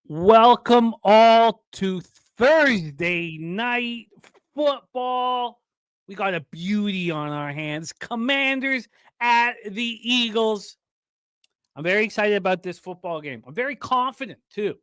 Welcome all to Thursday night football. We got a beauty on our hands. Commanders at the Eagles. I'm very excited about this football game. I'm very confident too.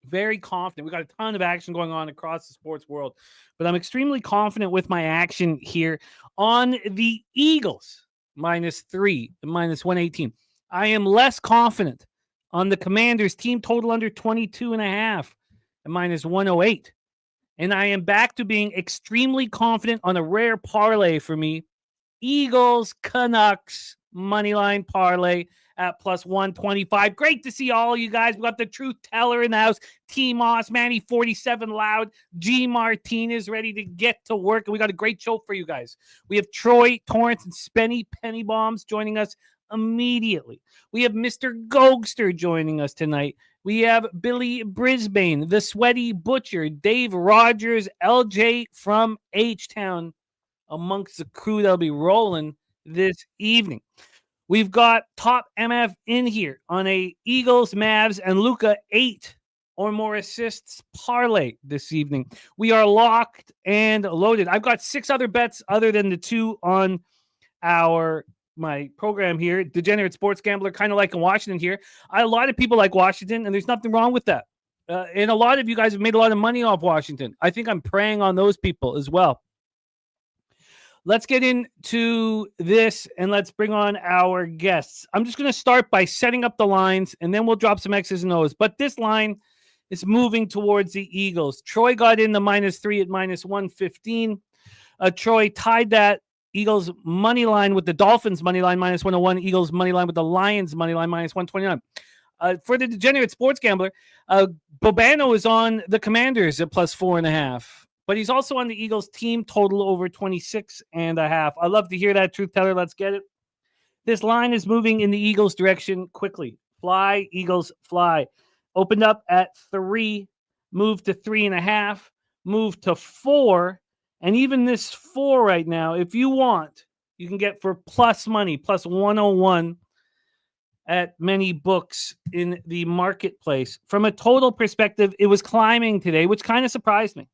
Very confident. We got a ton of action going on across the sports world, but I'm extremely confident with my action here on the Eagles -3, -118. I am less confident on the Commanders team total under 22.5 and -108. And I am back to being extremely confident on a rare parlay for me. Eagles Canucks moneyline parlay at plus 125. Great to see all you guys. We got the truth teller in the house. T Moss, Manny 47 Loud, G Martinez ready to get to work. And we got a great show for you guys. We have Troy Torrance and Spenny Pennybombs joining us immediately. We have Mr. Gogster joining us tonight. We have Billy Brisbane, the Sweaty Butcher, Dave Rogers, LJ from H-Town amongst the crew that'll be rolling this evening. We've got Top MF in here on a Eagles, Mavs, and Luka 8 or more assists parlay this evening. We are locked and loaded. I've got 6 other bets other than the 2 on my program here. Degenerate Sports Gambler, kind of like in Washington here. A lot of people like Washington, and there's nothing wrong with that. And a lot of you guys have made a lot of money off Washington. I think I'm preying on those people as well. Let's get into this and let's bring on our guests. I'm just going to start by setting up the lines and then we'll drop some X's and O's. But this line is moving towards the Eagles. Troy got in the -3 at -115. Troy tied that Eagles money line with the Dolphins money line -101. Eagles money line with the Lions money line -129. For the Degenerate Sports Gambler, Bobano is on the Commanders at +4.5. But he's also on the Eagles team total over 26.5. I love to hear that, truth teller. Let's get it. This line is moving in the Eagles direction quickly. Fly, Eagles, fly. Opened up at 3, moved to 3.5, moved to 4. And even this 4 right now, if you want, you can get for plus money, plus 101 at many books in the marketplace. From a total perspective, it was climbing today, which kind of surprised me.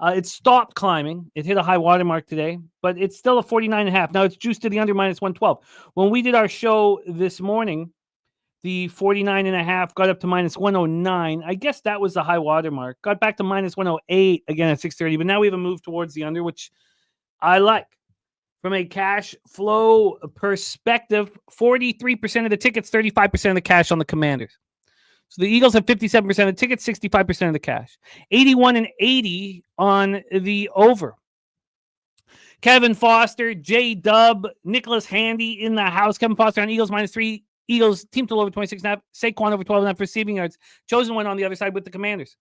It stopped climbing. It hit a high water mark today, but it's still a 49.5. Now it's juiced to the under -112. When we did our show this morning, the 49.5 got up to -109. I guess that was the high water mark. Got back to -108 again at 6:30, but now we have a move towards the under, which I like. From a cash flow perspective, 43% of the tickets, 35% of the cash on the Commanders. So the Eagles have 57% of the tickets, 65% of the cash. 81 and 80 on the over. Kevin Foster, J-Dub, Nicholas Handy in the house. Kevin Foster on Eagles -3. Eagles team total over 26.5. Saquon over 12.5 receiving yards. Chosen one on the other side with the Commanders.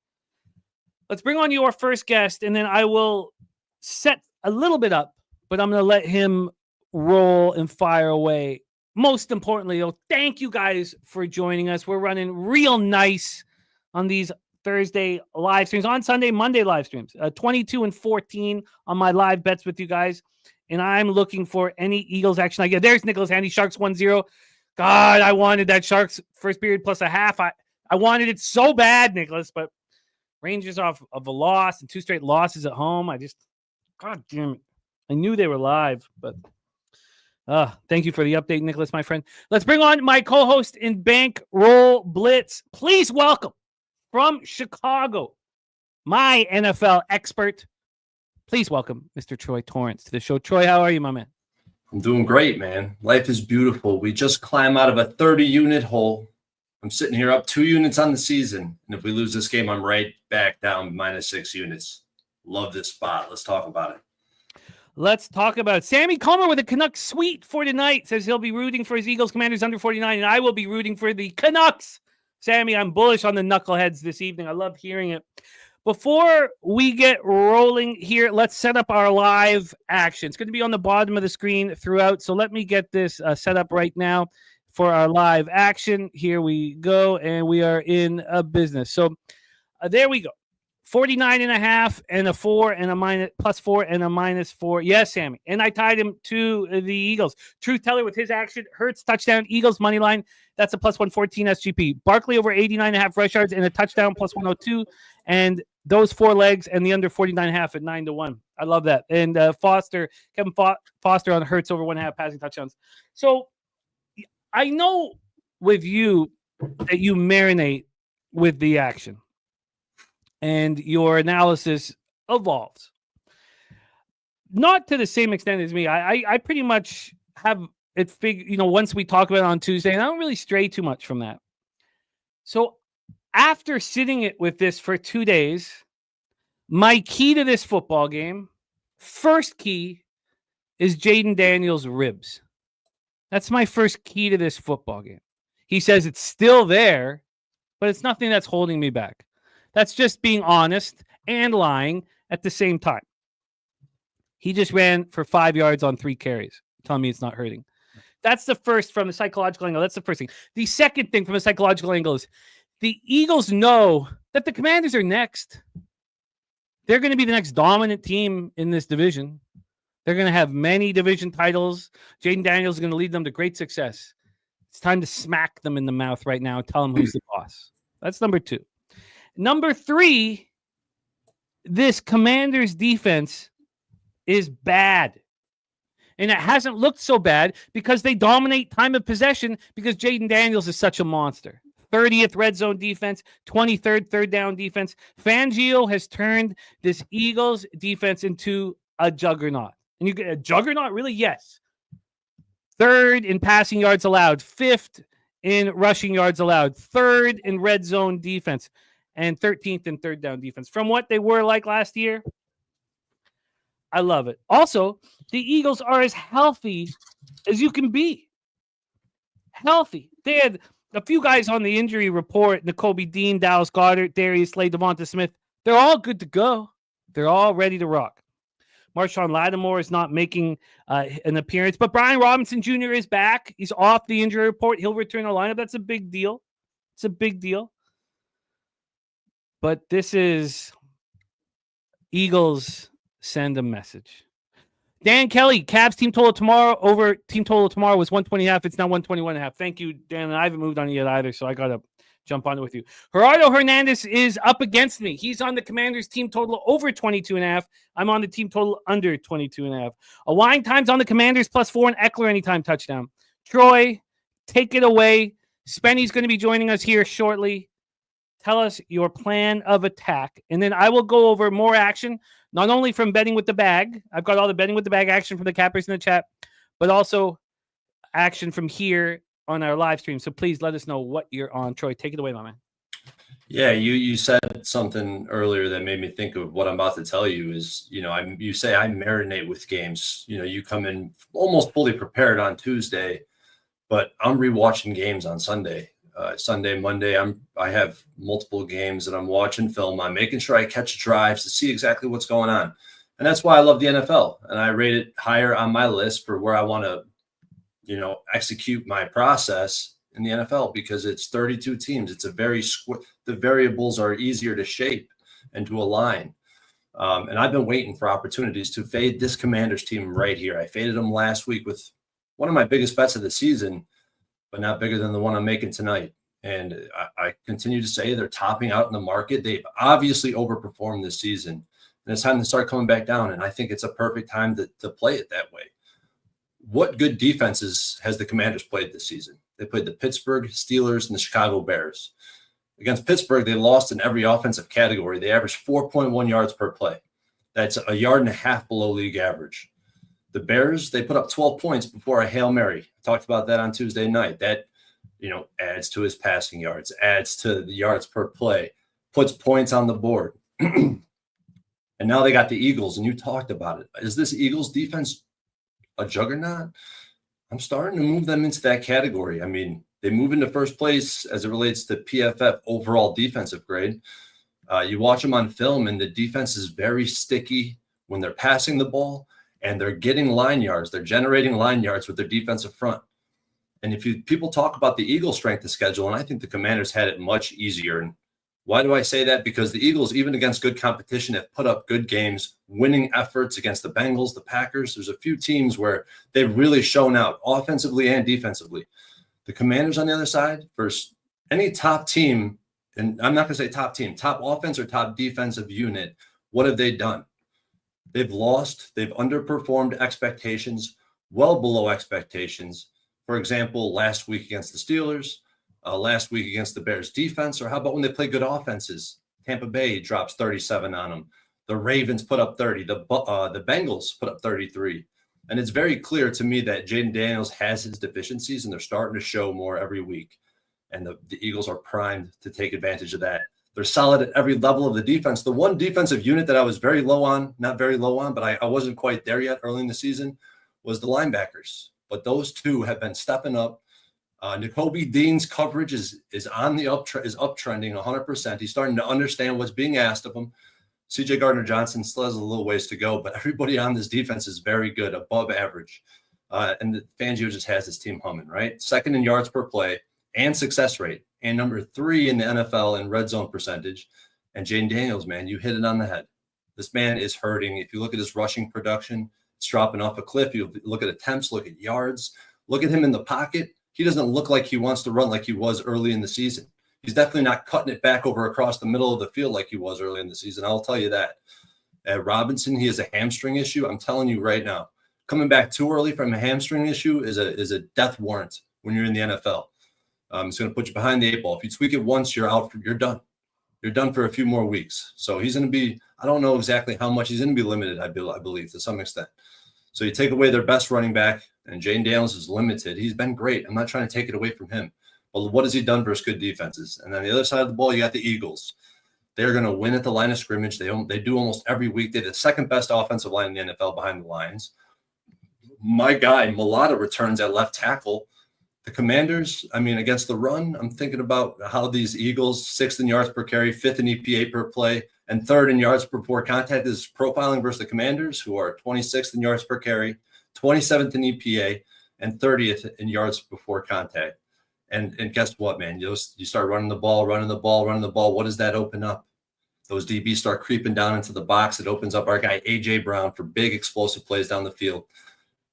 Let's bring on your first guest, and then I will set a little bit up, but I'm going to let him roll and fire away. Most importantly, though, thank you guys for joining us. We're running real nice on these Thursday live streams. On Sunday, Monday live streams. 22 and 14 on my live bets with you guys. And I'm looking for any Eagles action I get. There's Nicholas Handy, Sharks 1-0. God, I wanted that Sharks first period plus a half. I wanted it so bad, Nicholas, but Rangers off of a loss and 2 straight losses at home. God damn it. I knew they were live, but... thank you for the update, Nicholas, my friend. Let's bring on my co-host in Bankroll Blitz. Please welcome from Chicago, my NFL expert. Please welcome Mr. Troy Torrance to the show. Troy, how are you, my man? I'm doing great, man. Life is beautiful. We just climbed out of a 30-unit hole. I'm sitting here up 2 units on the season. And if we lose this game, I'm right back down -6 units. Love this spot. Let's talk about it. Let's talk about it. Sammy Comer with a Canucks suite for tonight. Says he'll be rooting for his Eagles Commanders under 49, and I will be rooting for the Canucks. Sammy, I'm bullish on the Knuckleheads this evening. I love hearing it. Before we get rolling here, let's set up our live action. It's going to be on the bottom of the screen throughout, so let me get this set up right now for our live action. Here we go, and we are in a business. So there we go. 49.5 and a 4 and a minus +4 and a -4. Yes, Sammy. And I tied him to the Eagles. Truth Teller with his action. Hurts touchdown. Eagles money line. That's a +114 SGP. Barkley over 89.5 rush yards and a touchdown +102. And those 4 legs and the under 49.5 at 9-1. I love that. And Kevin Foster on Hurts over 1.5 passing touchdowns. So I know with you that you marinate with the action and your analysis evolves. Not to the same extent as me. I pretty much have it figured, once we talk about it on Tuesday, and I don't really stray too much from that. So after sitting it with this for 2 days, my key to this football game, first key, is Jaden Daniels' ribs. That's my first key to this football game. He says it's still there, but it's nothing that's holding me back. That's just being honest and lying at the same time. He just ran for 5 yards on 3 carries. Telling me it's not hurting. That's the first from the psychological angle. That's the first thing. The second thing from a psychological angle is the Eagles know that the Commanders are next. They're going to be the next dominant team in this division. They're going to have many division titles. Jaden Daniels is going to lead them to great success. It's time to smack them in the mouth right now and tell them who's the boss. That's number 2. Number 3, this Commanders defense is bad. And it hasn't looked so bad because they dominate time of possession because Jaden Daniels is such a monster. 30th red zone defense, 23rd third down defense. Fangio has turned this Eagles defense into a juggernaut. And you get a juggernaut? Really? Yes. 3rd in passing yards allowed, 5th in rushing yards allowed, 3rd in red zone defense, and 13th in third down defense. From what they were like last year, I love it. Also, the Eagles are as healthy as you can be. Healthy. They had a few guys on the injury report, Nakobe Dean, Dallas Goedert, Darius Slay, Devonta Smith. They're all good to go. They're all ready to rock. Marshawn Lattimore is not making an appearance, but Brian Robinson Jr. is back. He's off the injury report. He'll return to the lineup. That's a big deal. It's a big deal. But this is Eagles send a message. Dan Kelly, Cavs team total tomorrow was 120.5. It's now 121.5. Thank you, Dan. And I haven't moved on yet either, so I got to jump on it with you. Gerardo Hernandez is up against me. He's on the Commanders team total over 22.5. I'm on the team total under 22.5. A wine times on the Commanders +4 and Eckler anytime touchdown. Troy, take it away. Spenny's going to be joining us here shortly. Tell us your plan of attack, and then I will go over more action, not only from Betting with the Bag. I've got all the Betting with the Bag action from the cappers in the chat, but also action from here on our live stream. So please let us know what you're on. Troy, take it away, my man. Yeah, you said something earlier that made me think of what I'm about to tell you is, you say I marinate with games. You come in almost fully prepared on Tuesday, but I'm rewatching games on Sunday. Sunday, Monday, I have multiple games that I'm watching film. I'm making sure I catch drives to see exactly what's going on. And that's why I love the NFL. And I rate it higher on my list for where I want to, execute my process in the NFL because it's 32 teams. It's the variables are easier to shape and to align. And I've been waiting for opportunities to fade this Commanders team right here. I faded them last week with one of my biggest bets of the season, but not bigger than the one I'm making tonight. And I continue to say they're topping out in the market. They've obviously overperformed this season, and it's time to start coming back down. And I think it's a perfect time to play it that way. What good defenses has the Commanders played this season? They played the Pittsburgh Steelers and the Chicago Bears. Against Pittsburgh, they lost in every offensive category. They averaged 4.1 yards per play. That's 1.5 yards below league average. The Bears, they put up 12 points before a Hail Mary. I talked about that on Tuesday night. That, adds to his passing yards, adds to the yards per play, puts points on the board. And now they got the Eagles, and you talked about it. Is this Eagles defense a juggernaut? I'm starting to move them into that category. I mean, they move into first place as it relates to PFF overall defensive grade. You watch them on film, and the defense is very sticky when they're passing the ball. And they're getting line yards. They're generating line yards with their defensive front. And if people talk about the Eagles' strength of schedule, and I think the Commanders had it much easier. And Why do I say that? Because the Eagles, even against good competition, have put up good games, winning efforts against the Bengals, the Packers. There's a few teams where they've really shown out offensively and defensively. The Commanders on the other side, versus any top team, and I'm not going to say top team, top offense or top defensive unit, what have they done? They've lost. They've underperformed expectations, well below expectations. For example, last week against the Steelers, last week against the Bears defense, or how about when they play good offenses? Tampa Bay drops 37 on them. The Ravens put up 30. The Bengals put up 33. And it's very clear to me that Jayden Daniels has his deficiencies, and they're starting to show more every week. And the Eagles are primed to take advantage of that. They're solid at every level of the defense. The one defensive unit that I was very low on, not very low on, but I wasn't quite there yet early in the season, was the linebackers. But those two have been stepping up. Nakobe Dean's coverage is on the uptrending 100%. He's starting to understand what's being asked of him. CJ Gardner-Johnson still has a little ways to go, but everybody on this defense is very good, above average. And Fangio just has his team humming, right? Second in yards per play and success rate, and number 3 in the NFL in red zone percentage. And Jayden Daniels, man, you hit it on the head. This man is hurting. If you look at his rushing production, it's dropping off a cliff. You look at attempts, look at yards, look at him in the pocket. He doesn't look like he wants to run like he was early in the season. He's definitely not cutting it back over across the middle of the field like he was early in the season. I'll tell you that. Robinson, he has a hamstring issue. I'm telling you right now, coming back too early from a hamstring issue is a death warrant when you're in the NFL. It's going to put you behind the 8 ball. If you tweak it once, you're out. You're done. You're done for a few more weeks. So he's going to be, I don't know exactly how much he's going to be limited, I believe, to some extent. So you take away their best running back, and Jayden Daniels is limited. He's been great. I'm not trying to take it away from him. But what has he done versus good defenses? And then the other side of the ball, you got the Eagles. They're going to win at the line of scrimmage. They do almost every week. They're the second best offensive line in the NFL behind the Lions. My guy, Mulata, returns at left tackle. The Commanders, I mean, against the run, I'm thinking about how these Eagles, 6th in yards per carry, 5th in EPA per play, and 3rd in yards before contact is profiling versus the Commanders, who are 26th in yards per carry, 27th in EPA, and 30th in yards before contact. And guess what, man? You start running the ball. What does that open up? Those DBs start creeping down into the box. It opens up our guy, A.J. Brown, for big explosive plays down the field.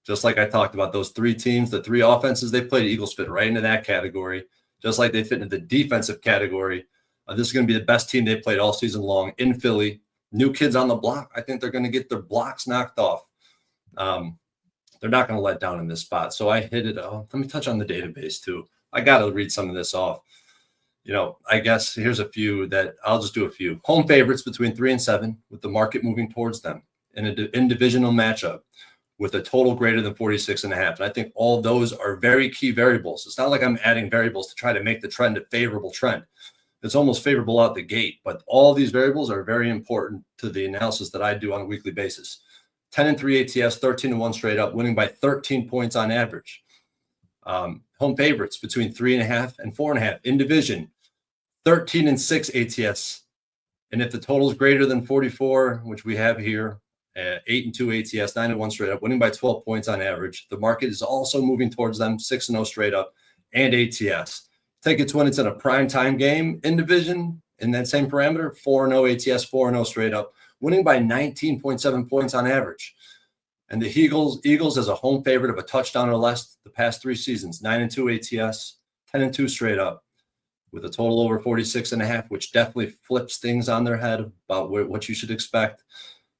Just like I talked about, those 3 teams, the 3 offenses they played, Eagles fit right into that category, just like they fit into the defensive category. This is going to be the best team they played all season long in Philly. New kids on the block. I think they're going to get their blocks knocked off. They're not going to let down in this spot. So I hit it. Let me touch on the database too. I got to read some of this off. I guess here's a few that I'll just do a few. Home favorites between 3 and 7 with the market moving towards them in in divisional matchup with a total greater than 46.5. And I think all those are very key variables. It's not like I'm adding variables to try to make the trend a favorable trend. It's almost favorable out the gate, but all these variables are very important to the analysis that I do on a weekly basis. 10-3 ATS, 13-1 straight up, winning by 13 points on average. Home favorites between 3.5 and 4.5 in division, 13-6 ATS. And if the total is greater than 44, which we have here, 8-2 ATS, 9-1 straight up, winning by 12 points on average. The market is also moving towards them, 6-0 straight up, and ATS. Take it to when it's in a prime time game in division, in that same parameter, 4-0 ATS, 4-0 straight up, winning by 19.7 points on average. And the Eagles as a home favorite of a touchdown or less the past 3 seasons, 9-2 ATS, 10-2 straight up, with a total over 46.5, which definitely flips things on their head about what you should expect.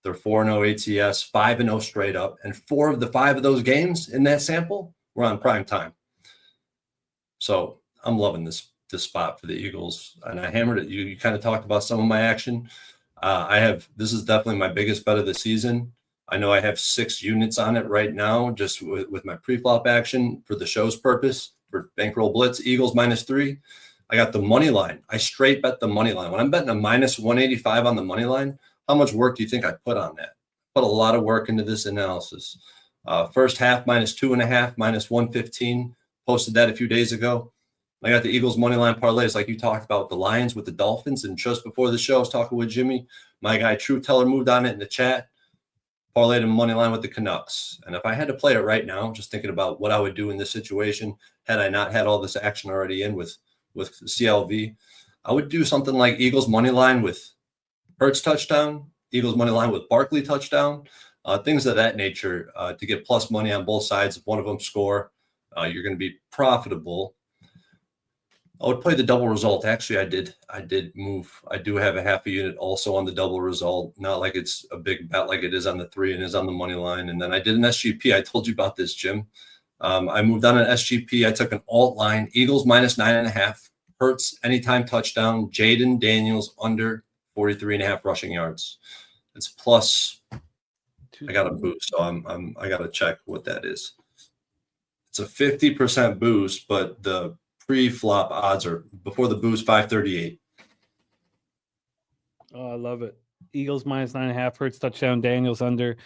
They're 4-0 ATS, 5-0 straight up, and 4 of the 5 of those games in that sample were on prime time. So I'm loving this spot for the Eagles, and I hammered it. You kind of talked about some of my action. This is definitely my biggest bet of the season. I know I have 6 units on it right now, just with my pre-flop action for the show's purpose for Bankroll Blitz. Eagles -3. I got the money line. I straight bet the money line. When I'm betting a -185 on the money line, how much work do you think I put on that? Put a lot of work into this analysis. First half -2.5, -115. Posted that a few days ago. I got the Eagles money line parlays, like you talked about, the Lions with the Dolphins. And just before the show, I was talking with Jimmy. My guy True Teller moved on it in the chat. Parlayed him money line with the Canucks. And if I had to play it right now, just thinking about what I would do in this situation, had I not had all this action already in with CLV, I would do something like Eagles money line with Hurts touchdown, Eagles money line with Barkley touchdown, things of that nature to get plus money on both sides. If one of them score, you're going to be profitable. I would play the double result. Actually, I did move. I do have a half a unit also on the double result. Not like it's a big bet like it is on the 3 and is on the money line. And then I did an SGP. I told you about this, Jim. I moved on an SGP. I took an alt line, Eagles minus 9.5, Hurts anytime touchdown, Jaden Daniels under 43.5 rushing yards. It's plus. I got a boost, so I got to check what that is. It's a 50% boost, but the pre-flop odds are before the boost 538. Oh, I love it. Eagles minus 9.5, Hurts touchdown, Daniels under.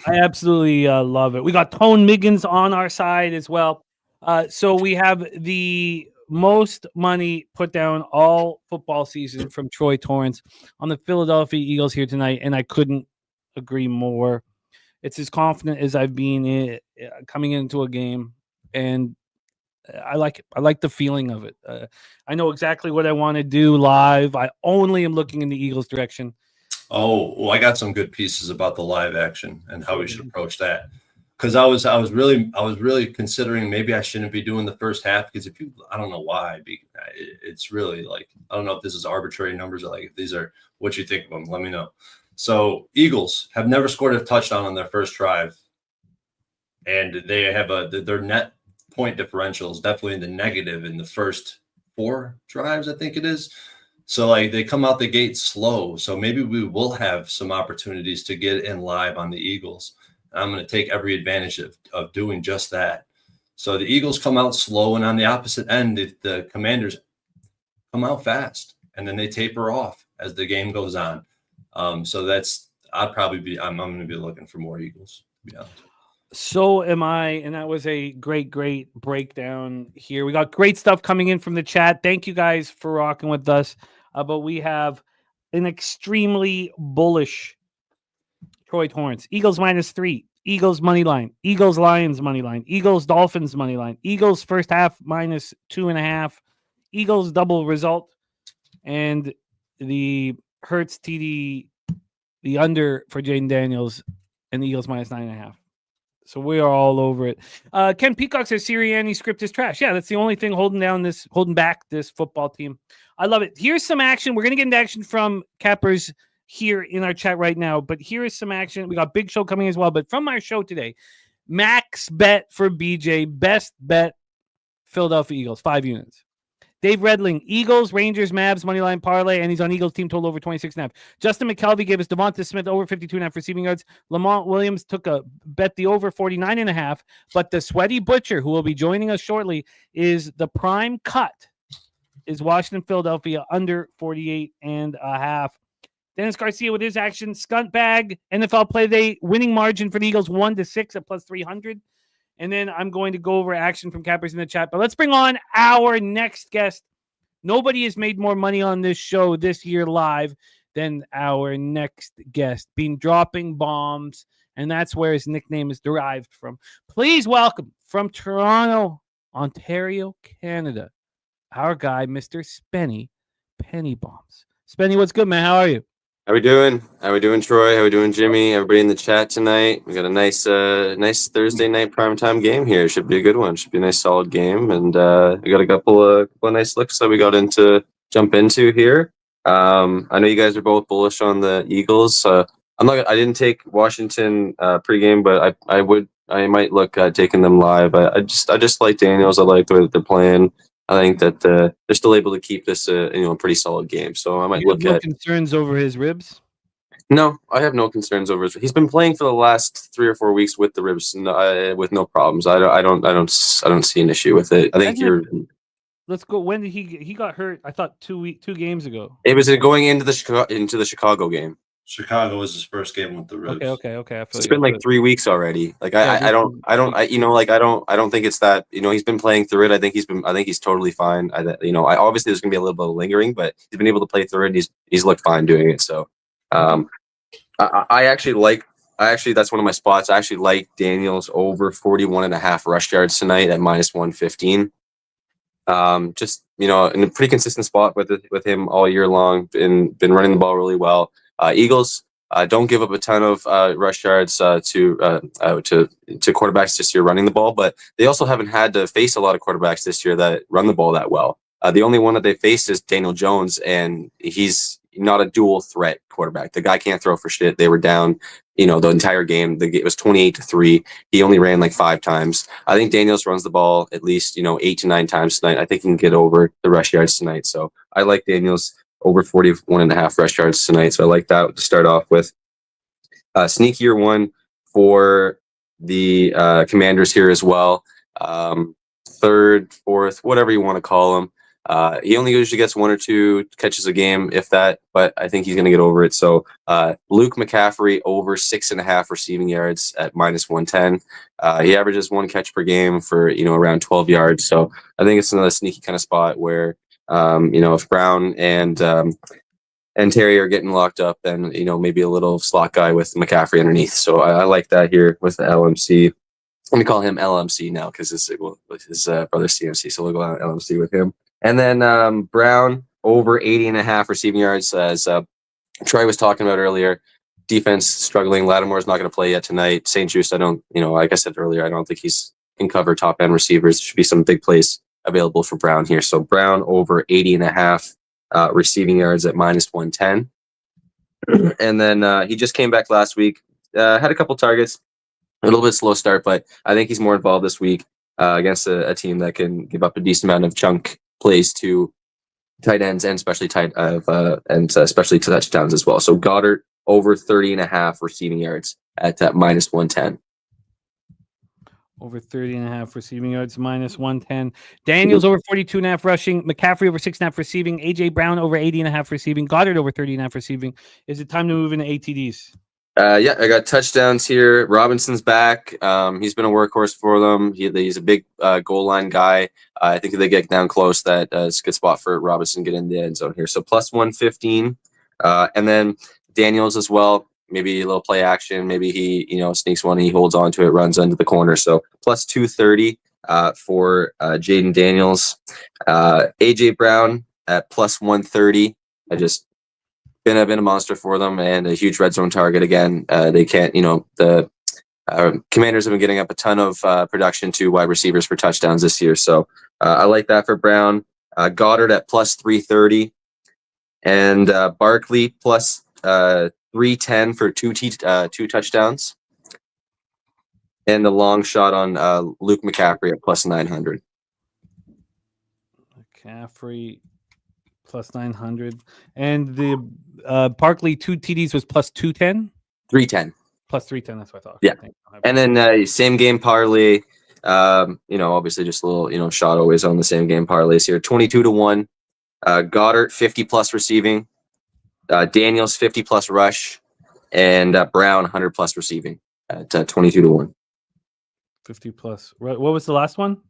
I absolutely love it. We got Tone Miggins on our side as well. So we have the most money put down all football season from Troy Torrance on the Philadelphia Eagles here tonight, and I couldn't agree more. It's as confident as I've been coming into a game, and I like it. I like the feeling of it. I know exactly what I want to do live. I only am looking in the Eagles' direction. Oh, well, I got some good pieces about the live action and how we should approach that. Because I was really considering maybe I shouldn't be doing the first half because I don't know why. It's really like I don't know if this is arbitrary numbers or like if these are what you think of them. Let me know. So Eagles have never scored a touchdown on their first drive, and they have their net point differential is definitely in the negative in the first 4 drives, I think it is. So like they come out the gate slow. So maybe we will have some opportunities to get in live on the Eagles. And I'm going to take every advantage of doing just that. So the Eagles come out slow, and on the opposite end, the Commanders come out fast, and then they taper off as the game goes on. So I'm going to be looking for more Eagles. Yeah. So am I, and that was a great breakdown here. We got great stuff coming in from the chat. Thank you guys for rocking with us. But we have an extremely bullish Troy Torrance. Eagles minus 3, Eagles money line, Eagles Lions money line, Eagles Dolphins money line, Eagles first half minus 2.5, Eagles double result, and the Hurts TD, the under for Jaden Daniels, and the Eagles minus 9.5. So we are all over it. Ken Peacock says Sirianni's script is trash. Yeah, that's the only thing holding back this football team. I love it. Here's some action. We're going to get into action from Cappers here in our chat right now, but here is some action. We got Big Show coming as well, but from our show today, max bet for BJ, best bet Philadelphia Eagles, 5 units. Dave Redling, Eagles, Rangers, Mavs, moneyline parlay, and he's on Eagles team total over 26.5. Justin McKelvey gave us Devonta Smith over 52.5 receiving yards. Lamont Williams took a bet the over 49.5, but the Sweaty Butcher, who will be joining us shortly, is the prime cut, is Washington, Philadelphia, under 48.5. Dennis Garcia with his action. Skunt bag, NFL play day, winning margin for the Eagles 1-6 at plus 300. And then I'm going to go over action from Cappers in the chat. But let's bring on our next guest. Nobody has made more money on this show this year live than our next guest, been dropping bombs, and that's where his nickname is derived from. Please welcome from Toronto, Ontario, Canada, our guy, Mr. Spenny Penny Bombs. Spenny, what's good, man? How are you? How we doing? How we doing, Troy? How we doing, Jimmy? Everybody in the chat tonight. We got a nice Thursday night primetime game here. Should be a good one. Should be a nice solid game, and we got a couple of nice looks that we got into jump into here. I know you guys are both bullish on the Eagles. I didn't take Washington pregame, but I might look at taking them live. I just like Daniels. I like the way that they're playing. I think that they're still able to keep this a pretty solid game. So I might look at concerns over his ribs. No, I have no concerns over his. He's been playing for the last 3 or 4 weeks with the ribs with no problems. I don't see an issue with it. I think Let's go. When did he got hurt? I thought 2 games ago. It was going into the Chicago game. Chicago was his first game with the ribs. Okay. It's been like 3 weeks already. Like I don't think it's that. He's been playing through it. I think he's totally fine. Obviously there's gonna be a little bit of lingering, but he's been able to play through it. And he's looked fine doing it. So, I actually that's one of my spots. I actually like Daniels over 41.5 rush yards tonight at minus 115. Just in a pretty consistent spot with him all year long. Been running the ball really well. Eagles don't give up a ton of rush yards to quarterbacks this year running the ball, but they also haven't had to face a lot of quarterbacks this year that run the ball that well. The only one that they faced is Daniel Jones, and he's not a dual threat quarterback. The guy can't throw for shit. They were down, the entire game. It was 28-3. He only ran like 5 times. I think Daniels runs the ball at least, 8 to 9 times tonight. I think he can get over the rush yards tonight. So I like Daniels over 41.5 rush yards tonight. So I like that to start off with. Sneakier one for the Commanders here as well. Third, fourth, whatever you want to call him. He only usually gets 1 or 2 catches a game, if that, but I think he's going to get over it. So Luke McCaffrey over 6.5 receiving yards at -110. He averages 1 catch per game for, around 12 yards. So I think it's another sneaky kind of spot where, if Brown and Terry are getting locked up, then, maybe a little slot guy with McCaffrey underneath. So I like that here with the LMC. I'm going to call him LMC now because his brother CMC. So we'll go on LMC with him. And then Brown over 80.5 receiving yards, as Troy was talking about earlier. Defense struggling. Lattimore's not going to play yet tonight. St. Juste, I don't, like I said earlier, I don't think he's can cover top end receivers. There should be some big plays available for Brown here. So Brown over 80.5 receiving yards at -110. And then he just came back last week. Had a couple targets. A little bit slow start, but I think he's more involved this week against a team that can give up a decent amount of chunk plays to tight ends and especially especially to touchdowns as well. So Goddard over 30.5 receiving yards at -110. Over 30.5 receiving yards, -110. Daniels over 42.5 rushing. McCaffrey over 6.5 receiving. AJ Brown over 80.5 receiving. Goddard over 30.5 receiving. Is it time to move into ATDs? Yeah, I got touchdowns here. Robinson's back. He's been a workhorse for them. He's a big goal line guy. I think if they get down close, that is a good spot for Robinson to get in the end zone here. So +115. And then Daniels as well. Maybe a little play action. Maybe he, sneaks one and he holds on to it, runs into the corner. So +230 for Jaden Daniels. AJ Brown at +130. Been a monster for them and a huge red zone target again. They can't, the Commanders have been getting up a ton of production to wide receivers for touchdowns this year. So I like that for Brown. Goddard at +330 and Barkley +310 for two touchdowns. And the long shot on Luke McCaffrey at +900. McCaffrey +900, and the Barkley 2 TDs was +210. 310. +310. That's what I thought. Yeah, and then same game parlay. Obviously just a little shot always on the same game parlays here. 22-1. Goddard 50+ receiving. Daniels 50+ rush, and Brown 100+ receiving at 22-1. 50+. What was the last one?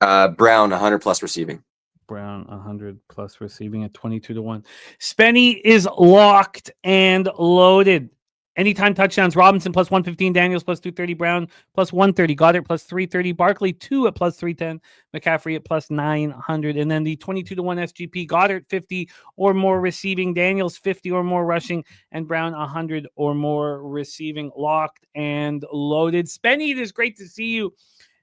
Brown 100+ receiving. Brown 100+ receiving at 22-1. Spenny is locked and loaded. Anytime touchdowns. Robinson +115, Daniels +230, Brown +130, Goddard +330, Barkley 2 at +310, McCaffrey at +900, and then the 22-1 SGP. Goddard 50 or more receiving, Daniels 50 or more rushing, and Brown 100 or more receiving. Locked and loaded. Spenny, it is great to see you.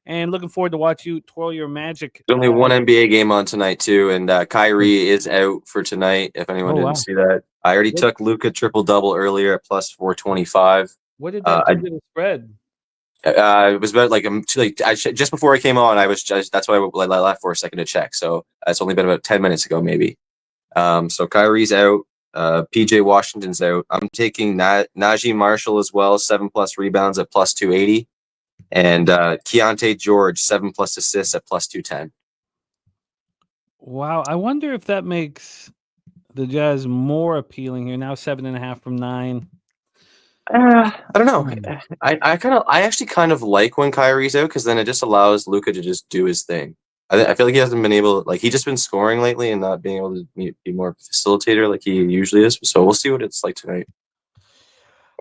And looking forward to watch you twirl your magic. There's only one NBA game on tonight, too, and Kyrie is out for tonight, if anyone didn't see that. I already took Luka triple-double earlier at +425. What did that do to the spread? It was about just before I came on, that's why I left for a second to check. So it's only been about 10 minutes ago, maybe. So Kyrie's out. PJ Washington's out. I'm taking Najee Marshall as well, 7+ rebounds at +280. And Keontae George, 7+ assists at +210. Wow. I wonder if that makes the Jazz more appealing here. Now 7.5 from 9. I don't know. I actually kind of like when Kyrie's out because then it just allows Luka to just do his thing. I feel like he hasn't been able, he's just been scoring lately and not being able to be more facilitator like he usually is. So we'll see what it's like tonight.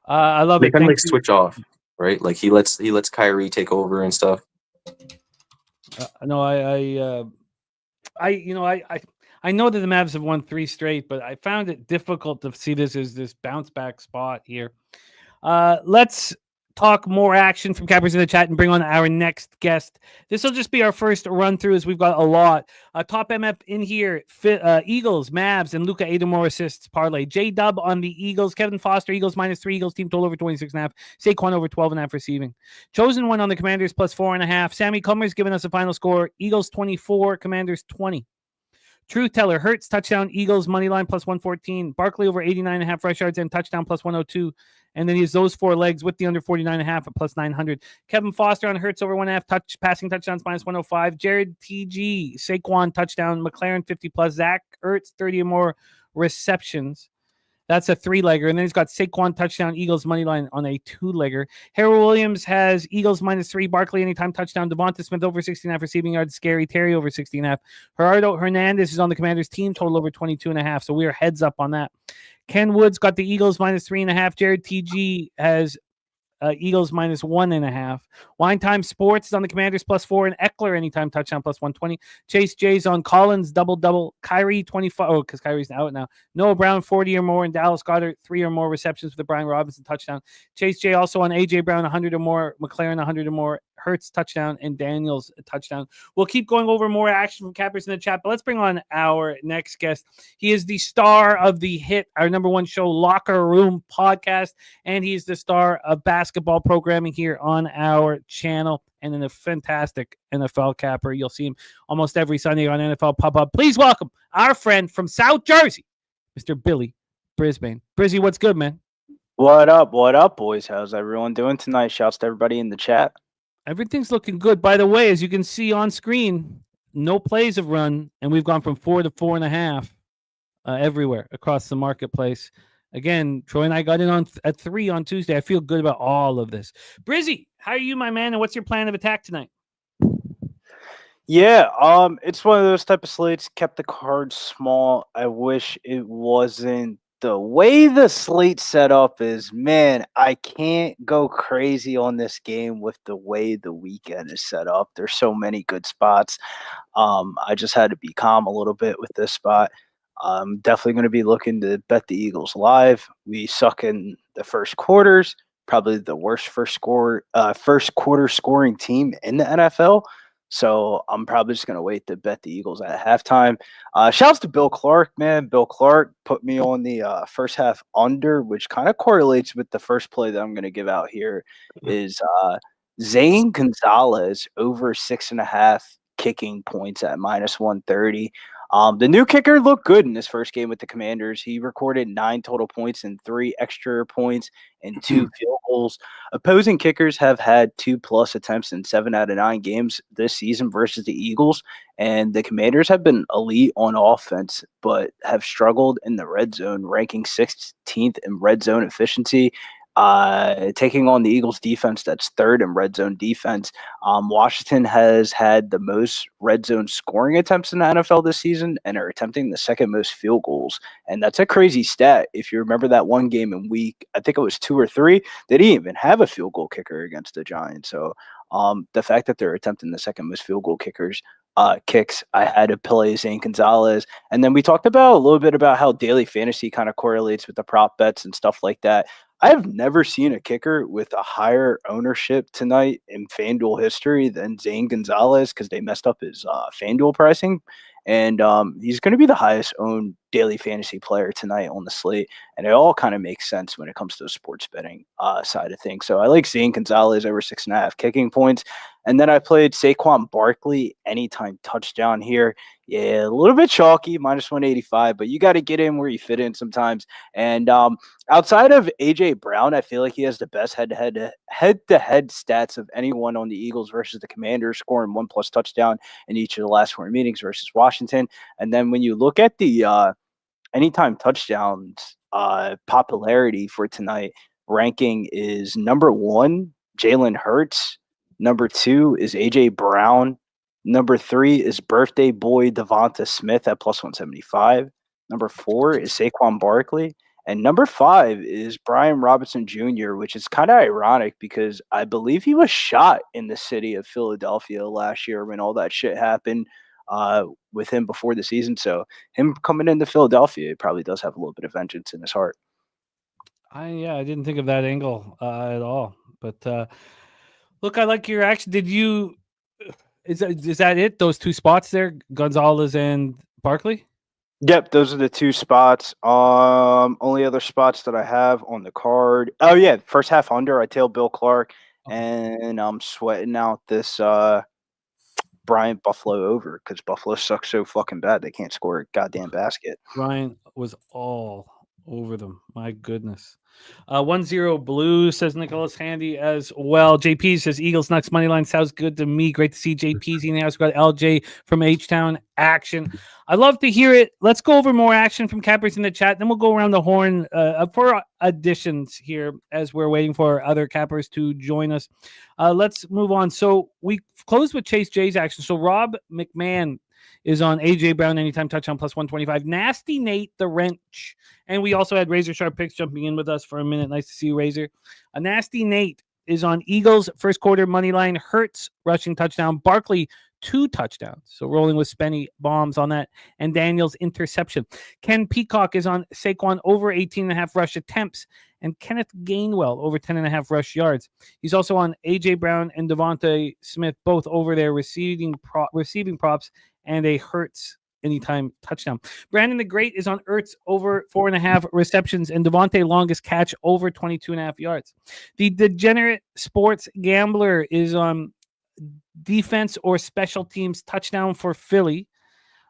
I love they it. Kind of switch off. Right, like he lets Kyrie take over and stuff. No, I know that the Mavs have won 3 straight, but I found it difficult to see this as this bounce back spot here. Let's talk more action from Cappers in the chat and bring on our next guest. This will just be our first run through as we've got a lot. Top MF in here, Eagles, Mavs, and Luka 8 or more assists parlay. J-Dub on the Eagles. Kevin Foster, Eagles -3. Eagles team total over 26.5. Saquon over 12.5 receiving. Chosen one on the Commanders +4.5. Sammy Comer's giving us a final score. Eagles 24, Commanders 20. Truth Teller, Hurts, touchdown, Eagles, money line +114. Barkley over 89.5 rush yards and touchdown +102. And then he has those 4 legs with the under 49.5 at +900. Kevin Foster on Hurts over 1.5 passing touchdowns -105. Jared TG, Saquon touchdown, McLaren 50+. Zach Ertz 30 or more receptions. That's a 3-legger. And then he's got Saquon touchdown, Eagles money line on a 2-legger. Harold Williams has Eagles -3, Barkley anytime touchdown, Devonta Smith over 16.5 receiving yards, Scary Terry over 16.5. Gerardo Hernandez is on the Commanders team total over 22.5. So we are heads up on that. Ken Woods got the Eagles -3.5. Jared TG has Eagles -1.5. Wine Time Sports is on the Commanders +4 and Eckler anytime touchdown +120. Chase J's on Collins double. Kyrie 25. Oh, because Kyrie's out now. Noah Brown 40 or more and Dallas Goedert 3 or more receptions for the Brian Robinson touchdown. Chase J also on AJ Brown 100 or more, McLaren 100 or more, Hurts touchdown, and Daniels touchdown. We'll keep going over more action from Cappers in the chat, but let's bring on our next guest. He is the star of the hit, our #1 show, Locker Room Podcast, and he's the star of basketball programming here on our channel, and in a fantastic NFL capper. You'll see him almost every Sunday on NFL Pop-Up. Please welcome our friend from South Jersey, Mr. Billy Brisbane. Brizzy, what's good, man? What up, boys? How's everyone doing tonight? Shouts to everybody in the chat. Everything's looking good. By the way, as you can see on screen, no plays have run, and we've gone from 4 to 4.5 everywhere across the marketplace. Again, Troy and I got in on at 3 on Tuesday. I feel good about all of this. Brizzy, how are you, my man, and what's your plan of attack tonight? Yeah, it's one of those type of slates. Kept the cards small. I wish it wasn't. The way the slate set up is, man, I can't go crazy on this game with the way the weekend is set up. There's so many good spots. I just had to be calm a little bit with this spot. I'm definitely going to be looking to bet the Eagles live. We suck in the first quarters, probably the worst first quarter scoring team in the NFL. So I'm probably just going to wait to bet the Eagles at halftime. Shouts to Bill Clark, man. Bill Clark put me on the first half under, which kind of correlates with the first play that I'm going to give out here is Zane Gonzalez over 6.5 kicking points at -130. The new kicker looked good in his first game with the Commanders. He recorded 9 total points and 3 extra points and 2 field goals. Opposing kickers have had 2+ attempts in 7 out of 9 games this season versus the Eagles, and the Commanders have been elite on offense, but have struggled in the red zone, ranking 16th in red zone efficiency. Taking on the Eagles defense that's 3rd in red zone defense. Washington has had the most red zone scoring attempts in the NFL this season and are attempting the 2nd most field goals. And that's a crazy stat. If you remember that one game in week, I think it was 2 or 3, they didn't even have a field goal kicker against the Giants. So the fact that they're attempting the 2nd most field goal kicks, I had to play Zane Gonzalez. And then we talked about a little bit about how daily fantasy kind of correlates with the prop bets and stuff like that. I have never seen a kicker with a higher ownership tonight in FanDuel history than Zane Gonzalez because they messed up his FanDuel pricing. And he's going to be the highest owned daily fantasy player tonight on the slate. And it all kind of makes sense when it comes to the sports betting side of things. So I like Zane Gonzalez over 6.5 kicking points. And then I played Saquon Barkley anytime touchdown here. Yeah, a little bit chalky, -185, but you got to get in where you fit in sometimes. And outside of AJ Brown, I feel like he has the best head-to-head stats of anyone on the Eagles versus the Commanders, scoring 1+ touchdown in each of the last 4 meetings versus Washington. And then when you look at the anytime touchdowns popularity for tonight, ranking is number 1, Jalen Hurts. Number 2 is AJ Brown. Number 3 is birthday boy Devonta Smith at +175. Number 4 is Saquon Barkley. And number 5 is Brian Robinson Jr., which is kind of ironic because I believe he was shot in the city of Philadelphia last year when all that shit happened. with him before the season. So him coming into Philadelphia, he probably does have a little bit of vengeance in his heart. I didn't think of that angle at all. But look, I like your action. Did you? Is that it? Those two spots there, Gonzalez and Barkley? Yep, those are the two spots. Only other spots that I have on the card. Oh yeah, first half under. I tailed Bill Clark, and I'm sweating out this Bryant Buffalo over because Buffalo sucks so fucking bad they can't score a goddamn basket. Ryan was all over them. My goodness. 1-0 blue, says Nicholas Handy as well. JP says Eagles Nucks money line sounds good to me. Great to see JP's in the house. We've got LJ from H-Town action. I love to hear it. Let's go over more action from cappers in the chat. Then we'll go around the horn for additions here as we're waiting for other cappers to join us. Let's move on. So we closed with Chase J's action. So Rob McMahon is on AJ Brown anytime touchdown plus 125. Nasty Nate the Wrench. And we also had Razor Sharp Picks jumping in with us for a minute. Nice to see you, Razor. A Nasty Nate is on Eagles first quarter money line. Hurts rushing touchdown. Barkley 2 touchdowns. So rolling with Spenny bombs on that. And Daniels interception. Ken Peacock is on Saquon over 18.5 rush attempts. And Kenneth Gainwell over 10.5 rush yards. He's also on AJ Brown and Devontae Smith, both over their receiving props and a Hurts anytime touchdown. Brandon the Great is on Ertz over 4.5 receptions and Devontae longest catch over 22.5 yards. The Degenerate Sports Gambler is on defense or special teams touchdown for Philly.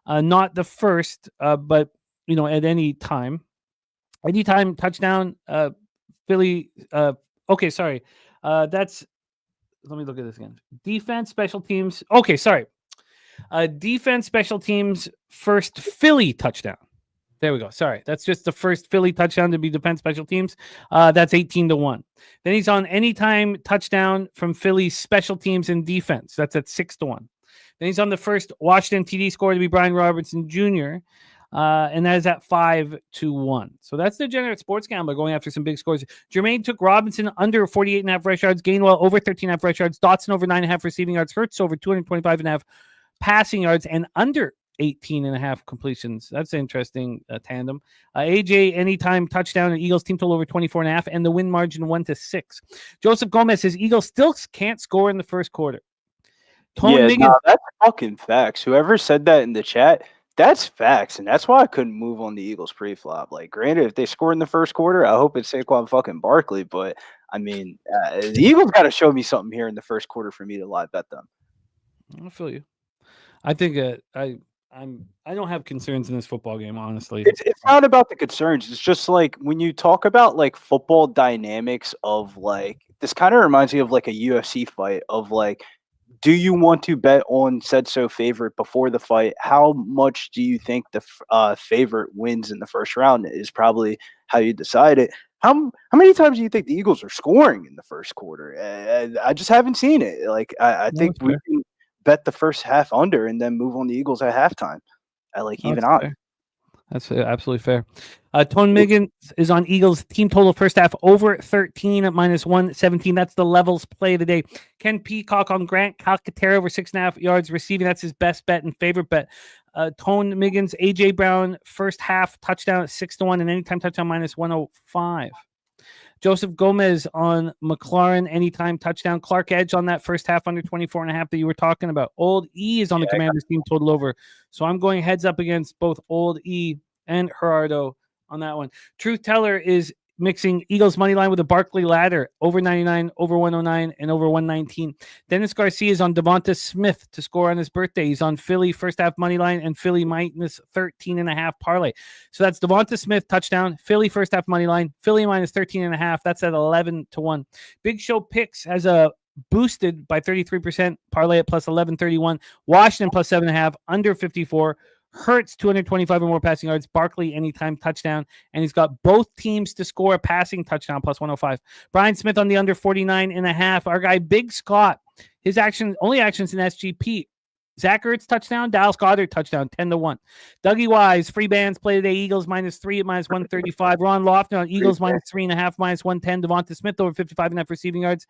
Not the first, but at any time. Anytime touchdown, Philly. Okay, sorry. Let me look at this again. Defense, special teams. Okay, sorry. Defense, special teams, first Philly touchdown. There we go. Sorry. That's just the first Philly touchdown to be defense, special teams. That's 18-1. Then he's on anytime touchdown from Philly special teams and defense. That's at 6-1. Then he's on the first Washington TD score to be Brian Robertson Jr., and that is at 5-1. So that's the Degenerate Sports Gambler going after some big scores. Jermaine took Robinson under 48.5 rush yards, Gainwell over 13.5 rush yards, Dotson over 9.5 receiving yards, Hurts over 225.5 passing yards, and under 18.5 completions. That's an interesting tandem. AJ anytime touchdown and Eagles team total over 24.5 and the win margin 1-6. Joseph Gomez says Eagles still can't score in the first quarter. That's fucking facts. Whoever said that in the chat, that's facts, and that's why I couldn't move on the Eagles pre-flop. Like, granted, if they score in the first quarter, I hope it's Saquon fucking Barkley, but I mean, the Eagles got to show me something here in the first quarter for me to live bet them. I feel you. I think I don't have concerns in this football game, honestly. It's not about the concerns. It's just like when you talk about like football dynamics of like this kind of reminds me of like a UFC fight of like, do you want to bet on said so favorite before the fight? How much do you think the favorite wins in the first round is probably how you decide it. How many times do you think the Eagles are scoring in the first quarter? I just haven't seen it. Like I think we can bet the first half under and then move on the Eagles at halftime. I like even odds. That's absolutely fair. Tone Miggins is on Eagles team total first half over 13 at -117. That's the levels play today. Ken Peacock on Grant Calcaterra over 6.5 yards receiving. That's his best bet and favorite bet. Tone Miggins, AJ Brown first half touchdown at 6-1 and anytime touchdown -105. Joseph Gomez on McLaurin anytime touchdown. Clark Edge on that first half under 24.5 that you were talking about. Old E is on the Commanders team total over. So I'm going heads up against both Old E and Gerardo on that one. Truth Teller is mixing Eagles money line with a Barkley ladder over 99, over 109, and over 119. Dennis Garcia is on Devonta Smith to score on his birthday. He's on Philly first half money line and Philly -13.5 parlay. So that's Devonta Smith touchdown, Philly first half money line, Philly -13.5. That's at 11-1. Big Show Picks has a boosted by 33% parlay at +1131. Washington +7.5 under 54. Hurts 225 or more passing yards. Barkley anytime touchdown, and he's got both teams to score a passing touchdown +105. Brian Smith on the under 49.5. Our guy Big Scott, his only actions in SGP. Zach Ertz touchdown, Dallas Goedert touchdown 10-1. Dougie Wise free bands play today. Eagles -3 at -135. Ron Lofton on Eagles -3.5 -110. Devonta Smith over 55.5 receiving yards,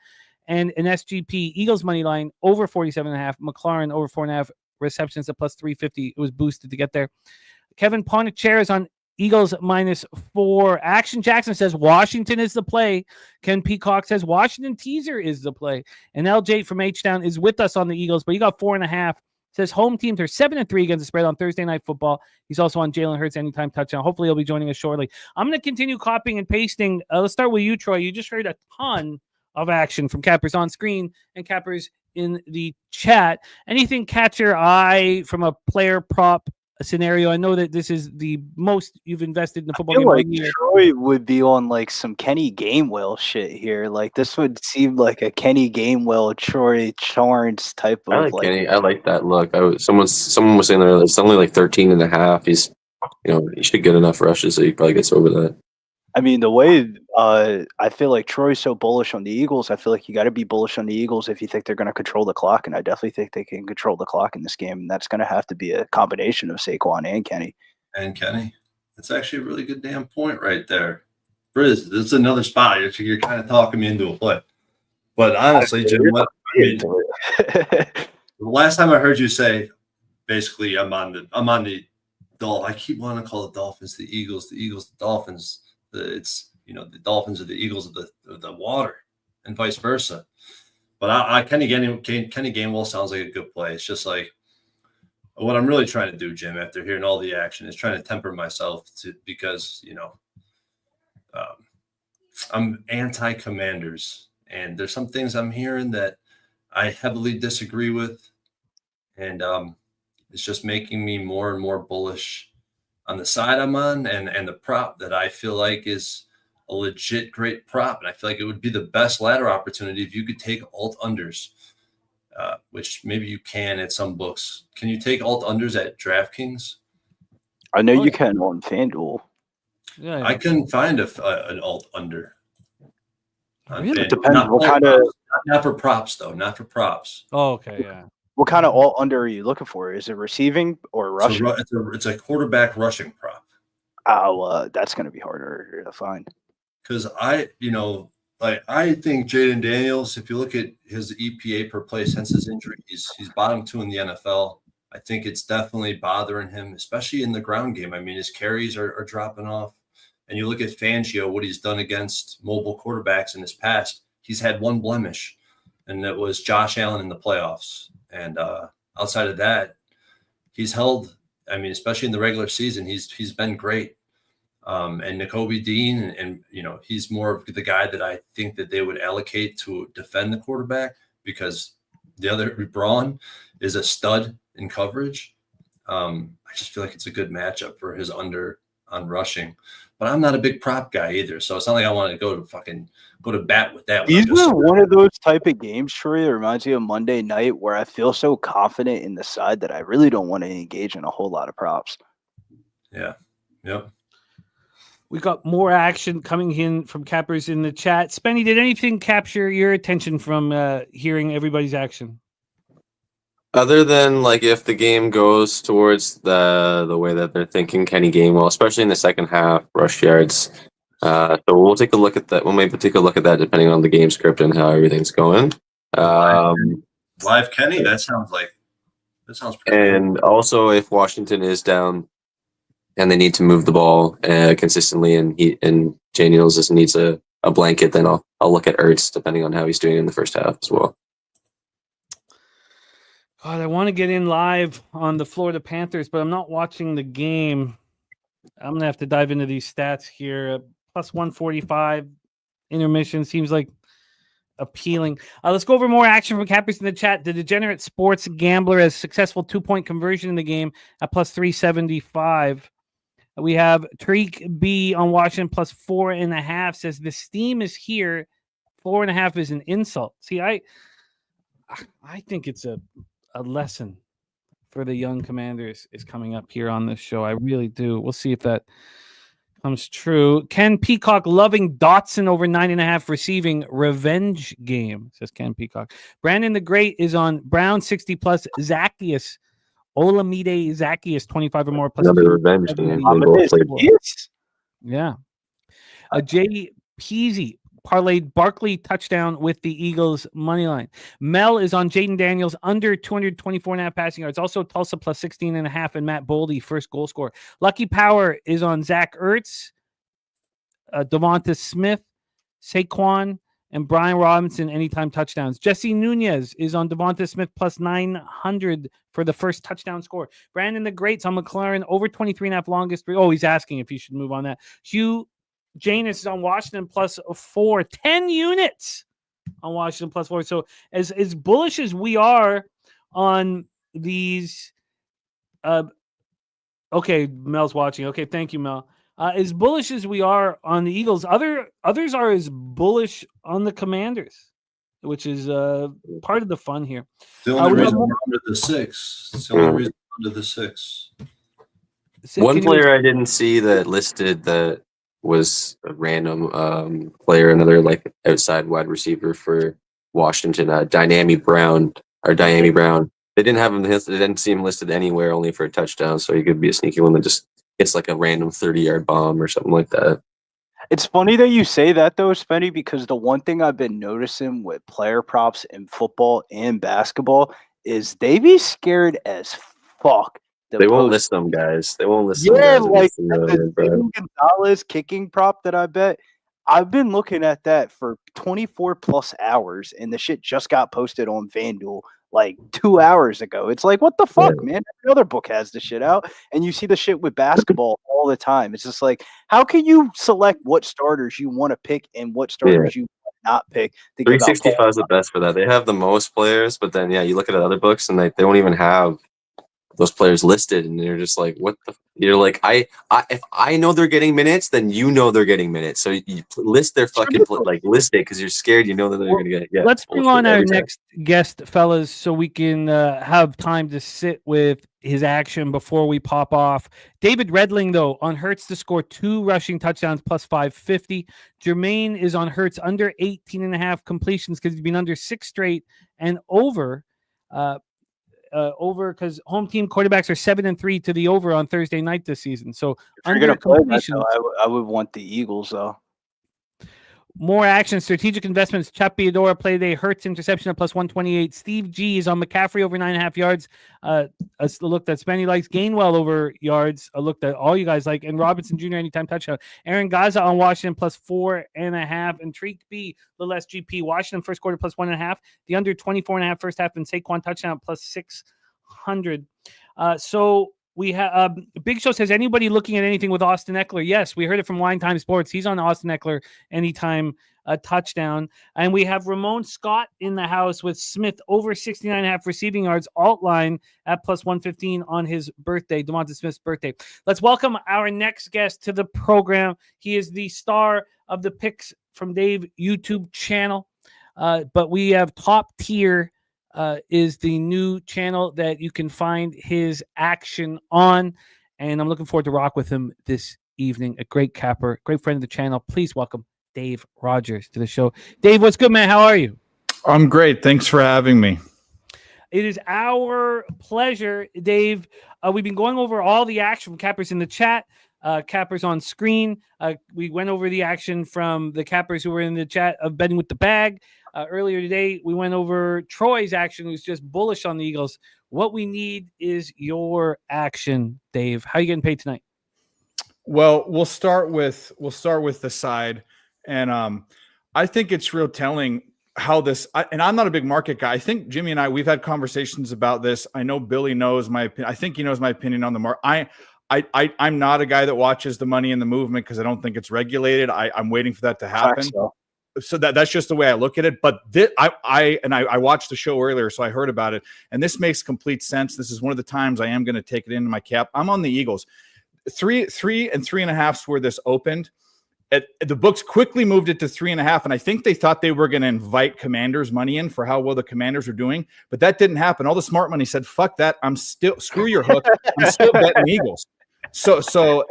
and an SGP Eagles money line over 47.5. McLaurin over 4.5. receptions at plus 350. It was boosted to get there. Kevin Ponticher is on Eagles -4. Action Jackson says Washington is the play. Ken Peacock says Washington teaser is the play. And LJ from H-Town is with us on the Eagles, but he got 4.5. Says home teams are 7-3 against the spread on Thursday Night Football. He's also on Jalen Hurts anytime touchdown. Hopefully he'll be joining us shortly. I'm going to continue copying and pasting. Let's start with you, Troy. You just heard a ton of action from Cappers on screen and Cappers in the chat. Anything catch your eye from a player prop scenario? I know that this is the most you've invested in the football I game feel all like year. Troy would be on like some Kenny Gainwell shit here. Like this would seem like a Kenny Gainwell, Troy Charnes type I of like Kenny. I like that look. Someone was saying there it's only like 13.5. He's he should get enough rushes so he probably gets over that. I mean, the way I feel like Troy's so bullish on the Eagles, I feel like you got to be bullish on the Eagles if you think they're going to control the clock, and I definitely think they can control the clock in this game, and that's going to have to be a combination of Saquon and Kenny. And Kenny. That's actually a really good damn point right there. Briz, this is another spot. You're kind of talking me into a play. But honestly, Jim, the last time I heard you say, basically, I'm on the Dolphins. I keep wanting to call the Dolphins the Eagles, the Dolphins. It's the Dolphins are the Eagles of the water, and vice versa. But Kenny Gainwell sounds like a good play. It's just like what I'm really trying to do, Jim, after hearing all the action, is trying to temper myself because I'm anti-Commanders, and there's some things I'm hearing that I heavily disagree with, and it's just making me more and more bullish on the side I'm on, and the prop that I feel like is a legit great prop. And I feel like it would be the best ladder opportunity if you could take alt unders, which maybe you can at some books. Can you take alt unders at DraftKings? I know you can on FanDuel. Yeah. I couldn't find an alt under. Really? It depends what kind of Not for props, though. Not for props. Oh, okay, yeah. what kind of all under are you looking for? Is it receiving or rushing? It's a quarterback rushing prop. Oh, that's going to be harder to find. Because I think Jaden Daniels, if you look at his EPA per play since his injury, he's bottom 2 in the NFL. I think it's definitely bothering him, especially in the ground game. I mean, his carries are dropping off. And you look at Fangio, what he's done against mobile quarterbacks in his past, he's had one blemish, and it was Josh Allen in the playoffs. And outside of that, he's held, I mean, especially in the regular season, he's been great. And Nakobe Dean, and he's more of the guy that I think that they would allocate to defend the quarterback, because the other Braun is a stud in coverage. I just feel like it's a good matchup for his under on rushing, but I'm not a big prop guy either, so it's not like I want to go to bat with that. These are one of those type of games, Troy, that reminds me of Monday night, where I feel so confident in the side that I really don't want to engage in a whole lot of props. Yeah. Yep. We got more action coming in from Cappers in the chat. Spenny, did anything capture your attention from hearing everybody's action? Other than like if the game goes towards the way that they're thinking, Kenny Gainwell, especially in the second half, rush yards. So we'll take a look at that. We'll maybe take a look at that depending on the game script and how everything's going. Live Kenny, that sounds pretty and cool. Also, if Washington is down and they need to move the ball consistently, and Daniels just needs a blanket, then I'll look at Ertz depending on how he's doing in the first half as well. God, I want to get in live on the Florida Panthers, but I'm not watching the game. I'm going to have to dive into these stats here. Plus 145 intermission seems like appealing. Let's go over more action from Cappers in the chat. The Degenerate Sports Gambler has successful 2-point conversion in the game at plus 375. We have Tariq B on Washington plus 4.5, says the steam is here. 4.5 is an insult. See, I think it's a lesson for the young Commanders is coming up here on this show. I really do. We'll see if that comes true. Ken Peacock loving Dotson over 9.5 receiving revenge game, says Ken Peacock. Brandon the Great is on Brown 60 plus Zacchaeus. Olamide Zacchaeus 25 or more plus Another revenge game. Yeah. Jay Peasy parlayed Barkley touchdown with the Eagles money line. Mel is on Jaden Daniels under 224.5 passing yards. Also Tulsa plus 16.5 and Matt Boldy first goal scorer. Lucky Power is on Zach Ertz, Devonta Smith, Saquon, and Brian Robinson anytime touchdowns. Jesse Nunez is on Devonta Smith plus 900 for the first touchdown score. Brandon the Great's on McLaren over 23.5 longest. Oh, he's asking if you should move on that. Hugh Janus is on Washington plus 4. 10 units on Washington plus 4. So as bullish as we are on these, okay, Mel's watching. Okay, thank you, Mel. As bullish as we are on the Eagles, others are as bullish on the Commanders, which is part of the fun here. The only reason we're under the 6. It's the only reason we're under the 6. One player I didn't see that listed that was a random player, another like outside wide receiver for Washington, Dynami Brown. They didn't have him. They didn't see him listed anywhere, only for a touchdown. So he could be a sneaky one that just gets like a random 30-yard bomb or something like that. It's funny that you say that though, Spenny, because the one thing I've been noticing with player props in football and basketball is they be scared as fuck. They won't list them, guys. They won't list them. Yeah, guys. like the Gonzalez kicking prop that I bet. I've been looking at that for 24 plus hours, and the shit just got posted on FanDuel like 2 hours ago. It's like, what the fuck, man? Every other book has the shit out, and you see the shit with basketball all the time. It's just like, how can you select what starters you want to pick and what starters you not pick? 365 is the best for that. They have the most players, but then you look at other books and they don't even have those players listed, and you're just like, what the? You're like, if I know they're getting minutes, then you know they're getting minutes. So you list their fucking list it because you're scared. You know that they're going to get. Yeah, let's bring on our next guest, fellas, so we can have time to sit with his action before we pop off. David Redling, though, on Hurts to score 2 rushing touchdowns plus 550. Jermaine is on Hurts under 18.5 completions because he's been under 6 straight and over. Over because home team quarterbacks are 7-3 to the over on Thursday night this season. So if you're gonna play that, though, I would want the Eagles though. More action, strategic investments. Chap Theodora play day. Hurts interception at plus 128. Steve G is on McCaffrey over 9.5 yards. A look that Spenny likes. Gainwell over yards. A look that all you guys like. And Robinson Jr. anytime touchdown. Aaron Gaza on Washington plus 4.5. And Treek B, little SGP. Washington first quarter plus 1.5. The under 24.5 first half. And Saquon touchdown plus 600. So we have Big Show says, anybody looking at anything with Austin Eckler? Yes, we heard it from Wine Time Sports. He's on Austin Eckler anytime a touchdown. And we have Ramon Scott in the house with Smith over 69.5 receiving yards, alt line at plus 115 on his birthday, Devonta Smith's birthday. Let's welcome our next guest to the program. He is the star of the Picks from Dave YouTube channel. But we have Top Tier is the new channel that you can find his action on. And I'm looking forward to rock with him this evening. A great capper, great friend of the channel. Please welcome Dave Rogers to the show. Dave, what's good, man? How are you? I'm great. Thanks for having me. It is our pleasure, Dave. We've been going over all the action from cappers in the chat, cappers on screen. We went over the action from the cappers who were in the chat of betting with the bag. Earlier today, we went over Troy's action, who's just bullish on the Eagles. What we need is your action, Dave. How are you getting paid tonight? Well, we'll start with the side, and I think it's real telling how this. And I'm not a big market guy. I think Jimmy and we've had conversations about this. I know Billy knows my opinion. I think he knows my opinion on the market. I'm not a guy that watches the money and the movement because I don't think it's regulated. I'm waiting for that to happen. So that's just the way I look at it. But I watched the show earlier, so I heard about it, and this makes complete sense. This is one of the times I am going to take it into my cap. I'm on the Eagles. 3 and 3.5 where this opened. The books quickly moved it to 3.5, and I think they thought they were going to invite Commanders money in for how well the Commanders are doing, but that didn't happen. All the smart money said, "Fuck that! Screw your hook. I'm still betting Eagles." So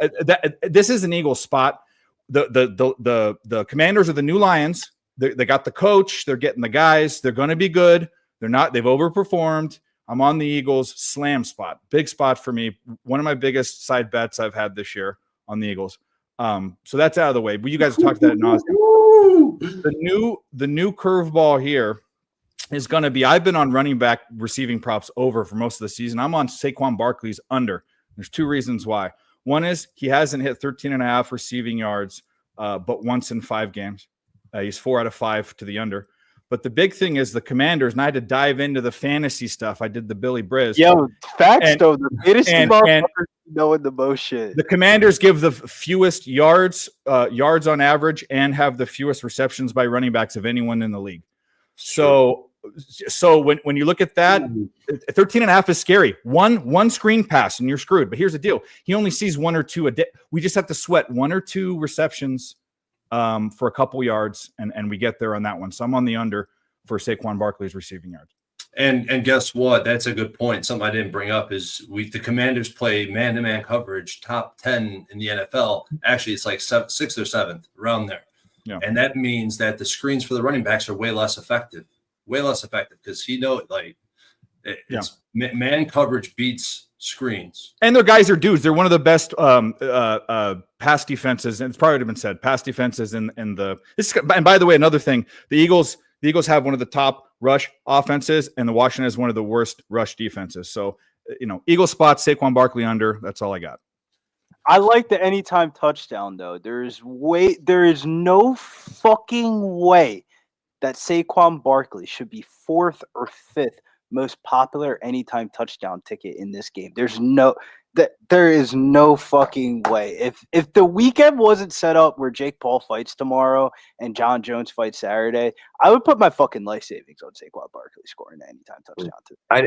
this is an Eagles spot. The Commanders are the new Lions. They got the coach. They're getting the guys. They're going to be good. They've overperformed. I'm on the Eagles slam spot. Big spot for me. One of my biggest side bets I've had this year on the Eagles. So that's out of the way. But you guys talked that ad nauseum. Woo! The new curveball here is going to be, I've been on running back receiving props over for most of the season. I'm on Saquon Barkley's under. There's two reasons why. One is he hasn't hit 13.5 receiving yards, but once in 5 games. He's 4 out of 5 to the under. But the big thing is the Commanders, and I had to dive into the fantasy stuff. I did the Billy Briz. Yo, facts though. The greatest and- motherfuckers knowing the most shit. The Commanders give the fewest yards on average and have the fewest receptions by running backs of anyone in the league. So when you look at that, 13.5 is scary. One screen pass and you're screwed. But here's the deal. He only sees 1 or 2 a day. We just have to sweat 1 or 2 receptions for a couple yards, and we get there on that one. So I'm on the under for Saquon Barkley's receiving yards. And guess what? That's a good point. Something I didn't bring up is the Commanders play man-to-man coverage, top 10 in the NFL. Actually, it's like 6th or 7th, around there. Yeah. And that means that the screens for the running backs are way less effective because it's man coverage beats screens. And their guys are dudes. They're one of the best pass defenses, and it's probably been said, pass defenses in the. And by the way, another thing, the Eagles have one of the top rush offenses, and the Washington has one of the worst rush defenses. So, Eagles spot Saquon Barkley under. That's all I got. I like the anytime touchdown though. There is no fucking way that Saquon Barkley should be 4th or 5th most popular anytime touchdown ticket in this game. There is no fucking way. If the weekend wasn't set up where Jake Paul fights tomorrow and John Jones fights Saturday, I would put my fucking life savings on Saquon Barkley scoring an anytime touchdown. I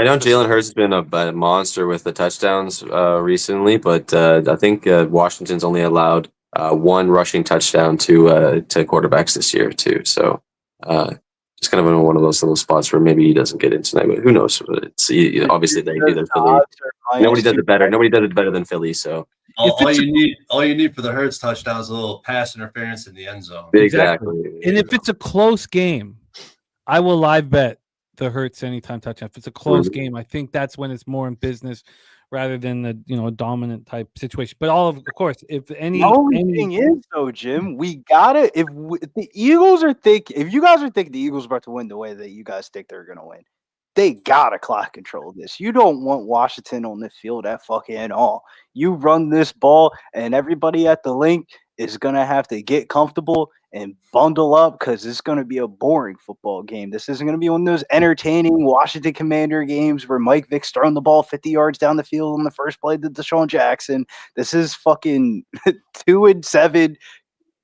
know Jalen Hurts has been a monster with the touchdowns recently, but I think Washington's only allowed 1 rushing touchdown to quarterbacks this year too. So just kind of in one of those little spots where maybe he doesn't get in tonight, but who knows? It's obviously they do their Philly. Nobody does it better. Nobody does it better than Philly. So all you need for the Hurts touchdown is a little pass interference in the end zone. Exactly. And if it's a close game, I will live bet the Hurts anytime touchdown. If it's a close game, I think that's when it's more in business rather than a dominant type situation. But of course, if any thing is though, Jim, we gotta if the Eagles are if you guys are thinking the Eagles are about to win the way that you guys think they're gonna win, they gotta clock control this. You don't want Washington on the field at fucking all. You run this ball, and everybody at the link is gonna have to get comfortable and bundle up because it's gonna be a boring football game. This isn't gonna be one of those entertaining Washington Commander games where Mike Vick's throwing the ball 50 yards down the field on the first play to Deshaun Jackson. This is fucking 2-7.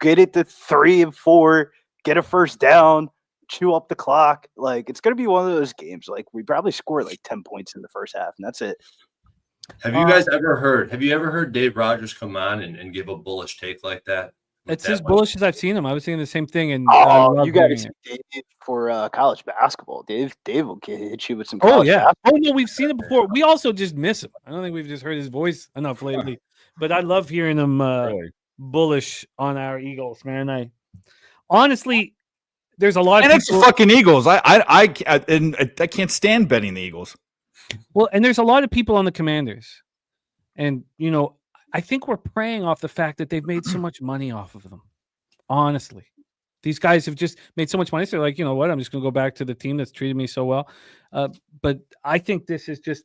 Get it to 3-4. Get a first down. Chew up the clock. Like, it's gonna be one of those games. Like, we probably score like 10 points in the first half, and that's it. Have you guys ever heard Dave Rogers come on and give a bullish take like that? It's as bullish as I've seen him. I was saying the same thing. And you got to see Dave for college basketball. Dave will hit you with some. Oh yeah. Oh no, we've seen it before. We also just miss him. I don't think we've just heard his voice enough lately. But I love hearing him bullish on our Eagles, man. Honestly, there's a lot of it's the fucking Eagles. I can't stand betting the Eagles. Well, and there's a lot of people on the Commanders, and I think we're preying off the fact that they've made so much money off of them. Honestly, these guys have just made so much money. So they're like, you know what? I'm just going to go back to the team that's treated me so well. But I think this is just.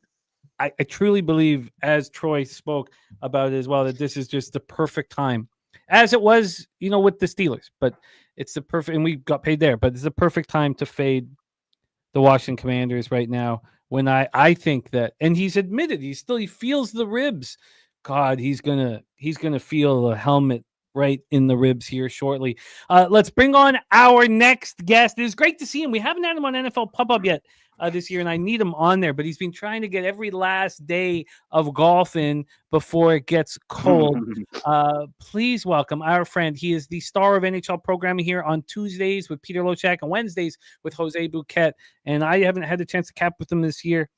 I truly believe, as Troy spoke about it as well, that this is just the perfect time, as it was, with the Steelers. But it's the perfect, and we got paid there. But it's the perfect time to fade the Washington Commanders right now. When I think that, and he's admitted he feels the ribs. God, he's gonna feel the helmet right in the ribs here shortly. Let's bring on our next guest. It is great to see him. We haven't had him on NFL Pop-Up yet this year, and I need him on there, but he's been trying to get every last day of golf in before it gets cold. Please welcome our friend. He is the star of NHL programming here on Tuesdays with Peter Lochak and Wednesdays with Jose Bouquet, and I haven't had a chance to cap with him this year.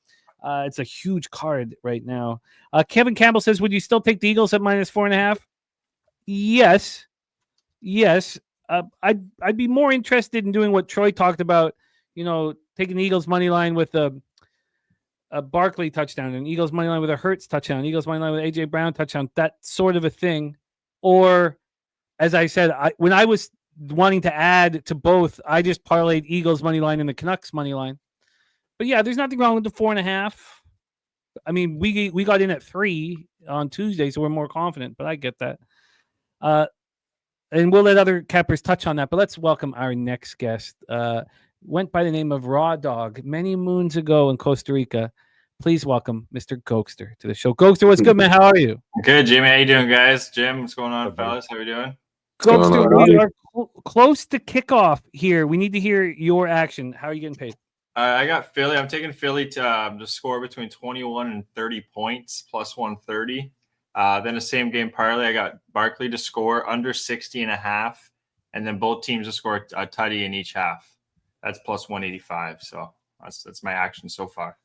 It's a huge card right now. Kevin Campbell says, would you still take the Eagles at -4.5? Yes. I'd be more interested in doing what Troy talked about, taking the Eagles money line with a Barkley touchdown, and Eagles money line with a Hurts touchdown, Eagles money line with AJ Brown touchdown, that sort of a thing. or as I said, when I was wanting to add to both, I just parlayed Eagles money line and the Canucks money line. But yeah, there's nothing wrong with the 4.5. I mean, we got in at 3 on Tuesday, so we're more confident. But I get that. And we'll let other cappers touch on that. But let's welcome our next guest. Went by the name of Raw Dog many moons ago in Costa Rica. Please welcome Mr. Gokster to the show. Gokster, what's good, man? How are you? Good, Jimmy. How you doing, guys? Jim, what's going on, fellas? How we doing? going Gokster, on? we are close to kickoff here. We need to hear your action. How are you getting paid? I got Philly. I'm taking Philly to score between 21 and 30 points, plus 130. Then the same game parlay, I got Barkley to score under 60.5, and then both teams to score a tutty in each half. That's plus 185. So that's my action so far.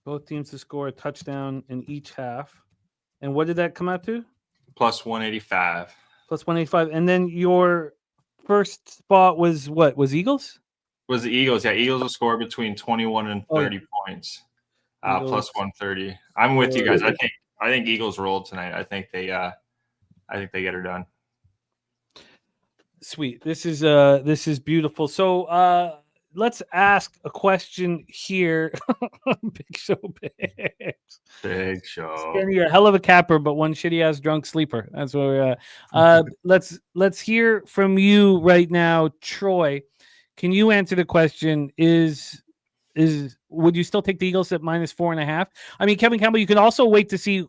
Both teams to score a touchdown in each half. And what did that come out to? Plus 185. Plus 185. And then your first spot was what? Was Eagles? Was the Eagles? Yeah, Eagles will score between 21 and 30 points. Plus 130. I'm with you guys. I think Eagles rolled tonight. I think they get her done. Sweet. This is beautiful. So let's ask a question here. Big Show picks. Big Show. You're a hell of a capper, but one shitty ass drunk sleeper. That's where we're at. Let's hear from you right now, Troy. Can you answer the question? Is would you still take the Eagles at minus 4.5? I mean, Kevin Campbell, you can also wait to see,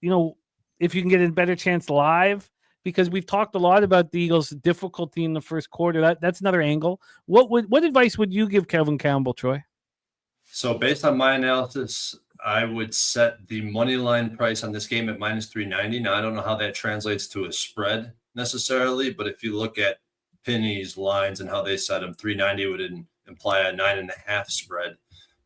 if you can get a better chance live, because we've talked a lot about the Eagles' difficulty in the first quarter. That's another angle. What advice would you give Kevin Campbell, Troy? So based on my analysis, I would set the money line price on this game at minus 390. Now, I don't know how that translates to a spread necessarily, but if you look at pennies, lines, and how they set them, 390 would imply a 9.5 spread.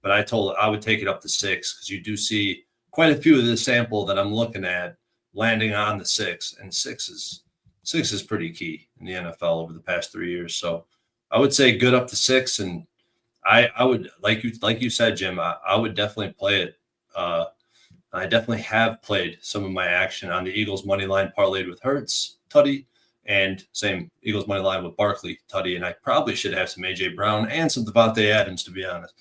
But I would take it up to 6, because you do see quite a few of the sample that I'm looking at landing on the 6, and 6 is pretty key in the NFL over the past 3 years. So I would say good up to 6, and I would like you said, Jim. I would definitely play it. I definitely have played some of my action on the Eagles money line parlayed with Hurts, Tutty, and same Eagles money line with Barkley, Tutty, and I probably should have some AJ Brown and some Devontae Adams, to be honest,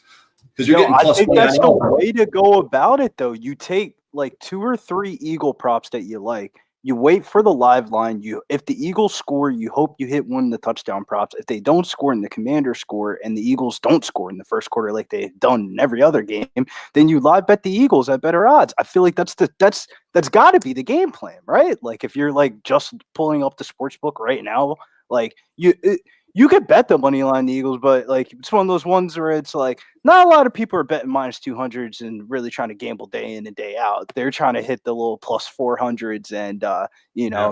because you're getting plus I think money that's on the all of them. way to go about it, though. You take like 2 or 3 Eagle props that you like. You wait for the live line. If the Eagles score, you hope you hit one of the touchdown props. If they don't score and the Commanders score and the Eagles don't score in the first quarter like they've done in every other game, then you live bet the Eagles at better odds. I feel like that's got to be the game plan, right? Like if you're like just pulling up the sports book right now, like you could bet the money line the Eagles, but like it's one of those ones where it's like not a lot of people are betting minus 200s and really trying to gamble day in and day out. They're trying to hit the little plus 400s and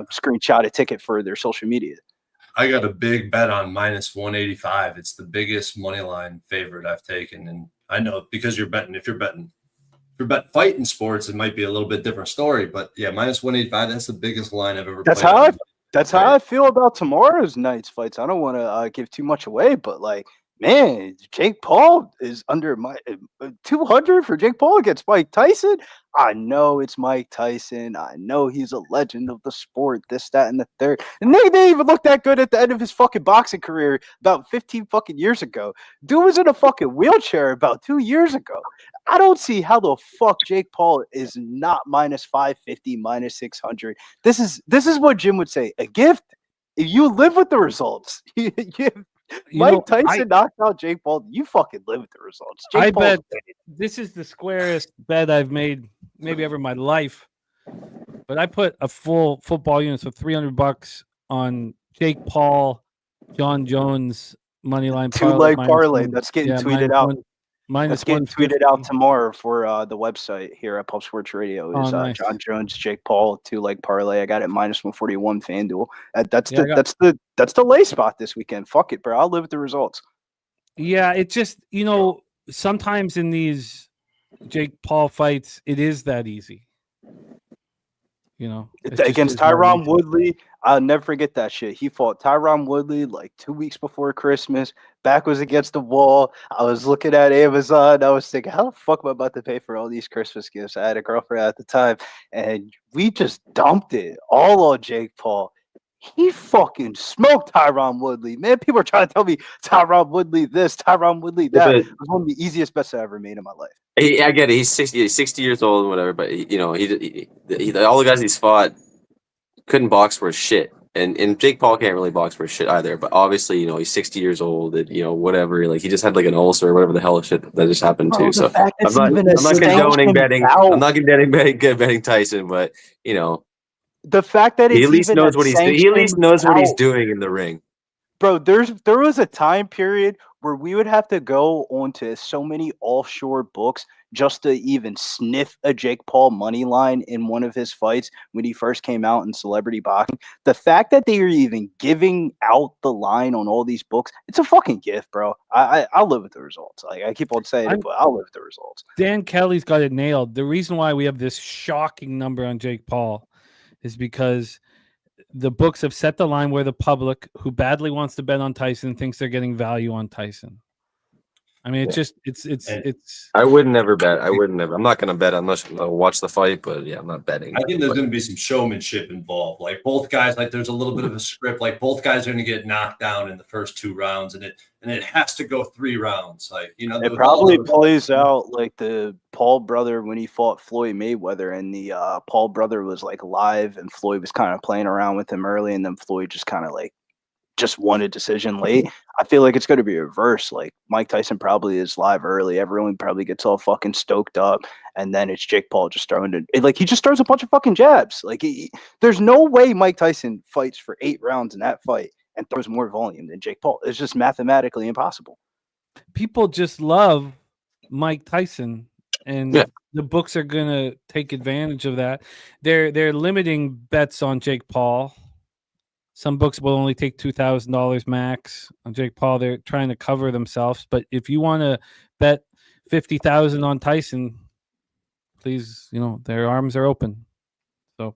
screenshot a ticket for their social media. I got a big bet on minus 185. It's the biggest money line favorite I've taken, and I know because you're betting. If you're betting fighting sports, it might be a little bit different story. But yeah, minus 185. That's the biggest line I've ever. That's played how I feel about tomorrow's night's fights. I don't want to give too much away, but like, man, Jake Paul is under my 200 for Jake Paul against Mike Tyson. I know it's Mike Tyson. I know he's a legend of the sport, this, that, and the third. And they didn't even look that good at the end of his fucking boxing career about 15 fucking years ago. Dude was in a fucking wheelchair about 2 years ago. I don't see how the fuck Jake Paul is not minus 550, minus 600. This is what Jim would say. A gift. If you live with the results. Mike Tyson knocked out Jake Paul. You fucking live with the results. I bet this is the squarest bet I've made maybe ever in my life. But I put a full football unit, so $300 on Jake Paul, John Jones money line parlay. Parlay. That's getting tweeted out. That's getting tweeted out tomorrow for the website here at Pub Sports Radio. Is nice. John Jones, Jake Paul, 2-leg parlay. I got it minus 141 FanDuel. That's the lay spot this weekend. Fuck it, bro. I'll live with the results. Yeah, it just sometimes in these Jake Paul fights, it is that easy. You know, Against Tyron Woodley, I'll never forget that shit. He fought Tyron Woodley like 2 weeks before Christmas. Back was against the wall. I was looking at Amazon. I was thinking, how the fuck am I about to pay for all these Christmas gifts? I had a girlfriend at the time, and we just dumped it all on Jake Paul. He fucking smoked Tyron Woodley, man. People are trying to tell me Tyron Woodley this, Tyron Woodley that. It was one of the easiest bets I ever made in my life. I get it. He's 60 years old and whatever, but he all the guys he's fought couldn't box for shit. And Jake Paul can't really box for shit either. But obviously, he's 60 years old and whatever. Like he just had like an ulcer or whatever the hell shit that just happened too. So I'm not condoning betting. I'm not condoning betting Tyson, but the fact that he at least knows what he's doing. He at least knows what he's doing in the ring. Bro, there was a time period where we would have to go onto so many offshore books just to even sniff a Jake Paul money line in one of his fights when he first came out in celebrity boxing. The fact that they are even giving out the line on all these books, it's a fucking gift, bro. I'll live with the results. Like I keep on saying it, but I'll live with the results. Dan Kelly's got it nailed. The reason why we have this shocking number on Jake Paul is because the books have set the line where the public who badly wants to bet on Tyson thinks they're getting value on Tyson. I mean, it's. I would never bet. I'm not going to bet unless I'll watch the fight. But yeah, I'm not betting. I think there's going to be some showmanship involved. Like both guys, like there's a little bit of a script. Like both guys are going to get knocked down in the first 2 rounds, and it has to go 3 rounds. Like it probably plays out like the Paul brother when he fought Floyd Mayweather, and the Paul brother was like live, and Floyd was kind of playing around with him early, and then Floyd just kind of like just won a decision late. I feel like it's going to be reversed. Like Mike Tyson probably is live early. Everyone probably gets all fucking stoked up, and then it's Jake Paul just throwing it. Like he just throws a bunch of fucking jabs. Like there's no way Mike Tyson fights for 8 rounds in that fight and throws more volume than Jake Paul. It's just mathematically impossible. People just love Mike Tyson, and the books are gonna take advantage of that. They're limiting bets on Jake Paul. Some books will only take $2,000 max on Jake Paul. They're trying to cover themselves. But if you want to bet $50,000 on Tyson, please, their arms are open. So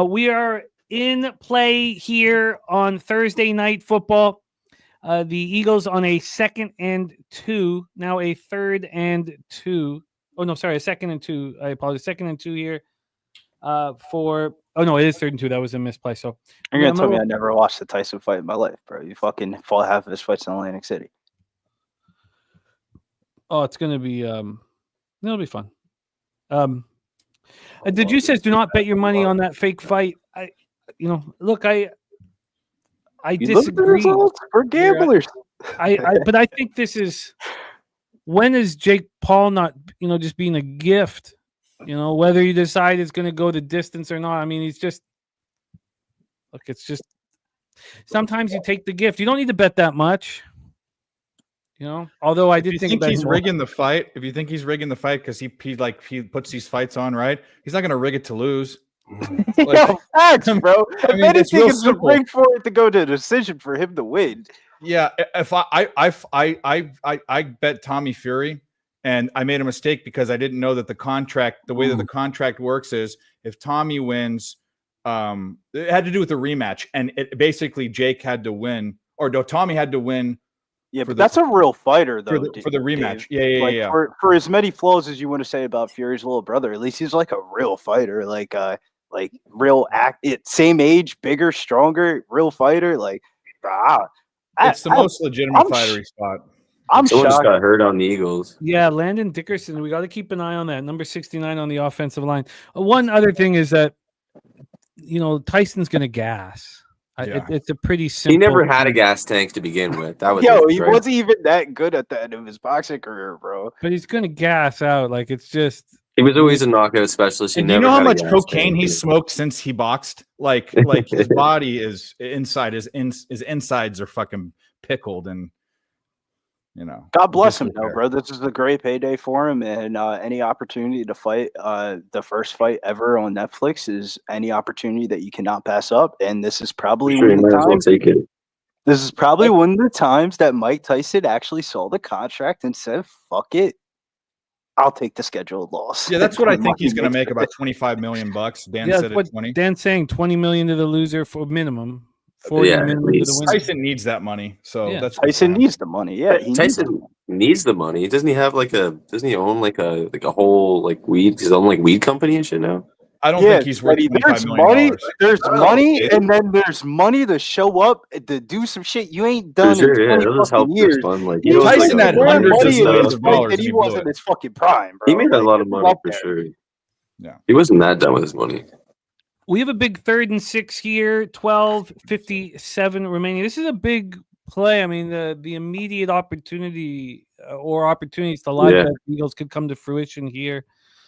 we are in play here on Thursday Night Football. The Eagles on a 2nd and 2, now a 3rd and 2. Oh, no, sorry, a 2nd and 2. I apologize. 2nd and 2 here for. Oh, no, it is 3rd and 2. That was a misplay. So you're going to tell me I never watched the Tyson fight in my life, bro. You fucking fought half of his fights in Atlantic City. Oh, it's going to be it'll be fun. Did you says do not bet your money on that fake fight? Look, I disagree. We're gamblers. But I think this is, when is Jake Paul not, just being a gift? Whether you decide it's going to go the distance or not. I mean, it's just sometimes you take the gift. You don't need to bet that much. Although I did think he's rigging the fight. If you think he's rigging the fight because he puts these fights on, right? He's not going to rig it to lose. Facts, bro. I mean, it's real simple. Rig for it to go to a decision for him to win. Yeah, if I bet Tommy Fury. And I made a mistake because I didn't know that the way that the contract works is if Tommy wins, it had to do with the rematch. And it basically Jake had to win, or no, Tommy had to win. Yeah, but that's a real fighter, though. For the rematch. Dave. Yeah. For as many flaws as you want to say about Fury's little brother, at least he's like a real fighter. Like real same age, bigger, stronger, real fighter. Like, it's the most legitimate fighter he's fought. Someone just got hurt on the Eagles. Yeah, Landon Dickerson. We got to keep an eye on that. Number 69 on the offensive line. One other thing is that, Tyson's going to gas. It's a pretty simple. He never had a gas tank to begin with. That was he wasn't even that good at the end of his boxing career, bro. But he's going to gas out. Like, it's just. He was always a knockout specialist. Do you know how much cocaine he smoked since he boxed? Like his body is inside. His insides are fucking pickled and. God bless him, though, bro. This is a great payday for him, and any opportunity to fight the first fight ever on Netflix is any opportunity that you cannot pass up. And this is probably This is probably one of the times that Mike Tyson actually saw the contract and said, "Fuck it, I'll take the scheduled loss. Yeah, that's what I My think he's going to teammates make, about $25 million. Dan Yeah, said that's at what 20. Dan's saying. 20 million to the loser for minimum. 40 Yeah, at minimum to the least. winner. Tyson needs that money, so Yeah. that's good for Tyson him. needs the money. Yeah, he needs the Tyson money. needs the money. Doesn't he have doesn't he own like a whole weed, his own weed company and shit now? I don't Yeah, think he's worth Buddy, $25 there's million. money. There's Oh, money, okay. and then there's money to show up to do some shit you ain't For done sure, in yeah, 20 it'll just fucking help years. this fun. He owns, Tyson a had bunch hundreds of money in millions this of fight dollars that and he he blew was in it. his fucking prime, bro. He made a lot of it's money up for there. sure. Yeah. He wasn't that done with his money. We have a big 3rd and 6 here, 12:57 remaining. This is a big play. I mean, the immediate opportunity or opportunities to live Yeah. bet Eagles could come to fruition here.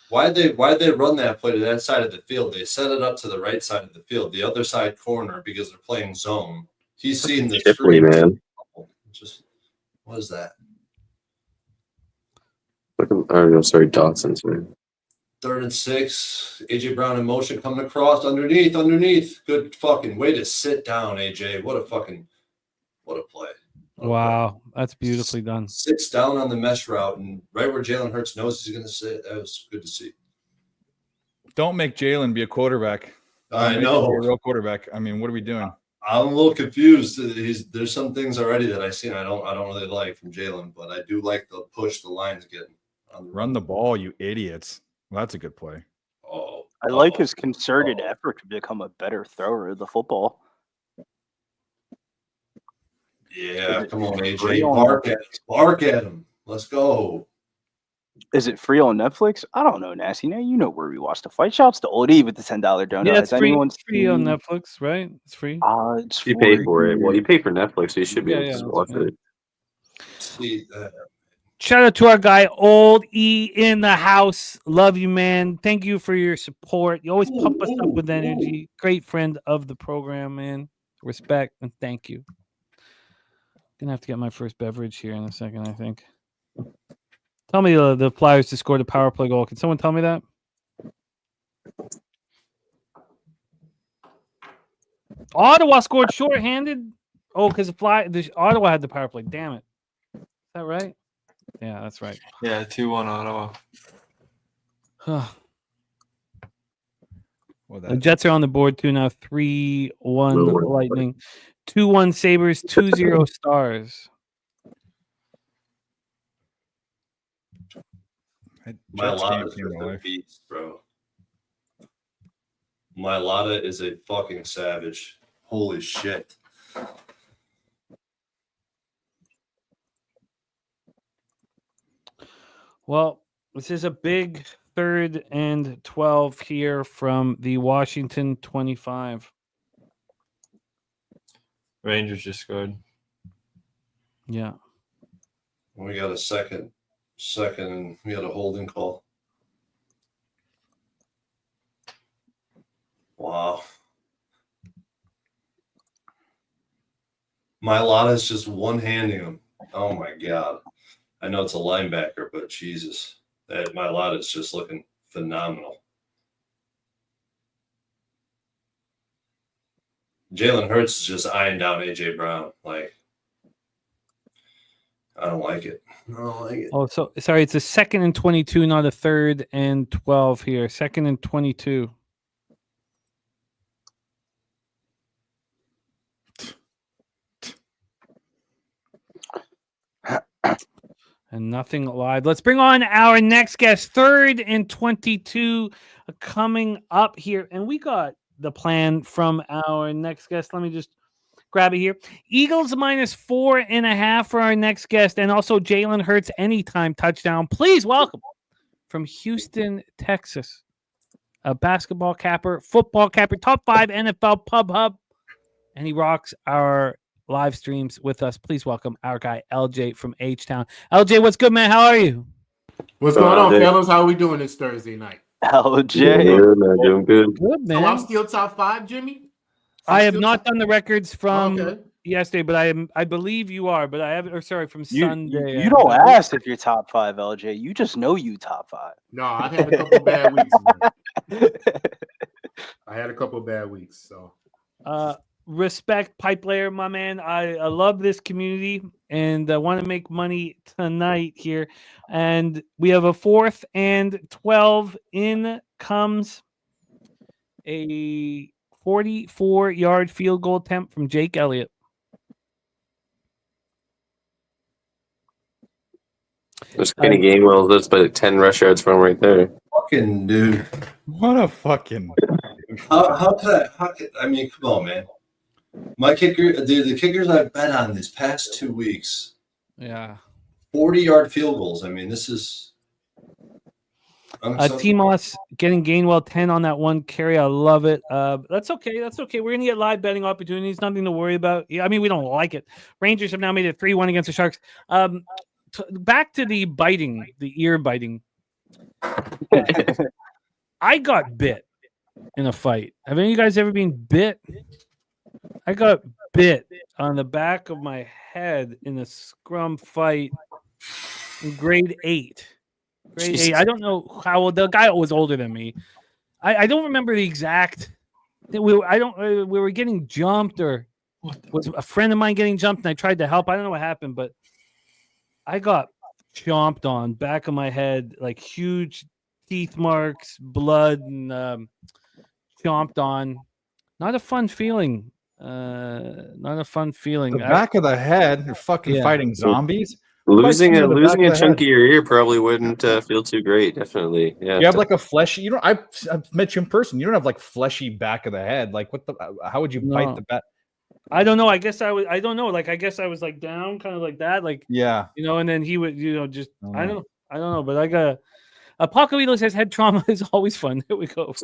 Why'd they run that play to that side of the field? They set it up to the right side of the field, the other side corner, because they're playing zone. He's seeing the Shipley, screen. man. Just what is that? Sorry, Dotson. Sorry. 3rd and 6. AJ Brown in motion coming across underneath. Good fucking way to sit down, AJ. What a play. What a play. Wow, that's beautifully done. Sits down on the mesh route and right where Jalen Hurts knows he's going to sit. That was good to see. Don't make Jalen be a quarterback. I Make him be know. a real quarterback. I mean, what are we doing? I'm a little confused. There's some things already that I've seen I don't really like from Jalen, but I do like the push the line's getting on the Run the ball, you idiots. Well, that's a good play. Oh, I like his concerted effort to become a better thrower of the football. Yeah, come on, AJ. Free on Bark at him. Let's go. Is it free on Netflix? I don't know, Nasty. Now you know where we watch the fight. Shouts to OD with the $10 donut. Yeah, it's Has free, anyone free on seen Netflix, right? It's free. odds? You pay for it. Well, you pay for Netflix, so you should be Yeah, able yeah, to that's watch fine. it. See, Shout out to our guy, Old E in the house. Love you, man. Thank you for your support. You always pump us up with energy. Great friend of the program, man. Respect and thank you. Gonna have to get my first beverage here in a second, I think. Tell me the Flyers to score the power play goal. Can someone tell me that? Ottawa scored shorthanded. Oh, because Ottawa had the power play. Damn it. Is that right? Yeah, that's right. Yeah, 2-1 Ottawa. Well, The Jets are on the board too now. 3-1 Lightning, 2-1 Sabres, 2-0 Stars. Mailata is a beast, bro. Mailata is a fucking savage. Holy shit. Well, this is a big 3rd and 12 here from the Washington 25. Rangers just scored. Yeah. We got a second, and we got a holding call. Wow. Mailata is just one-handing him. Oh my god. I know it's a linebacker, but Jesus, that Mailata is just looking phenomenal. Jalen Hurts is just eyeing down AJ Brown. Like, I don't like it. I don't like it. Oh, so sorry, it's a 2nd and 22, not a 3rd and 12 here. 2nd and 22. And nothing live. Let's bring on our next guest. 3rd and 22 coming up here. And we got the plan from our next guest. Let me just grab it here. Eagles -4.5 for our next guest. And also Jalen Hurts anytime touchdown. Please welcome from Houston, Texas, a basketball capper, football capper, top 5 NFL Pub Hub. And he rocks our live streams with us. Please welcome our guy LJ from H-Town. LJ, what's good, man? How are you? What's going on, fellas? How are we doing this Thursday night? LJ. Good, man. Doing good. Good, man. So I'm still top 5, Jimmy. I have not done the records from Okay. yesterday, but I believe you are. But I haven't. Or sorry, from Sunday. You don't ask if you're top 5, LJ. You just know you top 5. No, I've had a couple bad weeks. Man. I had a couple bad weeks. So Respect, pipe layer, my man. I love this community, and want to make money tonight here. And we have a 4th and 12. In comes a 44-yard field goal attempt from Jake Elliott. There's Kenny Gainwell. That's by 10 rush yards from right there. Fucking dude. What a fucking. How could I mean, come on, man. My kicker, the kickers I've bet on these past 2 weeks, Yeah. 40-yard field goals. I mean, this is. T-Moss getting Gainwell 10 on that one carry. I love it. That's okay. That's okay. We're going to get live betting opportunities. Nothing to worry about. Yeah, I mean, we don't like it. Rangers have now made it 3-1 against the Sharks. Back to the biting, the ear biting. I got bit in a fight. Have any of you guys ever been bit? I got bit on the back of my head in a scrum fight in grade 8. Grade 8. I don't know how old the guy was older than me. I don't remember the exact. We were getting jumped, or was a friend of mine getting jumped, and I tried to help. I don't know what happened, but I got chomped on back of my head, like huge teeth marks, blood, and chomped on. Not a fun feeling. Not a fun feeling. The back of the head. You're fucking fighting zombies. Losing a head. chunk of your ear probably wouldn't feel too great. Definitely, yeah. You have like a fleshy. You don't. I've met you in person. You don't have like fleshy back of the head. Like what the? How would you bite the back? I don't know. I guess I was. I don't know. Like I guess I was like down, kind of like that. Like yeah, you know. And then he would, just I don't know. But I got Apocalypse says head trauma is always fun. There we go.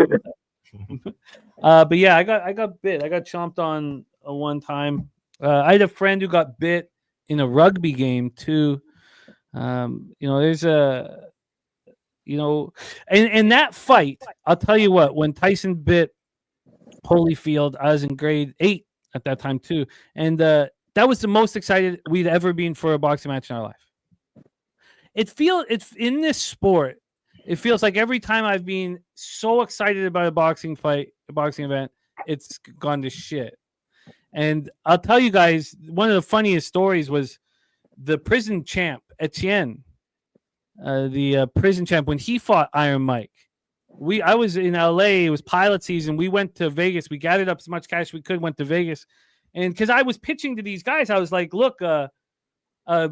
But yeah, I got bit. I got chomped on one time. I had a friend who got bit in a rugby game too. There's a, and that fight, I'll tell you what, when Tyson bit Holyfield, I was in grade 8 at that time too. And that was the most excited we'd ever been for a boxing match in our life. It's in this sport, it feels like every time I've been so excited about a boxing fight, a boxing event, it's gone to shit. And I'll tell you guys, one of the funniest stories was the prison champ, Etienne, the prison champ, when he fought Iron Mike. I was in LA, it was pilot season. We went to Vegas. We gathered up as much cash as we could, went to Vegas. And because I was pitching to these guys, I was like, look, Tyson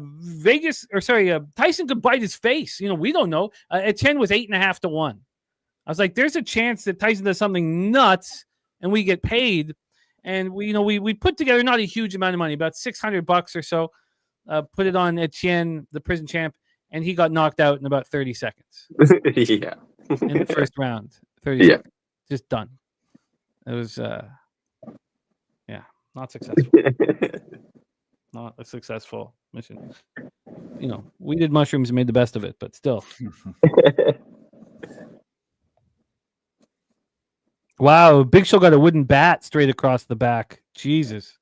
could bite his face. We don't know. Etienne was 8.5 to 1. I was like, there's a chance that Tyson does something nuts and we get paid. And we put together not a huge amount of money, about $600 or so, put it on Etienne, the prison champ, and he got knocked out in about 30 seconds. Yeah. In the first round. 30 seconds. Just done. It was not successful. Not a successful mission. We did mushrooms and made the best of it, but still. Wow, Big Show got a wooden bat straight across the back. Jesus.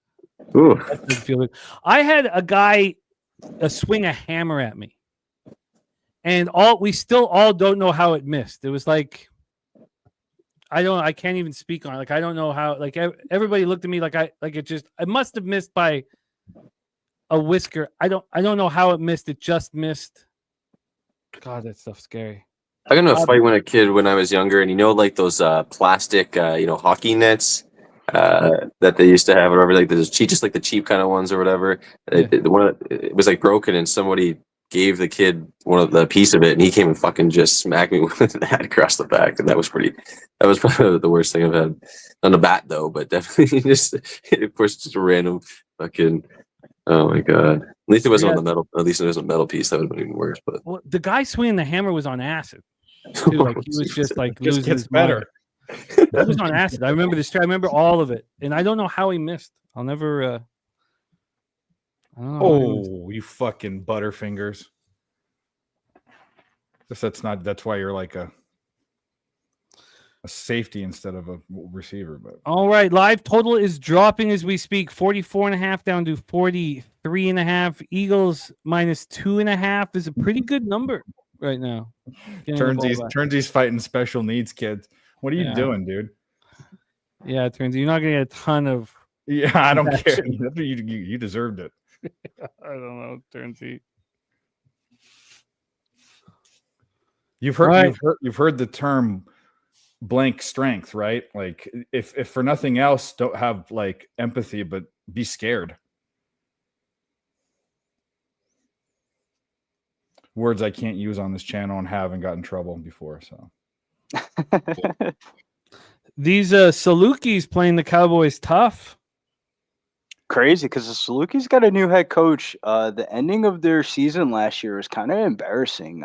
Ooh. That didn't feel good. I had a guy swing a hammer at me. And we still all don't know how it missed. It was like, I can't even speak on it. Like, I don't know how, like everybody looked at me like I must have missed by a whisker. I don't know how it missed. It just missed. God, that stuff's scary. I got into a fight when I was younger, and like those plastic, hockey nets that they used to have, or whatever, like those cheap, just like the cheap kind of ones or whatever. Yeah. It was like broken, and somebody gave the kid the piece of it, and he came and fucking just smacked me with that across the back, and that was probably the worst thing I've had. On a bat though, but definitely just a random fucking. Oh my god! At least it wasn't on the metal. At least it wasn't a metal piece. That would have been even worse. But the guy swinging the hammer was on acid. Too. Like he was just like just losing his better. That was on acid. I remember this. I remember all of it, and I don't know how he missed. I'll never. I don't know. Oh, you fucking butterfingers! That's why you're like a safety instead of a receiver. But all right, live total is dropping as we speak. 44.5 down to 43.5. Eagles -2.5 is a pretty good number right now. Turnsy's fighting special needs kids. What are you doing, dude? Yeah, Turnsy, you're not gonna get a ton of Yeah, I don't care. You deserved it. I don't know. Turnsy. You've heard, Right. you've heard the term blank strength, right? Like if for nothing else, don't have like empathy, but be scared. Words I can't use on this channel and haven't gotten in trouble before. So These Salukis playing the Cowboys tough. Crazy because the Salukis got a new head coach. The ending of their season last year was kind of embarrassing.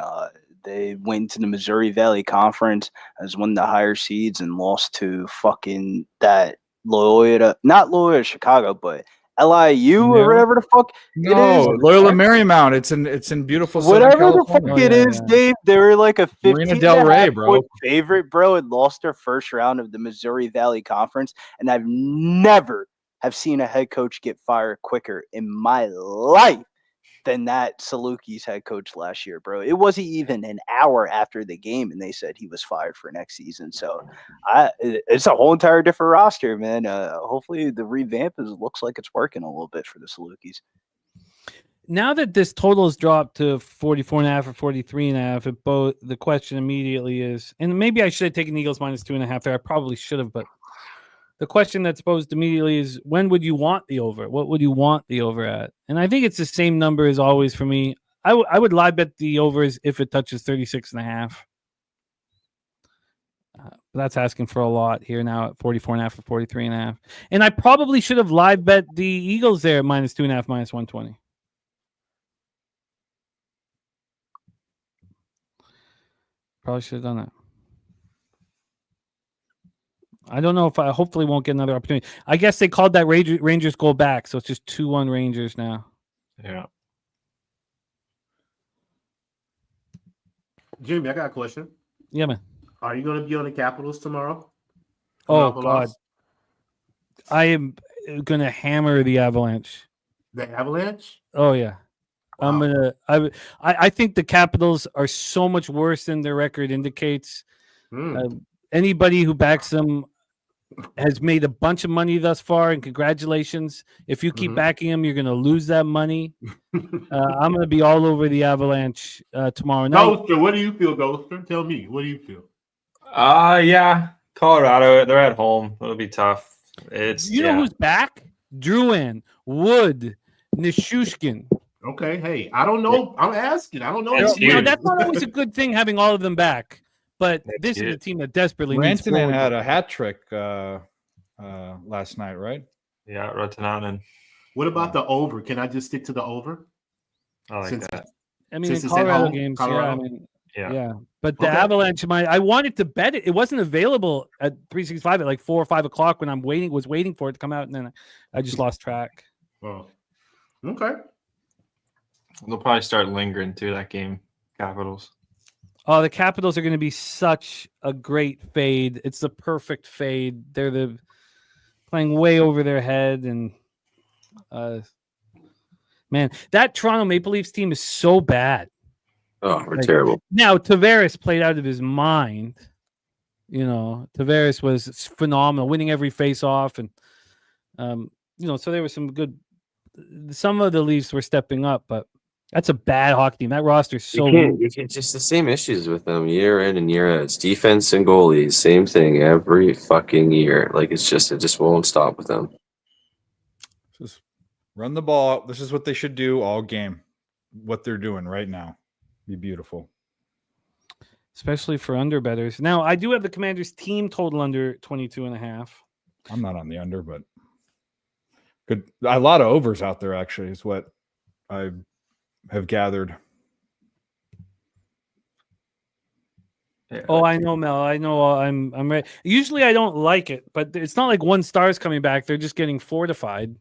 They went to the Missouri Valley Conference as one of the higher seeds and lost to fucking that not Loyola Chicago, but LIU No. or whatever the fuck it is. Loyola Marymount. It's in beautiful Southern Whatever the California. fuck Oh, it yeah, is, yeah. Dave. They were like a Marina 15 Del Rey, bro. favorite, bro, and lost their first round of the Missouri Valley Conference. And I've never have seen a head coach get fired quicker in my life than that Salukis head coach last year, bro. It wasn't even an hour after the game, and they said he was fired for next season. So it's a whole entire different roster, man. Hopefully the revamp looks like it's working a little bit for the Salukis. Now that this total has dropped to 44.5 or 43.5, it both the question immediately is, and maybe I should have taken Eagles minus 2.5 there. I probably should have, but the question that's posed immediately is, when would you want the over? What would you want the over at? And I think it's the same number as always for me. I would live bet the overs if it touches 36.5. But that's asking for a lot here now at 44.5 or 43.5. And I probably should have live bet the Eagles there at minus 2.5, minus 120. Probably should have done that. I don't know if I hopefully won't get another opportunity. I guess they called that Rangers goal back, so it's just 2-1 Rangers now. Yeah. Jimmy, I got a question. Yeah, man. Are you going to be on the Capitals tomorrow? Oh, Coming off a God. loss? I am going to hammer the Avalanche. The Avalanche? Oh, yeah. Wow. I think the Capitals are so much worse than their record indicates. Anybody who backs them has made a bunch of money thus far, and congratulations. If you keep backing them, you're going to lose that money. I'm going to be all over the Avalanche tomorrow night. Ghoster, what do you feel, Ghoster? Tell me, what do you feel? Yeah. Colorado, they're at home. It'll be tough. You know who's back? Drouin, Wood, Nishushkin. Okay, hey, I don't know. I'm asking. I don't know. That's huge. That's not always a good thing having all of them back, but this is a team that desperately needs Rantanen forward. had a hat trick last night, right? Yeah, Rantanen. What about the over? Can I just stick to the over? I like Since- that. I mean, Since in it's at Colorado home, games, Colorado? yeah. But the Okay. Avalanche, I wanted to bet it. It wasn't available at 365 at like 4 or 5 o'clock when was waiting for it to come out, and then I just lost track. Oh, okay. They'll probably start lingering too, that game. Capitals. Oh, the Capitals are going to be such a great fade. It's the perfect fade. They're playing way over their head, and man, that Toronto Maple Leafs team is so bad. Oh, we're terrible. Now, Tavares played out of his mind. You know, Tavares was phenomenal, winning every face-off, and so there was some good. Some of the Leafs were stepping up, but that's a bad hockey team. That roster's so. You can't just the same issues with them year in and year out. It's defense and goalies, same thing every fucking year. Like it just won't stop with them. Just run the ball. This is what they should do all game. What they're doing right now. Be beautiful. Especially for underbetters. Now, I do have the Commanders team total under 22.5. I'm not on the under, but good. A lot of overs out there, actually, is what I have gathered. Yeah, Oh, I know, Mel. I know. I'm ready. Usually, I don't like it, but it's not like one star's coming back. They're just getting fortified.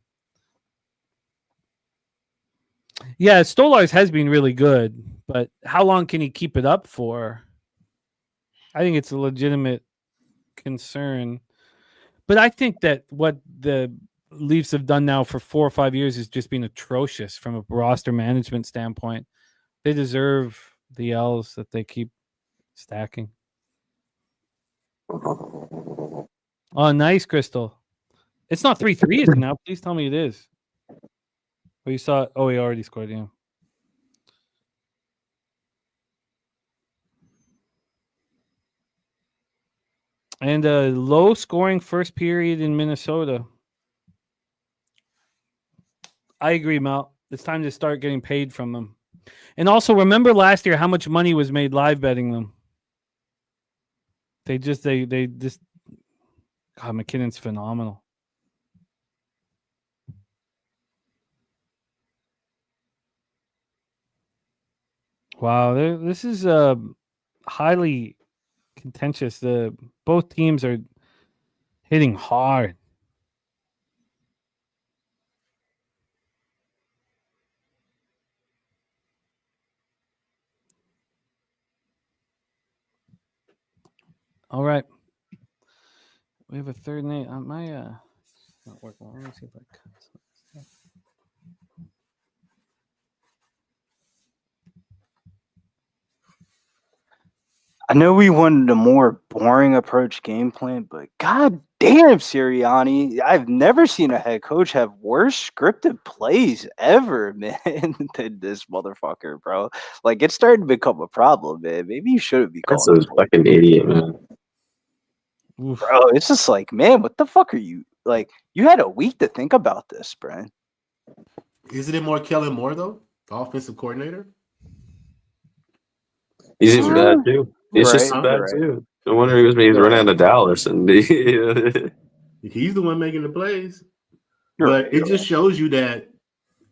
Yeah, Stolarz has been really good, but how long can he keep it up for? I think it's a legitimate concern. But I think that what the Leafs have done now for 4 or 5 years has just been atrocious from a roster management standpoint. They deserve the L's that they keep stacking. Oh, nice, Crystal. It's not 3-3, is it now? Please tell me it is. Oh, you saw it. Oh, he already scored, yeah. And a low scoring first period in Minnesota. I agree, Mal. It's time to start getting paid from them. And also remember last year how much money was made live betting them. They just God, McKinnon's phenomenal. Wow, this is highly contentious. Both teams are hitting hard. All right. We have a third name. Not working. Let me see if I cut some stuff. I know we wanted a more boring approach game plan, but god damn, Sirianni, I've never seen a head coach have worse scripted plays ever, man, than this motherfucker, bro. Like, it's starting to become a problem, man. Maybe you shouldn't be That's calling a fucking idiot, man. Oof. bro. It's just like, man, what the fuck are you like? You had a week to think about this, bro. Isn't it more Kellen Moore though, the offensive coordinator? He's even bad too. He's just Right, bad right. too. No wonder he was running out of Dallas and He's the one making the plays. But it just shows you that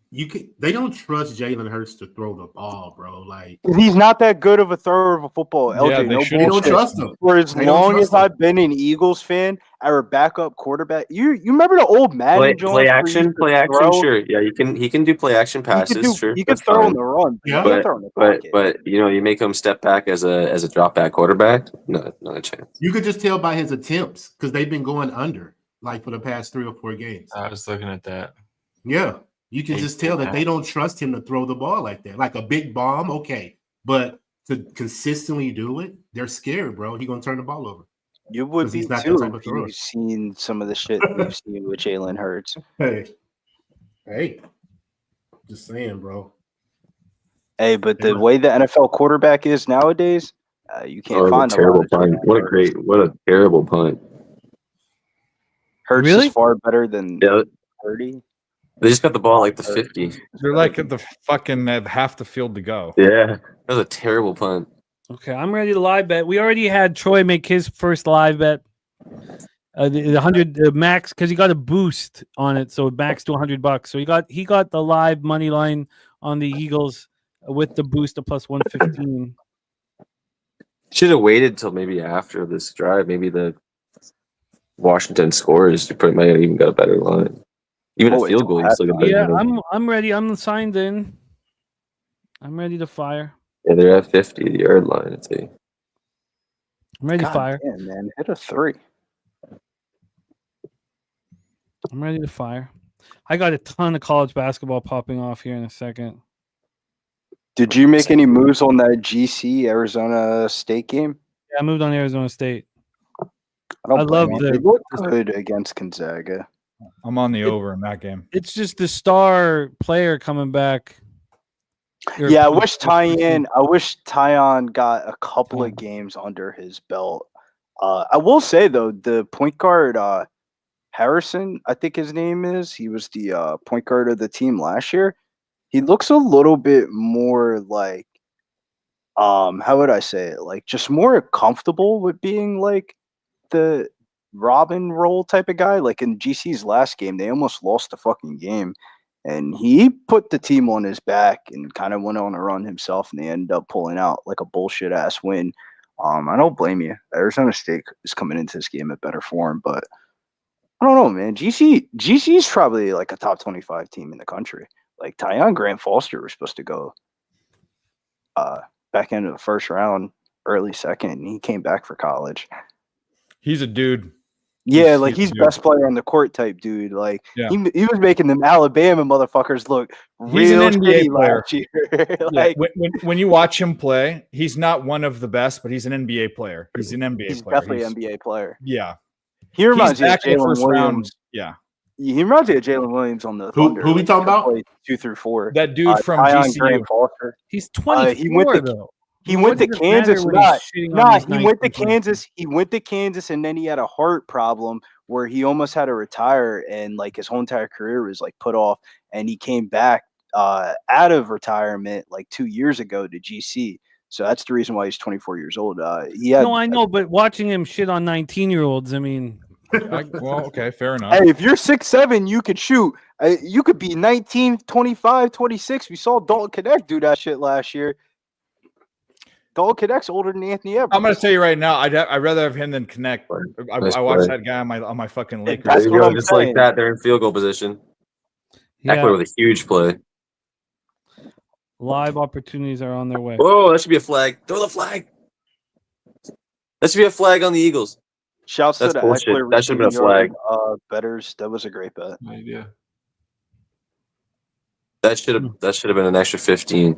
they don't trust Jalen Hurts to throw the ball, bro. Like, he's not that good of a thrower of a football. Yeah, LJ, they no should. they don't bullshit. trust him. For as They don't long trust as him. I've been an Eagles fan, our backup quarterback. You remember the old Madden Jones play where you action, used to throw? sure. Yeah, he can do play action passes, sure. He could That's throw fine. in the run. Yeah. He can't throw in the pocket. But you make him step back as a drop back quarterback. No, not a chance. You could just tell by his attempts because they've been going under like for the past 3 or 4 games. I was looking at that. Yeah. You can just tell that they don't trust him to throw the ball like that. Like a big bomb, okay. But to consistently do it, they're scared, bro. He's going to turn the ball over. You would 'Cause be he's not that too type of if thrower. you've seen some of the shit we've seen with Jalen Hurts. Hey. Just saying, bro. Hey, but the Yeah. way the NFL quarterback is nowadays, you can't Oh, find a a terrible lot of punt. Jalen What a terrible punt. Hurts Really? is far better than Yeah, 30. they just got the ball like the 50. They're like at the fucking have half the field to go. Yeah, that was a terrible punt. Okay, I'm ready to live bet. We already had Troy make his first live bet. The 100 max because he got a boost on it, so it maxed to $100. So he got the live money line on the Eagles with the boost of plus 115. Should have waited till maybe after this drive. Maybe the Washington scores. You probably might have even got a better line. Even Oh, a field it's goal, you still get better. Yeah, line. I'm ready. I'm signed in. I'm ready to fire. Yeah, they're at 50-yard line. I'd say. I'm ready to God fire. damn, man. Hit a 3. I'm ready to fire. I got a ton of college basketball popping off here in a second. Did you make any moves on that GC Arizona State game? Yeah, I moved on Arizona State. don't I love blame you. the- They look good against Gonzaga. I'm on the over in that game. It's just the star player coming back. Yeah, I wish Tyon got a couple of games under his belt. I will say though, the point guard Harrison, I think his name is. He was the point guard of the team last year. He looks a little bit more like, how would I say it? Like just more comfortable with being like the Robin role type of guy. Like in GC's last game, they almost lost the fucking game. And he put the team on his back and kind of went on a run himself, and they ended up pulling out like a bullshit ass win. I don't blame you. Arizona State is coming into this game at better form, but I don't know, man. GC is probably like a top 25 team in the country. Like Tyon Grant Foster was supposed to go back into the first round, early second, and he came back for college. He's a dude. Yeah, like he's dude. best player on the court type dude. Like Yeah. he was making them Alabama motherfuckers look He's an real NBA shitty player. last year. Yeah, like when you watch him play, he's not one of the best, but he's an NBA player. He's an NBA he's player. definitely an NBA player. Yeah. He reminds He's me of back in the Jalen first round. Williams. Yeah. He reminds me of Jalen Williams on the Who Thunder. we talking about? played 2 through 4. That dude from Tyon GCU. Grant-Foster. He's 24 he went to- though. He What went to does it matter Kansas. when he's shitting on these He went to 19 points? Kansas. He went to Kansas, and then he had a heart problem where he almost had to retire, and like his whole entire career was like put off. And he came back out of retirement like 2 years ago to GC. So that's the reason why he's 24 years old. No, I know, but watching him shit on 19-year-olds, I mean, Well, okay, fair enough. Hey, if you're 6'7", you could shoot. You could be 19, 25, 26. We saw Dalton Connect do that shit last year. Dalton Connect's older than Anthony Edwards. I'm gonna tell you right now, I'd rather have him than Connect. Nice I watched play. that guy on my fucking Hey, Lakers. that's There you what go, I'm just saying. like that. They're in field goal position. yeah, Eckler with a huge play. live opportunities are on their way. Whoa, that should be a flag. Throw the flag. That should be a flag on the Eagles. Shouts That's to the bullshit. Eckler That should've been a receiving yard, betters. That was a great bet. idea. That should have been an extra 15.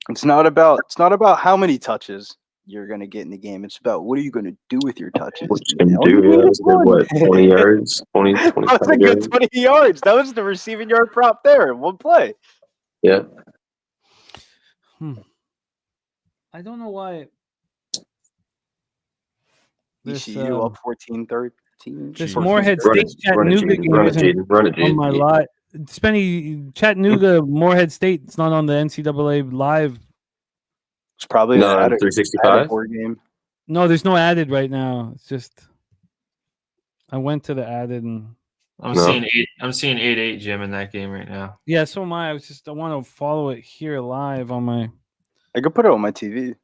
It's not about how many touches you're gonna get in the game. It's about what are you gonna do with your touches. What you can do? Yeah, that was a good, what, 20 yards? 20, That was 25 a good yards? 20 yards. That was the receiving yard prop there in one play. Yeah. I don't know why. This, ECU up 14-13. this Or Moorhead 14-13. State Run it, Chattanooga Jaden. game Run it, isn't Jaden. Run it, on my Jaden. live. Spenny, Chattanooga, Moorhead State. It's not on the NCAA live. It's probably No, an added 365. board game. No, there's no added right now. It's just I went to the added and I'm No. seeing 8. I'm seeing 8-8 Jim in that game right now. yeah, so am I. I want to follow it here live on my. I could put it on my TV.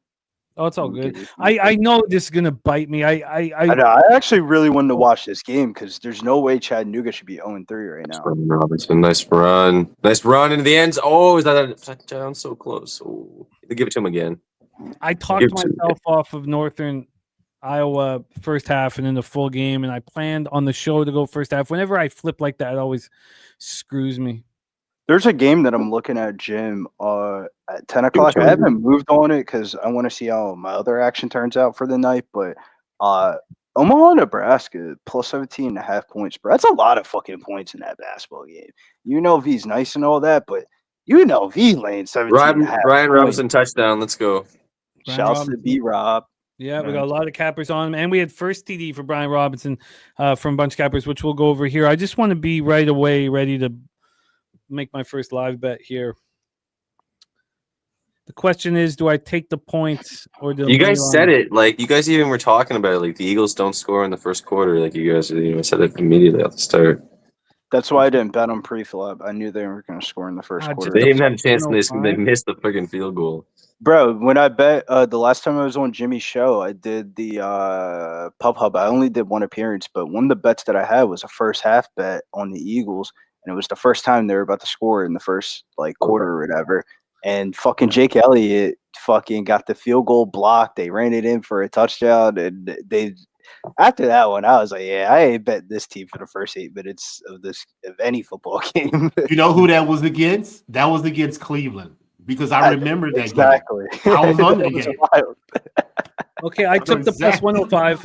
Oh, it's all good. I know this is gonna bite me. I know. I actually really wanted to watch this game because there's no way Chattanooga should be 0-3 right now. Run, Robinson, nice run. Nice run into the end. Oh, is that a touchdown? So close. Oh, give it to him again. I talked Give it to me. myself off of Northern Iowa first half and then the full game, and I planned on the show to go first half. Whenever I flip like that, it always screws me. There's a game that I'm looking at, Jim, at 10 Give it o'clock. to I me. haven't moved on it because I want to see how my other action turns out for the night. But Omaha, Nebraska, plus 17.5 points, bro. That's a lot of fucking points in that basketball game. UNLV's nice and all that, but UNLV laying 17.5 Ryan points. Robinson touchdown. Let's go. Brian Shouts to Robinson. B-Rob. Yeah, we got a lot of cappers on him, and we had first TD for Brian Robinson from Bunch Cappers, which we'll go over here. I just want to be right away ready to make my first live bet here. The question is, do I take the points or do You guys said it. Like, you guys even were talking about it. Like, the Eagles don't score in the first quarter. Like, you guys said it immediately at the start. That's why I didn't bet on pre-flop. I knew they were going to score in the first Ah, quarter. They didn't even have a chance and they 105. missed the freaking field goal. Bro, when I bet the last time I was on Jimmy's show, I did the Pub Hub. I only did one appearance, but one of the bets that I had was a first half bet on the Eagles, and it was the first time they were about to score in the first quarter or whatever. And fucking Jake Elliott fucking got the field goal blocked. They ran it in for a touchdown, and they. After that one, I was like, "Yeah, I ain't bet this team for the first 8 minutes of any football game." You know who that was against? That was against Cleveland because I remember that exactly. game. I was on that It was game. wild. Okay, I took the plus 105.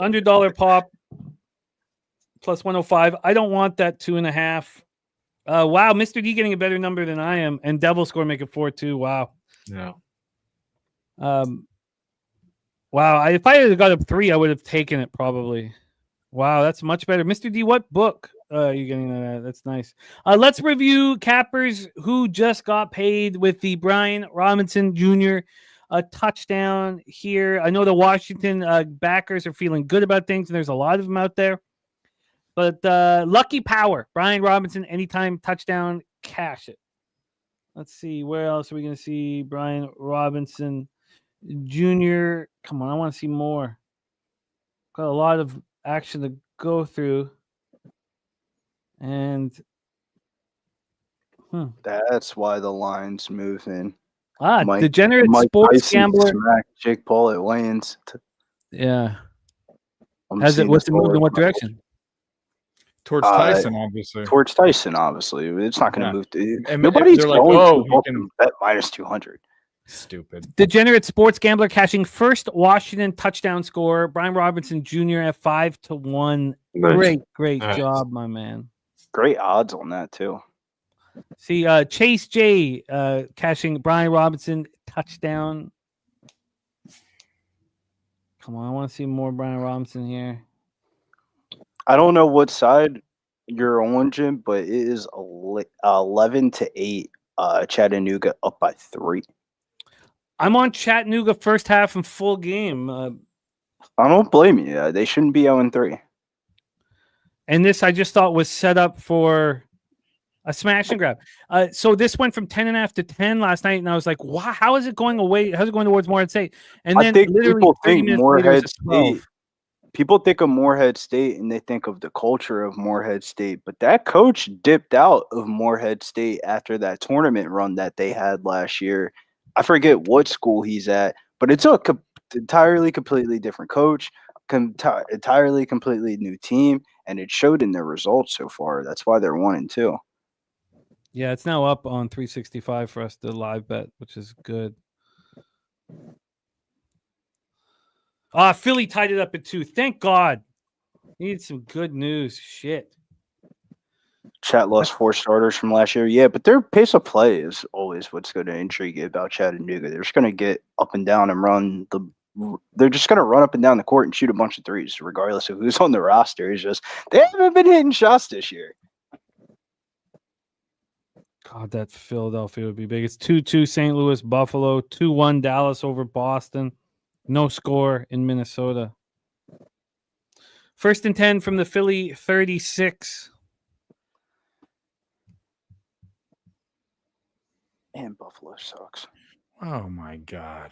$100 pop plus 105. I don't want that 2.5. Wow, Mr. D getting a better number than I am, and Devil score make it 4-2. Wow. Yeah. Wow. If I had got up 3, I would have taken it probably. Wow, that's much better. Mr. D, what book are you getting that at? That's nice. Let's review cappers who just got paid with the Brian Robinson Jr. Touchdown here. I know the Washington backers are feeling good about things, and there's a lot of them out there. But Lucky Power, Brian Robinson, anytime touchdown, cash it. Let's see. Where else are we going to see Brian Robinson Jr.? Come on, I want to see more. Got a lot of action to go through. And That's why the line's moving. degenerate sports Tyson gambler. smacked Jake Paul at Wayne's. Yeah. I'm Has it? seeing What's this it moved in all what over. direction? Towards Tyson, obviously. Towards Tyson, obviously. It's not going to Yeah. move. And Nobody's they're like, going "Oh, to he can-" bet minus 200. Stupid. Degenerate sports gambler cashing first Washington touchdown score. Brian Robinson Jr. at 5-1. Nice. Great Nice. job, my man. Great odds on that too. See, Chase J cashing Brian Robinson touchdown. Come on, I want to see more Brian Robinson here. I don't know what side you're on, Jim, but it is 11-8. Chattanooga up by 3. I'm on Chattanooga first half and full game. I don't blame you. They shouldn't be 0-3. And this I just thought was set up for a smash and grab. So this went from 10.5 to 10 last night, and I was like, wow, how is it going away? How's it going towards Morehead State? And then I think literally people 30 think minutes later, it Morehead was a 12. State. People think of Morehead State and they think of the culture of Morehead State, but that coach dipped out of Morehead State after that tournament run that they had last year. I forget what school he's at, but it's a entirely, completely different coach, entirely, completely new team, and it showed in their results so far. That's why they're 1-2. Yeah, it's now up on 365 for us to live bet, which is good. Philly tied it up at 2. Thank God. Need some good news. Shit. Chat lost 4 starters from last year. Yeah, but their pace of play is always what's going to intrigue you about Chattanooga. They're just going to get up and down and run the. They're just going to run up and down the court and shoot a bunch of threes, regardless of who's on the roster. It's just they haven't been hitting shots this year. God, that Philadelphia would be big. It's 2-2 St. Louis, Buffalo, 2-1 Dallas over Boston. No score in Minnesota. First and 10 from the Philly 36. And Buffalo sucks. Oh my God.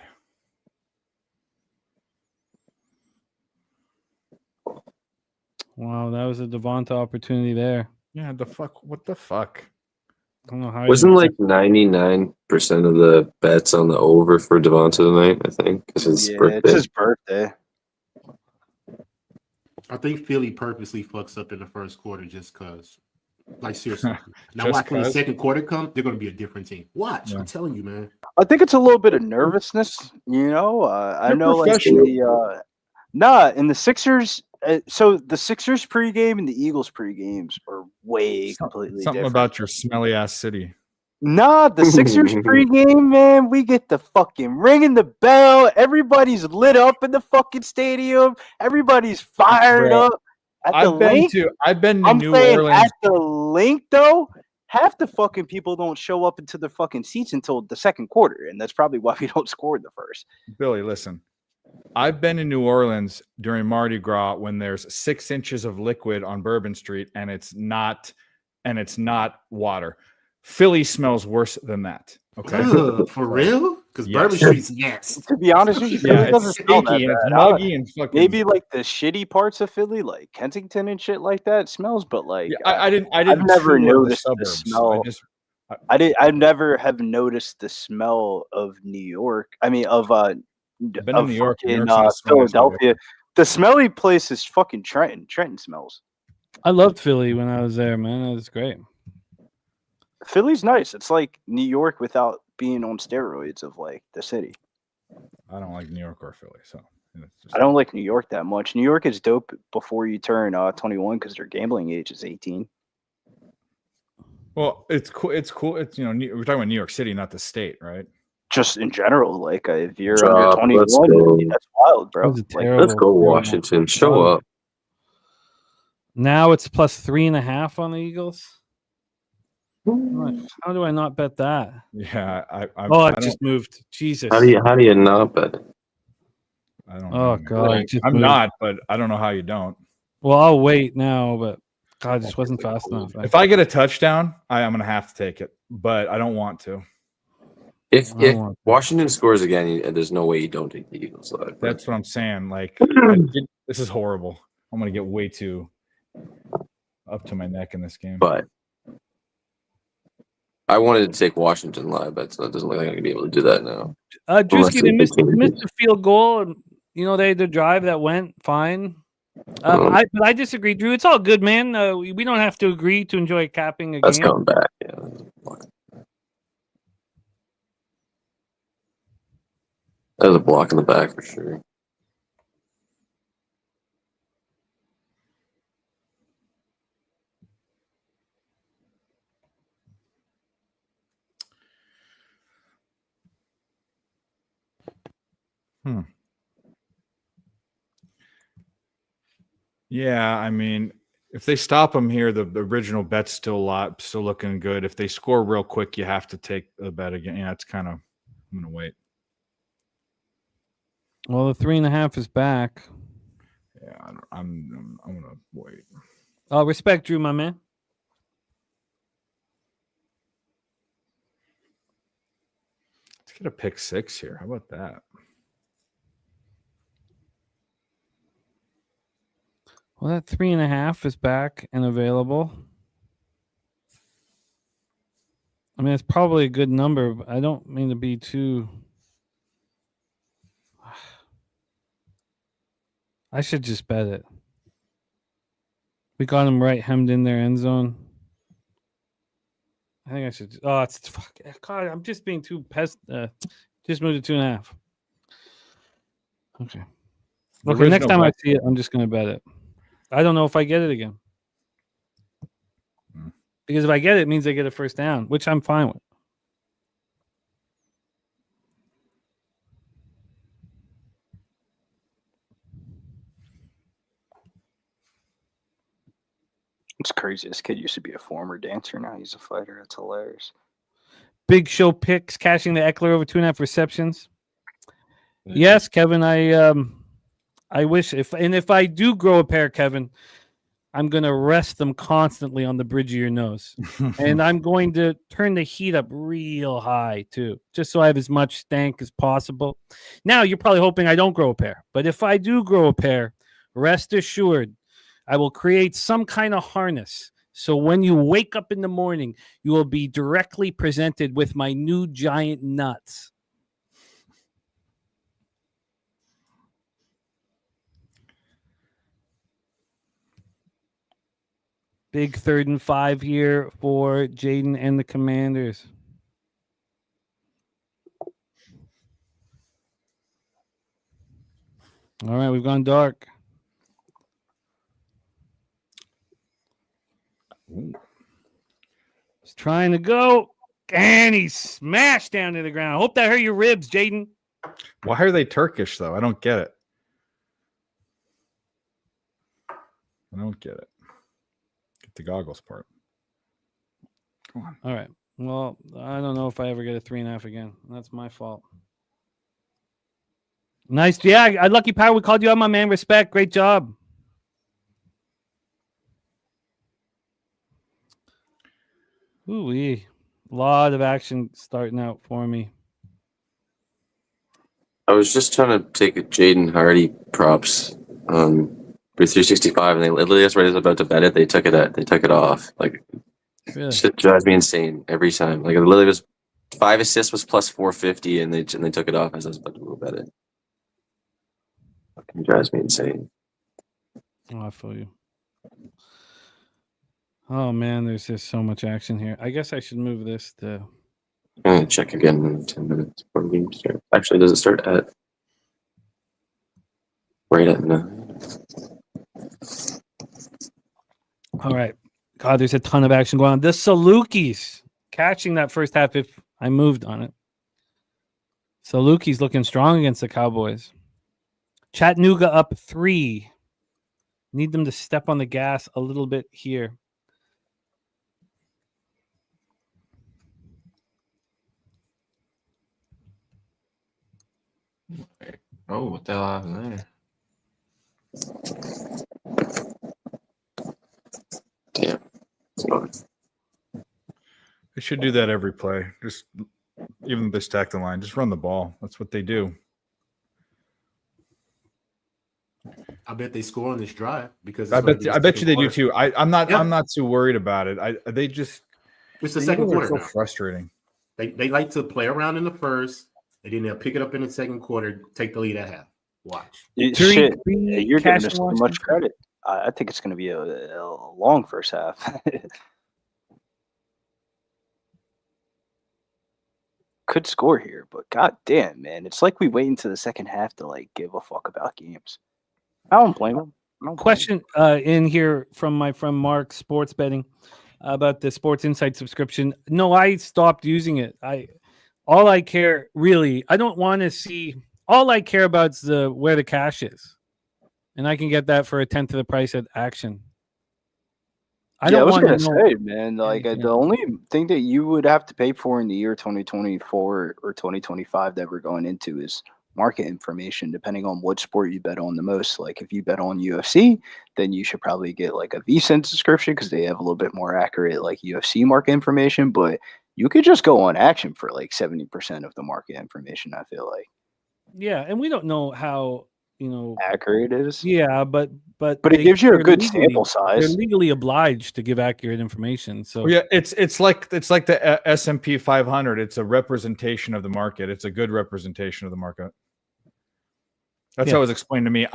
Wow, that was a Devonta opportunity there. Yeah, the fuck. What the fuck? I don't know how. Wasn't like 99% of the bets on the over for Devonta tonight, I think. It's his birthday. It's his birthday. I think Philly purposely fucks up in the first quarter just because. Like, seriously. Now, Just watch when the 'cause? second quarter comes, they're going to be a different team. Watch. Yeah. I'm telling you, man. I think it's a little bit of nervousness, you know. I They're know, like professional. in the Sixers. So the Sixers pregame and the Eagles pregames are way completely Something different. about your smelly ass city. Nah, the Sixers pregame, man, we get the fucking ringing the bell. Everybody's lit up in the fucking stadium. Everybody's fired Bro, up. At the link, I've been to I'm New saying Orleans. at the link, though, half the fucking people don't show up into the fucking seats until the second quarter, and that's probably why we don't score in the first. Billy, listen. I've been in New Orleans during Mardi Gras when there's 6 inches of liquid on Bourbon Street and it's not water. Philly smells worse than that. Okay. Ugh, for real? Because Yes. Bourbon Street's nasty. To be honest with you, Yeah, Philly doesn't it's smell that stinky and it's bad. muggy and fucking. Maybe like the shitty parts of Philly, like Kensington and shit like that, smells. But like, Yeah, I didn't. I've never tour the noticed the suburbs. smell. I never have noticed the smell of New York. I mean, of been in New York. New fucking, York's not a smelly city. Philadelphia. The smelly place is fucking Trenton. Trenton smells. I loved Philly when I was there, man. It was great. Philly's nice. It's like New York without being on steroids of like the city. I don't like New York or Philly, so it's just, I don't like New York that much. New York is dope before you turn 21 because their gambling age is 18. Well, it's cool. It's cool. It's we're talking about New York City, not the state, right? Just in general, like if you're Drop, under let's 21, go. that's wild, bro. That was a Like, terrible- Let's go, Washington. Show up. Now it's plus 3.5 on the Eagles. How do I not bet that? Yeah, I It just moved. Jesus. How do you not bet it? I don't. Oh, know, man. God, it just I'm moved. not, but I don't know how you don't. Well, I'll wait now, but God, it just wasn't fast enough. If I get a touchdown, I'm gonna have to take it, but I don't want to. If I don't want to. Washington scores again, there's no way you don't take the Eagles. That's what I'm saying. Like, this is horrible. I'm gonna get way too up to my neck in this game. But I wanted to take Washington live, but it doesn't look like I'm gonna be able to do that now. Drewski, they missed continue. the field goal, and they had the drive that went fine. Oh. But I disagree, Drew. It's all good, man. We don't have to agree to enjoy capping a That's game. coming back. Yeah. That was a block in the back for sure. Yeah, I mean, if they stop them here, the original bet's still looking good. If they score real quick, you have to take the bet again. Yeah, it's kind of. I'm gonna wait. Well, the 3.5 is back. Yeah, I'm gonna wait. Oh, respect, Drew, my man. Let's get a pick 6 here. How about that? Well, that 3.5 is back and available. I mean, it's probably a good number, but I don't mean to be too. I should just bet it. We got him right hemmed in their end zone. I think I should. Oh, it's fuck. God, I'm just being too pest. Just moved to 2.5. Okay. The Okay. Next original time I bet- see it, I'm just gonna bet it. I don't know if I get it again. Because if I get it, it means I get a first down, which I'm fine with. It's crazy. This kid used to be a former dancer. Now he's a fighter. It's hilarious. Big Show picks cashing the Eckler over 2.5 receptions. Yes, Kevin. I wish if I do grow a pair, Kevin, I'm gonna rest them constantly on the bridge of your nose, and I'm going to turn the heat up real high too, just so I have as much stank as possible. Now you're probably hoping I don't grow a pair, but if I do grow a pair, rest assured, I will create some kind of harness. So when you wake up in the morning, you will be directly presented with my new giant nuts. Big 3rd and 5 here for Jaden and the Commanders. All right, we've gone dark. He's trying to go, and he smashed down to the ground. I hope that hurt your ribs, Jaden. Why are they Turkish though? I don't get it. I don't get it. Get the goggles part. Come on. All right. Well, I don't know if I ever get a 3.5 again. That's my fault. Nice. Yeah, Lucky Power, we called you out, my man. Respect. Great job. Ooh-wee. A lot of action starting out for me. I was just trying to take a Jaden Hardy props for 365, and they literally just right as I was about to bet it, they took it off. Like Really? shit drives me insane every time. Like it literally was 5 assists was plus 450, and they took it off as I was about to bet it. Fucking drives me insane. Oh, I feel you. Oh, man, there's just so much action here. I guess I should move this to... I'm gonna check again in 10 minutes before the game starts. Actually, does it start at right at 9? All right. God, there's a ton of action going on. The Salukis catching that first half if I moved on it. Salukis looking strong against the Cowboys. Chattanooga up 3. Need them to step on the gas a little bit here. Oh, what the hell happened there? Damn. They should do that every play. Just even if they stack the line, just run the ball. That's what they do. I bet they score on this drive because I it's gonna bet be the you they second do quarter. too. I'm not Yeah. I'm not too worried about it. They just It's the the second Eagles are quarter. so Now. frustrating. They like to play around in the first, and then they'll pick it up in the second quarter, take the lead at half. Watch. Shit, Three you're giving cash us too Washington. much credit. I think it's going to be a long first half. could score here, but god damn, man, it's like we wait until the second half to like give a fuck about games. I don't blame them. Question in here from my friend Mark, sports betting, about the Sports Insight subscription. No, I stopped using it. I don't want to see. All I care about is where the cash is, and I can get that for a tenth of the price at Action. I don't want to know. Say, man, like anything the else. only thing that you would have to pay for in the year 2024 or 2025 that we're going into is market information, depending on what sport you bet on the most. Like if you bet on UFC, then you should probably get like a VSiN subscription because they have a little bit more accurate like UFC market information. But you could just go on Action for like 70% of the market information. I feel like Yeah, and we don't know how accurate it is. Yeah, but But they- it gives you a they're good legally- sample They're size. legally obliged to give accurate information. So Well, yeah, it's like the S&P 500. It's a representation of the market. It's a good representation of the market. That's how it was explained to me.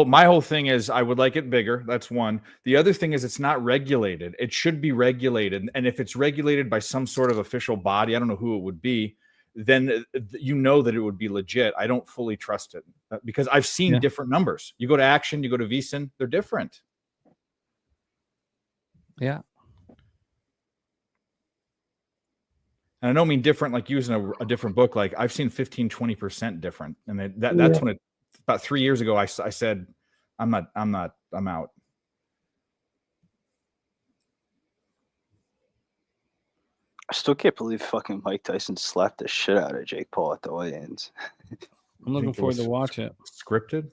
My whole thing is I would like it bigger. That's one. The other thing is it's not regulated. It should be regulated. And if it's regulated by some sort of official body, I don't know who it would be, then you know that it would be legit. I don't fully trust it because I've seen different numbers. You go to Action, you go to VSiN, they're different. yeah. And I don't mean different like using a different book. Like I've seen 15-20% different. And that's when about 3 years ago, I said, I'm out. I still can't believe fucking Mike Tyson slapped the shit out of Jake Paul at the weigh-ins. I'm looking think it forward to was watch it. Scripted?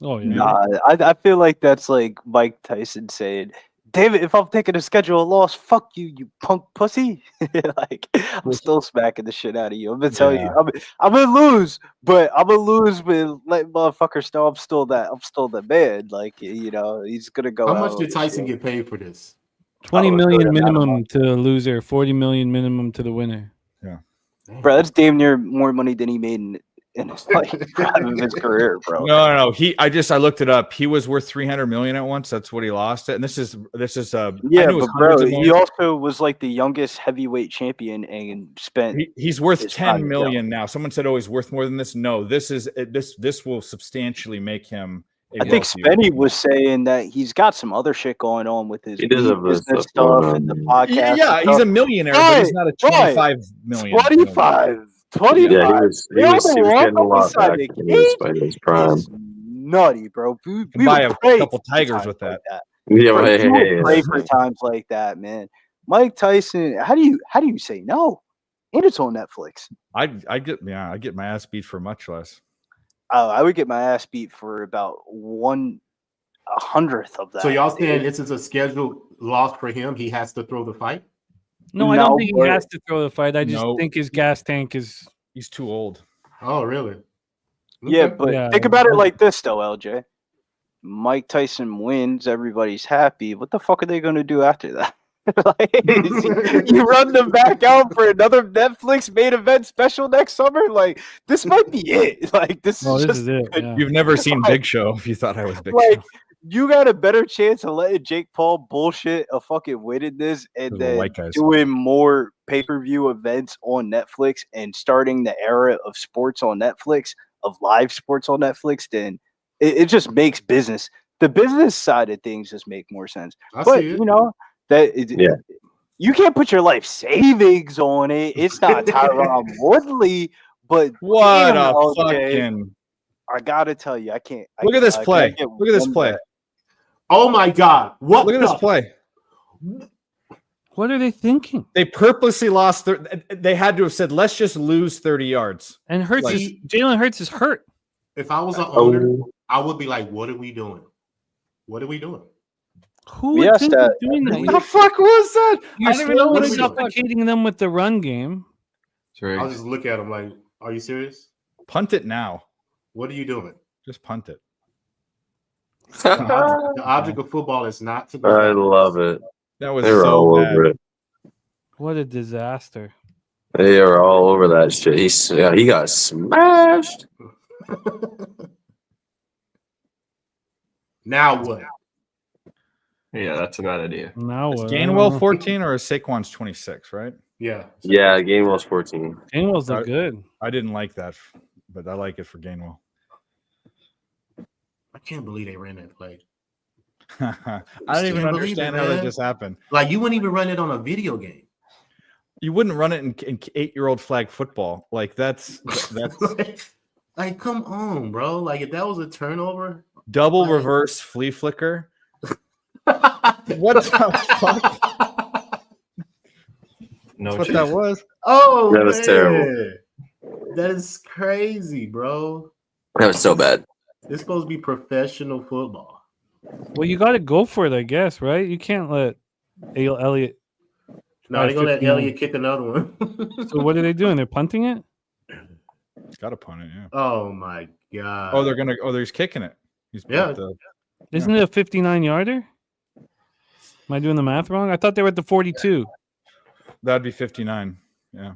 Oh yeah. Nah, I feel like that's like Mike Tyson saying, David, if I'm taking a schedule loss, fuck you, you punk pussy. Like, I'm still smacking the shit out of you. I'm gonna tell you, I'm gonna lose, but I'm gonna lose with letting motherfuckers know I'm still the man. Like, he's gonna go. How out much did with Tyson shit. get paid for this? 20 Oh, million good. minimum to the loser, 40 million minimum to the winner. Bro, that's damn near more money than he made in his prime of his career, bro. No. I looked it up. He was worth 300 million at once. That's what he lost it. And this is I Yeah, knew it was but bro, hundreds of he millions. also was like the youngest heavyweight champion and spent. He's worth his 10 time million now. Someone said, "Oh, he's worth more than this." No, this will substantially make him. I think Spenny was saying that he's got some other shit going on with his He does have business stuff stuff going on. and the podcast. Yeah, and he's a stuff. millionaire, but he's not a 25 million. 25. Yeah, he was getting a lot back when he was fighting his prime. Nutty, bro. We can buy would a pray couple for tigers times with that. Yeah, Bro, hey, you would hey, pray hey. for times like that, man. Mike Tyson, how do you say no? And it's on Netflix. I get my ass beat for much less. I would get my ass beat for about 1/100th of that. So y'all saying dude. this is a scheduled loss for him? He has to throw the fight. No, I don't No, think he but- has to throw the fight. I just No. think his gas tank is. He's too old. Oh, really? Yeah, Okay. but Yeah. think about it like this, though, LJ. Mike Tyson wins, everybody's happy. What the fuck are they going to do after that? You run them back out for another Netflix main event special next summer? Like, this might be it. Like, this Oh, is this just is it. Yeah. You've never seen Big Show if you thought I was Big like Show. you got a better chance of letting Jake Paul bullshit a fucking winning this and Those are then white guys. doing more pay-per-view events on Netflix and starting the era of sports on Netflix, of live sports on Netflix, then it just makes business. The business side of things just make more sense. I But see it. you know that Yeah. you can't put your life savings on it. It's not Tyron Woodley, but What damn, a LJ, fucking I gotta tell you, I can't. look at this I play. can't get Look at this one play. bet. Oh my God! What? Look at this the- play. What are they thinking? They purposely lost. They had to have said, "Let's just lose 30 yards." And Hurts, Like- Jalen Hurts is hurt. If I was an owner, Oh, I would be like, "What are we doing? What are we doing?" Who would Yes, think that- of doing that- that? What the fuck was that? You're I don't even know slowly what we doing. suffocating them with the run game. I'll just look at him like, "Are you serious? Punt it now. What are you doing?" Just punt it. The object of football is not to. I love it. That was They were so all bad. over it. What a disaster. They are all over that shit. He got smashed. Now what? Yeah, that's a bad idea. Now Is what? Gainwell 14 or is Saquon's 26, right? Yeah. Yeah, Gainwell's 14. Gainwell's look Right. good. I didn't like that, but I like it for Gainwell. I can't believe they ran that play. I don't even Can't believe it, understand how that man. just happened. Like, you wouldn't even run it on a video game. You wouldn't run it in 8-year-old flag football. Like that's Like, come on, bro. Like, if that was a turnover, double Like- reverse flea flicker. What the fuck? No That's what chance. that was. Oh, That was man. terrible. That is crazy, bro. That was so bad. It's supposed to be professional football. Well, you got to go for it, I guess, right? You can't let Elliott. No, they're gonna let 59. Elliott kick another one. So what are they doing? They're punting it. Got to punt it, yeah. Oh my god. Oh, they're he's kicking it. He's Yeah. Isn't it a 59-yarder? Am I doing the math wrong? I thought they were at the 42. That'd be 59. Yeah. To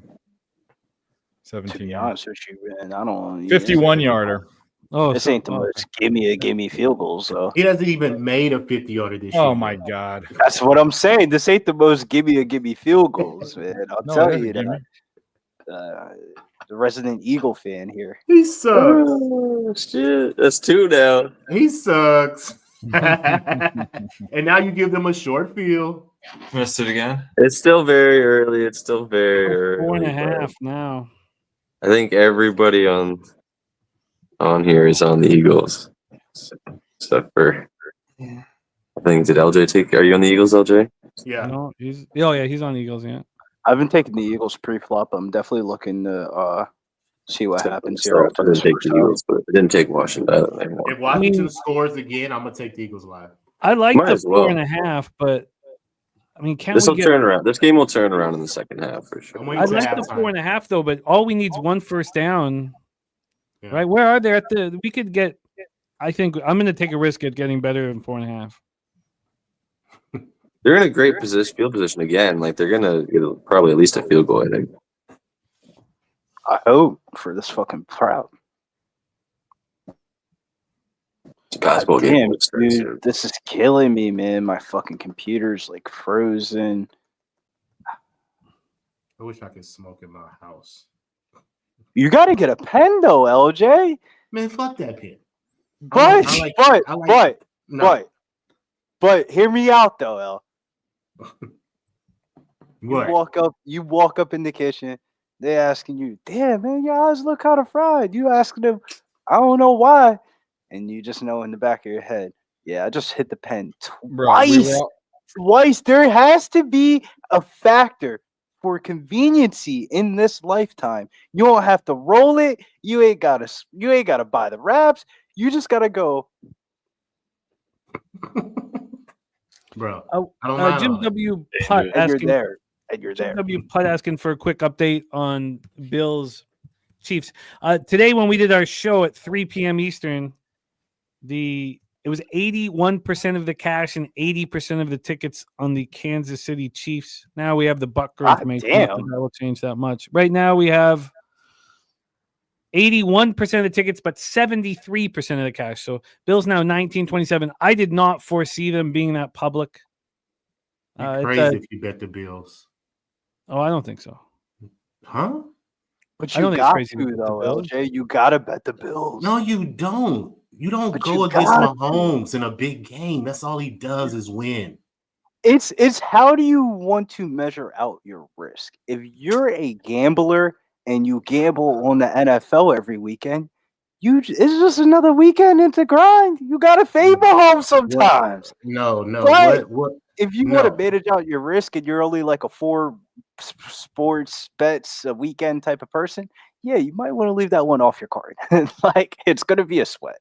17 be yards. honest with you, man, I don't. 51 yarder. Oh, This so- ain't the most gimme field goals, though. He hasn't even made a 50-yarder this year. Oh my god. That's what I'm saying. This ain't the most gimme field goals, man. I'll No, tell it is you a gimme. that. The resident Eagle fan here. He sucks. Oh, shit. That's 2 now. He sucks. And now you give them a short field. Missed it again. It's still very early. It's still very early. 4.5 now. I think everybody on here is on the Eagles, except for I think did LJ take? Are you on the Eagles, LJ? Yeah. No, he's on Eagles. Yeah. I've been taking the Eagles pre-flop. I'm definitely looking to see what happens So, here. I after didn't this take first the half. Eagles, but I didn't take Washington. I don't know. If Washington scores again, I'm gonna take the Eagles live. I like Might the as well. 4.5, but I mean, can This we will get? turn around. This game will turn around in the second half for sure. I'm waiting I till like the halftime. 4.5 though, but all we need is one first down. Yeah. Right? Where are they at the? We could get. I think I'm going to take a risk at getting better than 4.5. They're in a great field position again. Like they're gonna get probably at least a field goal. I think. I hope for this fucking crowd. It's a basketball game. Damn, It starts soon. dude, this is killing me, man. My fucking computer's like frozen. I wish I could smoke in my house. You got to get a pen though, LJ. Man, fuck that pin. But I like- No. but hear me out though, L. What? You walk up in the kitchen. They asking you, damn man, your eyes look kind of fried. You asking them, I don't know why, and you just know in the back of your head, yeah, I just hit the pen Bro, twice. Twice. There has to be a factor for conveniency in this lifetime. You don't have to roll it. You ain't gotta buy the wraps. You just gotta go. Bro, Oh, I don't mind Jim all that. W. Putt And you're asking. there. And you're Jim there. W. Putt asking for a quick update on Bills Chiefs. Today, when we did our show at 3 p.m. Eastern, it was 81% of the cash and 80% of the tickets on the Kansas City Chiefs. Now we have the Butker God information. damn. Not that that will change that much. Right now we have 81% of the tickets, but 73% of the cash. So Bills now 19-27. I did not foresee them being that public. You're It's crazy if you bet the Bills. I don't think so. Huh? But I don't you think it's got crazy to to bet the though, Bills. LJ. You gotta bet the Bills. No, you don't. You don't But go you against got to. Mahomes in a big game. That's all he does is win. It's how do you want to measure out your risk? If you're a gambler and you gamble on the NFL every weekend, it's just another weekend into grind. You gotta fade Mahomes sometimes. No. But- What? If you want to No. manage out your risk and you're only like a 4 sports bets a weekend type of person, yeah, you might want to leave that one off your card. Like it's gonna be a sweat.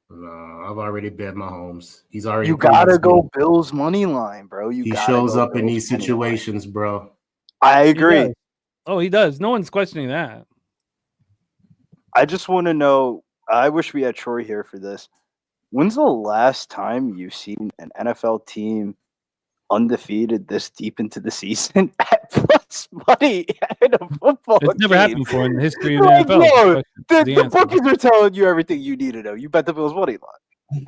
No, I've already bet Mahomes. He's already. You proved gotta his go game. Bills money line, bro. He gotta shows go up in Bills these money line. situations, bro. I He agree. does. Oh, he does. No one's questioning that. I just want to know. I wish we had Troy here for this. When's the last time you've seen an NFL team undefeated this deep into the season at plus money in a football It's never game? happened before in the history of the Like, NFL. yo, That's The the answer. bookies are telling you everything you need to know. You bet the Bills money line.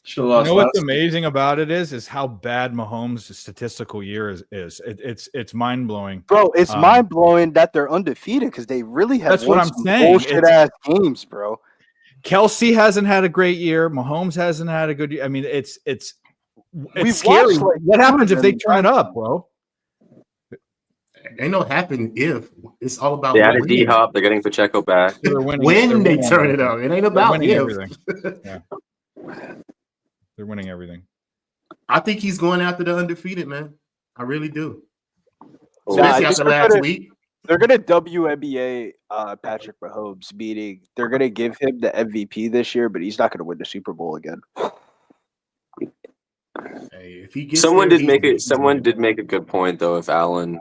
Should have You lost know what's last week. amazing about it is how bad Mahomes' statistical year is. It's mind blowing. Bro, it's Um, mind blowing that they're undefeated because they really have That's what won I'm some saying. bullshit ass games, bro. Kelsey hasn't had a great year. Mahomes hasn't had a good year. I mean, it's We've scary. watched, like, What happens if they them turn it up, bro? Ain't no happen if. It's all about They added when. D Hop. They're getting Pacheco back. They're winning. When they're they winning turn it everything. up. It ain't They're about winning if. everything. Yeah. They're winning everything. I think he's going after the undefeated, man. I really do. Nah, Especially I after think last week. They're gonna WNBA Patrick Mahomes, meaning they're gonna give him the MVP this year, but he's not gonna win the Super Bowl again. Hey, if he gets Someone there, did make it. he's Someone winning. did make a good point though. If Allen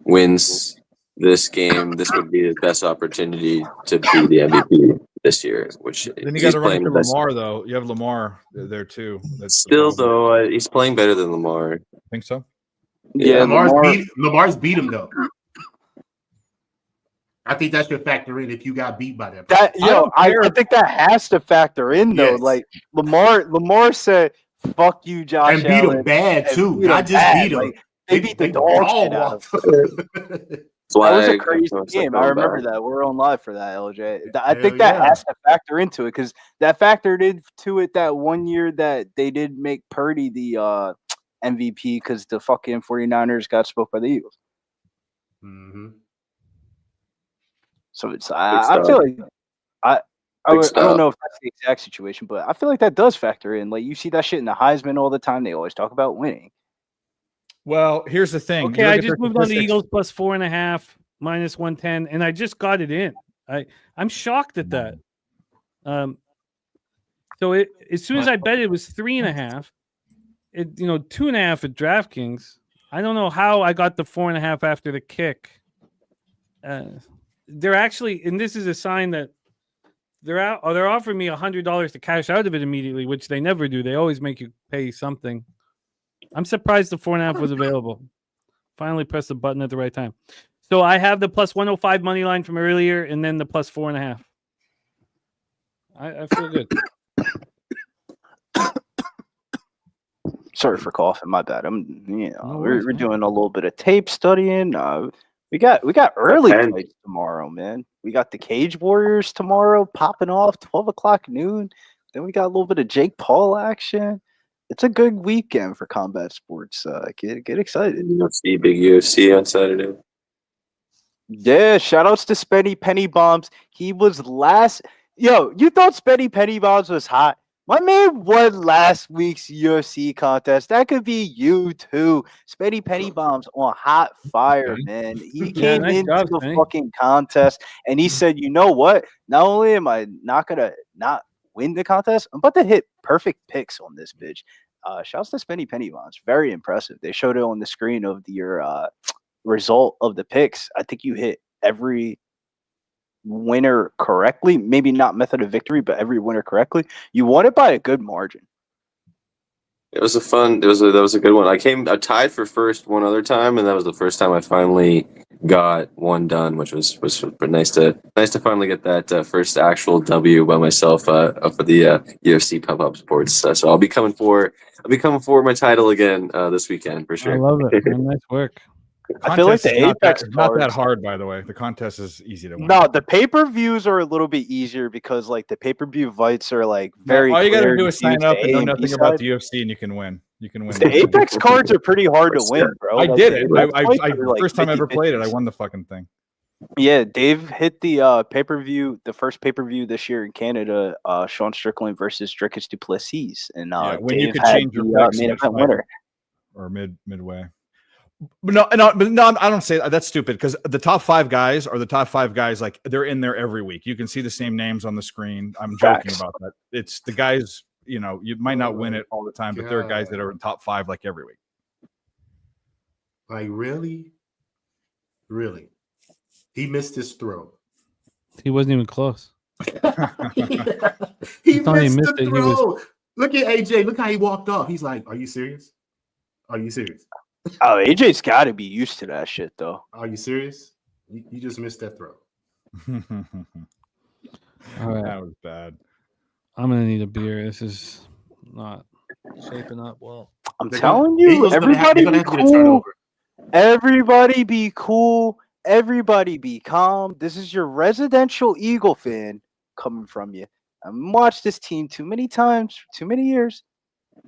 wins this game, this would be the best opportunity to be the MVP this year. Which Then you he's got to run playing into the best. Lamar, though. You have Lamar there too. That's the Still problem. though, he's playing better than Lamar. Think so? Yeah, Lamar's beat him though. I think that should factor in if you got beat by that. I think that has to factor in though. Yes. Like Lamar said, "Fuck you, Josh And beat Allen." him bad and too. beat him Not just bad. beat him. Like, they beat the dog shit out of him. That was a crazy game. I remember that. We're on live for that, LJ. I think that has to factor into it because that factored into it that one year that they did make Purdy the MVP because the fucking 49ers got smoked by the Eagles. Mm-hmm. So it's I feel like I don't know if that's the exact situation, but I feel like that does factor in. Like you see that shit in the Heisman all the time. They always talk about winning. Well, here's the thing. Okay, I just moved on the Eagles plus 4.5 minus 110, and I just got it in. I'm shocked at that. So as soon as I bet it was 3.5, 2.5 at DraftKings. I don't know how I got the 4.5 after the kick. They're actually, and this is a sign that they're offering me $100 to cash out of it immediately, which they never do. They always make you pay something. I'm surprised the 4.5 was available. Finally pressed the button at the right time. So I have the plus 105 money line from earlier, and then the plus 4.5. I feel good. Sorry for coughing. My bad. We're doing a little bit of tape studying. We got early fights tomorrow, man. We got the Cage Warriors tomorrow popping off 12 o'clock noon. Then we got a little bit of Jake Paul action. It's a good weekend for combat sports. Get excited. Big UFC on Saturday. Yeah, shout outs to Spenny Penny Bombs. He was last. Yo, you thought Spenny Penny Bombs was hot? My man won last week's UFC contest. That could be you too. Spenny Penny Bombs on hot fire, man. He came into the fucking contest and he said, you know what? Not only am I not gonna not win the contest, I'm about to hit perfect picks on this bitch. Shouts to Spenny Penny Bombs. Very impressive. They showed it on the screen of your result of the picks. I think you hit every winner correctly, maybe not method of victory, but every winner correctly. You won it by a good margin. It was that was a good one. I tied for first one other time, and that was the first time I finally got one done, which was nice to finally get that first actual W by myself for the UFC Pump Up Sports. So I'll be coming for my title again this weekend for sure. I love it. Man, nice work. I feel like the Apex not that hard, by the way. The contest is easy to win. No, the pay-per-views are a little bit easier because like the pay-per-view fights are like very. All you got to clear do is sign up and know nothing about side. the UFC, and you can win. You can win. The Apex cards are pretty hard to win, bro. I Like, did it. like First time I ever 50-50. played it, I won the fucking thing. Yeah, Dave hit the pay-per-view, the first pay-per-view this year in Canada. Sean Strickland versus Dricus Duplessis, and when Dave you could had change your the picks main event winner. or midway. But no, I don't say that. That's stupid because the top 5 guys are the top 5 guys. Like they're in there every week. You can see the same names on the screen. I'm joking about that. It's the guys. You might not win it all the time, but there are guys that are in top 5 like every week. Like really, he missed his throw. He wasn't even close. He missed the throw. Look at AJ. Look how he walked off. He's like, "Are you serious? Are you serious?" Oh, AJ's got to be used to that shit, though. Are you serious? You just missed that throw. All right. That was bad. I'm gonna need a beer. This is not shaping up well. I'm They're telling the you, Eagles everybody they're be gonna have to get a cool. turnover. Everybody be cool. Everybody be calm. This is your residential Eagle fan coming from you. I've watched this team too many times, for too many years.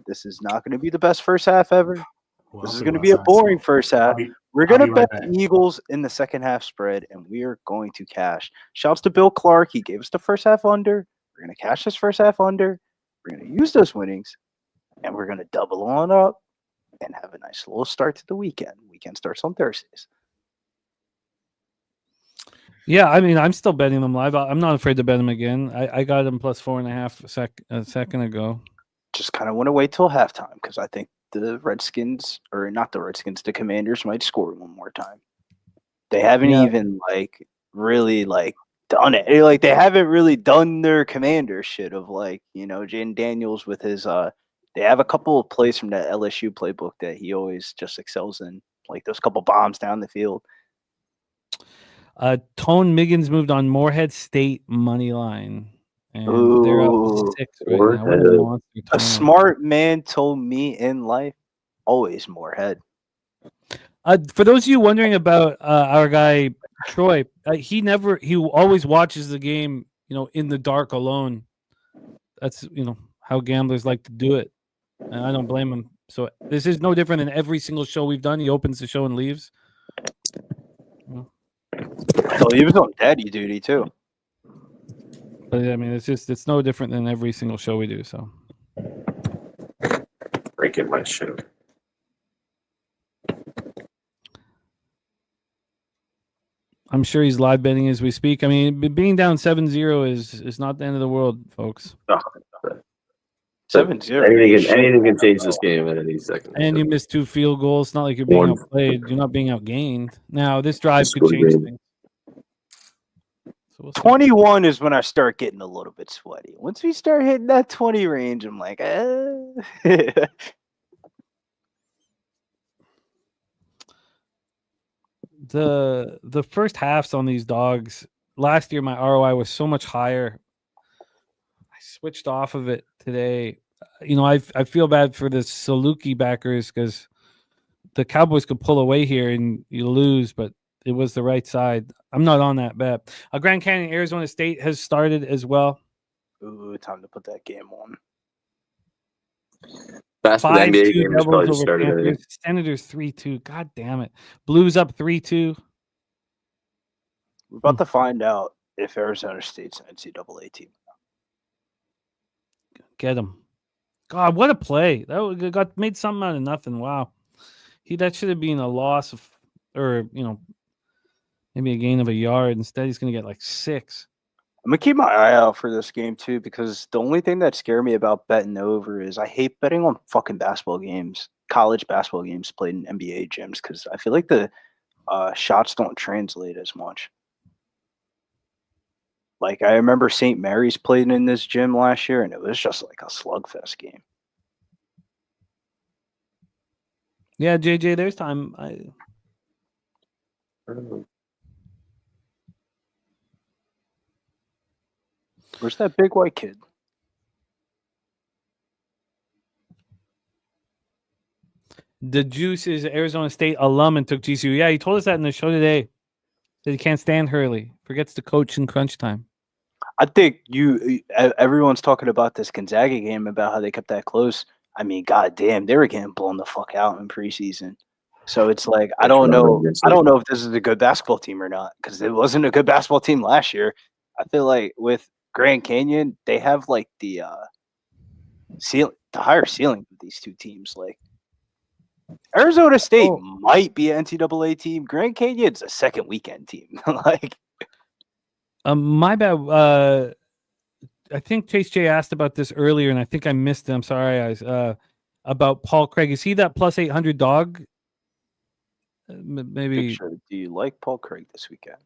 This is not going to be the best first half ever. Well, This I'll is put going it to be a outside, boring so first half. We're I'll going to be right bet back. the Eagles in the second half spread, and we are going to cash. Shouts to Bill Clark. He gave us the first half under. We're going to cash this first half under. We're going to use those winnings, and we're going to double on up and have a nice little start to the weekend. Weekend starts on Thursdays. Yeah, I mean, I'm still betting them live. I'm not afraid to bet them again. I got them plus 4.5 a second ago. Just kind of want to wait till halftime because I think the Redskins, or not the Redskins, the Commanders might score one more time. They haven't Yeah. even really done it. Like they haven't really done their Commander shit of Jaden Daniels with his they have a couple of plays from that LSU playbook that he always just excels in, like those couple bombs down the field. Tone Miggins moved on Morehead State money line, and they're up Ooh. 6 right now. What a Morehead. monster A Tone is. smart man told me in life, always more head. For those of you wondering about our guy Troy, he always watches the game, in the dark alone. That's how gamblers like to do it, and I don't blame him. So this is no different than every single show we've done. He opens the show and leaves. Hell, he was on daddy duty too. But I mean, it's no different than every single show we do. So Breaking my show. I'm sure he's live betting as we speak. I mean, being down 7-0 is not the end of the world, folks. 7-0. Anything can change this game at any second. And you missed 2 field goals. It's not like you're being One. outplayed. You're not being outgained. Now this drive could Score change game. things. So we'll see. 21 is when I start getting a little bit sweaty. Once we start hitting that 20 range, I'm like, The first halves on these dogs last year, my ROI was so much higher. I switched off of it today. I feel bad for the Saluki backers because the Cowboys could pull away here and you lose, but it was the right side. I'm not on that bet. Grand Canyon, Arizona State has started as well. Ooh, time to put that game on. Basketball 5-2 NBA game is probably Devils just over started. I think. Panthers. Senators 3-2. God damn it. Blues up 3-2. We're about to find out if Arizona State's an NCAA team. Get him. God, what a play. That got made something out of nothing. Wow. That should have been a loss of, or, maybe a gain of a yard. Instead, he's going to get like 6. I'm going to keep my eye out for this game, too, because the only thing that scared me about betting over is I hate betting on fucking basketball games, college basketball games played in NBA gyms, because I feel like the shots don't translate as much. Like, I remember St. Mary's played in this gym last year, and it was just like a slugfest game. Yeah, JJ, there's time. Where's that big white kid? The Juice is an Arizona State alum and took GCU. Yeah, he told us that in the show today. That he can't stand Hurley. Forgets to coach in crunch time. I think everyone's talking about this Gonzaga game, about how they kept that close. I mean, goddamn, they were getting blown the fuck out in preseason. So it's like, I don't know if this is a good basketball team or not, because it wasn't a good basketball team last year. I feel like with Grand Canyon, they have like the higher ceiling of these two teams. Like Arizona State might be an NCAA team. Grand Canyon's a second weekend team. Like, my bad. I think Chase J asked about this earlier, and I think I missed it. I'm sorry, guys. About Paul Craig. Is he that plus 800 dog? Maybe. do you like Paul Craig this weekend?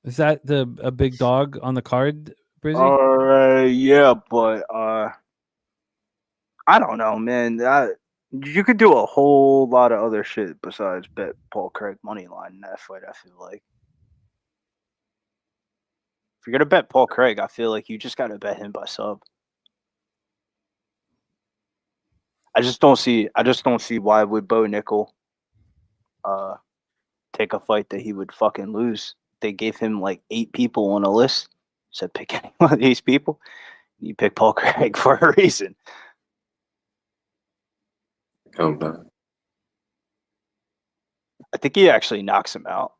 Is that a big dog on the card, Brizzy? Yeah, but I don't know, man. You could do a whole lot of other shit besides bet Paul Craig money line in that fight. I feel like if you're gonna bet Paul Craig, I feel like you just gotta bet him by sub. I just don't see why would Bo Nickel take a fight that he would fucking lose. They gave him like 8 people on a list. Said pick any one of these people. You pick Paul Craig for a reason. Come back. I think he actually knocks him out.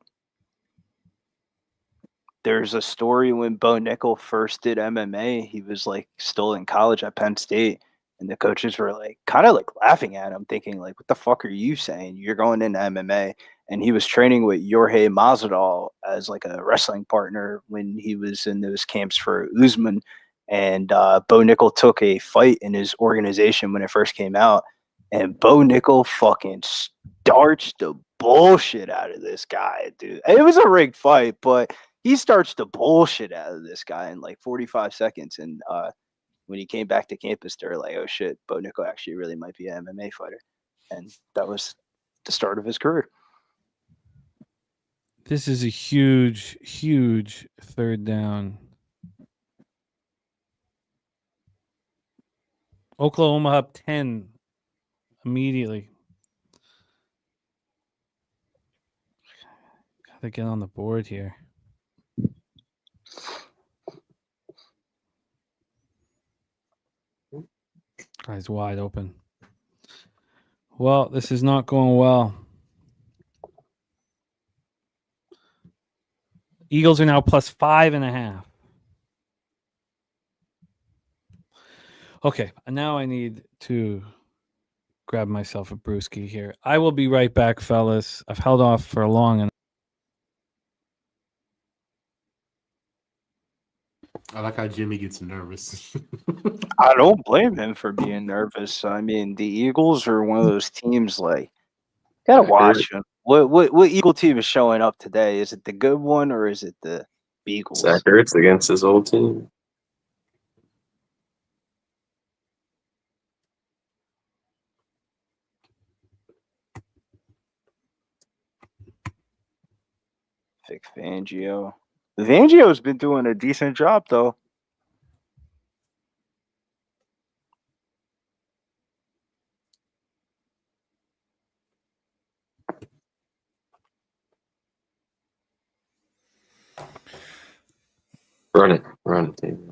There's a story when Bo Nickel first did MMA. He was like still in college at Penn State, and the coaches were like kind of like laughing at him, thinking like, "What the fuck are you saying? You're going into MMA." And he was training with Jorge Masvidal as like a wrestling partner when he was in those camps for Usman. And Bo Nickel took a fight in his organization when it first came out, and Bo Nickel fucking starched the bullshit out of this guy, dude. It was a rigged fight, but he starched the bullshit out of this guy in like 45 seconds. And when he came back to campus, they were like, "Oh shit, Bo Nickel actually really might be an MMA fighter," and that was the start of his career. This is a huge, huge third down. Oklahoma up 10 immediately. Gotta get on the board here. Guy's wide open. Well, this is not going well. Eagles are now plus 5.5. Okay, and now I need to grab myself a brewski here. I will be right back, fellas. I've held off for long enough. I like how Jimmy gets nervous. I don't blame him for being nervous. I mean, the Eagles are one of those teams like gotta watch them. What Eagle team is showing up today? Is it the good one or is it the Beagles? Zach Ertz against his old team. Vic Fangio. Fangio's been doing a decent job though. Run it, team.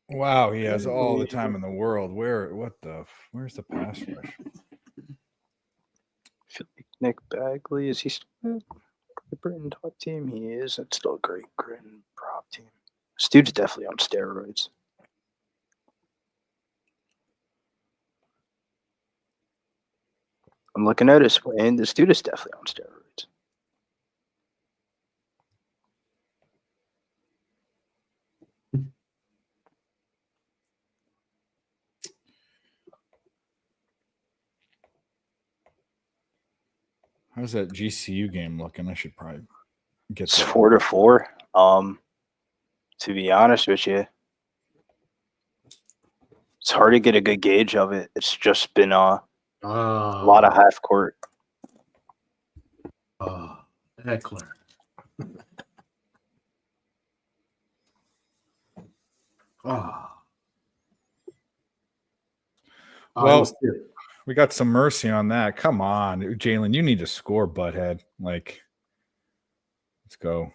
Wow, he has all the time in the world. Where's the pass rush? Nick Bagley, is he still the Britain top team? He is. That's still a great Britain prop team. This dude's definitely on steroids. I'm looking at his and this dude is definitely on steroids. How's that GCU game looking? I should probably get It's that. 4-4. To be honest with you, it's hard to get a good gauge of it. It's just been a lot of half court. Eckler. Well, we got some mercy on that. Come on, Jalen, you need to score, butthead. Like, let's go.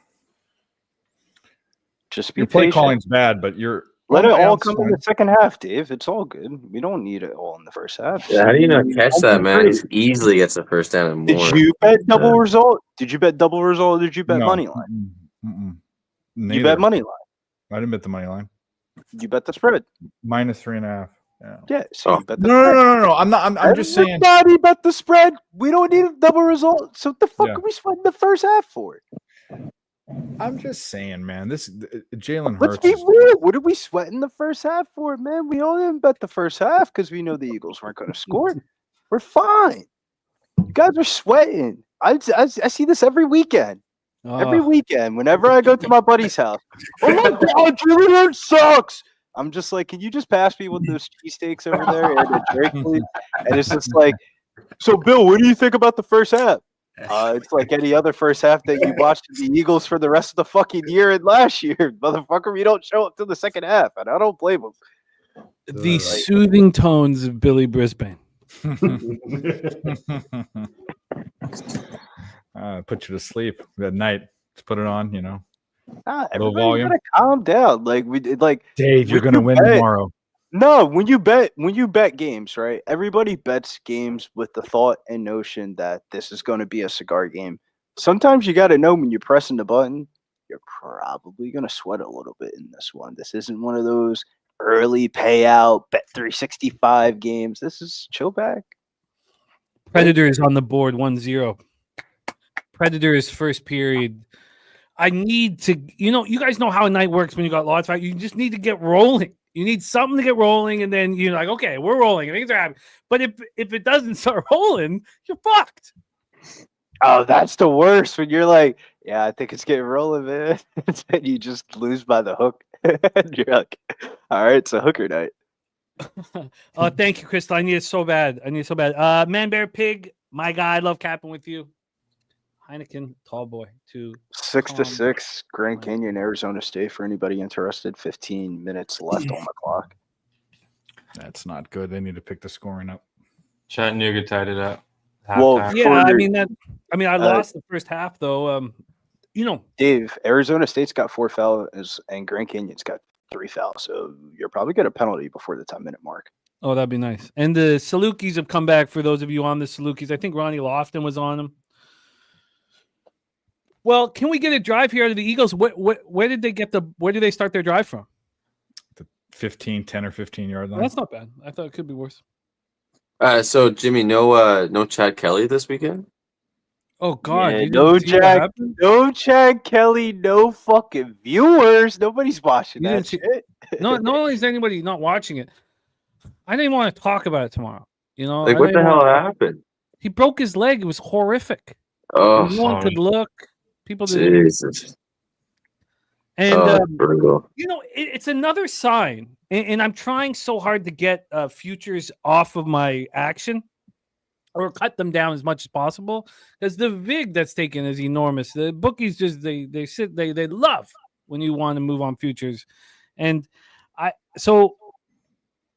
Just be Your play patient. calling's bad, but you're Let it all that's come in fine. the second half, Dave. It's all good. We don't need it all in the first half. Yeah, how do you not catch that, man? He easily gets the first down and more. Did you bet double result? Did you bet double result or did you bet No. money line? Mm-mm. You Neither. bet money line. I didn't bet the money line. You bet the spread. Minus 3.5. Yeah. Yeah. So you bet the No, spread. no. I'm just saying. Everybody bet the spread. We don't need a double result. So what the fuck Yeah. are we sweating the first half for? I'm just saying, man. This Jalen Let's Hurts. be is- real. What are we sweating the first half for, man? We all didn't bet the first half because we know the Eagles weren't going to score. We're fine. You guys are sweating. I see this every weekend. Every weekend, whenever I go to my buddy's house. Oh my God, Jalen Hurts sucks. I'm just like, can you just pass me with those cheesesteaks over there and a drink, please? And it's just like, so Bill, what do you think about the first half? It's like any other first half that you watched the Eagles for the rest of the fucking year and last year, motherfucker. We don't show up till the second half, and I don't blame them. The soothing tones of Billy Brisbane. Put you to sleep at night. Let's put it on, you know. Nah, Low everybody volume. gotta calm down. Like we did, like Dave, you're when gonna you win bet- tomorrow. No, when you bet games, right? Everybody bets games with the thought and notion that this is going to be a cigar game. Sometimes you got to know when you're pressing the button, you're probably going to sweat a little bit in this one. This isn't one of those early payout bet 365 games. This is chill back. Predators on the board 1-0. Predators first period. I need to, you guys know how a night works when you got lots, right? You just need to get rolling. You need something to get rolling, and then you're like, okay, we're rolling. Things are happening. But if it doesn't start rolling, you're fucked. Oh, that's the worst when you're like, yeah, I think it's getting rolling, man. And you just lose by the hook. And you're like, all right, it's a hooker night. Oh, thank you, Crystal. I need it so bad. Man, Bear, Pig, my guy. I love capping with you. Heineken, tall boy, 2. 6-6, Grand Canyon, Arizona State. For anybody interested, 15 minutes left on the clock. That's not good. They need to pick the scoring up. Chattanooga tied it up. Well, Halftime. Yeah, I I lost the first half though. Dave, Arizona State's got 4 fouls and Grand Canyon's got 3 fouls. So you're probably get a penalty before the 10-minute mark. Oh, that'd be nice. And the Salukis have come back. For those of you on the Salukis, I think Ronnie Lofton was on them. Well, can we get a drive here out of the Eagles? Where did they start their drive from? The 10 or 15 yard line. That's not bad. I thought it could be worse. So Jimmy, no Chad Kelly this weekend. Oh God! Yeah, you didn't no see what Jack, happened? no Chad Kelly, no fucking viewers. Nobody's watching You that didn't see- shit. Not only is anybody not watching it, I didn't want to talk about it tomorrow. Like, what the hell happened? He broke his leg. It was horrific. Oh, No one could look. People didn't. Jesus. And brutal. it's another sign. And I'm trying so hard to get futures off of my action, or cut them down as much as possible, because the vig that's taken is enormous. The bookies just they love when you want to move on futures, and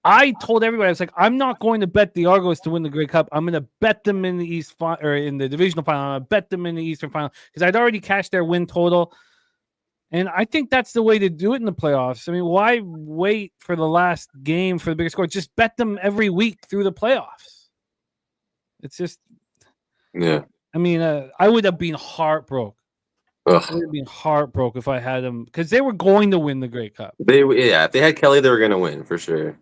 I told everybody, I was like, I'm not going to bet the Argos to win the Grey Cup. I'm going to bet them in the East or in the divisional final. I'm going to bet them in the Eastern final because I'd already cashed their win total. And I think that's the way to do it in the playoffs. I mean, why wait for the last game for the bigger score? Just bet them every week through the playoffs. It's just, Yeah. I mean, I would have been heartbroken. Ugh. I would have been heartbroken if I had them, because they were going to win the Grey Cup. If they had Kelly, they were gonna win for sure.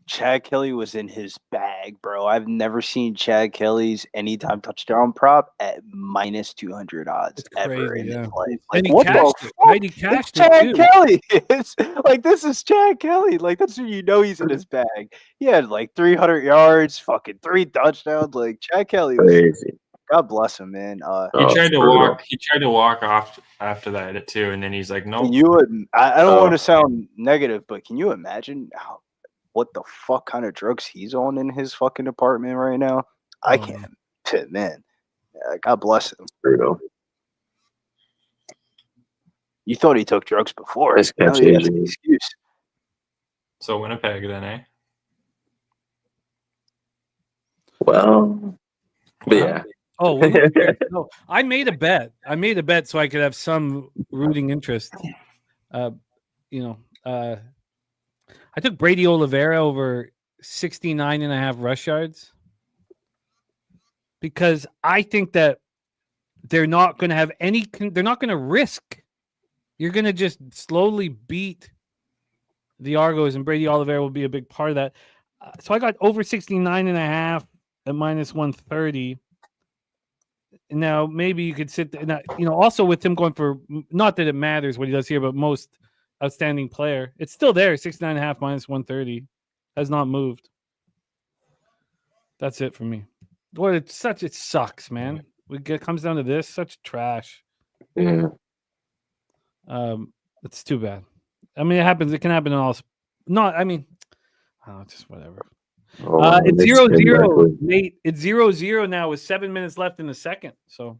Chad Kelly was in his bag, bro. I've never seen Chad Kelly's anytime touchdown prop at minus 200 odds It's ever crazy, in yeah. his life. And Like, he what the cashed it. fuck? Right? He It's cashed Chad it too. Kelly. It's like, this is Chad Kelly. Like, that's when you know he's in his bag. He had like 300 yards, fucking 3 touchdowns. Like, Chad Kelly was, Crazy. God bless him, man. He Oh, tried to brutal. walk. He tried to walk off after that too, and then he's like, "No." Can you? I don't Oh. want to sound negative, but can you imagine what the fuck kind of drugs he's on in his fucking apartment right now? I Oh, can't, man. God bless him. Brutal. You thought he took drugs before. Nice Now catch, he has an AJ. excuse. So Winnipeg then, eh? Well, but yeah. Oh, no, I made a bet. So I could have some rooting interest. I took Brady Oliveira over 69.5 rush yards because I think that they're not going to have they're not going to risk. You're going to just slowly beat the Argos, and Brady Oliveira will be a big part of that. So I got over 69.5 at minus 130. Now, maybe you could sit there, also with him going for, not that it matters what he does here, but most outstanding player. It's still there, 69.5 minus 130. Has not moved. That's it for me. Boy, it sucks, man. It comes down to this, such trash. Yeah. It's too bad. I mean, it can happen in all. Just whatever. Oh, It's makes 0-0, exactly. Nate. It's 0-0 now with 7 minutes left in the second. So,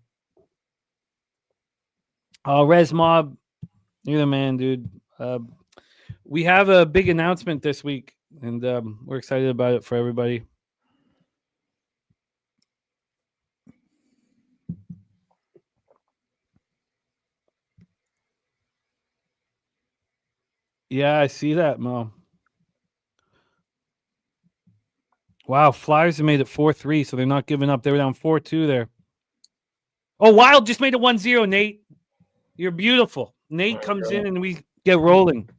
Res Mob, you're the man, dude. We have a big announcement this week. and we're excited about it for everybody. Yeah, I see that, Mo. Wow, Flyers have made it 4-3, so they're not giving up. They were down 4-2 there. Oh, Wild just made it 1-0, Nate. You're beautiful. Nate comes in and we get rolling.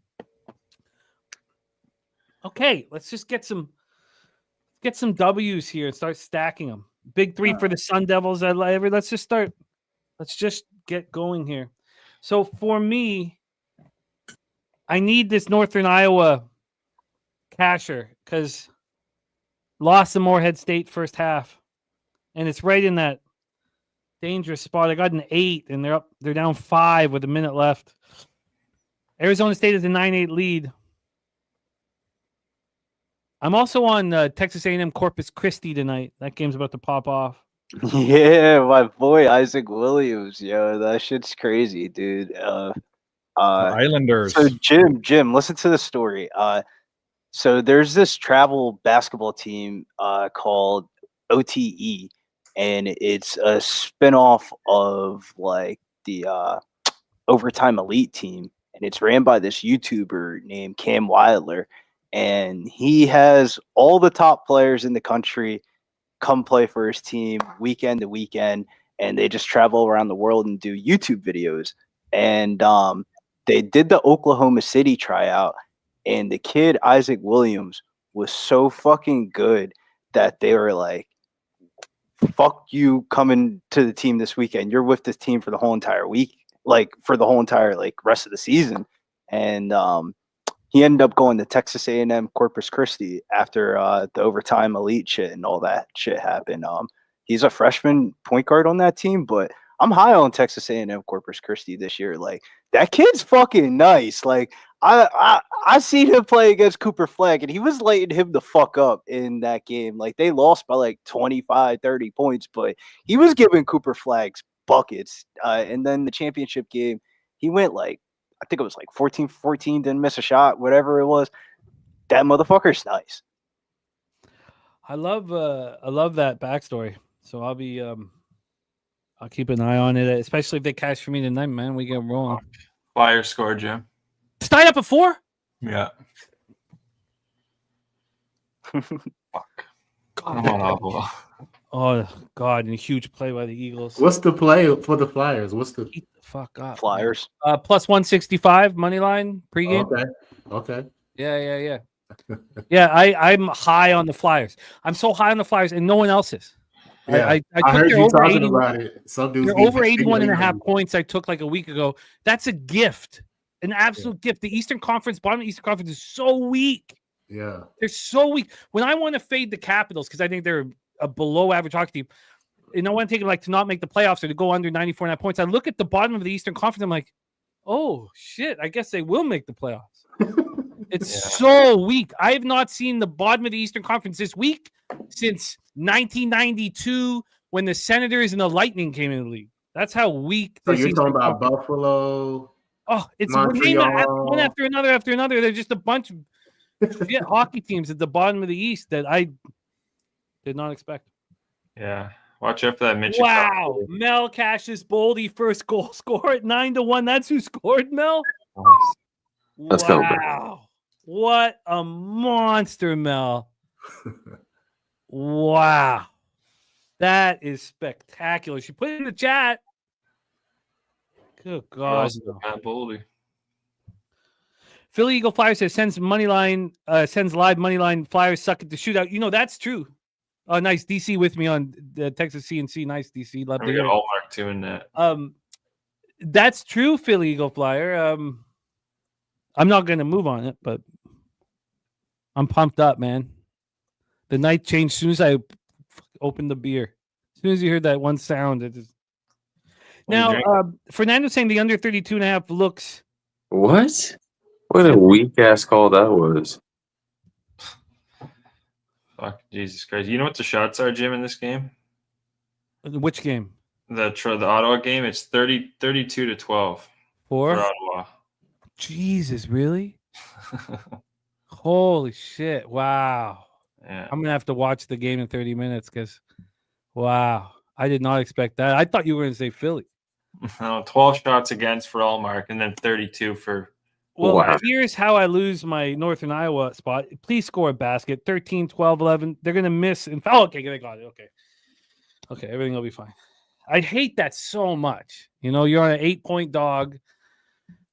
Okay, let's just get some W's here and start stacking them. Big 3 for the Sun Devils. Let's just start. Let's just get going here. So for me, I need this Northern Iowa casher because lost to Moorhead State first half, and it's right in that dangerous spot. I got an 8, and they're down 5 with a minute left. Arizona State is a 9-8 lead. I'm also on Texas A&M Corpus Christi tonight. That game's about to pop off. Yeah, my boy Isaac Williams, yo, that shit's crazy, dude. Islanders. So Jim, listen to the story. So there's this travel basketball team called OTE, and it's a spinoff of like the Overtime Elite team, and it's ran by this YouTuber named Cam Wilder, and he has all the top players in the country come play for his team weekend to weekend, and they just travel around the world and do YouTube videos. And they did the Oklahoma City tryout, and the kid Isaac Williams was so fucking good that they were like, fuck you coming to the team this weekend. You're with this team for the whole entire week, like for the whole entire like rest of the season. And he ended up going to Texas A&M Corpus Christi after the Overtime Elite shit and all that shit happened. He's a freshman point guard on that team, but I'm high on Texas A&M Corpus Christi this year. Like, that kid's fucking nice. Like, I seen him play against Cooper Flagg, and he was lighting him the fuck up in that game. Like, they lost by like 25, 30 points, but he was giving Cooper Flagg's buckets. And then the championship game, he went like, I think it was like 14-14, didn't miss a shot, whatever it was. That motherfucker's nice. I love that backstory. So I'll be I'll keep an eye on it, especially if they cash for me tonight, man. We get rolling. Flyers score, Jim. Tied up at 4? Yeah. Fuck. I'm on Ottawa. Oh God! And a huge play by the Eagles. What's the play for the Flyers? What's the Eat the fuck up, Flyers. Plus 165 money line pregame. Okay. Yeah. Yeah, I'm high on the Flyers. I'm so high on the Flyers, and no one else is. Yeah, I I heard their you over talking 80 about it. Some dudes they're need over to 81 and a figure half it out. points I took like a week ago. That's a gift, an absolute gift. The Eastern Conference, bottom of the Eastern Conference is so weak. Yeah. They're so weak. When I want to fade the Capitals because I think they're a below average hockey team, and I want to take it like to not make the playoffs or to go under 94.5 points. I look at the bottom of the Eastern Conference. I'm like, oh shit! I guess they will make the playoffs. It's so weak. I have not seen the bottom of the Eastern Conference this week since 1992 when the Senators and the Lightning came in the league. That's how weak. So this you're Eastern talking about Conference- Buffalo? Oh, it's Montreal. one after another. They're just a bunch of shit hockey teams at the bottom of the East that I did not expect. Yeah. Watch out for that Mitchell. Wow. Mel Cassius Boldy, first goal score at 9-1. That's who scored, Mel? Let's go, bro. Wow. What a monster, Mel. Wow. That is spectacular. She put it in the chat. Good God. Matt Boldy. Philly Eagle Flyers says sends live money line. Flyers suck at the shootout. You know, that's true. Oh, nice. DC with me on the Texas CNC. Nice, DC. Love to We hear got it. Allmark too in that. That's true, Philly Eagle Flyer. I'm not going to move on it, but I'm pumped up, man. The night changed as soon as I opened the beer. As soon as you heard that one sound, it just... Now, Fernando saying the under 32.5 looks... What? What a weak ass call that was. Fuck, Jesus Christ. You know what the shots are, Jim, in this game? Which game? The Ottawa game, it's 32-12 for For? Ottawa. Jesus, really? Holy shit! Wow. Yeah. I'm gonna have to watch the game in 30 minutes because, wow, I did not expect that. I thought you were gonna say Philly. No, 12 shots against for Allmark, and then 32 for. Well, Wow. here's how I lose my Northern Iowa spot. Please score a basket. 13, 12, 11. They're going to miss. And okay, they got it. Okay, everything will be fine. I hate that so much. You know, you're on an 8-point dog.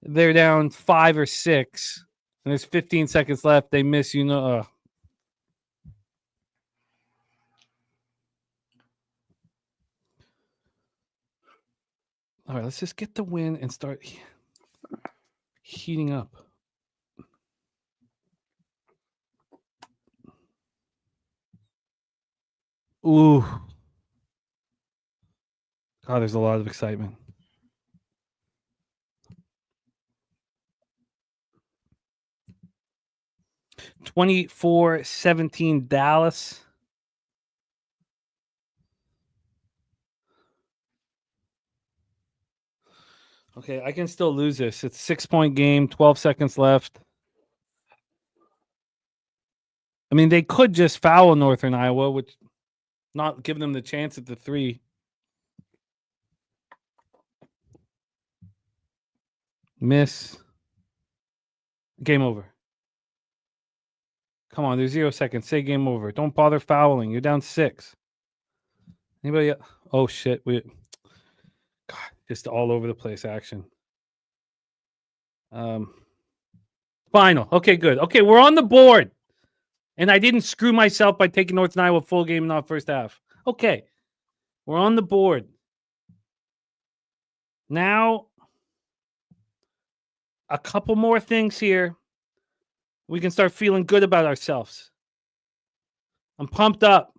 They're down 5 or 6. And there's 15 seconds left. They miss, you know. All right, let's just get the win and start heating up. Ooh. God, there's a lot of excitement. (24-17) Dallas. Okay, I can still lose this. It's a 6-point game, 12 seconds left. I mean, they could just foul Northern Iowa, which not give them the chance at the 3. Miss. Game over. Come on, there's 0 seconds. Say game over. Don't bother fouling. You're down 6. Anybody else? Oh shit. God, just all over the place action. Final. Okay, good. Okay, we're on the board. And I didn't screw myself by taking Northern Iowa full game in the first half. Okay. We're on the board. Now, a couple more things here. We can start feeling good about ourselves. I'm pumped up.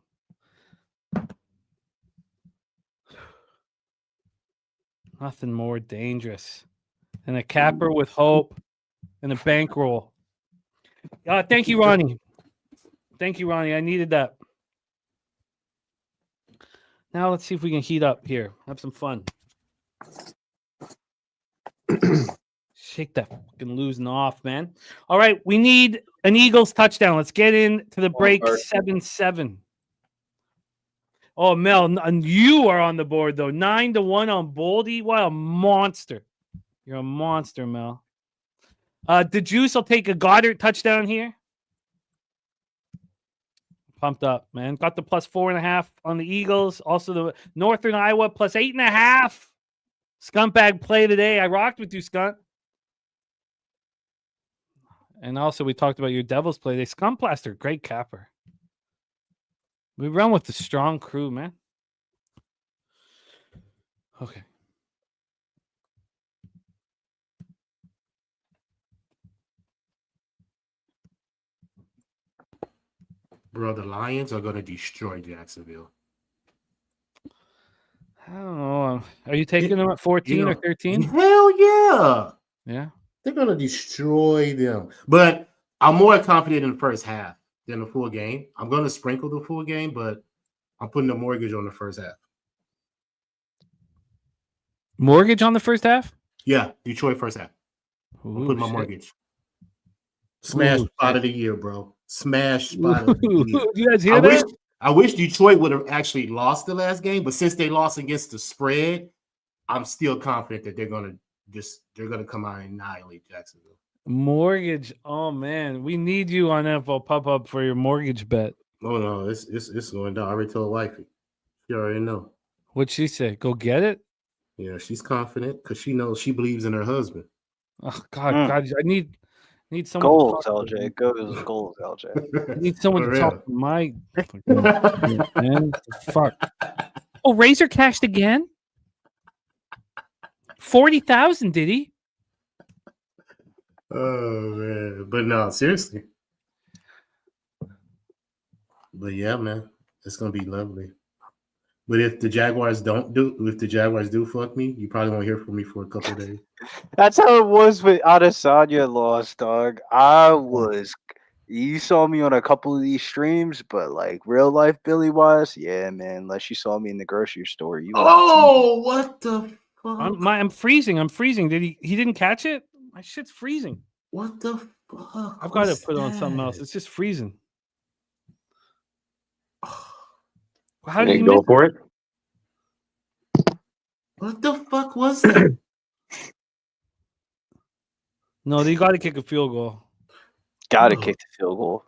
Nothing more dangerous than a capper with hope and a bankroll. Thank you, Ronnie. Thank you, Ronnie. I needed that. Now let's see if we can heat up here. Have some fun. Shake that fucking losing off, man. All right, we need an Eagles touchdown. Let's get into the break. 7-7. Oh, Mel, and you are on the board though. 9-1 on Boldy. What a monster! You're a monster, Mel. The Juice will take a Goddard touchdown here. Pumped up, man. Got the +4.5 on the Eagles. Also the Northern Iowa +8.5. Scumbag play today. I rocked with you, Skunt. And also we talked about your Devils play. They Scumplaster, great capper. We run with the strong crew, man. Okay. Bro, the Lions are going to destroy Jacksonville. I don't know. Are you taking them at 14 or 13? Hell yeah. Yeah. They're going to destroy them. But I'm more confident in the first half than the full game. I'm going to sprinkle the full game, but I'm putting a mortgage on the first half. Mortgage on the first half? Yeah, Detroit first half. I'm putting my mortgage. Smash spot of the year, bro. Smash spot of the year. You guys hear that? I wish Detroit would have actually lost the last game, but since they lost against the spread, I'm still confident that they're gonna come out and annihilate Jacksonville. Mortgage. Oh man, we need you on NFL Pop Up for your mortgage bet. Oh no, it's going down. I already told wifey. She already know. What'd she say? Go get it? Yeah, she's confident because she knows she believes in her husband. Oh God, God, I need someone. Goals, LJ. Goals, LJ. I need someone to talk to my man. Fuck. Oh, Razor cashed again. 40,000, did he? Oh man, but no, seriously. But yeah, man, it's gonna be lovely. But if the Jaguars do fuck me, you probably won't hear from me for a couple of days. That's how it was with Adesanya lost, dog. You saw me on a couple of these streams, but like real life Billy wise, yeah, man. Unless you saw me in the grocery store, what the fuck? I'm freezing. Did he didn't catch it? My shit's freezing. What the fuck I've got to was put on something else. that? It's just freezing. How did Hey, you go miss? for it. What the fuck was that? No, you got to kick a field goal. Gotta Bro. kick the field goal.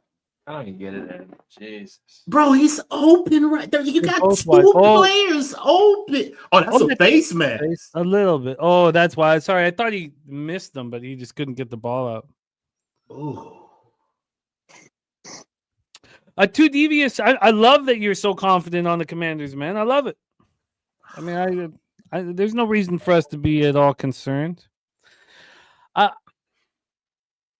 I don't even get it in. Jesus. Bro, he's open right there. You They're got both two wide. Oh. players open. Oh, that's Oh, a that's- face mask. A little bit. Oh, that's why. Sorry, I thought he missed them, but he just couldn't get the ball out. Oh, Too devious. I love that you're so confident on the Commanders, man. I love it. I mean, there's no reason for us to be at all concerned.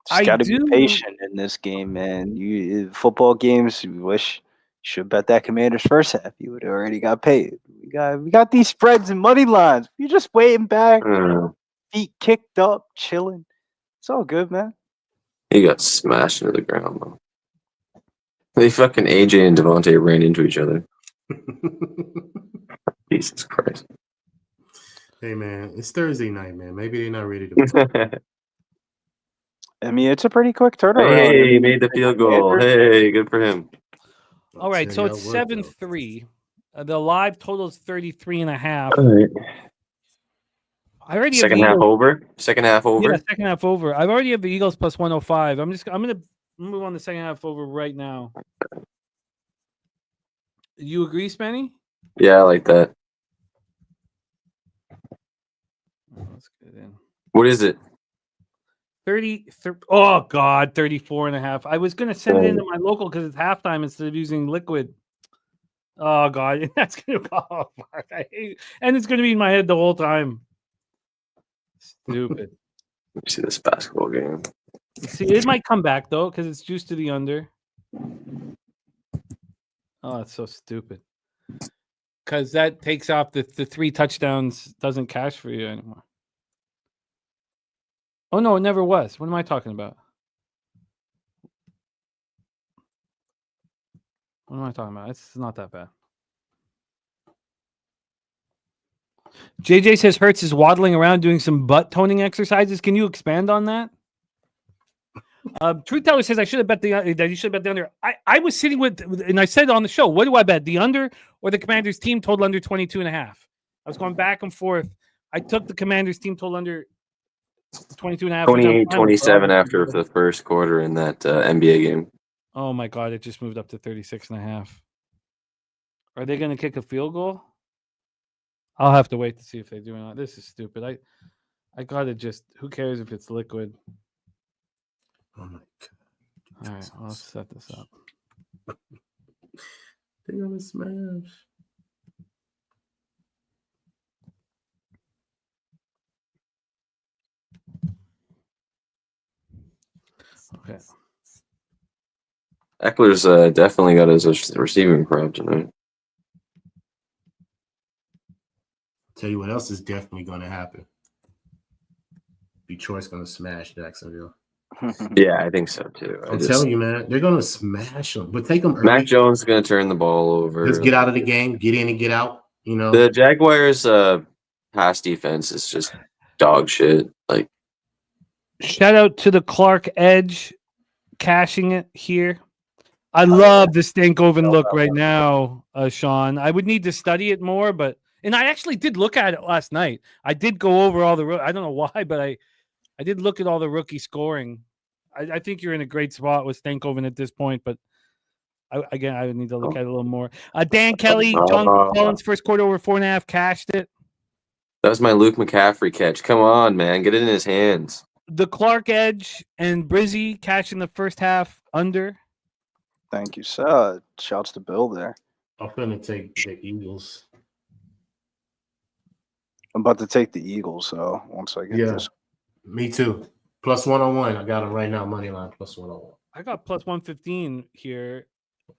Just I gotta do- be patient in this game, man. Football games, we wish you should bet that Commanders first half. You would have already got paid. We got these spreads and money lines. You're just waiting back, feet kicked up, chilling. It's all good, man. He got smashed into the ground, though. They fucking AJ and Devontae ran into each other. Jesus Christ. hey man, it's Thursday night, man. Maybe they're not ready to. I mean, it's a pretty quick turnaround. Hey, he made the field goal. Hey, good for him. All right, so it's 7-3. The live total is 33.5. All right. I already Second have the half Eagles. over. Second half over. Yeah, second half over. I've already have the Eagles plus 105. I'm gonna move on the second half over right now. You agree, Spenny? Yeah, I like that. Let's get it in. What is it? 34.5. I was gonna send it into my local because it's halftime instead of using liquid. Oh god, that's gonna go. Oh, fuck. I hate, and it's gonna be in my head the whole time. Stupid. Let me see this basketball game. See, it might come back though because it's juiced to the under. Oh, that's so stupid. Because that takes off the 3 touchdowns, doesn't cash for you anymore. Oh no, it never was. What am I talking about? What am I talking about? It's not that bad. JJ says Hertz is waddling around doing some butt toning exercises. Can you expand on that? Truth Teller says I should have bet that you should bet the under. I was sitting with, and I said on the show, what do I bet? The under or the Commanders team total under 22.5? I was going back and forth. I took the Commanders team total under 22.5. 28-27 after the first quarter in that NBA game. Oh my god, it just moved up to 36.5. Are they going to kick a field goal? I'll have to wait to see if they do or not. This is stupid. I gotta just. Who cares if it's liquid? Oh my god. All right, I'll set this up. They're gonna smash. Okay. Eckler's definitely got his receiving prop tonight. Tell you what else is definitely gonna happen. Detroit's gonna smash Jacksonville. Yeah, I think so too. I'm telling you, man, they're gonna smash them. But take them early. Mac Jones is going to turn the ball over. Just get out of the game, get in and get out. You know, The Jaguars' pass defense is just dog shit. Like, Shout out to the Clark Edge cashing it here. I love the Stankoven look right now, Sean. I would need to study it more, and I actually did look at it last night. I did go over all the. I don't know why, but I did look at all the rookie scoring. I think you're in a great spot with Stankoven at this point, but I would need to look at it a little more. Dan Kelly, John Collins, first quarter over 4.5, cashed it. that was my Luke McCaffrey catch. Come on, man. Get it in his hands. The Clark Edge and Brizzy cashing the first half under. Thank you, sir. Shouts to Bill there. I'm gonna take the Eagles. I'm about to take the Eagles, so once I get this. Me too. Plus 101. I got them right now. Money line plus 101. I got plus 115 here.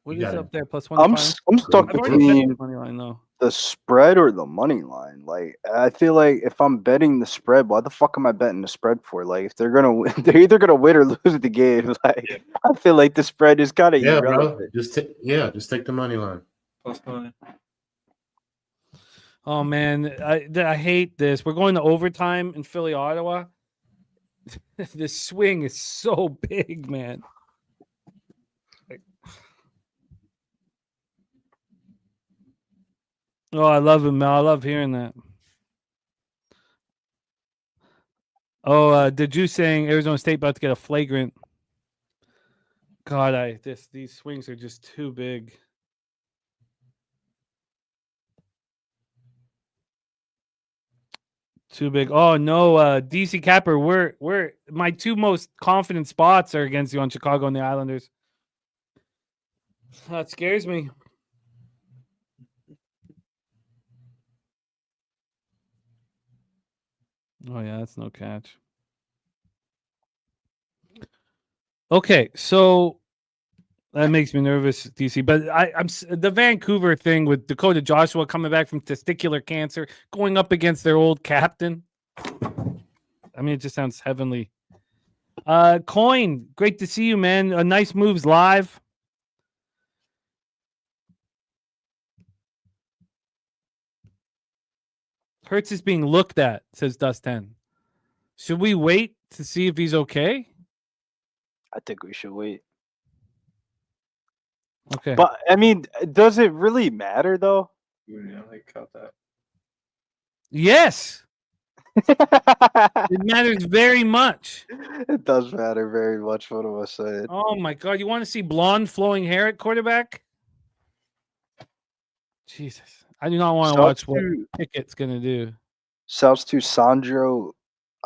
What You is got up it. there? Plus I'm 105. I'm stuck I've already bet between the money line though. the spread or the money line. Like, I feel like if I'm betting the spread, why the fuck am I betting the spread for? Like, if they're gonna win, they're either gonna win or lose the game. Like, I feel like the spread is kind of Yeah, bro. irrelevant. Just take the money line. Plus money. Oh man, I hate this. We're going to overtime in Philly, Ottawa. The swing is so big, man. Oh, I love him, Mel. I love hearing that. Oh, did you saying Arizona State about to get a flagrant? God, these swings are just too big. Too big. Oh no, DC Capper. We're my two most confident spots are against you on Chicago and the Islanders. That scares me. Oh yeah, that's no catch. Okay, so that makes me nervous, DC. But I'm the Vancouver thing with Dakota Joshua coming back from testicular cancer, going up against their old captain. I mean, it just sounds heavenly. Coin, great to see you, man. Nice moves live. Hurts is being looked at, says Dust 10. Should we wait to see if he's okay? I think we should wait. Okay. But I mean, does it really matter though? Yeah, like cut that. Yes, it matters very much. It does matter very much. What am I saying? Oh my God. You want to see blonde flowing hair at quarterback? Jesus. I do not want to watch what Pickett's going to do. Shouts to Sandro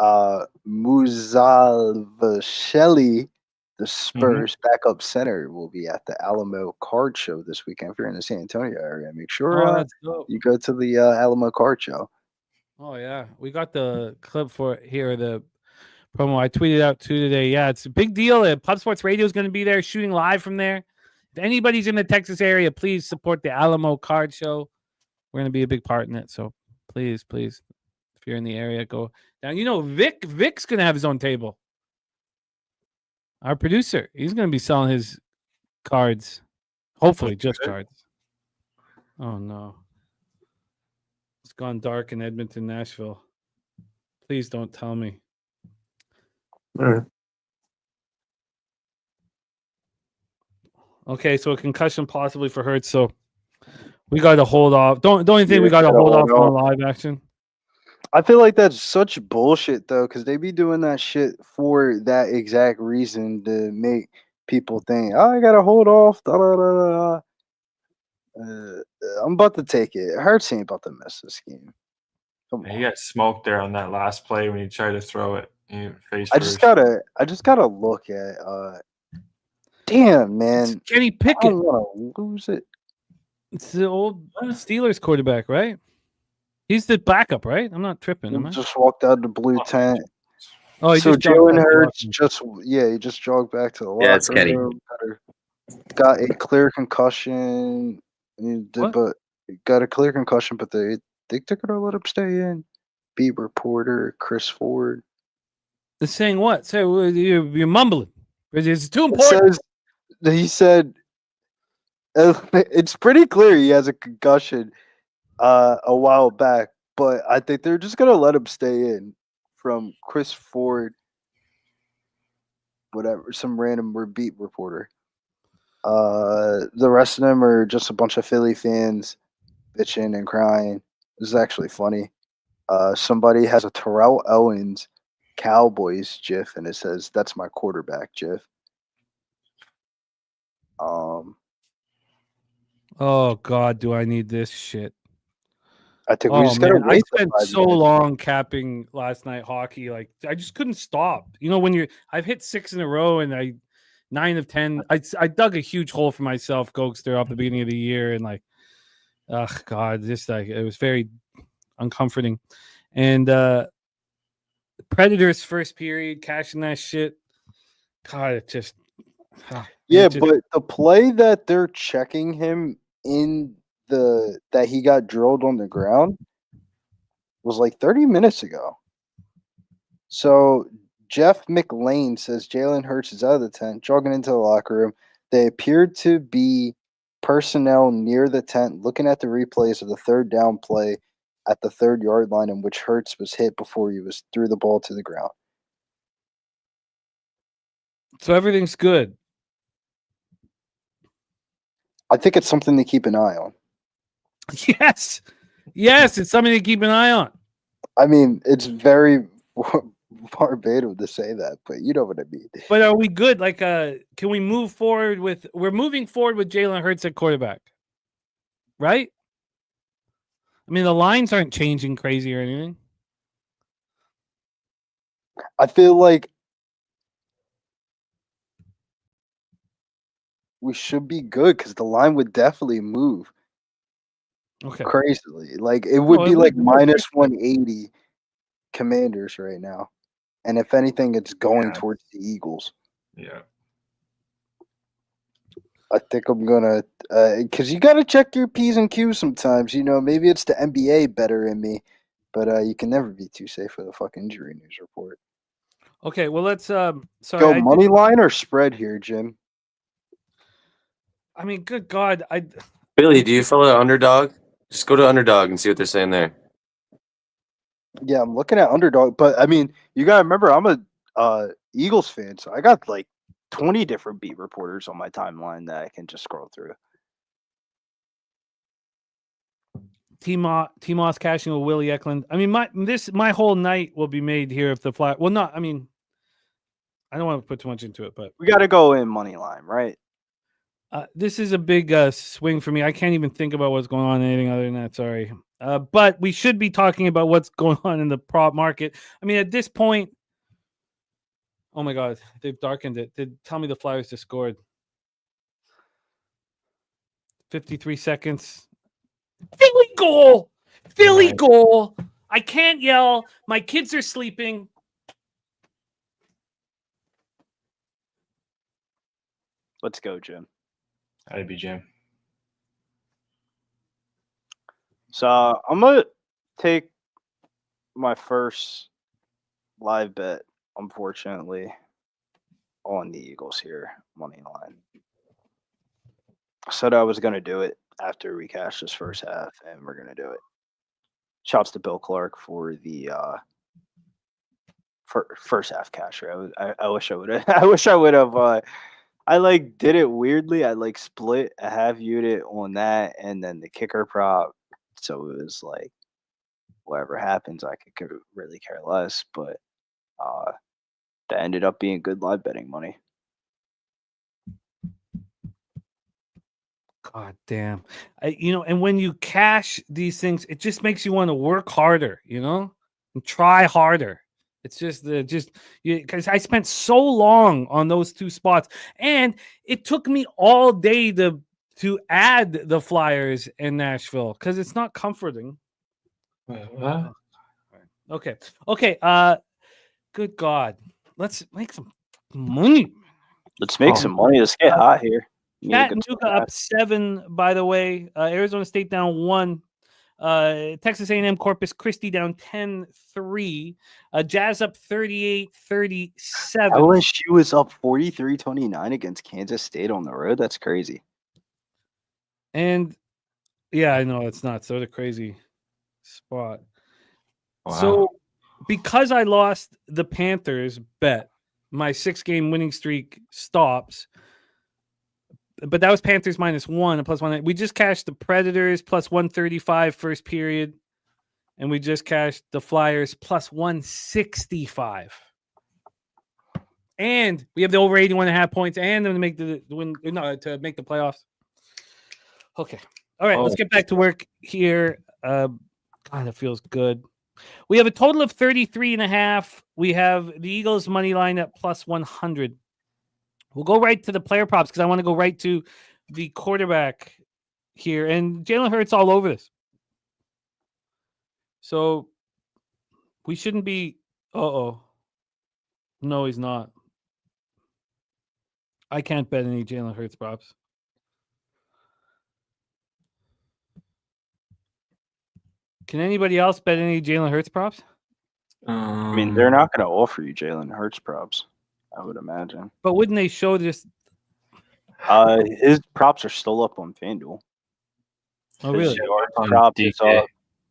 Muzalvasheli, the Spurs backup center, will be at the Alamo Card Show this weekend. If you're in the San Antonio area, make sure that's dope. you go to the Alamo Card Show. Oh, yeah. We got the clip for it here, the promo. I tweeted out too today. Yeah, it's a big deal. Pub Sports Radio is going to be there shooting live from there. If anybody's in the Texas area, please support the Alamo Card Show. We're going to be a big part in it. So please, if you're in the area, go down. You know, Vic's going to have his own table. Our producer, he's going to be selling his cards. Hopefully, just cards. Oh, no. It's gone dark in Edmonton, Nashville. Please don't tell me. All right. Okay, so a concussion possibly for Hurts. So we got to hold off. Don't you think we got to hold off on live action? I feel like that's such bullshit though, because they be doing that shit for that exact reason to make people think, oh, I gotta hold off. Da, da, da, da. I'm about to take it. Hurts ain't about to miss this game. Come He on. got smoked there on that last play when he tried to throw it. Face I just gotta look at. Damn man, It's Kenny I Pickett. don't want to lose it. It's the old Steelers quarterback, right? He's the backup, right? I'm not tripping, am I? Just walked out the blue tent. Oh, he So just jogged Jalen back to the Hurts locker room. he just jogged back to the locker Yeah, it's Kenny. room. Got a clear concussion. But got a clear concussion, but they took it to let him stay in. Beat reporter Chris Ford. They're saying what? Say you're mumbling. It's too It important. says he said it's pretty clear he has a concussion a while back, but I think they're just gonna let him stay in from Chris Ford, whatever, some random beat reporter. The rest of them are just a bunch of Philly fans bitching and crying. This is actually funny. Somebody has a Terrell Owens Cowboys GIF, and it says, "That's my quarterback," GIF. Oh God, do I need this shit? I think we Oh just gotta man, I wait. till spent 5 so minutes. long capping last night hockey. Like I just couldn't stop. You know, when I've hit 6 in a row, and 9 of 10. I dug a huge hole for myself, Gokster, up the beginning of the year, and like, oh God, just like it was very uncomforting. And Predators first period, cashing that shit. God, it just Yeah, but the play that they're checking him in that he got drilled on the ground was like 30 minutes ago. So Jeff McLean says Jalen Hurts is out of the tent, jogging into the locker room. They appeared to be personnel near the tent looking at the replays of the third down play at the 3rd yard line in which Hurts was hit before he threw the ball to the ground. So everything's good. I think it's something to keep an eye on. Yes. Yes, it's something to keep an eye on. I mean, it's very verbatim to say that, but you know what I mean. But are we good? Like, can we move forward with? We're moving forward with Jalen Hurts at quarterback, right? I mean, the lines aren't changing crazy or anything. I feel like we should be good because the line would definitely move Okay. crazily. Like it would No, be it like would move minus 180 Commanders right now. And if anything, it's going Yeah. towards the Eagles. Yeah. I think I'm gonna because you gotta check your P's and Q's sometimes. You know, maybe it's the NBA better in me, but you can never be too safe with a fucking injury news report. Okay. Well, let's. Sorry. Go money line or spread here, Jim. I mean, good God. Billy, do you follow Underdog? Just go to Underdog and see what they're saying there. Yeah, I'm looking at underdog, but I mean, you gotta remember, I'm a Eagles fan, so I got like 20 different beat reporters on my timeline that I can just scroll through. T-Moss cashing with Willie Eklund. I mean, my whole night will be made here if the fly. Well, not. I mean, I don't want to put too much into it, but We gotta go in money line, right? this is a big swing for me. I can't even think about what's going on in anything other than that. Sorry. But we should be talking about what's going on in the prop market. I mean, at this point, oh my God, they've darkened it. Tell me the Flyers just scored. 53 seconds. Philly goal. Philly Right. goal. I can't yell. My kids are sleeping. Let's go, Jim. I'd be Jim. So I'm gonna take my first live bet, unfortunately, on the Eagles here, money line. I said I was gonna do it after we cash this first half, and we're gonna do it. Shouts to Bill Clark for the first half casher. I wish I would have. I wish I would have. I like did it weirdly. I like split a half unit on that, and then the kicker prop. So it was like, whatever happens, I could really care less. But that ended up being good live betting money. God damn. And when you cash these things, it just makes you want to work harder, and try harder. It's just because I spent so long on those two spots, and it took me all day to add the Flyers in Nashville because it's not comforting. What? Okay. Good God. Let's make some money. Let's make some money. Let's get hot here. Need a good Chattanooga up 7, by the way. Arizona State down 1. Texas A&M Corpus Christi down 10-3. Jazz up 38-37. LSU was up 43-29 against Kansas State on the road. That's crazy. And yeah, I know it's not so the crazy spot. Wow. So because I lost the Panthers bet, my 6-game winning streak stops. But that was Panthers -1 and +1. We just cashed the Predators +135 first period, and we just cashed the Flyers +165. And we have the over 81.5 points, and to make to make the playoffs. Okay, all right, let's get back to work here. God, it feels good. We have a total of 33.5. We have the Eagles money line at +100. We'll go right to the player props because I want to go right to the quarterback here. And Jalen Hurts all over this. So we shouldn't be. No, he's not. I can't bet any Jalen Hurts props. Can anybody else bet any Jalen Hurts props? I mean, they're not going to offer you Jalen Hurts props, I would imagine. But wouldn't they show this? His props are still up on FanDuel. Oh, really? His yards prop is up.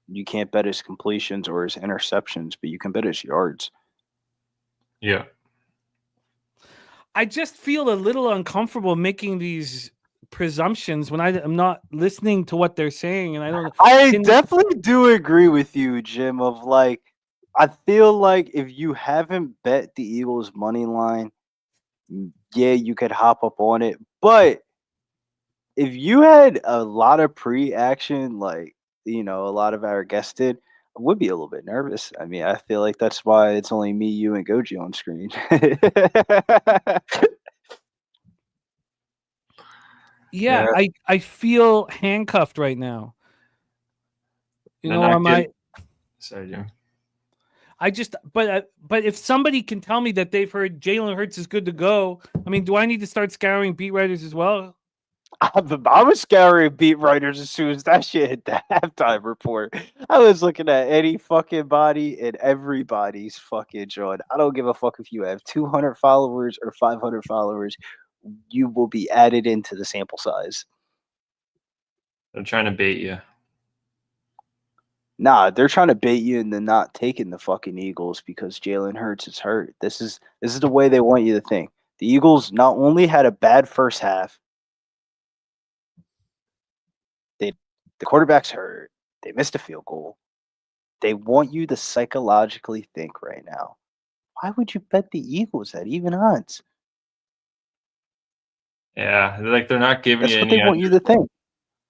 You can't bet his completions or his interceptions, but you can bet his yards. Yeah. I just feel a little uncomfortable making these presumptions when I'm not listening to what they're saying, and I don't. I can- definitely do agree with you, Jim. Of like, I feel like if you haven't bet the Eagles money line, yeah, you could hop up on it. But if you had a lot of pre-action, like a lot of our guests did, I would be a little bit nervous. I mean, I feel like that's why it's only me, you, and Goji on screen. Yeah, I feel handcuffed right now. They're not am I? Sorry, Jim. But if somebody can tell me that they've heard Jalen Hurts is good to go, I mean, do I need to start scouring beat writers as well? I was scouring beat writers as soon as that shit hit the halftime report. I was looking at any fucking body and everybody's fucking joint. I don't give a fuck if you have 200 followers or 500 followers. You will be added into the sample size. They're trying to bait you. Nah, they're trying to bait you into not taking the fucking Eagles because Jalen Hurts is hurt. This is the way they want you to think. The Eagles not only had a bad first half, the quarterback's hurt. They missed a field goal. They want you to psychologically think right now. Why would you bet the Eagles at even odds? Yeah, they're not giving That's you what any they want unders. you to think.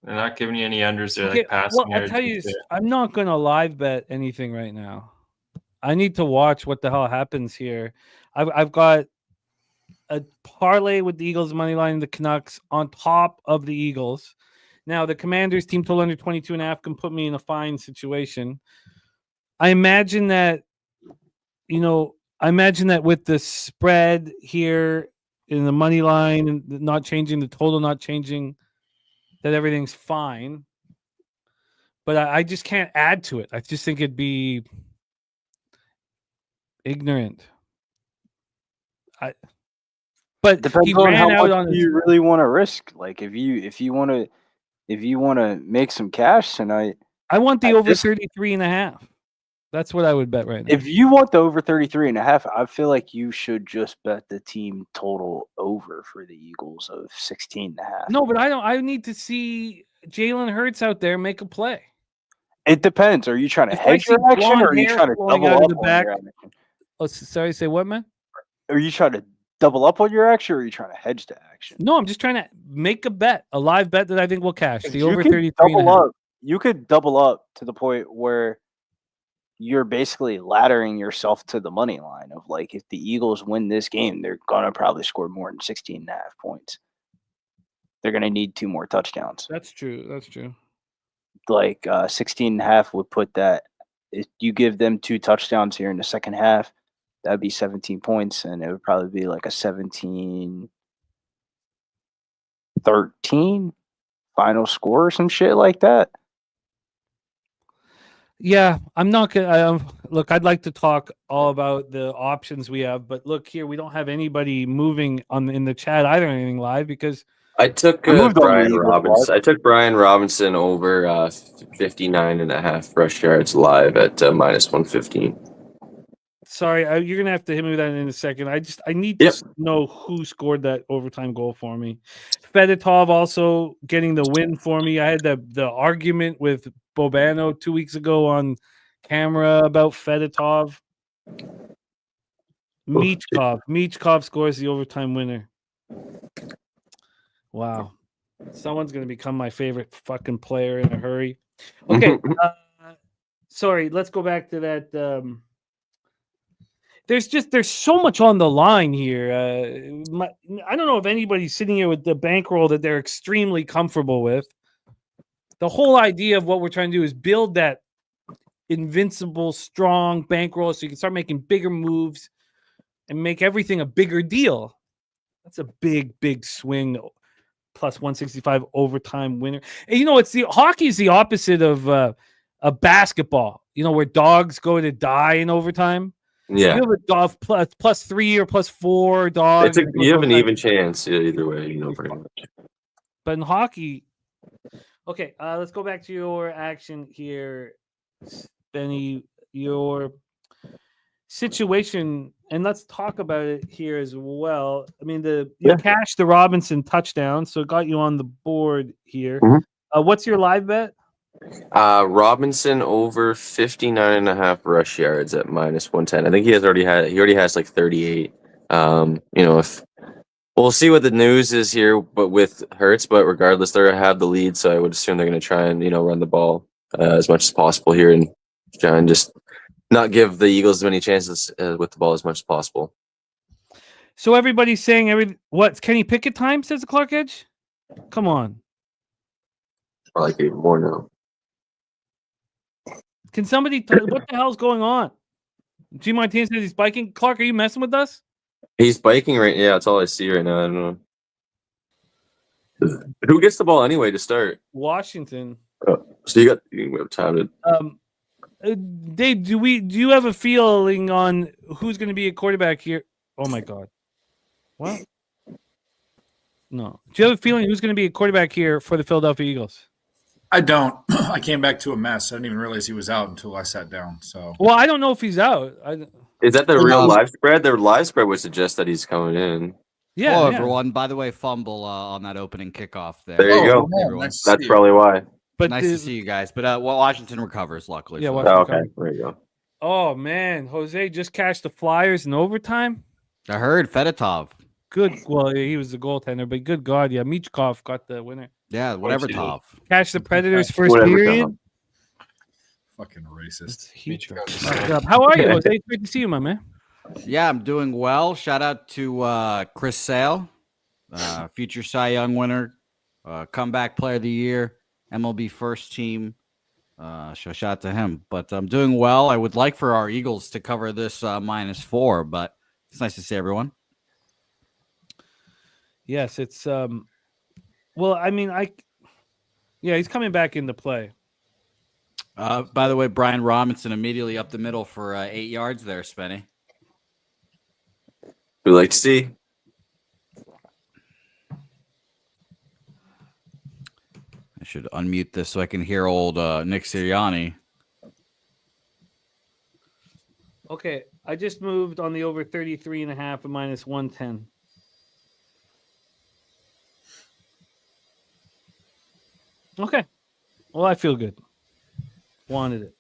They're not giving you any unders. They're Okay, like passing well, I'll yards. tell you, and shit. I'm not going to live bet anything right now. I need to watch what the hell happens here. I've got a parlay with the Eagles money line and the Canucks on top of the Eagles. Now, the Commanders team total under 22.5 can put me in a fine situation. I imagine that, with the spread here in the money line and not changing, the total not changing, that everything's fine. But I just can't add to it. I just think it'd be ignorant. But Depends he on ran how out much on his. you really want to risk. Like if you want to make some cash tonight, I want the I over just- 33.5. That's what I would bet right now. if you want the over 33.5, I feel like you should just bet the team total over for the Eagles of 16.5. No, but I don't. I need to see Jalen Hurts out there make a play. It depends. Are you trying to If I hedge see your action, blonde or are you hair trying to flowing double out up of the on back- your action? Oh, sorry. Say what, man? Are you trying to double up on your action, or are you trying to hedge the action? No, I'm just trying to make a bet, a live bet that I think will cash. The You over could 33.5. You could double up to the point where you're basically laddering yourself to the money line of like, if the Eagles win this game, they're gonna probably score more than 16.5 points. They're gonna need 2 more touchdowns. That's true. That's true. Like 16.5 would put that. If you give them 2 touchdowns here in the second half, that'd be 17 points, and it would probably be like a 17-13 final score or some shit like that. Yeah, I'm not gonna look. I'd like to talk all about the options we have, but look here, we don't have anybody moving in the chat either, anything live because I took I moved on the Brian Eagles Robinson. live. I took Brian Robinson over 59.5 rush yards live at minus 115. sorry, you're gonna have to hit me with that in a second. I need Yep. to know who scored that overtime goal for me. Fedotov also getting the win for me. I had the argument with Bobano 2 weeks ago on camera about Fedotov. Michkov scores the overtime winner. Wow. Someone's going to become my favorite fucking player in a hurry. Okay. Sorry, let's go back to that. There's so much on the line here. I don't know if anybody's sitting here with the bankroll that they're extremely comfortable with. The whole idea of what we're trying to do is build that invincible, strong bankroll so you can start making bigger moves and make everything a bigger deal. That's a big, big swing. Plus 165 overtime winner. And hockey is the opposite of a basketball. Where dogs go to die in overtime. Yeah, You have a dog plus 3 or plus 4 dogs. you have an even chance either way. Pretty much. But in hockey, okay. Let's go back to your action here, Benny. situation, and let's talk about it here as well. I mean, you cashed the Robinson touchdown, so it got you on the board here. Mhm. What's your live bet? Robinson over 59.5 rush yards at -110. I think he already has like 38. If we'll see what the news is here, but with Hurts, but regardless, they have the lead, so I would assume they're going to try and run the ball as much as possible here and try and just not give the Eagles as many chances with the ball as much as possible. So everybody's saying what Kenny Pickett time, says the Clark Edge? Come on. I like it even more now. Can somebody what the hell's going on? G Martinez says he's biking. Clark, are you messing with us? He's biking right. Yeah, that's all I see right now. I don't know. Who gets the ball anyway to start? Washington. So you have time to. Dave, do you have a feeling on who's going to be a quarterback here? Oh my God. What? No. Do you have a feeling who's going to be a quarterback here for the Philadelphia Eagles? I don't. I came back to a mess. I didn't even realize he was out until I sat down. So, well, I don't know if he's out. Is that the real live spread? The live spread would suggest that he's coming in. Yeah. Hello, yeah. everyone. By the way, fumble on that opening kickoff there. There you go. man, nice to That's see probably why. But nice to see you guys. But Washington recovers, luckily. Yeah, for Washington them. Okay, there you go. Oh man, Jose just cashed the Flyers in overtime. I heard Fedotov. Good. Well, he was the goaltender, but good God, yeah, Michkov got the winner. Yeah, whatever, What's he- Tov. Cashed the Predators first Whatever, period. Tom. fucking racist. It's huge. How are you, Jose? It's great to see you, my man. Yeah, I'm doing well. Shout out to Chris Sale, future Cy Young winner, comeback player of the year, MLB first team. So shout out to him. But I'm doing well. I would like for our Eagles to cover this -4, but it's nice to see everyone. Yes, it's well, I mean, he's coming back into play. By the way, Brian Robinson immediately up the middle for 8 yards there, Spenny. We like to see. I should unmute this so I can hear old Nick Sirianni. Okay, I just moved on the over 33.5 and -110. Okay. Well, I feel good. Wanted it.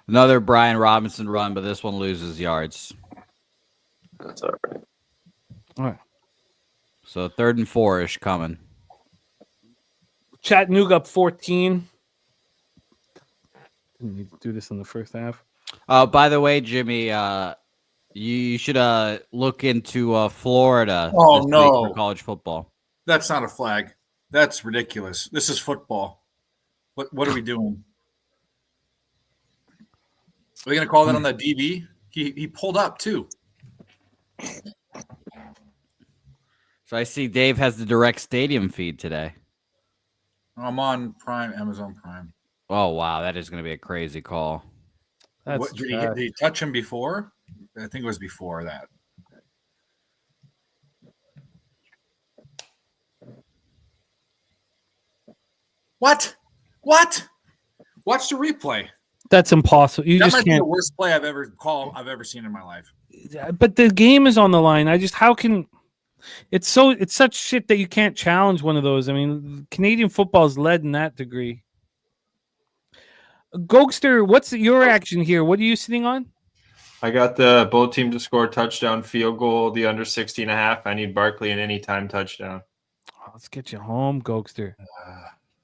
Another Brian Robinson run, but this one loses yards. That's all right. All right. So 3rd and 4-ish coming. Chattanooga up 14. Didn't need to do this in the first half. By the way, Jimmy, you should look into Florida Oh, this week no. for college football. That's not a flag. That's ridiculous. This is football. What are we doing? Are we going to call that on the DB? He pulled up too. So I see Dave has the direct stadium feed today. I'm on Prime, Amazon Prime. Oh, wow. That is going to be a crazy call. That's Did he touch him before? I think it was before that. What? Watch the replay. That's impossible. You That just might be the can't. worst play I've ever seen in my life. But the game is on the line. How can it's such shit that you can't challenge one of those. I mean, Canadian football is led in that degree. Gokster, what's your action here? What are you sitting on? I got the both teams to score touchdown, field goal, the under 60.5. I need Barkley an anytime touchdown. Oh, let's get you home, Gokster.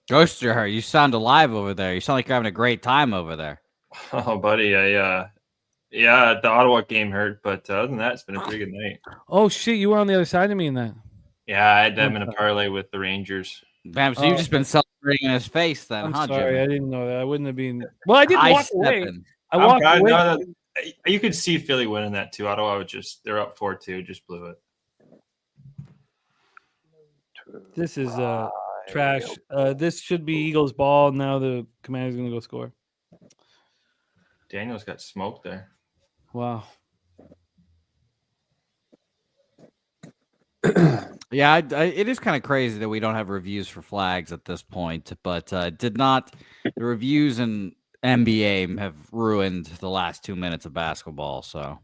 Ghoster, you sound alive over there. You sound like you're having a great time over there. Oh, buddy, the Ottawa game hurt, but other than that, it's been a pretty good night. Oh shit, you were on the other side of me in that. Yeah, I had them in a parlay with the Rangers. Bam, so you've just been celebrating in his face then, I'm huh, sorry, Jimmy? I didn't know that. I wouldn't have been. Well, I didn't High walk away. stepping. I walked away. No, you could see Philly winning that too. Ottawa they're up 4-2, just blew it. This is trash. This should be Eagles ball. Now the Commander's gonna go score. Daniel's got smoked there. Wow. Yeah, it is kind of crazy that we don't have reviews for flags at this point, but the reviews and NBA have ruined the last 2 minutes of basketball. So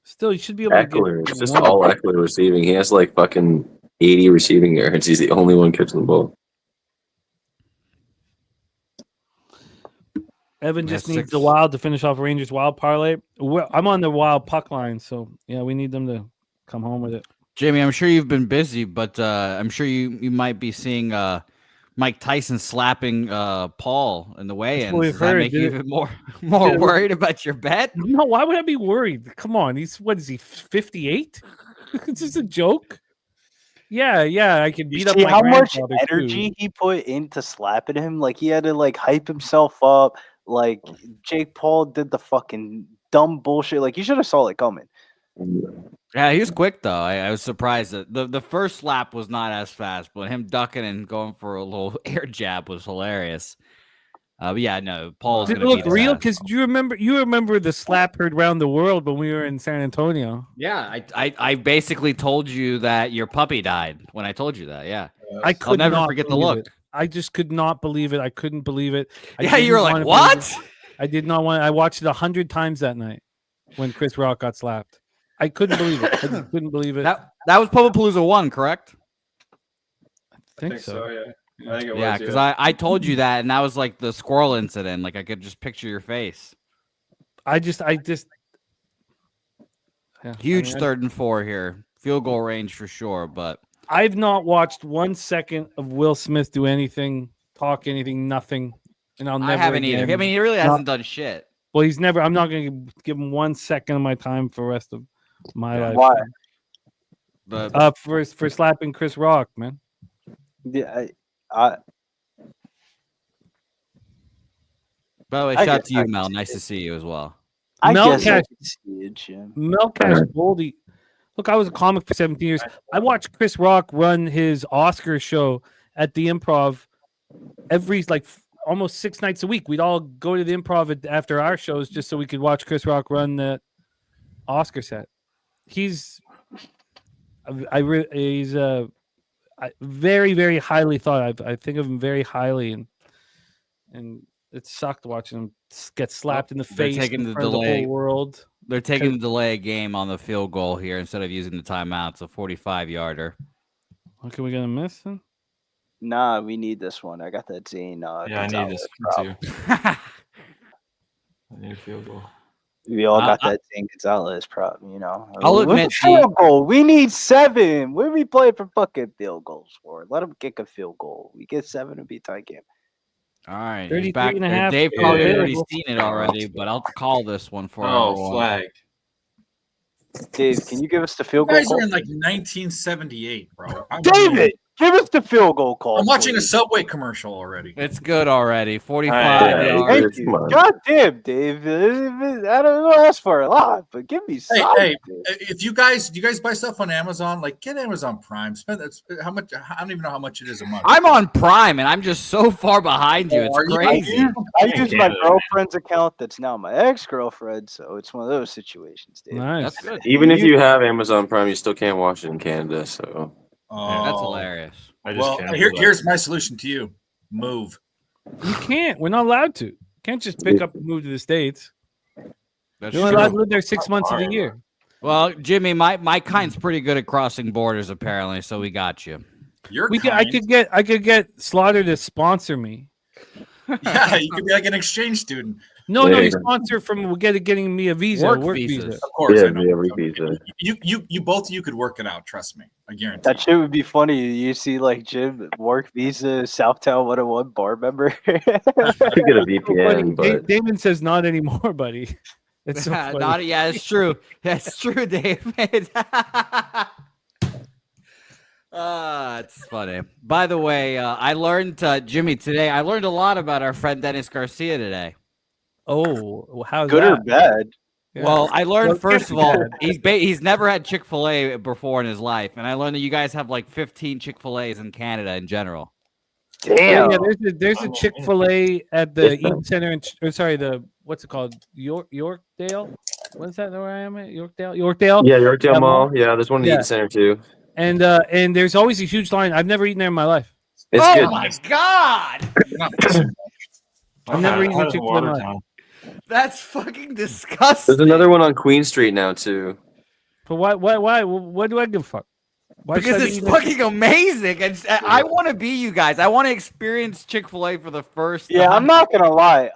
Still, you should be able to Eckler. get It's just one. all Eckler receiving. He has like fucking 80 receiving yards. He's the only one catching the ball. Evan just That's needs the six. Wild to finish off Rangers Wild parlay. I'm on the Wild puck line, so yeah, we need them to come home with it. Jamie, I'm sure you've been busy, but I'm sure you might be seeing Mike Tyson slapping Paul in the weigh-ins. what we've Does that heard. make you Did it- even more did it- worried about your bet? No, why would I be worried? Come on, what is he? 58? It's just a joke. Yeah, I can You beat up see my how much grandfather, energy too. he put into slapping him? Like he had to like hype himself up. Like Jake Paul did the fucking dumb bullshit. Like you should have saw it coming. Yeah, he was quick though. I was surprised that the first slap was not as fast, but him ducking and going for a little air jab was hilarious. But yeah, no, Paul's Did it gonna look beat his real? ass. Because you remember the slap heard around the world when we were in San Antonio. Yeah, I basically told you that your puppy died when I told you that. Yeah, I I'll could never not forget the believe look. it. I just could not believe it. I couldn't believe it. I Yeah, you didn't were like, wanna "What?" believe it. I did not want. I watched it 100 times that night when Chris Rock got slapped. I couldn't believe it. I just couldn't believe it. That was Pupapalooza 1, correct? I think so. Yeah. I think it Yeah, was. because I told you that, and that was like the squirrel incident. Like I could just picture your face. I just. Yeah, Huge I mean, 3rd and 4 here, field goal range for sure. But I've not watched 1 second of Will Smith do anything, talk anything, nothing, and I'll never. I haven't either. again- I mean, he really Not- hasn't done shit. Well, he's never. I'm not going to give him 1 second of my time for the rest of my life. Why? But For slapping Chris Rock, man. Yeah, I by the way, I shout out guess to you, I can Mel. see Nice it. to see you as well. Mel guess I Cash- can see it, Jim. Melcash Goldie. Look, I was a comic for 17 years. I watched Chris Rock run his Oscar show at the Improv every almost 6 nights a week. We'd all go to the Improv after our shows just so we could watch Chris Rock run the Oscar set. He's very, very highly thought. I think of him very highly, and it sucked watching him get slapped in the They're face taking in the front of the delay. whole world. They're taking the delay game on the field goal here instead of using the timeout. It's a 45-yarder. What are we gonna miss? Then? Nah, we need this one. I got that Zane. Yeah, I need Gonzalez this prop. one too. I need a field goal. We all got I- that Zane Gonzalez prop, you know. I'll What's admit a field goal. We need 7. What are we playing for fucking field goals for? Let them kick a field goal. We get 7 to be a tie game. All right, he's 33 back and a there. half Dave probably Yeah. already seen it already, but I'll call this one for Oh, everyone. flag. Dave, can you give us the field You goal guys call? are in like 1978, bro. David, give us the field goal call. I'm watching a please. Subway commercial already. It's good already. 45 Yeah, yards. Thank you. Come on. God damn, Dave. I don't ask for a lot, but give me some. Hey, if do you guys buy stuff on Amazon? Like, get Amazon Prime. Spend that's how much? I don't even know how much it is a month. I'm on Prime, and I'm just so far behind you. It's Are you? crazy. I use my Canada, man. girlfriend's account that's now my ex-girlfriend, so it's one of those situations, Dave. Nice. That's good. Even if you have Amazon Prime, you still can't watch it in Canada. So Oh, That's hilarious. I just Well, can't. here's my solution to you: move. You can't. We're not allowed to. Can't just pick up and move to the States. That's You're only allowed to true. live there 6 months of the year. Well, Jimmy, my kind's pretty good at crossing borders, apparently, so we got you. You're I could get Slaughter to sponsor me. yeah, you could be like an exchange student. No, There he you go. sponsor from getting me a visa, Work work visas. visa. Of course, Yeah, I know. every visa. You both of you could work it out. Trust me, I guarantee. That shit would be funny. You see, like, Jim, work visa, Southtown 101 bar member. you get a Funny. VPN, but Damon says not anymore, buddy. It's so funny. Yeah, it's true. That's true, David. It's funny. By the way, I learned, Jimmy, today, I learned a lot about our friend Dennis Garcia today. Oh, how's Good that? or bad? Yeah. Well, I learned, Well, first of all, bad. he's never had Chick-fil-A before in his life. And I learned that you guys have like 15 Chick-fil-A's in Canada in general. Damn. Yeah, there's a Chick-fil-A at the Eaton Center, what's it called? Yorkdale? What's that where I am at? Yorkdale? yeah, Yorkdale Yeah, Mall. Yeah, there's one in the Yeah. Eaton Center too. And there's always a huge line. I've never eaten there in my life. It's oh good. my God. I've never I eaten had a it in Chick-fil-A in my life. Watertown. That's fucking disgusting. There's another one on Queen Street now too. But why do I give a fuck? Why should I Because be it's eating- fucking amazing. And I want to be you guys. I want to experience Chick-fil-A for the first time. Yeah, I'm not gonna lie.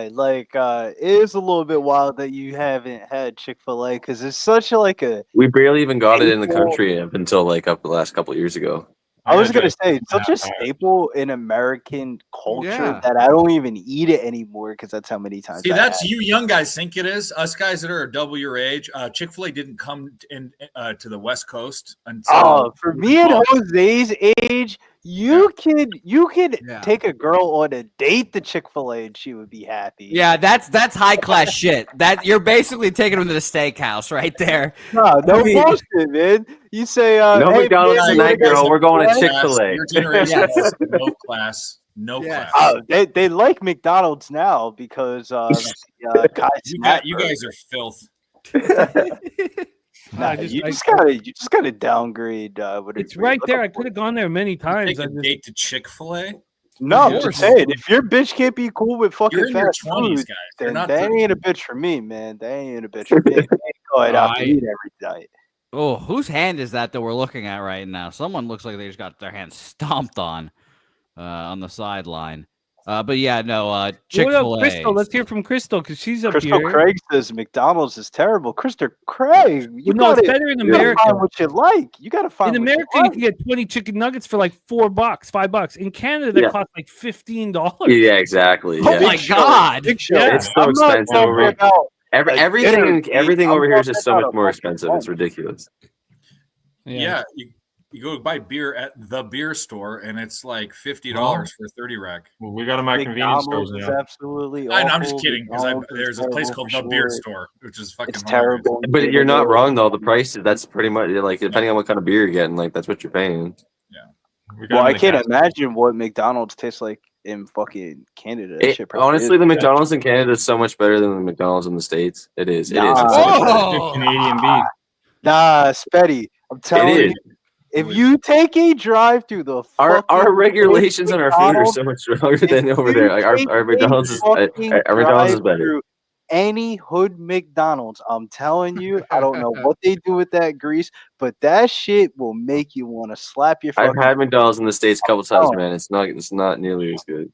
Like, it is a little bit wild that you haven't had Chick-fil-A because it's such a. We barely even got it in the Staple. country up until up the last couple of years ago. I was gotta gonna try say it's such a that. staple in American culture Yeah. that I don't even eat it anymore because that's how many times. See, I that's had you young guys think it is. Us guys that are double your age. Chick-fil-A didn't come in to the West Coast until. Oh, for me at Jose's age, you could Yeah. take a girl on a date to Chick-fil-A and she would be happy. Yeah, that's high class shit. That you're basically taking them to the steakhouse right there. No I mean- bullshit, man. You say, No hey, McDonald's man, tonight, you wanna girl. go We're going to Chick-fil-A? Chick-fil-A. Your generation Yes. has no class. No Yes. class. Oh, they like McDonald's now because Kai You guys are filth. Nah, I you just just gotta downgrade. It's right there. I could have gone there many times. Take I a just, date to Chick-fil-A. No, I'm Of just course. saying, if your bitch can't be cool with fucking You're in your fast 20s, food, guys. You're then not that ain't a bitch for me, man. That ain't a bitch for me. I ain't going out to I- eat every night. Oh, whose hand is that we're looking at right now? Someone looks like they just got their hand stomped on the sideline. But yeah, no, what Chick-fil-A. up, Crystal? Let's hear from Crystal because she's up Crystal here. Craig says McDonald's is terrible. Crystal Craig, you No, it's gotta, better in you gotta America. find what you like. You gotta find In what America, you you like. can get 20 chicken nuggets for like $4, $5. In Canada, that Yeah. costs like $15. Yeah, exactly. Oh Yeah. my god! Big Show. Yeah, it's so I'm not expensive over talking here. about like Everything dinner. over I'm here is talking just so about much a more fucking expensive. lunch. It's ridiculous. Yeah, you go buy beer at the beer store and it's like $50 for a 30 rack. Well, we got them at convenience McDonald's stores is now. absolutely I know, I'm awful. just kidding because McDonald's is there's a place terrible called for the Beer sure. Store, which is fucking It's hilarious. terrible. But you're not wrong though. The prices, that's pretty much depending on what kind of beer you're getting, that's what you're paying. We got Well, them I in the can't gas- imagine what McDonald's tastes like in fucking Canada. That shit probably Honestly, is the trash. McDonald's in Canada is so much better than the McDonald's in the States. It is. It is. Nah. It's so much better. Oh! Canadian beef. Nah, Spetty. I'm telling It you, is. if you take a drive through the Our fucking regulations on our food are McDonald's, so much stronger if than over you there. Like take our a McDonald's is fucking our McDonald's is better. drive-through any hood McDonald's, I'm telling you, I don't know what they do with that grease, but that shit will make you want to slap your I've fucking. had McDonald's in the States a couple times, Oh. man. It's not nearly as good.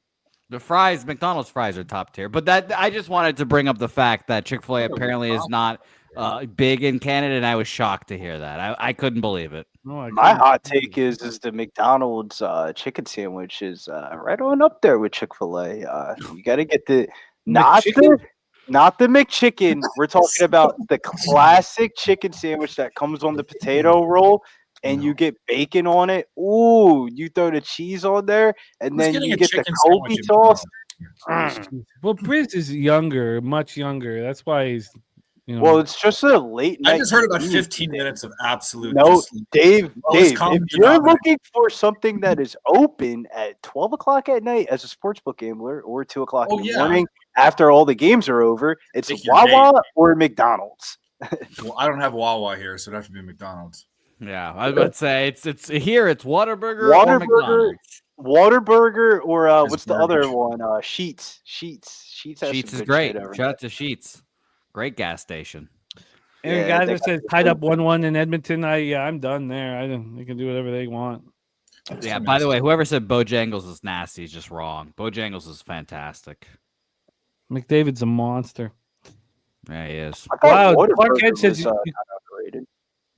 The fries, McDonald's fries are top tier. But that I just wanted to bring up the fact that Chick-fil-A apparently is not big in Canada, and I was shocked to hear that. I couldn't believe it. No, I My couldn't. hot take is the McDonald's chicken sandwich is right on up there with Chick-fil-A. You got to get the not the McChicken. We're talking about the classic chicken sandwich that comes on the potato roll, and you get bacon on it. Ooh, you throw the cheese on there, and Who's then getting you a get the chicken Kobe sandwich at sauce. McDonald's? Well, Briz is younger, much younger. That's why he's, you know. Well, it's just a late night. I just heard about convenience 15 thing. minutes of absolute. No, just- Dave, lowest if common you're denominator. looking for something that is open at 12 o'clock at night as a sportsbook gambler or 2 o'clock Oh, in the yeah. morning after all the games are over, it's Take your Wawa or McDonald's. Well, I don't have Wawa here, so it'd have to be McDonald's. Yeah, I was about to say it's here. It's Whataburger or Whataburger, McDonald's. Whataburger or It's what's the other garbage. one? Sheets. Sheets has Sheets some is good great. shit over Shout out to Sheets. Great gas station. Aaron yeah, Geyser says tied up 1-1 in Edmonton. I'm done there. They can do whatever they want. Yeah. By the way, whoever said Bojangles is nasty is just wrong. Bojangles is fantastic. McDavid's a monster. Yeah, he is. I thought Wow, Clark Whataburger Head says was, you- not underrated.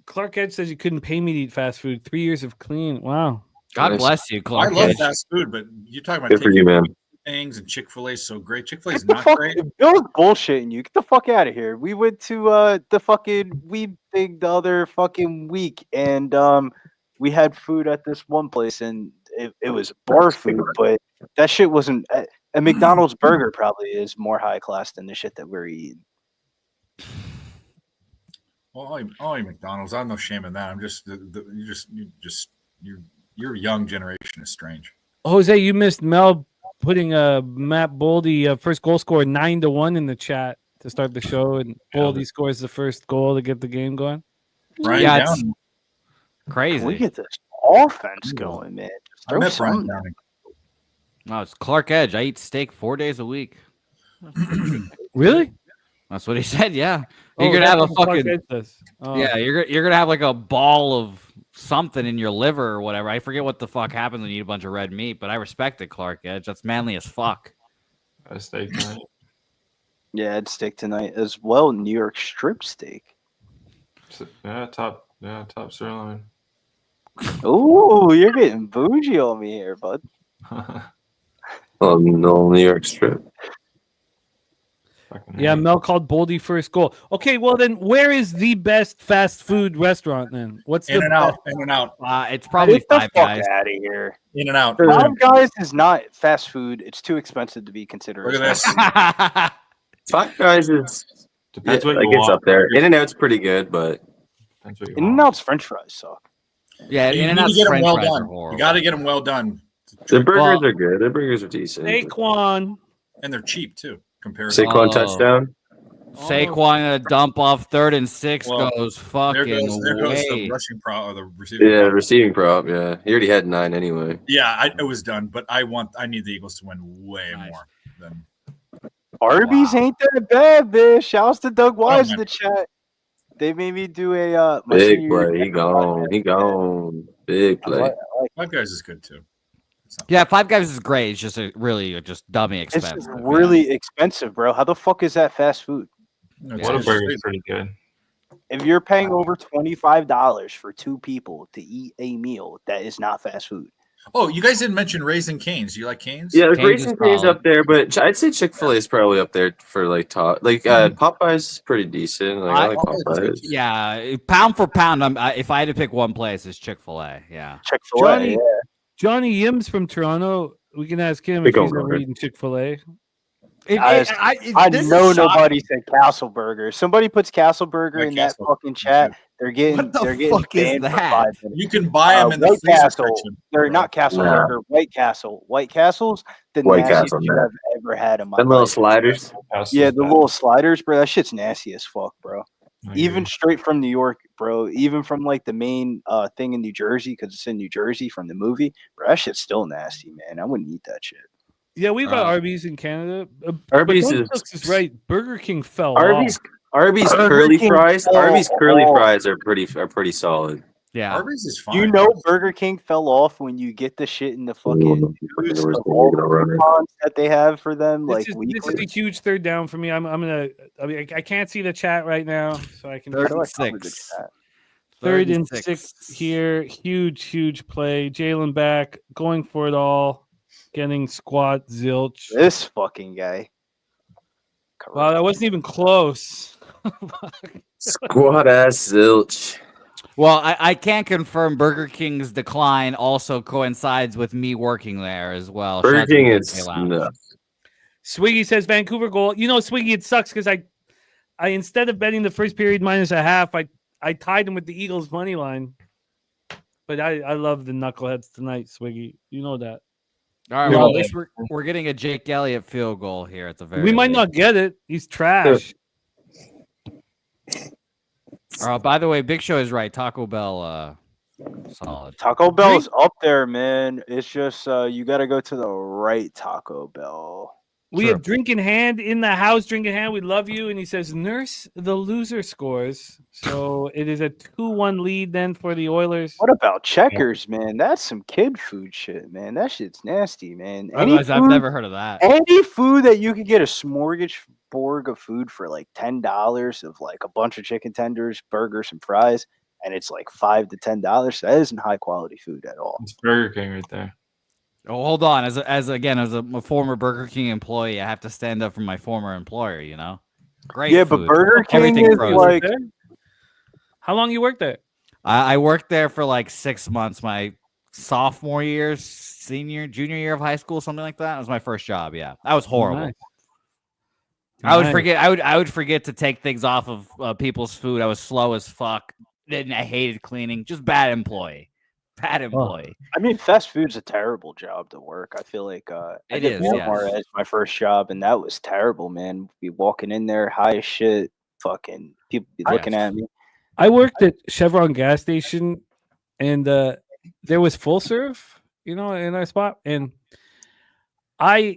Clark Head says you couldn't pay me to eat fast food. 3 years of clean. Wow. God Nice. bless you, I Clark. love Hedge. fast food, but you're talking about Good for taking you, man. things, and Chick-fil-A is so great. Chick-fil-A is Get the not fuck, great. Bill's bullshitting you. Get the fuck out of here. We went to the fucking weed thing the other fucking week, and we had food at this one place, and it was bar food, but that shit wasn't. A McDonald's burger probably is more high class than the shit that we're eating. Well, only McDonald's. I have no shame in that. I'm just your young generation is strange. Jose, you missed Mel putting Matt Boldy first goal scorer 9-1 in the chat to start the show, and Boldy scores the first goal to get the game going. Brian Yeah, it's Downey. crazy. Can we get this offense going, man? Just I throw met Brian something. Downey. No, it's Clark Edge. I eat steak 4 days a week. Really? That's what he said. Yeah, Oh, you're gonna that's have a what Clark fucking Edge does. Oh. yeah. You're gonna have like a ball of something in your liver or whatever. I forget what the fuck happens when you eat a bunch of red meat, but I respect it, Clark Edge. That's manly as fuck. A steak tonight. Yeah, I'd steak tonight as well. New York strip steak. Top sirloin. Ooh, you're getting bougie on me here, bud. No New York strip. Yeah, Mel called Boldy first goal. Okay, well then, where is the best fast food restaurant then? What's In the and out. In and out. It's probably Get the Five fuck Guys. out of here. In and out. Five Guys is not fast food. It's too expensive to be considered. Look at as this. fast food. Five Guys is Depends what like you it's want. up there. In and Out's pretty good, but Depends what you In and want. Out's French fries suck. Yeah, You In and need to Out's get them French well fries are done. horrible. You got to get them well done. the burgers Well- are good. The burgers are decent. Saquon? And they're cheap too, compared Saquon Oh. touchdown. Saquon a dump off 3rd and 6 Well, goes there fucking goes the away. rushing pro or the receiving. Yeah, prop. receiving prop. Yeah, he already had 9 anyway. Yeah, it was done, but I need the Eagles to win way Nice. more than. Arby's Wow. ain't that bad, bitch. Shouts to Doug Wise my- in the chat. They made me do a my Big senior year play. He gone. He gone. Big I play. like- Five Guys is good too. It's not- Yeah, Five Guys is great. It's just just dummy It's expensive. just yeah. really expensive, bro. How the fuck is that fast food? it's- Yeah, it's Whataburger just- is pretty good. If you're paying over $25 for 2 people to eat a meal, that is not fast food. Oh, you guys didn't mention Raising Canes. Do you like Canes? Yeah, the Cane's Raisin is Cane's solid. up there, but I'd say Chick-fil-A is probably up there for like top. Like Popeyes is pretty decent. Like, I like Popeyes is good, Popeyes. too. Yeah, pound for pound, if I had to pick one place, it's Chick-fil-A. Yeah. Chick-fil-A. Johnny, Yeah. Johnny Yims from Toronto. We can ask him Big if he's over. ever eaten Chick-fil-A. I know nobody said Castle Burger. Somebody puts Castle Burger Yeah, in Castle. that fucking chat. They're getting What the they're getting fuck is banned for that? 5 minutes. You can buy them in the White freezer Castle. section. They're not Castle Nah. Burger. White Castle. White Castle's the White nastiest Castle, shit man. I've ever had in my Them little life. sliders. Yeah, the little sliders, bro. That shit's nasty as fuck, bro. I Even agree. straight from New York, bro. Even from like the main thing in New Jersey, because it's in New Jersey from the movie, bro. That shit's still nasty, man. I wouldn't eat that shit. Yeah, we've got Oh. Arby's in Canada. Arby's but Don is- Cooks is right. Burger King fell Arby's off. Arby's Burger curly King fries. fell Arby's curly off. fries are pretty solid. Yeah. Arby's is fine. You know, Burger King fell off when you get the shit in the fucking Fucking juice worst of thing all you're the gonna run in. coupons that they have for them, like This is weekly. a huge third down for me. I'm gonna. I mean, I can't see the chat right now, so I can. Third How do and I cover the 6. chat? Third and six here. Huge play. Jalen back, going for it all, getting squat zilch. This fucking guy. Wow, that wasn't even close. Squad ass zilch. Well, I can't confirm Burger King's decline also coincides with me working there as well. Burger Shout out to King the is UK Lounge. nuts. Swiggy says Vancouver goal. You know, Swiggy, it sucks because I instead of betting the first period minus a half, I tied him with the Eagles money line. But I love the knuckleheads tonight, Swiggy. You know that. All right, Yeah. well, at least we're getting a Jake Elliott field goal here at the very We might least. not get it. He's trash. By the way, Big Show is right. Taco Bell, solid. Taco Bell's up there, man. It's just you got to go to the right Taco Bell. We Sure. have drink in hand in the house. Drink in hand. We love you. And he says, "Nurse, the loser scores." So it is a 2-1 lead then for the Oilers. What about Checkers, man? That's some kid food shit, man. That shit's nasty, man. I've never heard of that. Any food that you could get a smorgasbord of food for like $10 of like a bunch of chicken tenders, burgers, and fries, and it's like $5 to $10. That isn't high quality food at all. It's Burger King right there. Oh, hold on. As a former Burger King employee, I have to stand up for my former employer. You know, great. Yeah, but food. Burger King Everything is frozen. like How long you worked there? I worked there for like 6 months. My sophomore year, junior year of high school, something like that. It was my first job. Yeah, that was horrible. Nice. I would Nice. forget. I would forget to take things off of people's food. I was slow as fuck. Then I hated cleaning. Just bad employee. Bad employee. I mean, fast food's a terrible job to work. I feel like I It did is, Walmart yes. as my first job, and that was terrible, man. Be walking in there high as shit, fucking people be looking at me. I worked at Chevron gas station, and there was full serve, in our spot, and I'm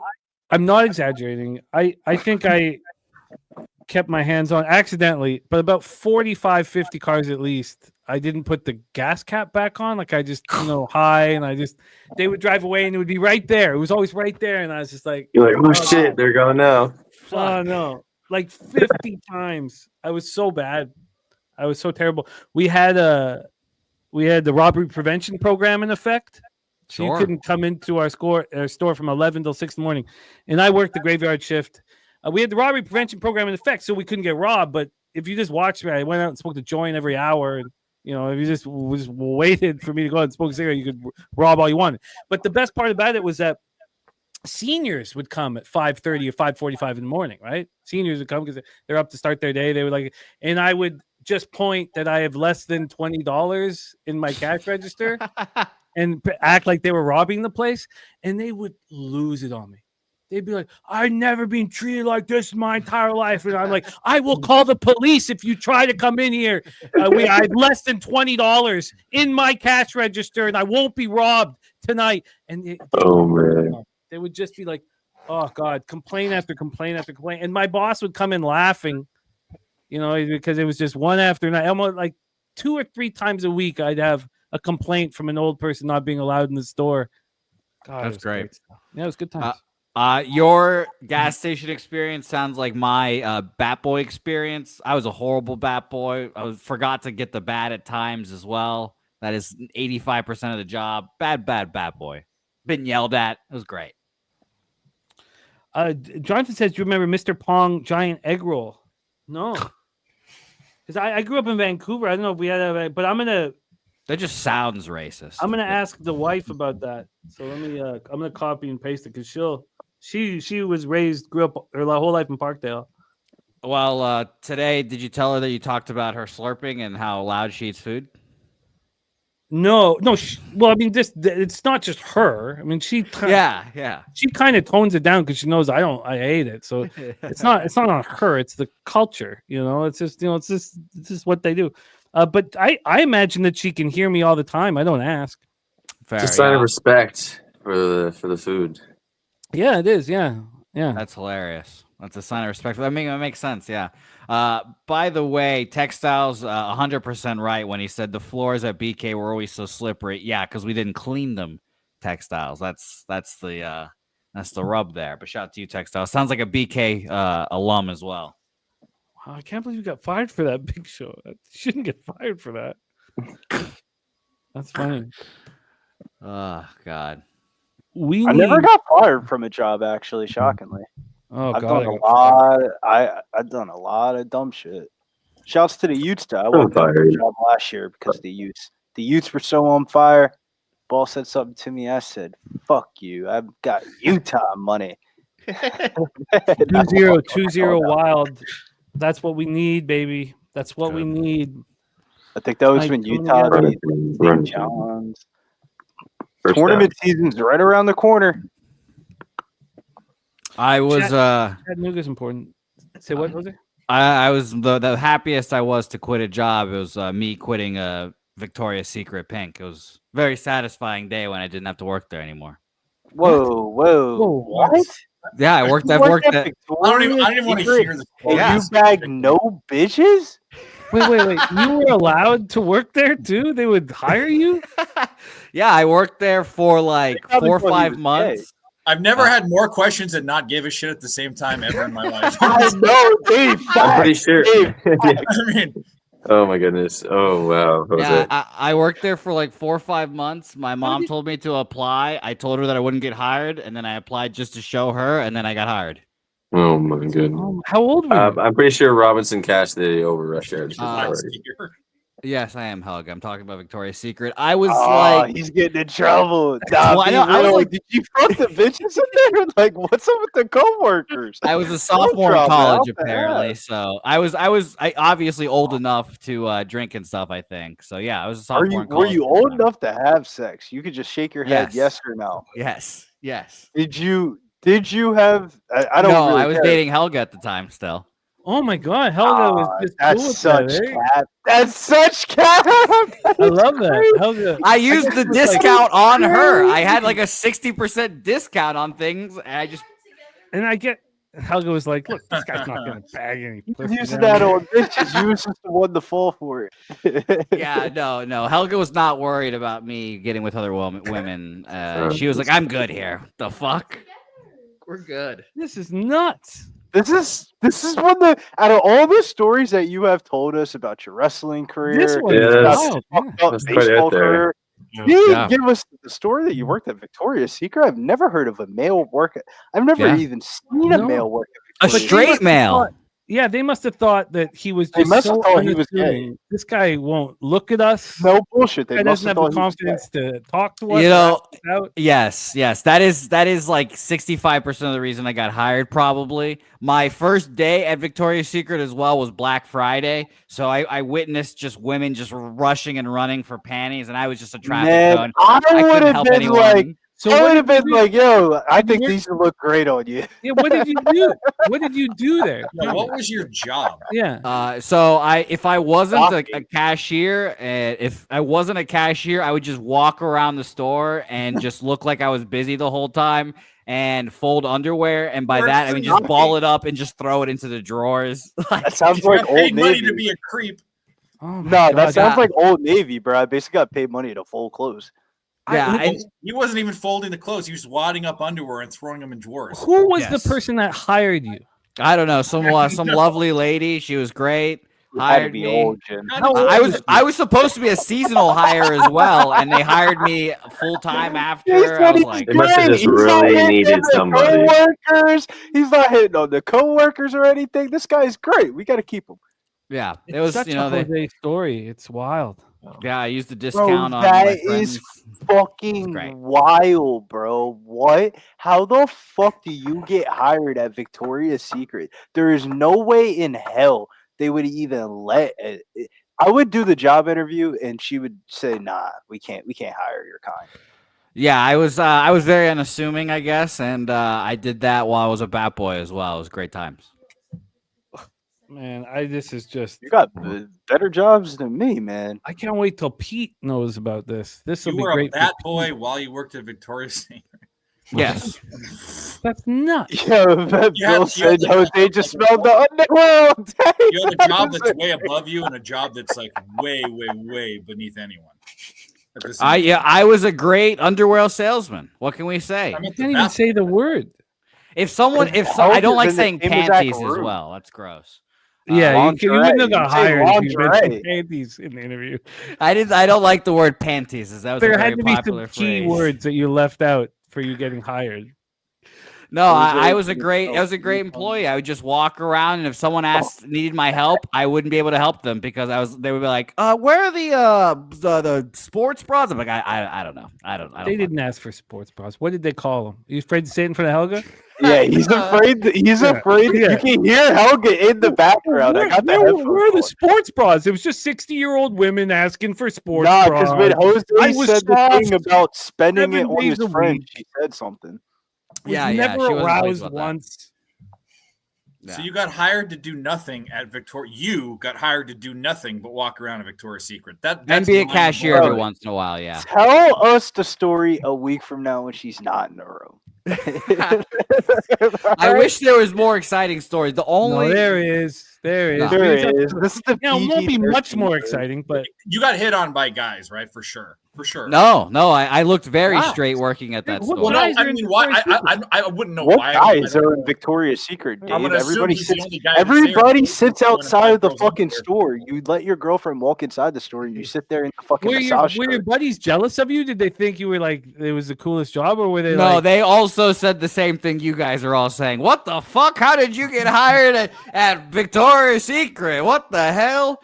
not exaggerating. I think I kept my hands on accidentally, but about 45, 50 cars at least. I didn't put the gas cap back on. Like I just, high, and they would drive away and it would be right there. It was always right there. And I was just like, You're like, oh shit, they're going now. oh no, like 50 times. I was so bad. I was so terrible. We had the robbery prevention program in effect. So you Sure. couldn't come into our store from 11 till 6 in the morning. And I worked the graveyard shift. We had the robbery prevention program in effect, so we couldn't get robbed. But if you just watched me, I went out and smoked a joint every hour. And, if you just waited for me to go out and smoke a cigarette, you could rob all you wanted. But the best part about it was that seniors would come at 5:30 or 5:45 in the morning, right? Seniors would come because they're up to start their day. They would and I would just point that I have less than $20 in my cash register and act like they were robbing the place, and they would lose it on me. They'd be like, I've never been treated like this in my entire life. And I'm like, I will call the police if you try to come in here. I have less than $20 in my cash register, and I won't be robbed tonight. And Oh man. they would just be like, oh, God, complaint after complaint after complaint. And my boss would come in laughing, because it was just one after another. Almost like 2 or 3 times a week, I'd have a complaint from an old person not being allowed in the store. God, That's it was great. stuff. Yeah, it was good times. Your gas station experience sounds like my bat boy experience. I was a horrible bat boy. I forgot to get the bat at times as well. That is 85% of the job. Bad bat boy. Been yelled at. It was great. Jonathan says, do you remember Mr. Pong giant egg roll? No. Because I grew up in Vancouver. I don't know if we had but That just sounds racist. I'm gonna ask the wife about that. So let me I'm gonna copy and paste it because she grew up her whole life in Parkdale. Well, today, did you tell her that you talked about her slurping and how loud she eats food? No. Well, I mean, it's not just her. I mean, she Yeah. she kind of tones it down because she knows I hate it. So it's not on her. It's the culture. It's just what they do. But I imagine that she can hear me all the time. I don't ask. Fair, It's a sign yeah. of respect for the food. Yeah, it is. Yeah. That's hilarious. That's a sign of respect. It makes sense. Yeah. By the way, Textiles 100% right when he said the floors at BK were always so slippery. Yeah, because we didn't clean them. Textiles. That's the rub there. But shout out to you, Textiles. Sounds like a BK alum as well. Wow, I can't believe you got fired for that, Big Show. You shouldn't get fired for that. That's funny. Oh God. I never got fired from a job, actually, shockingly. Oh, I've God, done a lot. I've done a lot of dumb shit. Shouts to the Utes, though. I worked on a job last year because of the Utes. The Utes were so on fire. Ball said something to me. I said, "Fuck you. I've got Utah money." 2-0 Wild. That's what we need, baby. That's what we need. I think that was when Utah beat St. John's. Tournament season's right around the corner. I was Chattanooga's important. Say what was it? I was the happiest I was to quit a job. It was me quitting Victoria's Secret Pink. It was a very satisfying day when I didn't have to work there anymore. Whoa, what? Yeah, I've worked at I don't even want to hear this. You bag no bitches? Wait. You were allowed to work there too? They would hire you? Yeah, I worked there for like 4 or 5 months. I've never had more questions and not give a shit at the same time ever in my life. I know, Dave. I'm pretty sure. I mean, Oh my goodness. Oh wow. Yeah, I worked there for like 4 or 5 months. My mom told me to apply. I told her that I wouldn't get hired, and then I applied just to show her, and then I got hired. Oh my goodness. How old were you? I'm pretty sure Robinson cashed the over rush hour. Yes, I am, Helga. I'm talking about Victoria's Secret. I was he's getting in trouble. Nah, Well, I know, I was like- did you fuck the bitches in there? Like, what's up with the coworkers? I was a sophomore in trouble, college, what the apparently. heck? So I obviously old enough to drink and stuff. I think so. Yeah, I was a sophomore. in Were college you at the old time. enough to have sex? You could just shake your head, Yes. yes or no. Yes. Did you have? I don't. No, really I was care. dating Helga at the time. Still. Oh my God, Helga was just cool That's with such that, eh? cap. That's such cap. I love that. Helga. I used the guess it's like- discount on her. I had like a 60% discount on things, and I just And I get Helga was like, look, this guy's not gonna bag any pussy Using down that there." on bitches. You was just the one to fall for it. yeah, no. Helga was not worried about me getting with other women. She was like, "I'm good here." The fuck? We're good. This is nuts. This is one of the out of all the stories that you have told us about your wrestling career, This one Yeah, is that's- wild. Yeah. about That's quite out baseball there. career. Yeah. You didn't Yeah. give us the story that you worked at Victoria's Secret. I've never heard of a male work. I've never Yeah. even seen a No. male work at A Victoria's straight must have male. thought- Yeah, they must have thought that he was They just must have so thought he was gay. unassuming. This guy won't look at us. No bullshit. They Guy must doesn't have have the thought he was gay. confidence to talk to us. You or know, ask us out. Yes. That is like 65% of the reason I got hired, probably. My first day at Victoria's Secret as well was Black Friday. So I witnessed just women just rushing and running for panties, and I was just a traffic Man, cone. I I would couldn't have help been anyone. like, So I what would have did been you do? like, yo, I Did you think work- these would look great on you. Yeah, what did you do? What did you do there? Yeah, what was your job? Yeah. So if I wasn't a cashier, if I wasn't a cashier, I would just walk around the store and just look like I was busy the whole time and fold underwear. And by that, I mean just ball it up and just throw it into the drawers. Like, That sounds You like got paid Old money to Navy. be a creep. Oh my No, God, that sounds that- like Old Navy, bro. I basically got paid money to fold clothes. yeah, He wasn't even folding the clothes. He was wadding up underwear and throwing them in drawers. Who was Yes. the person that hired you? I don't know, some lovely lady. She was great. You had to Hired be me. old, Jim. How old I was supposed to be a seasonal hire as well, and they hired me full time He after. I said was he's like, They must have great. just He's not really hitting needed on the somebody. coworkers. He's not hitting on the coworkers or anything. This guy's great. We got to keep him. yeah, It's it was such a Jose story. It's wild. yeah. I used the discount on that my is friends. Fucking great. wild, bro. What? How the fuck do you get hired at Victoria's Secret? There is no way in hell they would even let it. I would do the job interview and she would say, "Nah, we can't hire your kind." Yeah, I was very unassuming, I guess, and I did that while I was a bat boy as well. It was great times. Man, this is just. You got better jobs than me, man. I can't wait till Pete knows about this. This will You be were a great. for bat Pete. boy while you worked at Victoria's Secret. Yes. That's nuts. Yo, that You had- Bill you said had like Jose just smelled the underworld. You have a job that's way above you and a job that's like way, way, way beneath anyone. At the same time. I was a great underwear salesman. What can we say? I'm I at the can't even bat- say the word. If someone, How I don't like is it saying the same exact panties as room? well. That's gross. Yeah, you wouldn't have got lingerie. You hired if you say mentioned lingerie. panties in the interview. I don't like the word panties. As that was a There very had to be popular some key phrase. words that you left out for you getting hired. No, I was a great yourself. great employee. I would just walk around, and if someone needed my help, I wouldn't be able to help them because they would be like, where are the sports bras? I'm like, I don't know. I don't They fuck- didn't ask for sports bras. What did they call them? You afraid to say it in front of Helga? Yeah, he's afraid. He's Yeah, afraid. yeah. You can hear Helga in the background. I got the where headphones are the on. sports bras? It was just 60-year-old women asking for sports Nah, bras. because when Jose I was said the thing soft about spending 7 it on days his a friends, week. she said something. Was Yeah, never she wasn't pleased aroused about that. once. So you got hired to do nothing at Victoria. You got hired to do nothing but walk around at Victoria's Secret. And That's be a mind cashier blowing. every once in a while. Yeah. Tell us the story a week from now when she's not in the room. I wish there was more exciting stories. The only No, there is. There is. No. there Please, is. This is the Now, it won't be much PG-13 more version. exciting, but You got hit on by guys, right? For sure. For sure. no, I looked very Wow. straight working at that What store. Well, no, guys are I in mean, why? Victoria's I wouldn't know What why. guys I don't are in know. Victoria's Secret, Dave? I'm gonna assume Everybody he's the sits. only guy that's there. Everybody sits Going to outside find of the girls in fucking there. store. You let your girlfriend walk inside the store, and you sit there in the fucking were massage your shirt. buddies jealous of you? Did they think you were like it was the coolest job, or were they No, like, they also said the same thing you guys are all saying. What the fuck? How did you get hired at Victoria's Secret? What the hell?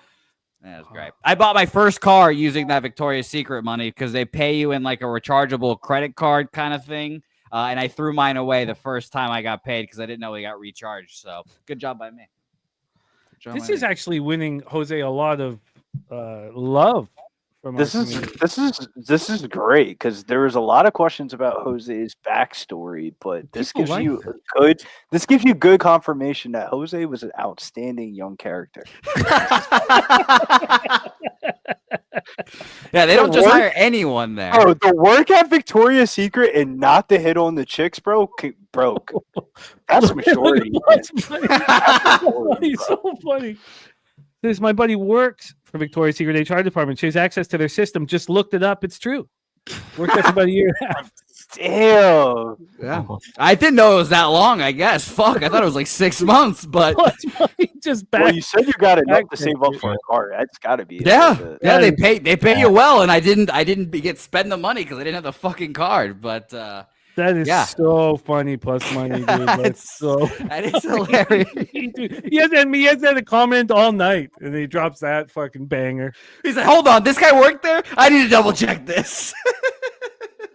That was great. I bought my first car using that Victoria's Secret money because they pay you in like a rechargeable credit card kind of thing. And I threw mine away the first time I got paid because I didn't know we got recharged. So good job by me. Good job this by is me. actually winning Jose a lot of love from This our is community. this is great because there was a lot of questions about Jose's backstory, but this People gives like you that. good confirmation that Jose was an outstanding young character. Yeah, they The don't just work- hire anyone there. Bro, the work at Victoria's Secret and not to hit on the chicks, bro, broke. That's maturity. That's funny. That's maturity, It's bro. so funny. This my buddy works for Victoria's Secret HR department. She has access to their system. Just looked it up. It's true. Worked there for about a year and a half. Damn. Yeah. I didn't know it was that long, I guess. Fuck, I thought it was like 6 months, but Plus money just back. Well, you said you got enough back to save up there. for a car. That's got to be yeah, it. they pay you well, and I didn't get spend the money because I didn't have the fucking card. But That is Yeah. so funny. Plus money, dude. That's It's- so. that is hilarious. Dude, he has had a comment all night, and he drops that fucking banger. He's like, hold on, this guy worked there? I need to double check this.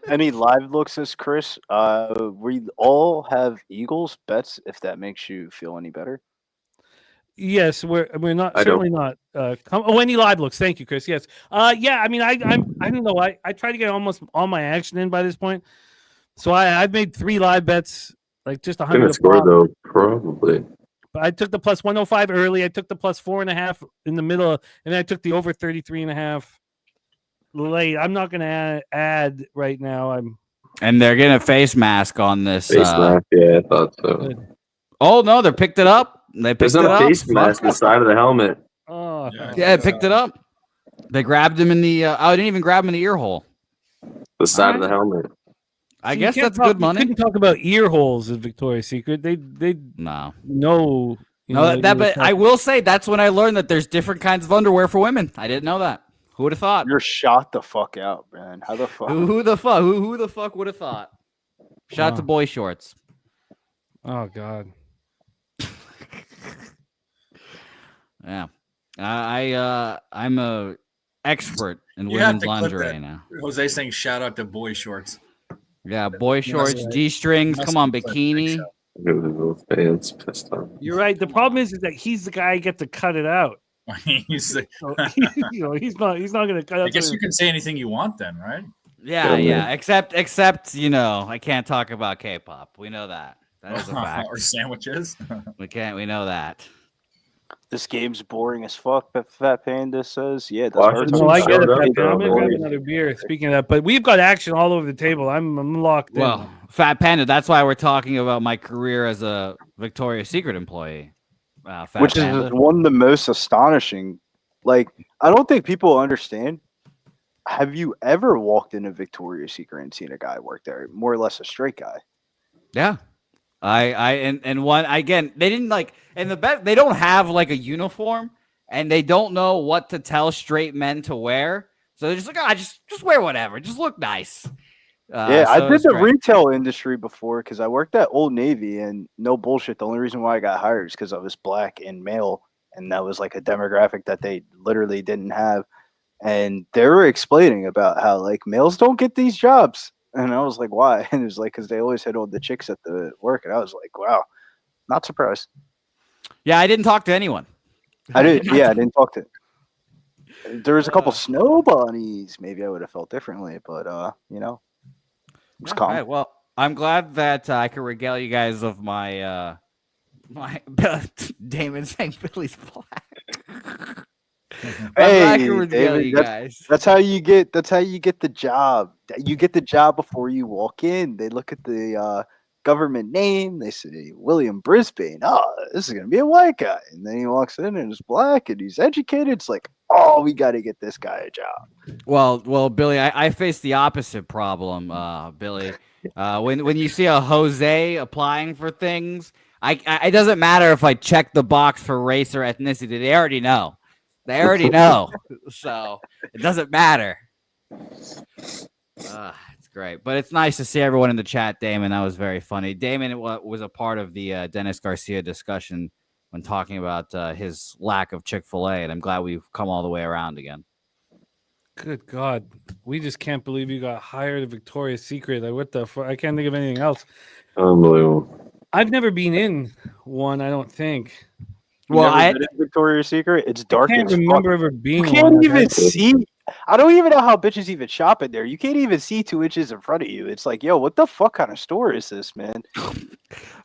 Any live looks, as Chris? We all have Eagles bets. If that makes you feel any better. Yes, we're not I don't. certainly not. Any live looks? Thank you, Chris. Yes. Yeah. I mean, I don't know. I try to get almost all my action in by this point. So I've made 3 live bets, like just Gonna 100. score though, probably. But I took the plus 105 early. I took the plus 4.5 in the middle, and then I took the over 33.5 late. I'm not going to add right now. And they're getting a face mask on this. Face mask, yeah, I thought so. Oh no, they picked it up. They There's picked it not up. a face mask inside of the helmet. Oh, Yeah, they picked it up. They grabbed him in the. I didn't even grab him in the ear hole. The side of the helmet. I So guess you can't that's good You money. couldn't talk about ear holes at Victoria's Secret. They No, know. you no, know, that. you But were I will say that's when I learned that there's different kinds of underwear for women. I didn't know that. Who would have thought? You're shot the fuck out, man. How the fuck? Who the fuck? Who the fuck would have thought? Shout out to Wow. boy shorts. Oh God. Yeah, I'm a expert in You have women's to clip lingerie that. now. Jose saying shout out to boy shorts. Yeah, boy shorts, right. G-strings. Must come on, be like bikini. Little fans pissed off. You're right. The problem is that he's the guy who gets to cut it out. He's like, So, he's not going to cut out. I guess the- you can say anything you want then, right? Yeah, Yeah, yeah. Except I can't talk about K-pop. We know that. That is a fact. Or sandwiches. We can't. We know that. This game's boring as fuck. But Fat Panda says, "Yeah, that's Washington No, I showed get it. up, Pat, though, I'm going to grab boy. another beer. Speaking of that, but we've got action all over the table. I'm locked in. Well, Fat Panda. That's why we're talking about my career as a Victoria's Secret employee. Fat which Panda. is one of the most astonishing. Like, I don't think people understand. Have you ever walked into Victoria's Secret and seen a guy work there? More or less a straight guy. Yeah. And one again, they didn't like, and the best, they don't have like a uniform, and they don't know what to tell straight men to wear. So they're just like, just wear whatever, just look nice. Yeah, so I did it's the great. retail industry before because I worked at Old Navy, and no bullshit. The only reason why I got hired is because I was black and male, and that was like a demographic that they literally didn't have. And they were explaining about how like males don't get these jobs, and I was like, why? And it was like because they always hit on the chicks at the work, and I was like, wow, not surprised. Yeah, I didnn't talk to anyone. I didn't. Yeah, I didn't talk to. There was a couple snow bunnies. Maybe I would have felt differently, but it was All calm. right, well, I'm glad that I could regale you guys of my my Damon saying Billy's black. I'm glad I Hey, could regale David, you guys. That's how you get. That's how you get the job. You get the job before you walk in. They look at the government name. They say William Brisbane. Oh, this is gonna be a white guy. And then he walks in and is black and he's educated. It's like, oh, we got to get this guy a job. Well, Billy, I face the opposite problem, Billy. When you see a Jose applying for things, it doesn't matter if I check the box for race or ethnicity. They already know. They already know. So it doesn't matter. It's great. But it's nice to see everyone in the chat, Damon. That was very funny. Damon was a part of the Dennis Garcia discussion when talking about his lack of Chick-fil-A, and I'm glad we've come all the way around again. Good God, we just can't believe you got hired at Victoria's Secret. Like, what the fuck? I can't think of anything else. Unbelievable. I've never been in one. I don't think. You Well, never been in Victoria's Secret. It's dark. I can't as remember fuck. ever being. You can't one. even see. I don't even know how bitches even shop in there. You can't even see 2 inches in front of you. It's like, yo, what the fuck kind of store is this, man?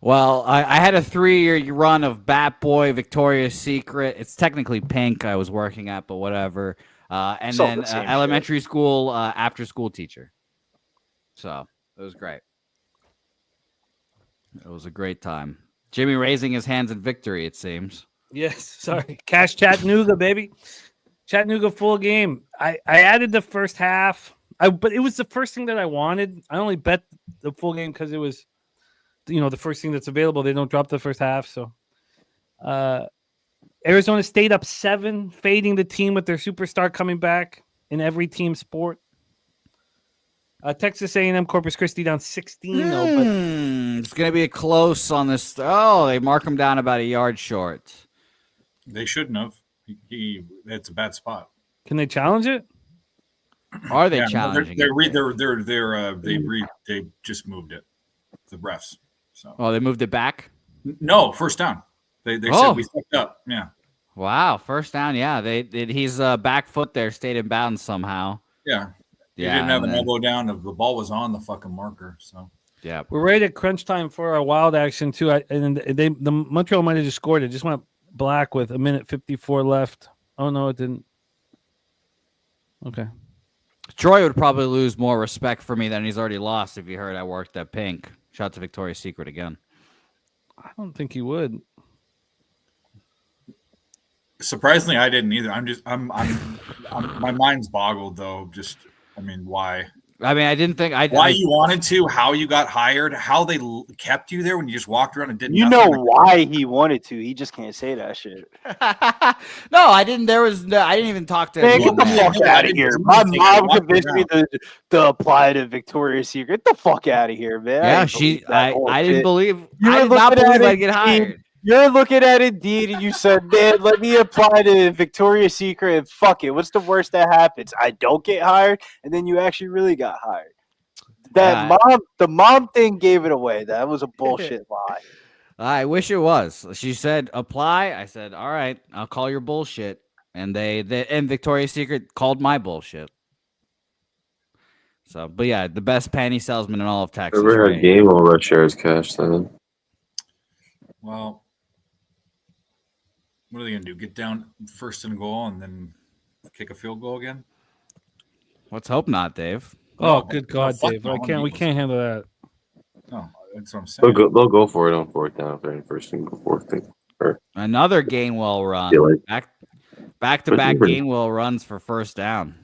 Well, I had a 3-year run of Bat Boy, Victoria's Secret. It's technically Pink I was working at, but whatever. And It's all then the same elementary school after school teacher. So it was great. It was a great time. Jimmy raising his hands in victory, it seems. Yes, sorry. Cash Chattanooga, baby. Chattanooga full game. I added the first half. But it was the first thing that I wanted. I only bet the full game because it was, the first thing that's available. They don't drop the first half. So Arizona State up 7, fading the team with their superstar coming back in every team sport. Texas A&M Corpus Christi down 16. It's going to be a close on this. Oh, they mark him down about a yard short. They shouldn't have. It's a bad spot. Can they challenge it? Are they Yeah, challenging? They just moved it. The refs. So Oh, they moved it back? no, first down. They Oh. said we fucked up. Yeah. Wow, first down. Yeah, he's back foot there, stayed in bounds somehow. Yeah. They Yeah, didn't have and an then- elbow down. The ball was on the fucking marker. So Yeah. We're right at crunch time for our wild action too. The Montreal might have just scored. It just went black with 1:54 left. Oh no, it didn't. Okay. Troy would probably lose more respect for me than he's already lost if he heard I worked at Pink. Shout out to Victoria's Secret again. I don't think he would. surprisingly, I didn't either. I'm my mind's boggled though. Why? I mean, I didn't think Why you wanted to, how you got hired, how they kept you there when you just walked around and did You nothing. know why he wanted to. He just can't say that shit. No, I didn't. I didn't even talk to Man, him. get the fuck Yeah, out I of here. didn't My think I mom walked convinced me to apply to Victoria's Secret. Get the fuck out of here, man. Yeah, ain't believe that I didn't bullshit. believe. You I were did not looking at believe I'd it, get hired. You're looking at Indeed and you said, man, let me apply to Victoria's Secret and fuck it. What's the worst that happens? I don't get hired, and then you actually really got hired. The mom thing gave it away. That was a bullshit lie. I wish it was. She said apply. I said, all right, I'll call your bullshit. And and Victoria's Secret called my bullshit. So, but yeah, the best panty salesman in all of Texas. Whoever had right? game will rush shares cash then. Well, what are they gonna do? Get down first and goal and then kick a field goal again? Let's hope not, Dave. Oh, No, good no, God, fuck Dave! no, We can't handle that. No, that's what I'm saying. They'll go for it on fourth down if they're in first and fourth. Another Gainwell run. Feel like- Back to back Pretty- Gainwell runs for first down.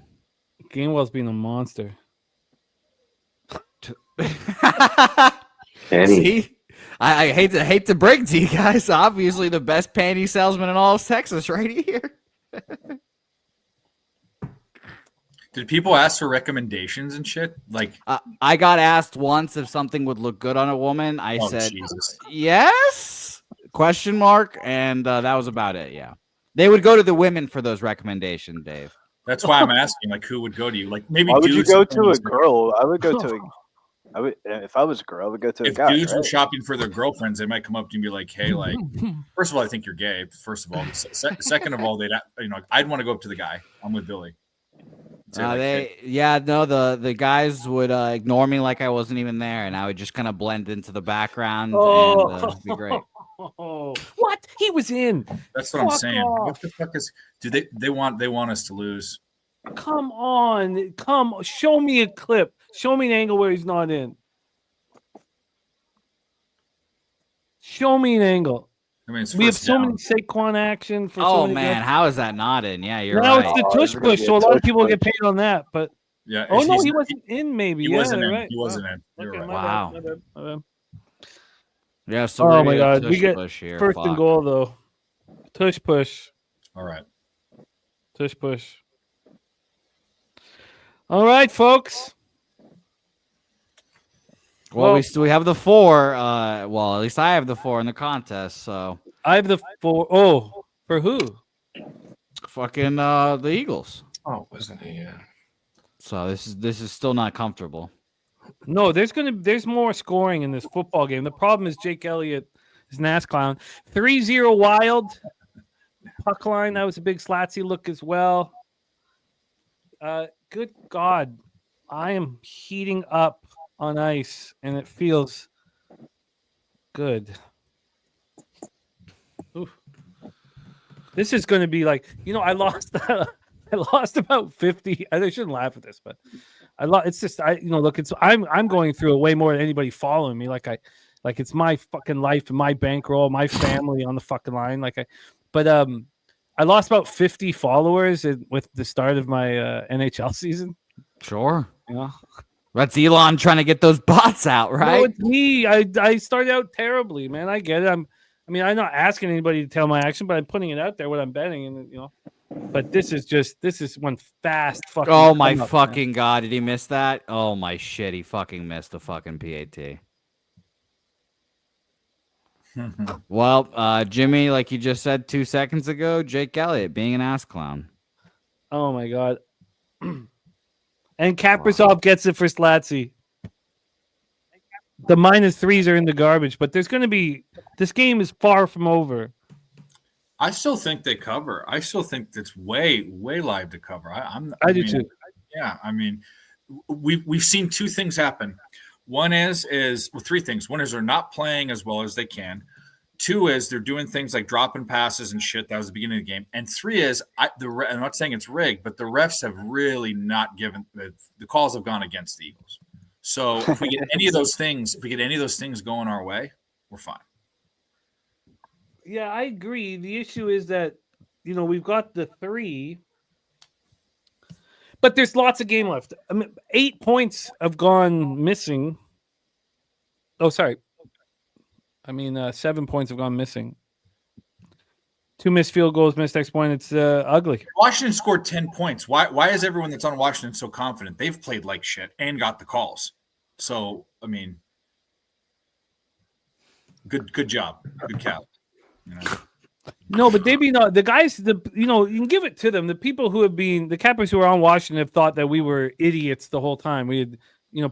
Gainwell's being a monster. Panty. See? I hate to break to you guys. Obviously, the best panty salesman in all of Texas, right here. Did people ask for recommendations and shit? Like, I got asked once if something would look good on a woman. I oh, said Jesus. yes? Question mark, and that was about it. Yeah, they would go to the women for those recommendations, Dave. That's why I'm asking, like, who would go to you? Like, maybe Why would you dudes. go to a girl? I would go to if I was a girl, I would go to a If guy. dudes were right? shopping for their girlfriends, they might come up to you and be like, "Hey, like, first of all, I think you're gay. First of all, second of all, I'd want to go up to the guy. I'm with Billy. Say, like, hey, The guys would ignore me like I wasn't even there, and I would just kind of blend into the background Oh. and it'd be great. What? He was in. that's what I'm Fuck saying. off. What the fuck is? Do they want us to lose? Come on. Show me a clip. Show me an angle where he's not in. Show me an angle. I mean, it's We have first so down. many Saquon action for so Oh many man, guys. how is that not in? Yeah, you're Now right. it's the Oh, tush it's gonna push, be so a a lot of tush people get push. paid on that. But Yeah. oh no, he's- he wasn't in. Maybe He yeah, wasn't in. right. He wasn't in. You're Okay, right. my Wow. bad, my bad. Yeah, so Oh we're my gonna God, we tush get push here. First and Fuck. goal though. Tush push. All right. Tush push. All right, folks. Well, Well- we have the 4. Well, at least I have the 4 in the contest. So I have the 4. Oh, for who? fucking the Eagles. Oh, wasn't he? Yeah. So this is still not comfortable. No, there's more scoring in this football game. The problem is Jake Elliott is an ass clown. 3-0 Wild. Puck line, that was a big slatsy look as well. Good God, I am heating up on ice, and it feels good. Oof. This is going to be like, I lost. I lost about 50. I shouldn't laugh at this, but I lost. It's just look. I'm going through it way more than anybody following me. Like it's my fucking life, my bankroll, my family on the fucking line. I lost about 50 followers with the start of my NHL season. Sure. That's Elon trying to get those bots out, right? No, it's me. I started out terribly, man. I get it. I'm not asking anybody to tell my action, but I'm putting it out there what I'm betting, and But this is one fast fucking. Oh my fucking God! Did he miss that? Oh my shit! He fucking missed the fucking PAT. Well, Jimmy, like you just said 2 seconds ago, Jake Elliott being an ass clown. Oh my God. And Kaprizov gets it for Slatzy. The -3s are in the garbage, but there's going to be. This game is far from over. I still think they cover. I still think it's way live to cover. I do too. Yeah, I mean, we've seen two things happen. One is three things. One is they're not playing as well as they can. Two is they're doing things like dropping passes and shit. That was the beginning of the game. And three is I'm not saying it's rigged, but the refs have really not given the calls have gone against the Eagles. So if we get any of those things, going our way, we're fine. Yeah, I agree. The issue is that we've got the 3, but there's lots of game left. 8 points have gone missing. Oh, sorry. 7 points have gone missing. 2 missed field goals, missed extra point. It's ugly. Washington scored 10 points. Why is everyone that's on Washington so confident? They've played like shit and got the calls. So, I mean, good job. Good cow. No, but they the guys. You can give it to them. The people who have been the Cappers who are on Washington have thought that we were idiots the whole time. We had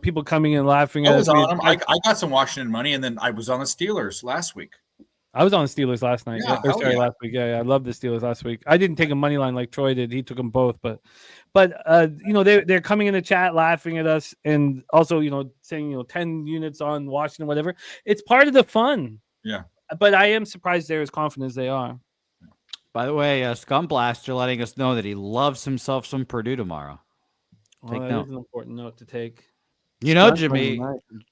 people coming in laughing at us. I was on them. I got some Washington money, and then I was on the Steelers last week. I was on the Steelers last night. Yeah, last week. Yeah, I love the Steelers last week. I didn't take a money line like Troy did. He took them both, but they're coming in the chat laughing at us, and also saying 10 units on Washington, whatever. It's part of the fun. Yeah. But I am surprised they're as confident as they are. By the way, Scum Blaster letting us know that he loves himself some Purdue tomorrow. Take note. Is an important note to take. Jimmy.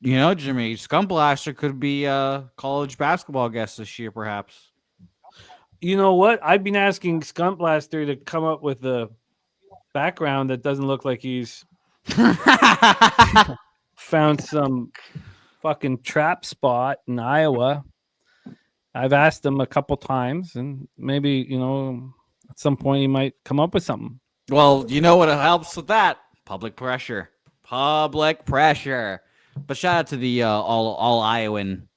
Jimmy. Scum Blaster could be a college basketball guest this year, perhaps. You know what? I've been asking Scum Blaster to come up with a background that doesn't look like he's found some fucking trap spot in Iowa. I've asked him a couple times, and maybe, at some point he might come up with something. Well, you know what helps with that? Public pressure. But shout out to the all Iowan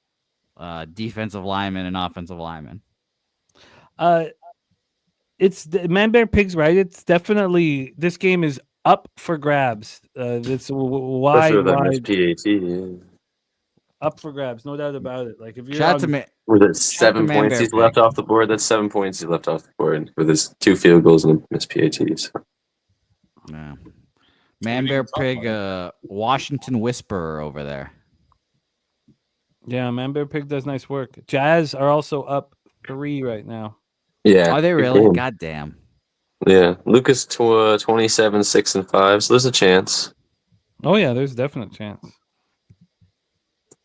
defensive linemen and offensive linemen. It's Man Bear Pigs, right? It's definitely, this game is up for grabs. It's wide. PAT, yeah. Up for grabs, no doubt about it. Like if you're Was it 7 points he's left off the board? That's 7 points he left off the board with his 2 field goals and a missed PATs. Yeah. Man Bear Pig, Washington Whisperer over there. Yeah, Man Bear Pig does nice work. Jazz are also up 3 right now. Yeah. Are they really? God damn. Yeah. Lucas 27, 6 and 5. So there's a chance. Oh yeah, there's a definite chance.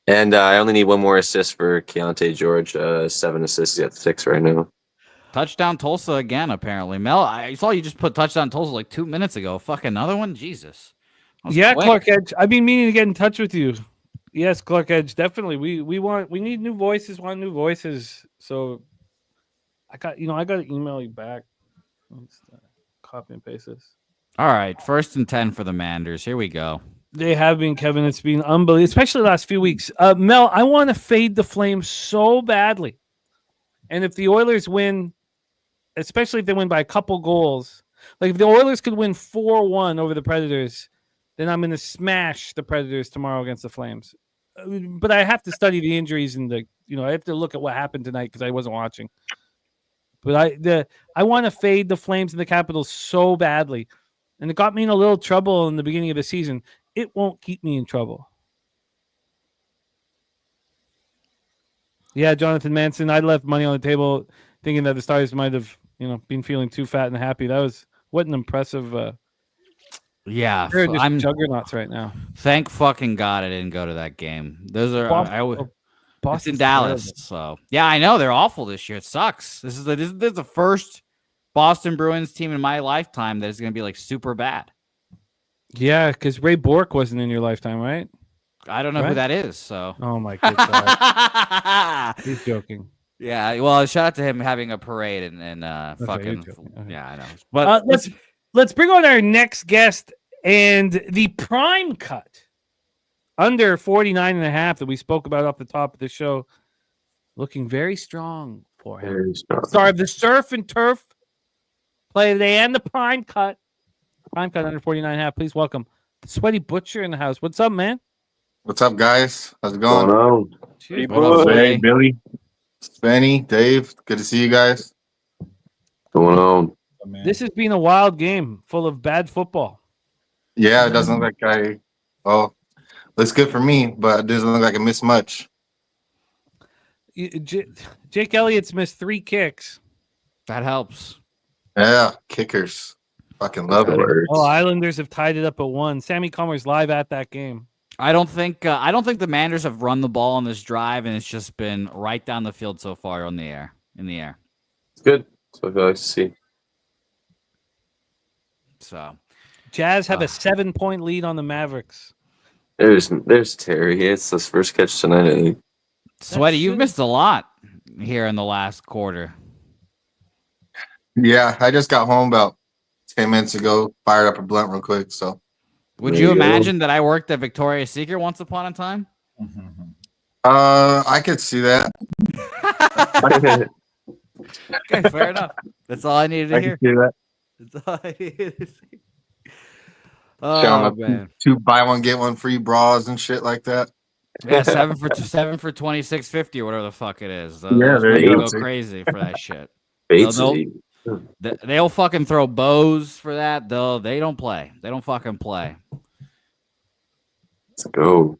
And I only need one more assist for Keontae George. 7 assists. He's at 6 right now. Touchdown Tulsa again, apparently. Mel, I saw you just put touchdown Tulsa like 2 minutes ago. Fuck, another one? Jesus. Yeah, quick. Clark Edge. I've been meaning to get in touch with you. Yes, Clark Edge, definitely. We need new voices, want new voices. So I got to email you back. Let's copy and paste this. All right, 1st and 10 for the Manders. Here we go. They have been, Kevin. It's been unbelievable, especially the last few weeks. Mel, I want to fade the Flames so badly. And if the Oilers win, especially if they win by a couple goals, like if the Oilers could win 4-1 over the Predators, then I'm going to smash the Predators tomorrow against the Flames. But I have to study the injuries and I have to look at what happened tonight because I wasn't watching. But I want to fade the Flames and the Capitals so badly. and it got me in a little trouble in the beginning of the season. It won't keep me in trouble. Yeah, Jonathan Manson. I left money on the table thinking that the Stars might have, been feeling too fat and happy. That was what an impressive. Yeah, They're just I'm juggernauts right now. thank fucking God I didn't go to that game. Those are it's in Boston's Dallas, terrible. so yeah, I know they're awful this year. It sucks. This is the first Boston Bruins team in my lifetime that is going to be like super bad. Yeah, because Ray Bourque wasn't in your lifetime, right? I don't know who Right? that is. So Oh my good God, he's joking. yeah, well, shout out to him having a parade and right, you're fucking joking. Okay. yeah, I know. But Let's bring on our next guest and the prime cut under 49.5 that we spoke about off the top of the show, looking very strong for him. Very strong. Star of the Surf and Turf play today and the prime cut under 49.5. Please welcome the Sweaty Butcher in the house. What's up, man? What's up, guys? How's it Going going? on? Cheers, What up, Sweaty? Billy, Spenny, Dave. Good to see you guys. Going on? Man. This has been a wild game full of bad football. Yeah, it doesn't look like looks good for me, but it doesn't look like I missed much. Jake Elliott's missed 3 kicks. that helps. Yeah, kickers. Fucking love it. Oh, Islanders have tied it up at 1. Sammy Comer's live at that game. I don't think the Manders have run the ball on this drive, and it's just been right down the field so far in the air. It's good. That's what I like to see. So Jazz have a 7-point lead on the Mavericks. There's Terry. It's his first catch tonight. Sweaty, you've missed a lot here in the last quarter. Yeah, I just got home about 10 minutes ago. Fired up a blunt real quick. So Would There you you go. imagine that I worked at Victoria's Secret once upon a time? I could see that. Okay, fair enough. That's all I needed to I hear. could see that. That's all I needed to see. Showing Oh up man, 2 buy one get one free bras and shit like that. yeah, 7 for 26.50 or whatever the fuck it is. Yeah, Those there you people go. go crazy for that shit. Bates. No, They'll fucking throw bows for that. They don't play. They don't fucking play. Let's go.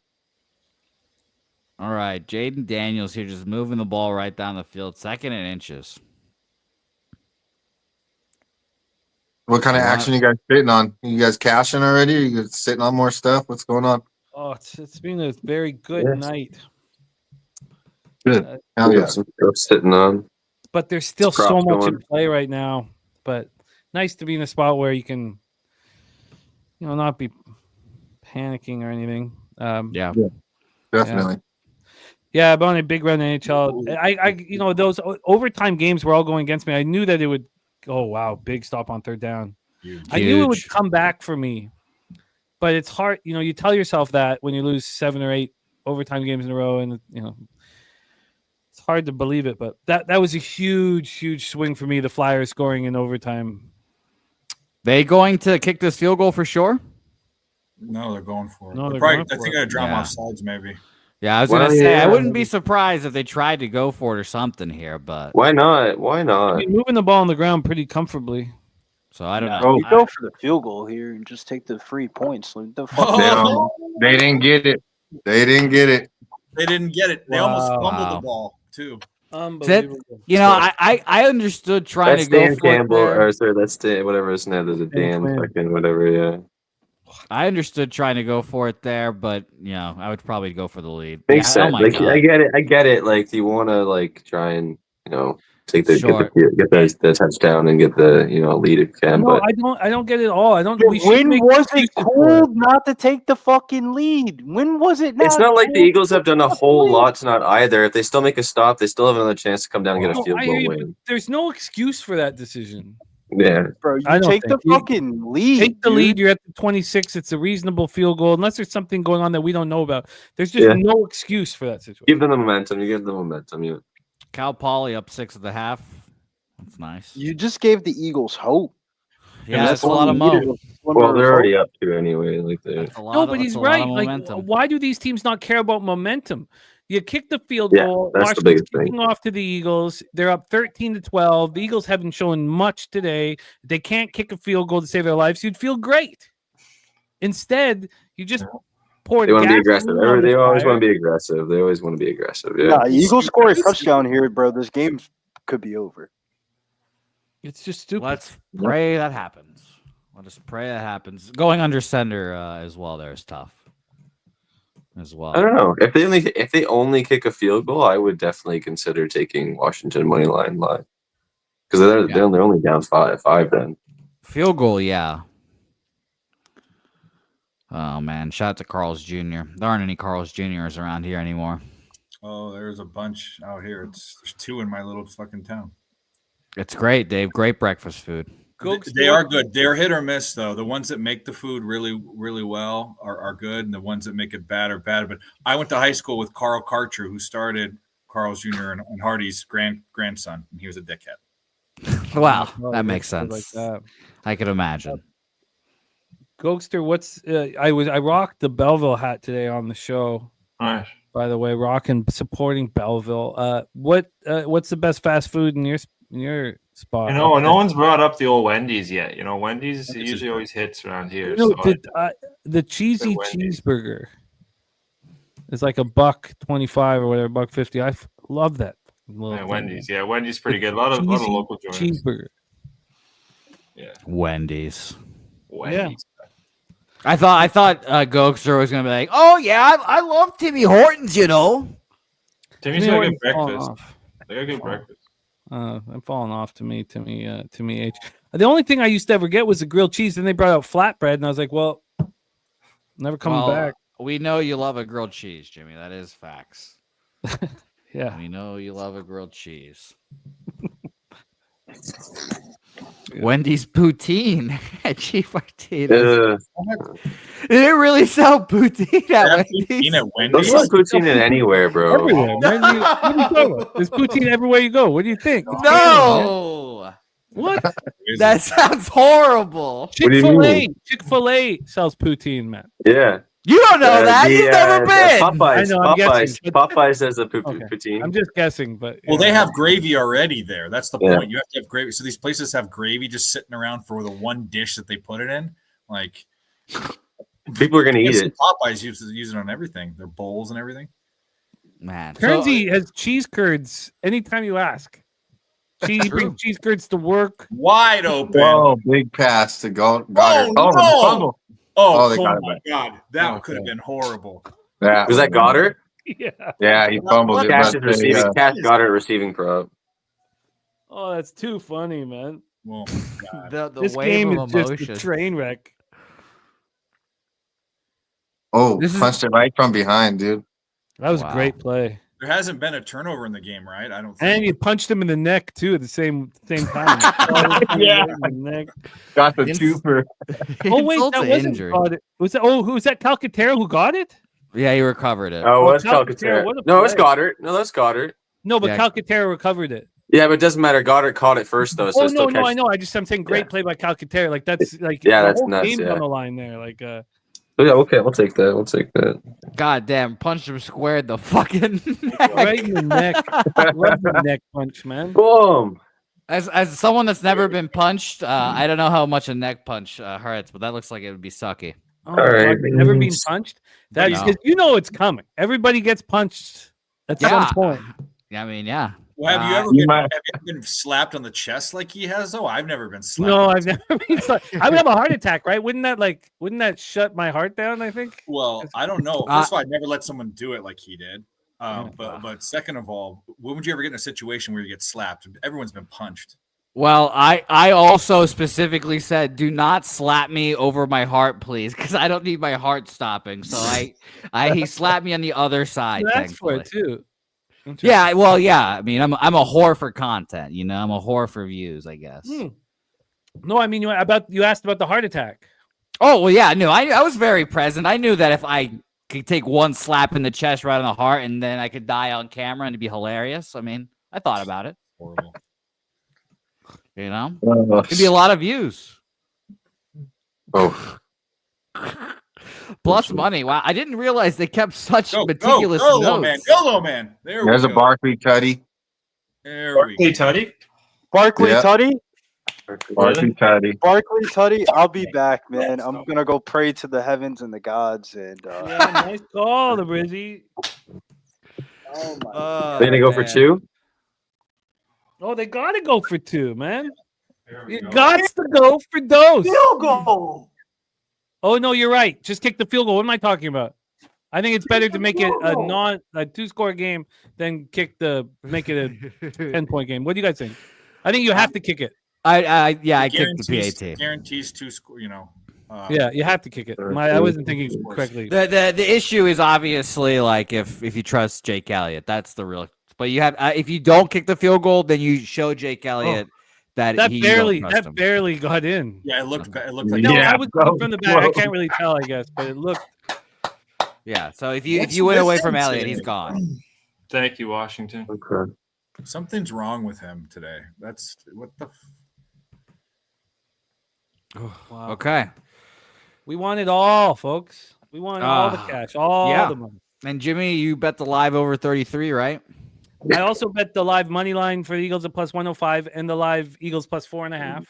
All right, Jaden Daniels here, just moving the ball right down the field, 2nd and inches. What kind of Wow. action you guys sitting on? You guys cashing already? Are you guys sitting on more stuff? What's going on? Oh, it's been a very good Yes. night. Good. Hell yeah. Some stuff sitting on. But there's still so props much in going. play right now. But nice to be in a spot where you can, not be panicking or anything. Yeah. Definitely. Yeah, but on a big run in NHL, I those overtime games were all going against me. I knew that it would. Oh wow, big stop on 3rd down. I knew it would Huge. come back for me, but it's hard. You tell yourself that when you lose 7 or 8 overtime games in a row, and it's hard to believe it. But that was a huge swing for me. The Flyers scoring in overtime. They going to kick this field goal for sure? No, they're going for it. No, they're Probably, going I for think it. I dropped Yeah. off sides maybe. Yeah, I was Well, gonna say I yeah. wouldn't be surprised if they tried to go for it or something here, but Why not? Why not? You're moving the ball on the ground pretty comfortably. so I don't Nah, know. you go for the field goal here and just take the 3 points. Like, the fuck? They didn't get it. They didn't get it. They didn't get it. They almost Wow. fumbled Wow. the ball too. Unbelievable. I understood trying That's to go Dan for Campbell, it there. or sorry, that's Dan, whatever his name is. Dan Quinn. fucking whatever. Yeah, I understood trying to go for it there, but I would probably go for the lead. makes Yeah, sense. my Like God. I get it. Like you want to like try and take the Sure. get the touchdown and get the lead if you can. No, But I don't get it all. I don't. We should When make was it excuses for it. cool not to take the fucking lead? When was it not? it's not like the cool Eagles have done a to whole play? lot tonight either. If they still make a stop, they still have another chance to come down and get a No, field I goal hear you, but win. there's no excuse for that decision. Yeah, Bro, you I don't take the think- you- fucking lead. Take the dude. lead. You're at the 26. It's a reasonable field goal, unless there's something going on that we don't know about. There's just Yeah. no excuse for that situation. give them the momentum. You give them the momentum. You Cal Poly up 6 at the half. That's nice. You just gave the Eagles hope. Yeah, that's a all lot you of needed mo. was glimmer well, of they're hope. already up to anyway. Like they're That's a lot No, of- but that's he's a lot of right. Like, momentum. why do these teams not care about momentum? You kick the field Yeah, goal. that's the Washington's biggest thing. kicking off to the Eagles. They're up 13-12. The Eagles haven't shown much today. They can't kick a field goal to save their lives. You'd feel great. Instead, you just poured They want to be gasoline aggressive. on They the always fire. want to be aggressive. They always want to be aggressive. Yeah. Nah, Eagles score a touchdown here, bro. This game could be over. It's just stupid. Let's pray that happens. I'll just pray that happens. Going under center as well there is tough. As well. I don't know. If they only kick a field goal, I would definitely consider taking Washington money line live. Because they're only down 5 then. Field goal, yeah. Oh man, shout out to Carl's Jr. There aren't any Carl's Jr.'s around here anymore. Oh, there's a bunch out here. There's 2 in my little fucking town. It's great, Dave. Great breakfast food. They are good. They're hit or miss, though. The ones that make the food really, really well are good, and the ones that make it bad are bad. But I went to high school with Carl Karcher, who started Carl's Jr. and Hardy's grandson, and he was a dickhead. Wow, Oh, that makes like sense. that. I could imagine. Gokester, what's I rocked the Belleville hat today on the show. Nice. By the way, rocking supporting Belleville. What's the best fast food in your spot? You know, no one's brought up the old Wendy's yet. You know, Wendy's usually always hits around here. You know, So the cheesy Wendy's. cheeseburger is like $1.25 or whatever, $1.50. I love that. yeah, Wendy's. Yeah, Wendy's pretty good. A lot of local joints. Cheeseburger. Yeah, Wendy's. Wendy's. I thought Gokester was gonna be like, oh yeah, I love Timmy Hortons, you know. Timmy's got a good breakfast. They got good breakfast. I'm falling off to me H. The only thing I used to ever get was the grilled cheese. Then they brought out flatbread, and I was like, well, never coming back. We know you love a grilled cheese, Jimmy. That is facts. Yeah. We know you love a grilled cheese. Wendy's poutine at Chief Martinez. Did it really sell poutine at Wendy's? Don't sell poutine in anywhere, bro. Everywhere, man. What are you talking about? There's poutine everywhere you go. What do you think? No. What? That sounds horrible. What do you mean? Chick-fil-A sells poutine, man. Yeah. You don't know that. You've never been. Popeyes. I know, I'm guessing, but- Popeyes has a Okay. poutine. I'm just guessing, but Well, they have gravy already there. That's the Yeah. point. You have to have gravy. So these places have gravy just sitting around for the one dish that they put it in. Like People are gonna eat Yes, it. Popeyes use it on everything. Their bowls and everything. Man. Kearnsey has cheese curds anytime you ask. He brings cheese curds to work. Wide open. Whoa, big pass to Goddard. Oh, Oh, the no. fumble. Oh, they oh got it my back. God. That Okay. could have been horrible. Yeah, Was that Goddard? Yeah. yeah, he fumbled it. Cash but is they, receiving. Cash Goddard receiving prop. Oh, that's too funny, man. Oh, my God. The This wave game of is just emotion. a train wreck. oh, This is- punched it right from behind, dude. That was Wow. a great play. There hasn't been a turnover in the game, right? I don't think. And you punched him in the neck too at the same time. Yeah. In the neck. Got the Ins- two for. Oh wait, Insult that to wasn't injury. got it. Was that? Oh, who was that? Calcaterra who got it? Yeah, he recovered it. Oh, it's Calcaterra, Calcaterra. what a No, it's play. Goddard. No, that's Goddard. No, but Yeah. Calcaterra recovered it. Yeah, but it doesn't matter. Goddard caught it first though. So Oh it's no, still no, catch- I know. I'm saying great Yeah. play by Calcaterra. Like that's like Yeah, the that's whole nuts, game's yeah. on the line there. Like Oh, yeah, okay, we'll take that. We'll take that. God damn, punched him square in the fucking neck. right in the neck. Love the neck punch, man. Boom. As someone that's never been punched, I don't know how much a neck punch hurts, but that looks like it would be sucky. Oh, All right. God, you've never been punched? That's No. because you know it's coming. Everybody gets punched at some point. Yeah, I mean, yeah. Well, have you ever You been, might- have you ever been slapped on the chest like he has? though? I've never been slapped. No, on the I've never been. I would have a heart attack, right? Wouldn't that shut my heart down? I think. Well, I don't know. First of all, I'd never let someone do it like he did. But second of all, when would you ever get in a situation where you get slapped? Everyone's been punched. Well, I also specifically said, do not slap me over my heart, please, because I don't need my heart stopping. So he slapped me on the other side. That's for it thankfully. too. Yeah, well, yeah. I mean, I'm a whore for content. You know, I'm a whore for views, I guess. No, I mean you asked about the heart attack. Oh well, yeah. No, I was very present. I knew that if I could take one slap in the chest right on the heart, and then I could die on camera, and it'd be hilarious. I mean, I thought about it. Horrible. You know, Oh, it'd be a lot of views. oh. Plus money. Wow, I didn't realize they kept such Go, meticulous go, little man. notes. Go, little man. There's a go. Barkley tutty. There we Hey, go. Tutty. Barkley Yeah. Tutty. Barkley tutty. Barkley Tutty. I'll be back, man. I'm gonna go pray to the heavens and the gods, and Yeah, nice call, the Brizzy. oh my Oh, They're gonna go for man. 2. Oh, they gotta go for 2, man. You got to go for those. Field goal. Oh no, you're right. Just kick the field goal. What am I talking about? I think it's better to make it a 2-score game than make it a 10-point game. What do you guys think? I think you have to kick it. I kicked the PAT. Guarantees 2 score. Yeah, you have to kick it. I wasn't thinking correctly. The issue is obviously like if you trust Jake Elliott, that's the real. But you have if you don't kick the field goal, then you show Jake Elliott that That he barely got in. Yeah, it looked like No, Yeah, I was bro, from the back. I bro. can't really tell, I guess, but it looked. Yeah, so if you went away from Elliott, he's gone. Thank you, Washington. Okay. something's wrong with him today. That's what the. Wow. Okay. We want it all, folks. We want all the Ah, cash, all yeah. the money. And Jimmy, you bet the live over 33, right? I also bet the live money line for the Eagles at plus 105 and the live Eagles plus 4.5.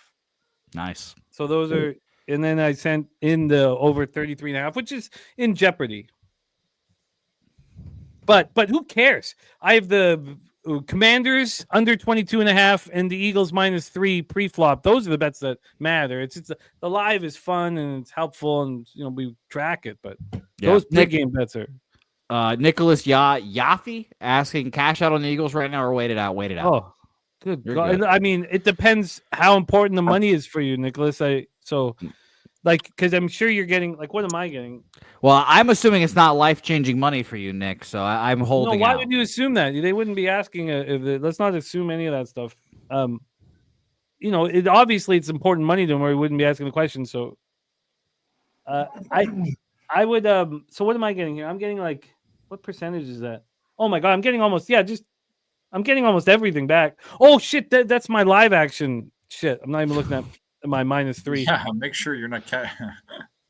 Nice. So those are, and then I sent in the over 33.5, which is in jeopardy. But who cares? I have the Commanders under 22.5 and the Eagles -3 pre-flop. Those are the bets that matter. It's the live is fun and it's helpful and we track it, but Yeah. those big game bets are. Nicholas Yaffe asking cash out on the Eagles right now or wait it out. Oh, good You're God. good. I mean, it depends how important the money is for you, Nicholas. Because I'm sure you're getting what am I getting? Well, I'm assuming it's not life-changing money for you, Nick. So I'm No, holding why out. would you assume that? They wouldn't be asking. Let's not assume any of that stuff. It obviously it's important money to them, or he wouldn't be asking the question. So, I would. So what am I getting here? I'm getting what percentage is that? Oh my God, I'm getting almost. Yeah, I'm getting almost everything back. Oh shit, that's my live action. Shit, I'm not even looking at my -3. Yeah, make sure you're not.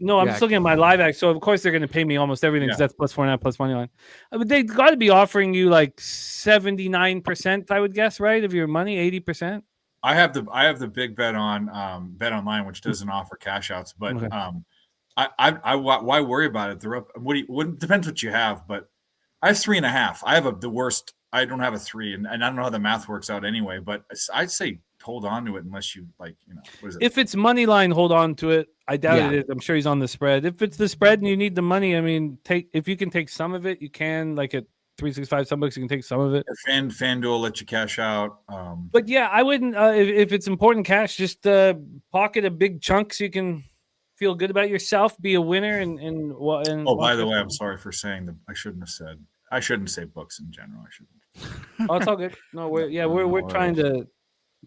No, I'm Yeah. just looking at my live act. So of course they're going to pay me almost everything because Yeah. that's plus 4.5 plus money line. But they got to be offering you 79%, I would guess, right? Of your money, 80%. I have the big bet on Bet Online, which doesn't offer cash outs, but Okay. I why worry about it? They're up. Depends what you have, but I have 3.5. I have the worst. I don't have a 3, and I don't know how the math works out anyway. But I'd say hold on to it unless you what is it? If it's money line, hold on to it. I doubt Yeah. it is. I'm sure he's on the spread. If it's the spread and you need the money, I mean, if you can take some of it, you can. At 365 some bucks, you can take some of it. FanDuel let you cash out. But yeah, I wouldn't. If it's important cash, just pocket a big chunk so you can feel good about yourself, be a winner, and Oh, by the way, I'm sorry for saying that. I shouldn't say books in general. I shouldn't. Oh, it's all good. No, we're trying to,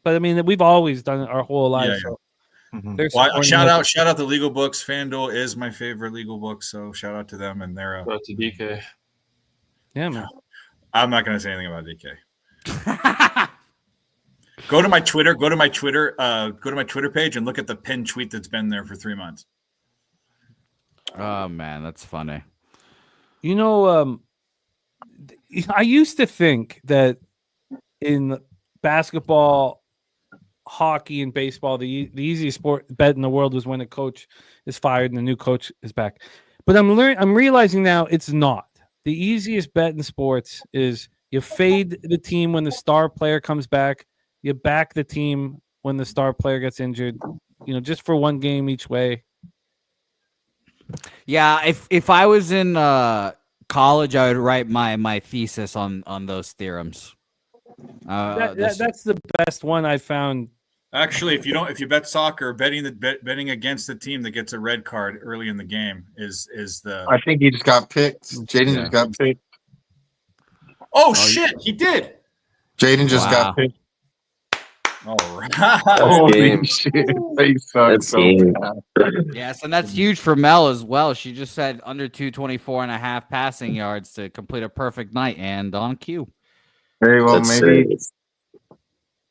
but I mean, we've always done it our whole lives. Yeah, So Mhm. they're Well, supporting shout us. out the legal books. FanDuel is my favorite legal book, so shout out to them. And they're. Shout out to DK. Yeah, man. I'm not going to say anything about DK. Go to my Twitter. Go to my Twitter page and look at the pinned tweet that's been there for 3 months. Oh man, that's funny. I used to think that in basketball, hockey, and baseball, the easiest sport bet in the world was when a coach is fired and the new coach is back. But I'm realizing now it's not. The easiest bet in sports is you fade the team when the star player comes back. You back the team when the star player gets injured. Just for one game each way. Yeah, if I was in college, I would write my thesis on those theorems. That's the best one I found. Actually, if you bet soccer, betting against the team that gets a red card early in the game is the. I think he just got picked. Jaden just got picked. Oh shit, he did. Jaden just Wow. got picked. All right. Holy game. shit. They suck That's so game. bad. Yes, and that's huge for Mel as well. She just said under 224.5 passing yards to complete a perfect night and on cue. Very well, That's maybe.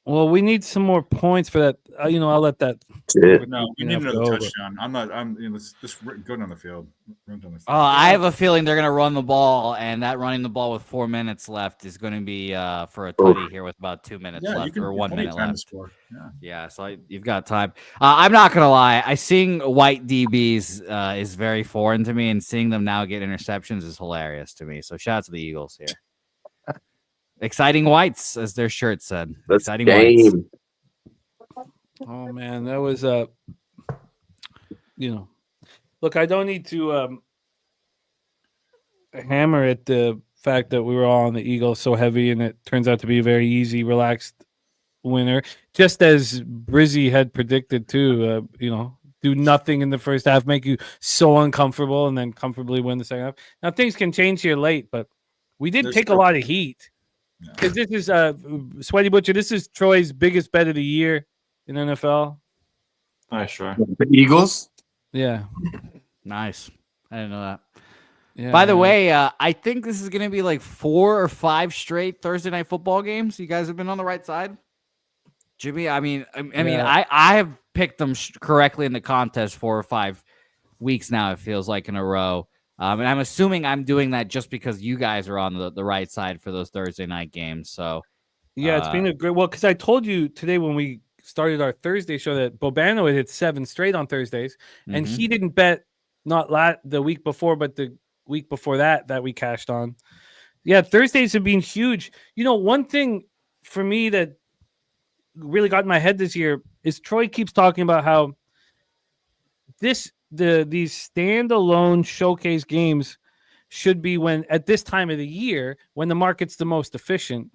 Well, we need some more points for that. I'll let that. That's it. No, we You need have to another over. touchdown. Let's just go down the field. Run down the field. I have a feeling they're going to run the ball, and that running the ball with 4 minutes left is going to be for a tutty here with about 2 minutes Yeah, you left can or 1 plenty minute of time to left. score. Yeah. Yeah, so you've got time. I'm not going to lie. Seeing white DBs is very foreign to me, and seeing them now get interceptions is hilarious to me. So shout out to the Eagles here. Exciting whites, as their shirt said. That's Exciting whites. game. Oh man, that was look, I don't need to hammer at the fact that we were all on the Eagles so heavy, and it turns out to be a very easy, relaxed winner, just as Brizzy had predicted too. Do nothing in the first half, make you so uncomfortable, and then comfortably win the second half. Now things can change here late, but we did There's take a still- lot of heat. Because this is Sweaty Butcher. This is Troy's biggest bet of the year in NFL. Nice try. The Eagles. Yeah. Nice. I didn't know that. Yeah. By the man. way, I think this is going to be like 4 or 5 straight Thursday night football games. You guys have been on the right side. Jimmy, I mean, Yeah. I have picked them correctly in the contest 4 or 5 weeks now. It feels like in a row. And I'm assuming I'm doing that just because you guys are on the right side for those Thursday night games. So Yeah, it's been a great. Well, because I told you today when we started our Thursday show that Bobano had hit 7 straight on Thursdays, and Mhm. he didn't bet not the week before, but the week before that we cashed on. Yeah, Thursdays have been huge. One thing for me that really got in my head this year is Troy keeps talking about how these standalone showcase games should be when at this time of the year when the market's the most efficient.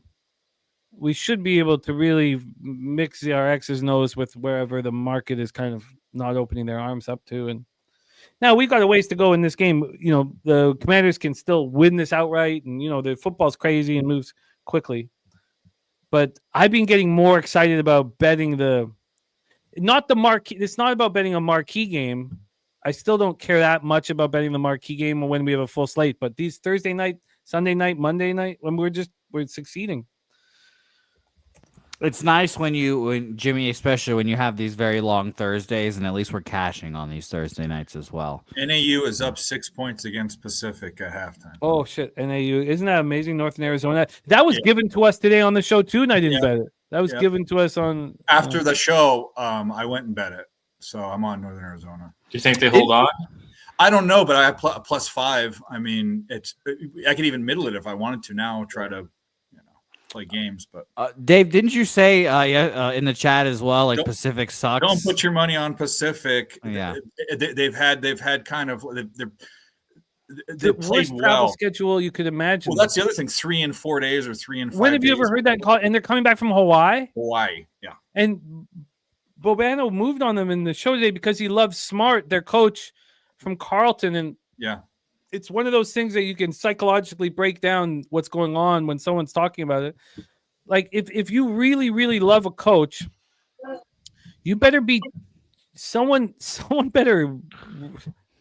We should be able to really mix our X's and O's with wherever the market is kind of not opening their arms up to. And now we've got a ways to go in this game. The Commanders can still win this outright, and the football's crazy and moves quickly. But I've been getting more excited about betting not the marquee. It's not about betting a marquee game. I still don't care that much about betting the marquee game when we have a full slate. But these Thursday night, Sunday night, Monday night, when we're succeeding. it's nice when Jimmy, especially when you have these very long Thursdays, and at least we're cashing on these Thursday nights as well. NAU is up 6 points against Pacific at halftime. Oh shit! NAU, isn't that amazing? Northern Arizona. That was Yeah. given to us today on the show too, and I didn't Yeah. bet it. That was Yeah. given to us on After the show, I went and bet it. So I'm on Northern Arizona. Do you think they hold on? I don't know, but I have +5. I mean, I could even middle it if I wanted to now, try to play games. But Dave, didn't you say in the chat as well, like Don't- Pacific sucks? don't put your money on Pacific. Yeah. They've had kind of the they've played worst travel well. schedule you could imagine. Well, that's the other thing. 3 and 4 days or 3 and 5 when have you days. ever heard that call? And they're coming back from Hawaii, Hawaii? Yeah. and Bobano moved on them in the show today because he loves Smart, their coach from Carleton, and Yeah. it's one of those things that you can psychologically break down what's going on when someone's talking about it. Like if you really, really love a coach, you better be someone better.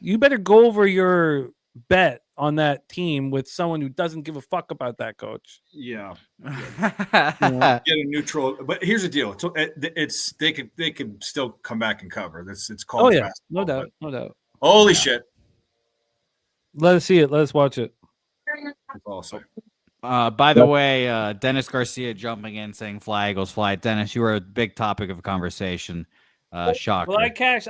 You better go over your bet on that team with someone who doesn't give a fuck about that coach. Yeah. Get a neutral. But here's the deal. It's they could still come back and cover. It's called. Oh yeah, basketball, no doubt, but no doubt. Holy shit! Let us see it. Let us watch it. That's also. By the way, Dennis Garcia jumping in saying "Fly Eagles fly." Dennis, you were a big topic of conversation. Shocker. Well, I cash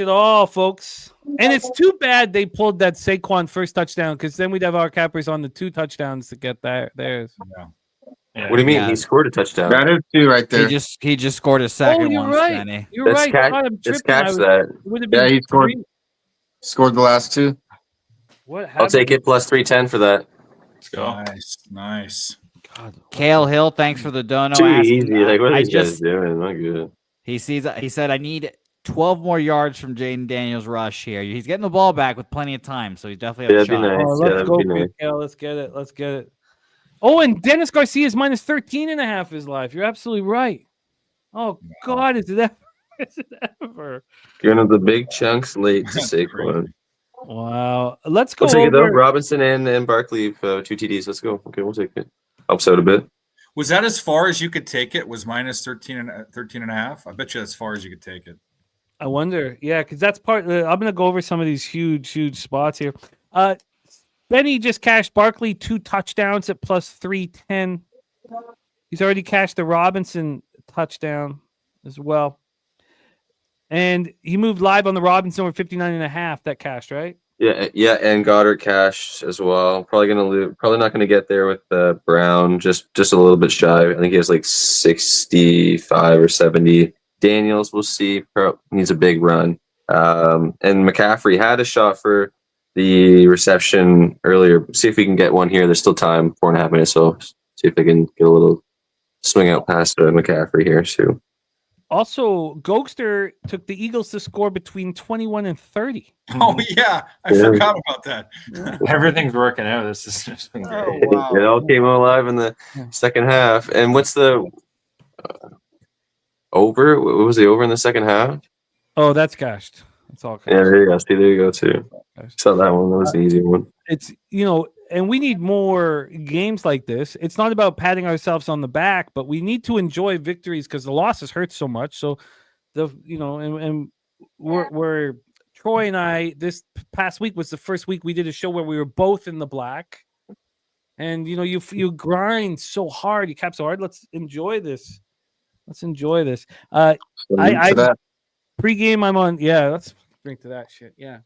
it all, folks. And it's too bad they pulled that Saquon first touchdown because then we'd have our cappers on the 2 touchdowns to get theirs. Yeah. What do you mean? Yeah. He scored a touchdown. That is 2 right there. He just scored a second you're one, right. Spenny. You're Let's right. catch- God, I'm Let's tripping. catch that. It would have Yeah, been he scored. 3. Scored the last 2. What I'll happened? take it +310 for that. Let's go. Nice. God. Kale Hill, thanks for the dono. Too asking, easy. Like what are I these guys just doing? Not good. he said I need 12 more yards from Jaden Daniels rush here. He's getting the ball back with plenty of time, so he definitely Yeah, has a that'd be shot. nice. Oh, Yeah, let's that'd go be for nice. it, Kel. Let's get it. Let's get it. Oh, and Dennis Garcia is minus 13.5 is live. You're absolutely right. Oh, God, is it ever? Is it ever? Giving up the big chunks late to Saquon. Wow. Let's go We'll take it though. over. Robinson and Barkley 2 TDs. Let's go. Okay, we'll take it. Helps out a bit. Was that as far as you could take it? Was minus 13 and a half? I bet you that's as far as you could take it. I wonder. Yeah, because that's part. I'm going to go over some of these huge spots here. Benny just cashed Barkley 2 touchdowns at plus 310. He's already cashed the Robinson touchdown as well. And he moved live on the Robinson over 59.5. That cashed, right? Yeah, and Goddard cashed as well. Probably gonna lose. Probably not gonna get there with Brown. Just a little bit shy. I think he has like 65 or 70. Daniels, we'll see. Needs a big run. And McCaffrey had a shot for the reception earlier. See if we can get one here. There's still time, 4.5 minutes. So see if I can get a little swing out past McCaffrey here too. Also, Gokster took the Eagles to score between 21 and 30. Oh yeah, I forgot about that. Everything's working out. This is just been great. Oh, wow. It all came alive in the second half. And what's the over? What was the over in the second half? Oh, that's cashed. That's all cashed. Yeah, there you go. See, there you go too. Saw that one. That was the easy one. It's, and we need more games like this. It's not about patting ourselves on the back, but we need to enjoy victories because the losses hurt so much. So we're Troy and I, this past week was the first week we did a show where we were both in the black. And you grind so hard, you cap so hard. Let's enjoy this. I pregame I'm on. Yeah, let's drink to that shit. Yeah.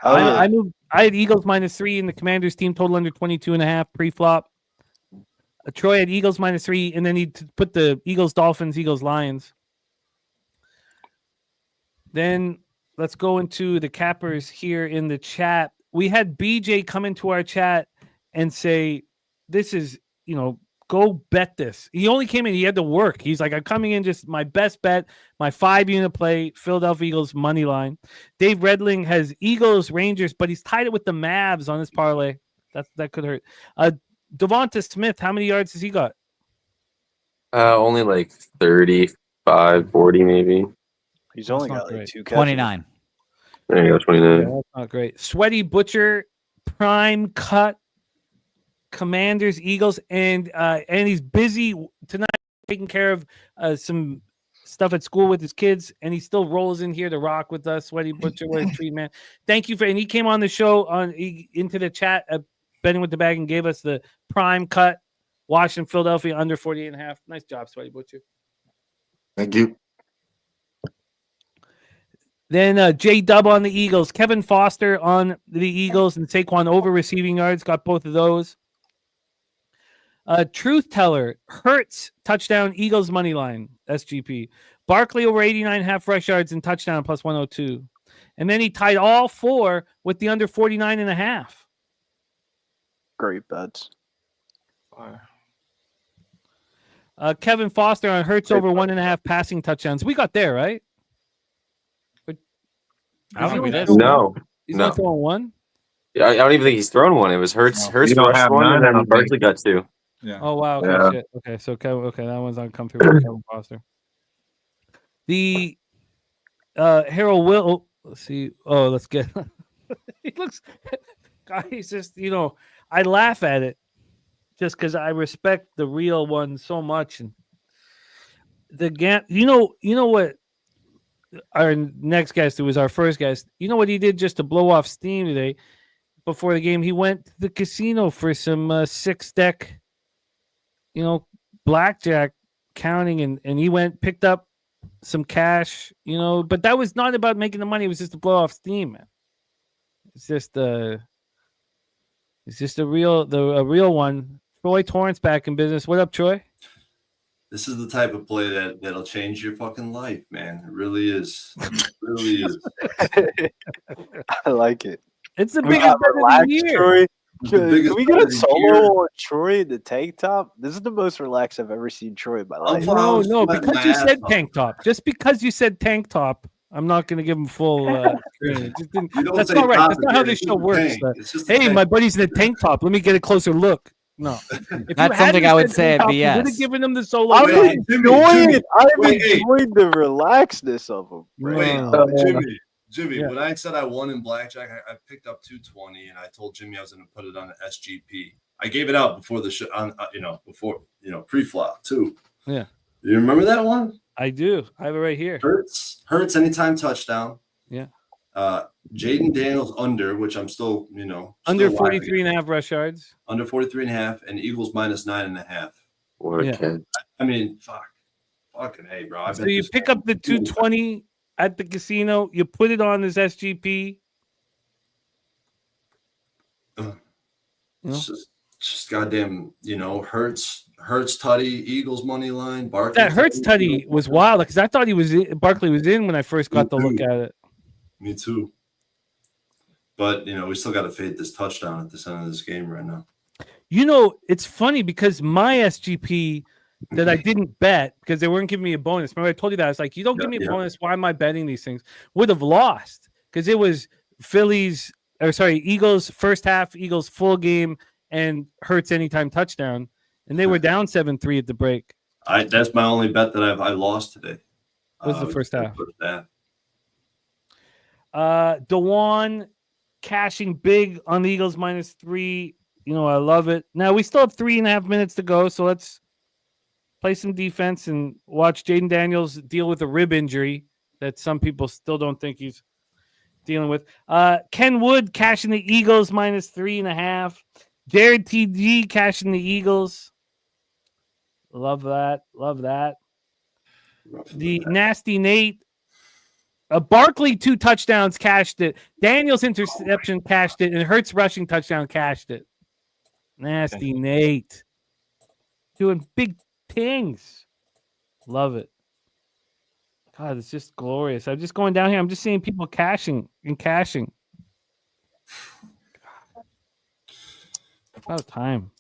I had Eagles -3 in the Commanders team total under 22.5 pre-flop. Troy had Eagles -3, and then he put the Eagles Dolphins, Eagles Lions. Then let's go into the cappers here in the chat. We had BJ come into our chat and say, "This is go bet this." He only came in, he had to work. He's like, "I'm coming in just my best bet, my 5-unit play, Philadelphia Eagles money line." Dave Redling has Eagles, Rangers, but he's tied it with the Mavs on his parlay. That could hurt. Devonta Smith, how many yards has he got? Only like 35, 40 maybe. He's only That's got not like great. 2 catches. 29. There you go, 29. Yeah, that's not great. Sweaty Butcher, prime cut, Commanders, Eagles, and he's busy tonight taking care of some stuff at school with his kids, and he still rolls in here to rock with us. Sweaty Butcher, what a treat, man! Thank you and he came on the show into the chat at Betting with the Bag and gave us the prime cut. Washington, Philadelphia under 48.5. Nice job, Sweaty Butcher. Thank you. Then J Dub on the Eagles, Kevin Foster on the Eagles, and Saquon over receiving yards. Got both of those. Truth Teller, Hurts, touchdown, Eagles money line, SGP. Barkley over 89.5 rush yards and touchdown plus 102. And then he tied all 4 with the under 49.5. Great bets. Kevin Foster on Hurts over 1.5 passing touchdowns. We got there, right? I don't think we did. No. He's No. not throwing one? I don't even think he's thrown one. It was Hurts. No. Hurts You don't rushed have one, none, and I then don't Barkley got 2. Yeah. Oh, wow. Okay, Yeah. shit. Okay, so that one's not come through for Kevin Foster. The Harold Will. Let's see. Oh, let's get. He looks. Guys, just I laugh at it, just because I respect the real one so much, and the you know what. Our next guest, who was our first guest, you know what he did just to blow off steam today before the game? He went to the casino for some 6-deck, blackjack counting, and he picked up some cash, but that was not about making the money. It was just to blow off steam, man. It's just a real one. Troy Torrance back in business. What up, Troy? This is the type of play that'll change your fucking life, man. It really is. It really is. I like it. It's the We biggest got bet of the relaxed, year. Troy. It's the Can biggest we bet get of a the solo year. on Troy in the tank top? This is the most relaxed I've ever seen Troy in my life. Well, I No, was no, sweating because my you ass said off. tank top. Just because you said tank top, I'm not going to give him full. Screen. Just didn't- You don't that's say not right. top That's if not how you're this in show the works. tank. It's just a Hey, tank. my buddy's in a tank top. Let me get a closer look. No, If you That's hadn't something I would said say tank at top, you would BS. have given him the solo. I'm Wait, shot. Jimmy, I'm wait, hey. enjoying the relaxedness of him. Wait, No. Jimmy, Yeah. when I said I won in blackjack, I picked up 220, and I told Jimmy I was going to put it on the SGP. I gave it out before the show, before pre-flop too. Yeah. You remember that one? I do. I have it right here. Hurts anytime touchdown. Yeah. Jaden Daniels under, which I'm still, Under still 43.5 rush yards. under 43.5, and Eagles minus 9.5. What a Yeah. kid. I mean, fucking hey, bro. I So bet you this pick guy- up the 220 at the casino, you put it on as SGP. It's just goddamn, Hurts Tutty, Eagles money line. Barkley. That Hurts Tutty was wild because I thought Barkley was in when I first got to look at it. Me too. But we still got to fade this touchdown at the end of this game right now. It's funny because my SGP that I didn't bet because they weren't giving me a bonus. Remember I told you that? I was like, you don't give me a bonus. Why am I betting these things? Would have lost because it was Eagles first half, Eagles full game, and Hurts anytime touchdown. And they were down 7-3 at the break. That's my only bet that I lost today. Was the first half. First half. DeJuan cashing big on the Eagles -3. I love it. Now we still have 3.5 minutes to go, so let's play some defense and watch Jaden Daniels deal with a rib injury that some people still don't think he's dealing with. Ken Wood cashing the Eagles -3.5. Jared TG cashing the Eagles. Love that. Love that. The Nasty Nate. Barkley 2 touchdowns cashed it. Daniels interception cashed it, and Hurts rushing touchdown cashed it. Nasty Nate doing big things. Love it. God, it's just glorious. I'm just going down here. I'm just seeing people cashing and cashing. About time.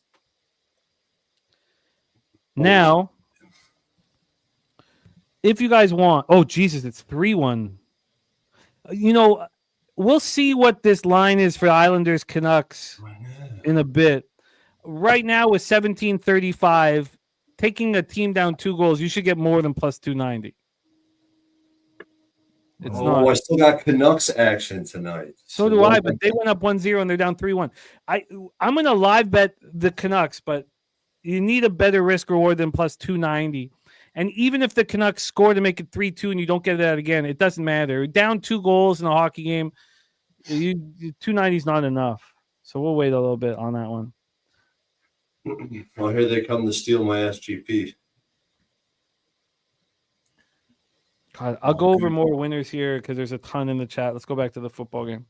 Now, if you guys want, oh Jesus, it's 3-1. We'll see what this line is for Islanders Canucks in a bit. Right now with 17:35, taking a team down 2 goals, you should get more than plus 290. It's not. I still got Canucks action tonight. So do I, but they went up 1-0 and they're down 3-1. I'm going to live bet the Canucks, but you need a better risk reward than plus 290. And even if the Canucks score to make it 3-2 and you don't get that again, it doesn't matter. Down 2 goals in a hockey game, 290 is not enough. So we'll wait a little bit on that one. Well, here they come to steal my SGP. God, I'll go over more winners here because there's a ton in the chat. Let's go back to the football game.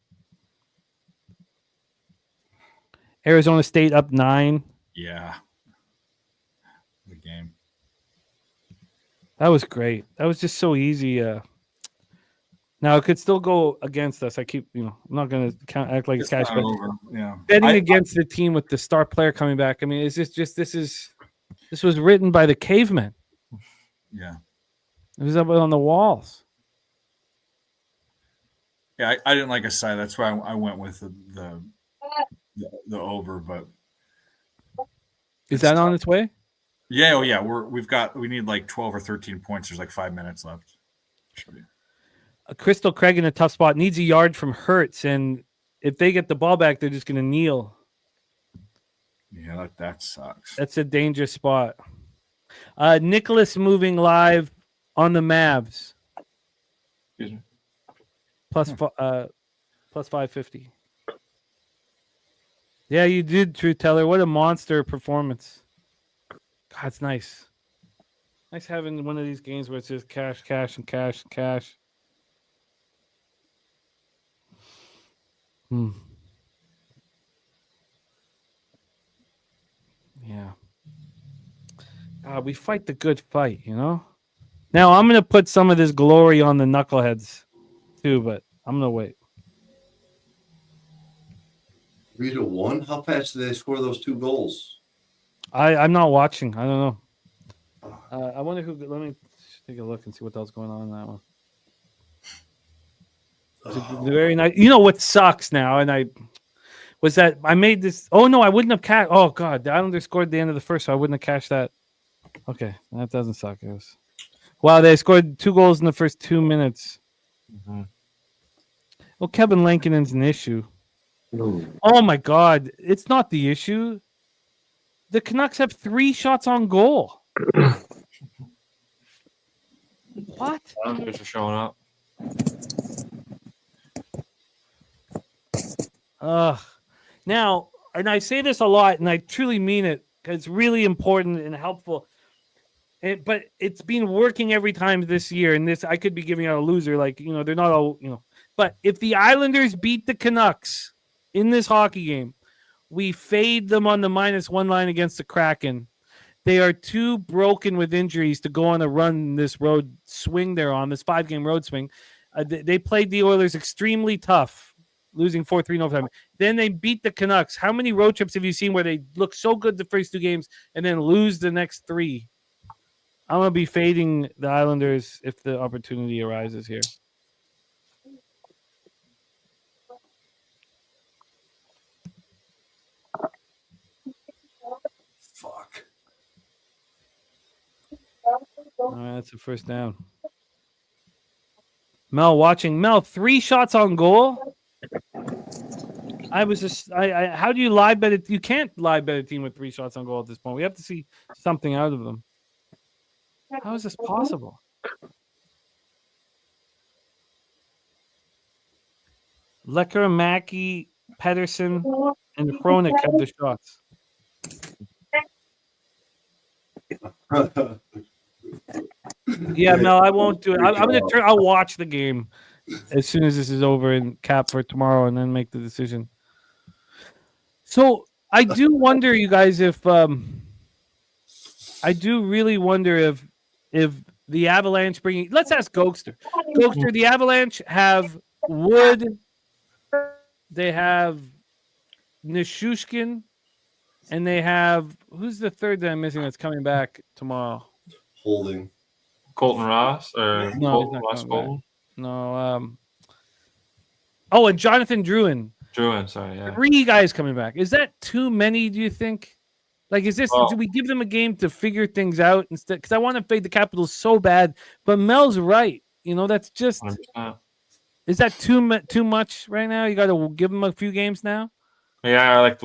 Arizona State up 9. Yeah. The game. That was great. That was just so easy. Now it could still go against us. I keep, I'm not going to act like it's cash, but Yeah. betting against the team with the star player coming back. I mean, is this just this was written by the cavemen. Yeah. It was up on the walls. Yeah, I didn't like a side. That's why I went with the over. But Is that on its way? yeah, oh yeah, we need like 12 or 13 points. There's like 5 minutes left. Show you. Crystal Craig in a tough spot needs a yard from Hurts, and if they get the ball back, they're just going to kneel. Yeah, that sucks. That's a dangerous spot. Nicholas moving live on the Mavs. Excuse me. Plus 550. Yeah, you did, Truth Teller. What a monster performance. God, it's nice. Nice having one of these games where it's just cash, cash, and cash, and cash. Yeah. We fight the good fight, Now I'm going to put some of this glory on the knuckleheads too, but I'm going to wait. 3-1. How fast did they score those 2 goals? I'm not watching. I don't know. I wonder who. Let me take a look and see what else going on in that one. Very nice. You know what sucks now, and I made this. Oh no, I wouldn't have cashed. Oh god, the Islanders scored at the end of the first, so I wouldn't have cashed that. Okay, that doesn't suck. It was. Wow, they scored 2 goals in the first 2 minutes. Mm-hmm. Well, Kevin Lankinen's an issue. Oh my god, it's not the issue. The Canucks have 3 shots on goal. What? Islanders are showing up. Now, and I say this a lot, and I truly mean it because it's really important and helpful. But it's been working every time this year, and this I could be giving out a loser. Like, they're not all, But if the Islanders beat the Canucks in this hockey game, we fade them on the -1 line against the Kraken. They are too broken with injuries to go on a run this road swing they're on, this 5-game road swing. They played the Oilers extremely tough, losing 4-3 in overtime. Then they beat the Canucks. How many road trips have you seen where they look so good the first 2 games and then lose the next 3? I'm going to be fading the Islanders if the opportunity arises here. Fuck. All right, that's a first down. Mel watching. Mel, 3 shots on goal. I was just, how do you live bet it? You can't live bet a team with 3 shots on goal at this point. We have to see something out of them. How is this possible? Lecker, Mackey, Pedersen, and Hronik have the shots. Yeah, Mel, I won't do it. I'm gonna turn. I'll watch the game as soon as this is over and cap for tomorrow, and then make the decision. So I do wonder, you guys, if I do really wonder if the Avalanche bringing. Let's ask Gokster. Gokster, the Avalanche have Wood. They have Nishushkin, and they have who's the third that I'm missing that's coming back tomorrow? Holding. Colton Ross or No, he's Colton not Ross coming Colton? No. Oh, and Jonathan Drouin. Drouin, sorry, yeah. 3 guys coming back. Is that too many, do you think? Like, is this, Well- do we give them a game to figure things out instead? Because I want to fade the Capitals so bad. But Mel's right. That's just, 100%. is that too much right now? You got to give them a few games now? Yeah, I like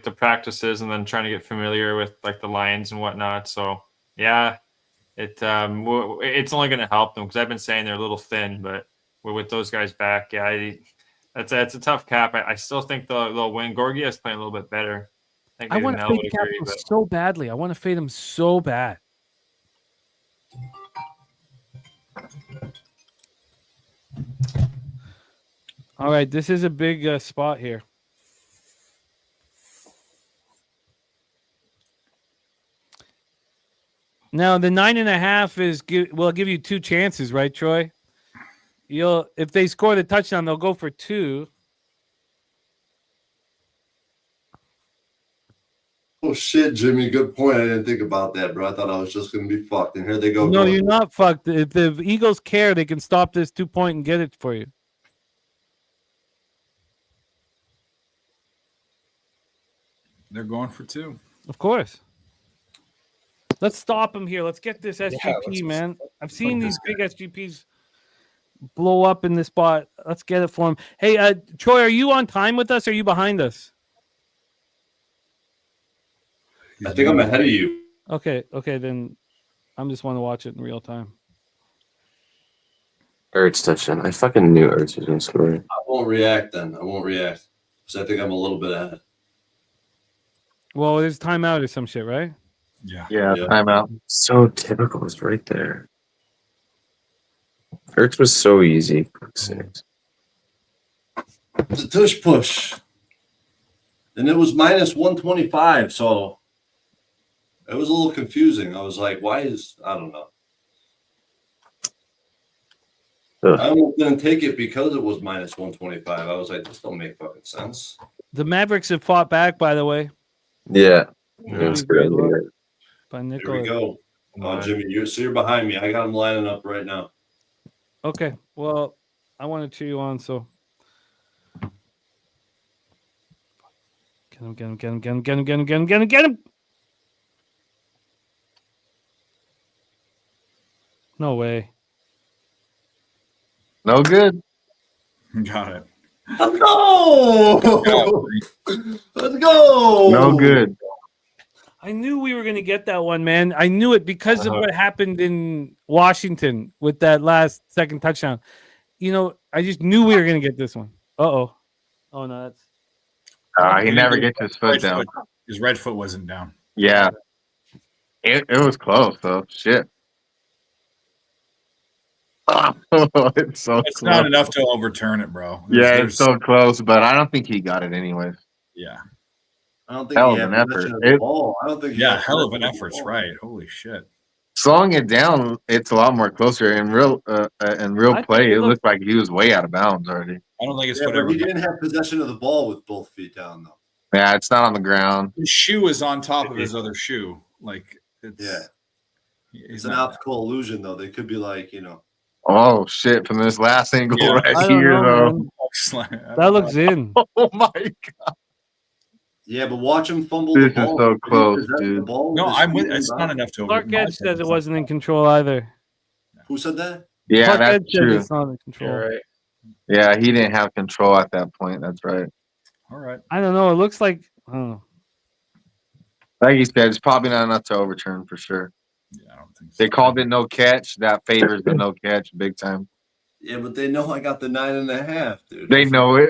the practices and then trying to get familiar with like the lines and whatnot. So yeah, it's only going to help them because I've been saying they're a little thin, but with those guys back, yeah, it's a tough cap. I still think they'll win. Gorgiev's playing a little bit better. I want to fade the Capitals so badly. I want to fade them so bad. All right, this is a big spot here. Now the 9.5 will give you 2 chances, right, Troy? If they score the touchdown, they'll go for 2. Oh shit, Jimmy. Good point. I didn't think about that, bro. I thought I was just gonna be fucked. And here they go. No, going. you're not fucked. If the Eagles care, they can stop this 2-point and get it for you. They're going for 2. Of course. Let's stop them here. Let's get this SGP, man. I've seen these big SGPs blow up in this spot. Let's get it for them. Hey, Troy, are you on time with us or are you behind us? I think I'm ahead of you. Okay, then I'm just want to watch it in real time. Ertz touchdown. I fucking knew Ertz was going to score. I won't react then. I won't react because I think I'm a little bit ahead. Well, there's timeout or some shit, right? Yeah. Yeah, Yeah. timeout. So typical. It's right there. Ertz was so easy. Fuck's sakes. It's a tush push. And it was -125, so it was a little confusing. I was like, I don't know. Ugh. I almost didn't take it because it was -125. I was like, this don't make fucking sense. The Mavericks have fought back, by the way, Yeah. Yeah, It was good. by here we Nicholas. go. Jimmy, you're behind me. I got them lining up right now. Okay, well, I want to cheer you on, so. Get him. No way. No good. Got it. Let's go! Let's go! No good. I knew we were going to get that one, man. I knew it because of what happened in Washington with that last second touchdown. You know, I just knew we were going to get this one. Uh-oh. Oh, no, that's... He never gets his foot down. His red foot wasn't down. Yeah. It was close, though. Shit. It's so It's close. not enough to overturn it, bro. It's so close, but I don't think he got it anyways. Yeah. I don't think Hell he of had an possession effort. of the ball. I don't think he Yeah, had hell of an possession the effort, ball. right? Holy shit. Slowing it down, it's a lot more closer. In real I play, think it it looked like he was way out of bounds already. I don't think it's Yeah, but whatever. he didn't have possession of the ball with both feet down, though. Yeah, it's not on the ground. His shoe is on top of his other shoe. Like it's It's an optical illusion, though. They could be like, Oh shit! From this last angle Yeah. right I don't here, know, though. man. That looks in. Oh my god! Yeah, but watch him fumble This the is ball. so He close, possessed dude. The ball No, with his I'm with feet it's inbound. not enough to Clark overturn Edge says it wasn't in control either. Who said that? Yeah, Clark that's Edge says true. it's not in control. right. Yeah, he didn't have control at that point. That's right. All right. I don't know. It looks like... I don't know. Like you said, it's probably not enough to overturn for sure. Yeah, I don't think so. They called it no catch. That favors the no catch big time. Yeah, but they know I got the 9.5, dude. They know it.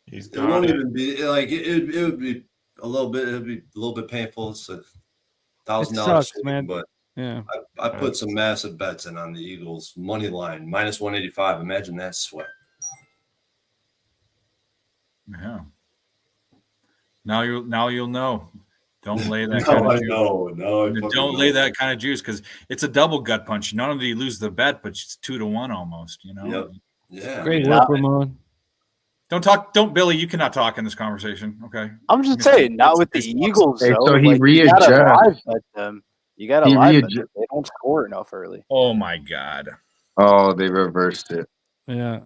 He's It got won't it. even be like it would be a little bit. It'd be a little bit painful. It's $1,000, sucks, man. but Yeah. I put some massive bets in on the Eagles money line minus 185. Imagine that sweat. Yeah. Now you'll know. Don't lay that No, kind of I juice. know. No, I fucking Don't know. lay that kind of juice because it's a double gut punch. Not only do you lose the bet, but it's 2-1 almost. You know. Yep. Yeah. Great Nah. work, Ramon. Don't Billy. You cannot talk in this conversation. Okay. I'm just saying, not with the It's- Eagles. Hey, though. so he You gotta readjusts. live bet them. You got to He live bet readju- them. They don't score enough early. Oh my God, Oh, they reversed it. Yeah.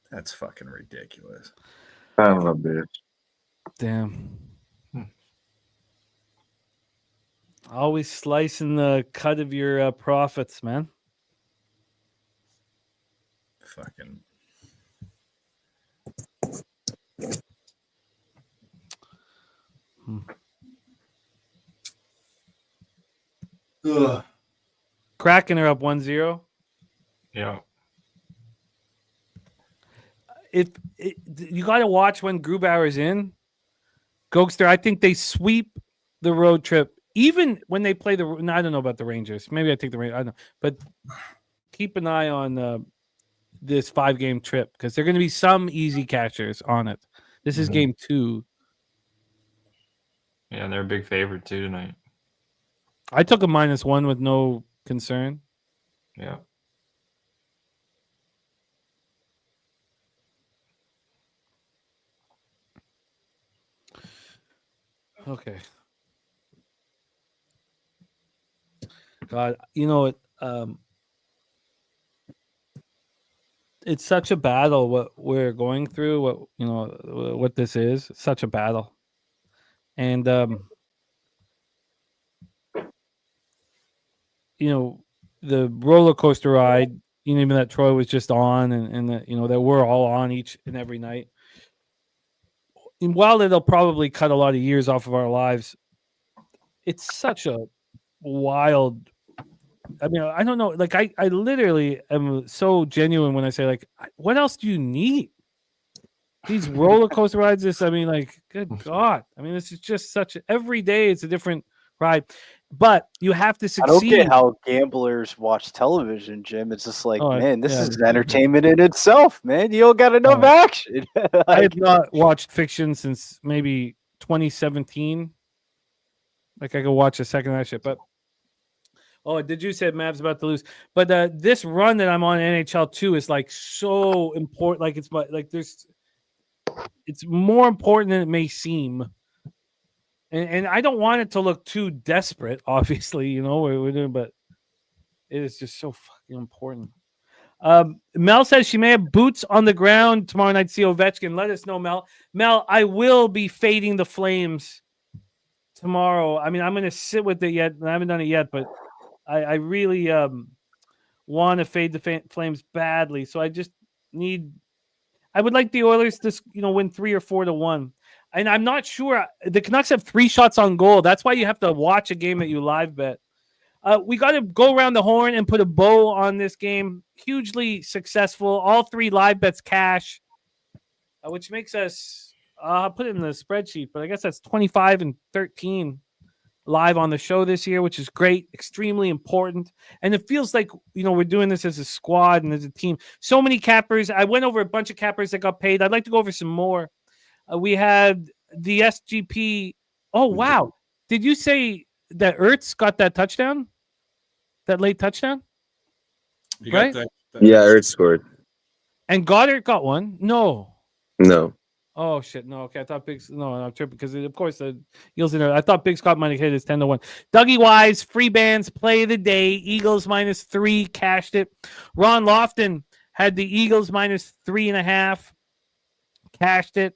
that's fucking ridiculous. Son of a bitch. Damn. Always slicing the cut of your profits, man. Fucking. Ugh. Kraken are up 1-0. Yeah. You got to watch when Grubauer's in. Gokster, I think they sweep the road trip. Even when they play I don't know about the Rangers. Maybe I take the Rangers. I don't know. But keep an eye on this 5-game trip because there are going to be some easy catchers on it. This is game 2. Yeah, and they're a big favorite too tonight. I took a -1 with no concern. Yeah. Okay. God, you know it. It's such a battle what we're going through. What this is. It's such a battle, and the roller coaster ride. Even that Troy was just on, and that that we're all on each and every night. And while it'll probably cut a lot of years off of our lives, it's such a wild. I mean, I don't know. Like, I literally am so genuine when I say, like, what else do you need? These roller coaster rides, good God. I mean, this is just every day it's a different ride. But you have to succeed. I don't get how gamblers watch television, Jim. It's just like, man, this is entertainment in itself, man. You don't got enough action. I have not watched fiction since maybe 2017. Like, I could watch a second of that shit. But, did you say Mavs about to lose? But this run that I'm on NHL 2 is, like, so important. Like, it's more important than it may seem. And I don't want it to look too desperate, obviously, we're doing, but it is just so fucking important. Mel says she may have boots on the ground tomorrow night to see Ovechkin. Let us know, Mel. Mel, I will be fading the Flames tomorrow. I mean, I'm going to sit with it yet. I haven't done it yet, but I really want to fade the Flames badly. So I just need... I would like the Oilers to win 3 or 4-1. And I'm not sure. The Canucks have 3 shots on goal. That's why you have to watch a game that you live bet. We got to go around the horn and put a bow on this game. Hugely successful. All 3 live bets cash, which makes us, I'll put it in the spreadsheet, but I guess that's 25-13 live on the show this year, which is great, extremely important. And it feels like, we're doing this as a squad and as a team. So many cappers. I went over a bunch of cappers that got paid. I'd like to go over some more. We had the SGP. Oh, wow. Did you say that Ertz got that touchdown? That late touchdown? You Right? got that. Yeah, Ertz scored. And Goddard got one? No. No. Oh, shit. No, okay. I thought Biggs. No, I'm tripping because, of course, the Eagles in there. I thought Big Scott might have hit his 10-1. Dougie Wise, free bands, play of the day. Eagles -3, cashed it. Ron Lofton had the Eagles -3.5, cashed it.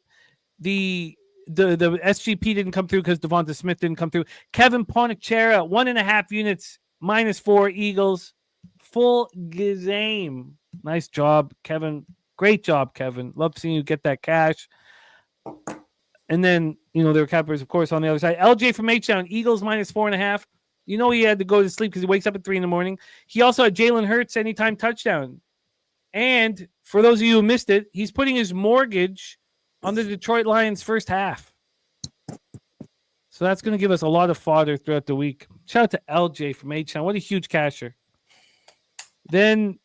The SGP didn't come through because Devonta Smith didn't come through. Kevin Ponchera, 1.5 units, -4 Eagles. Full game. Nice job, Kevin. Great job, Kevin. Love seeing you get that cash. And then, there were cappers, of course, on the other side. LJ from H-Town, Eagles -4.5. He had to go to sleep because he wakes up at 3 a.m. He also had Jalen Hurts anytime touchdown. And for those of you who missed it, he's putting his mortgage on the Detroit Lions first half. So that's going to give us a lot of fodder throughout the week. Shout out to LJ from H-Town. What a huge casher. Then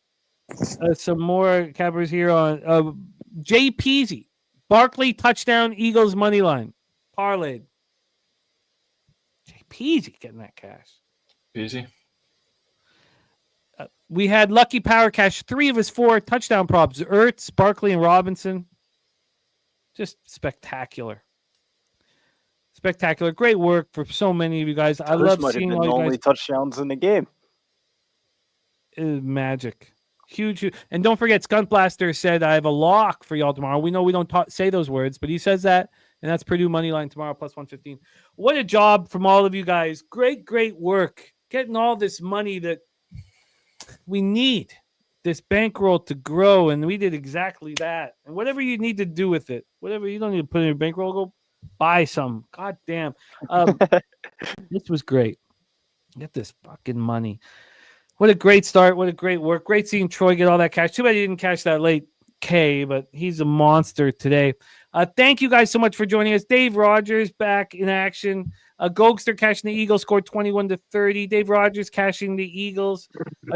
some more cappers here on Jay Peasy. Barkley touchdown, Eagles money line. Parlayed. Jay Peasy getting that cash. Easy. We had Lucky Power cash 3 of his 4 touchdown props. Ertz, Barkley, and Robinson. Just spectacular. Spectacular. Great work for so many of you guys. I love seeing all the you only guys. touchdowns in the game. Magic. Huge. And don't forget, Skunt Blaster said, I have a lock for y'all tomorrow. We know we don't say those words, but he says that. And that's Purdue money line tomorrow, +115. What a job from all of you guys. Great, great work. Getting all this money that we need. This bankroll to grow. And we did exactly that. And whatever you need to do with it, whatever you don't need to put in your bankroll, go buy some. God damn. This was great. Get this fucking money. What a great start. What a great work. Great seeing Troy get all that cash. Too bad he didn't catch that late K, but he's a monster today. Thank you guys so much for joining us. Dave Rogers back in action. Gokster cashing the Eagles, scored 21-30. Dave Rogers cashing the Eagles.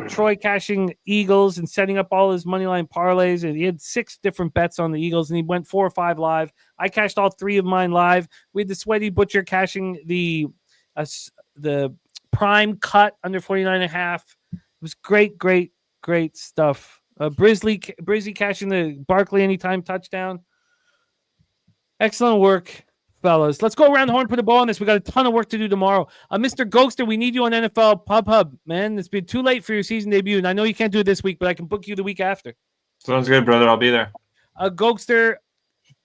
Troy cashing Eagles and setting up all his money line parlays. And he had 6 different bets on the Eagles, and he went 4 or 5 live. I cashed all 3 of mine live. We had the Sweaty Butcher cashing the prime cut under 49.5. It was great, great, great stuff. Brizzy cashing the Barkley anytime touchdown. Excellent work, fellas. Let's go around the horn, put a ball on this. We got a ton of work to do tomorrow. Mr. Gokster, we need you on NFL Pub Hub, man. It's been too late for your season debut, and I know you can't do it this week, but I can book you the week after. Sounds good, brother. I'll be there. Gokster,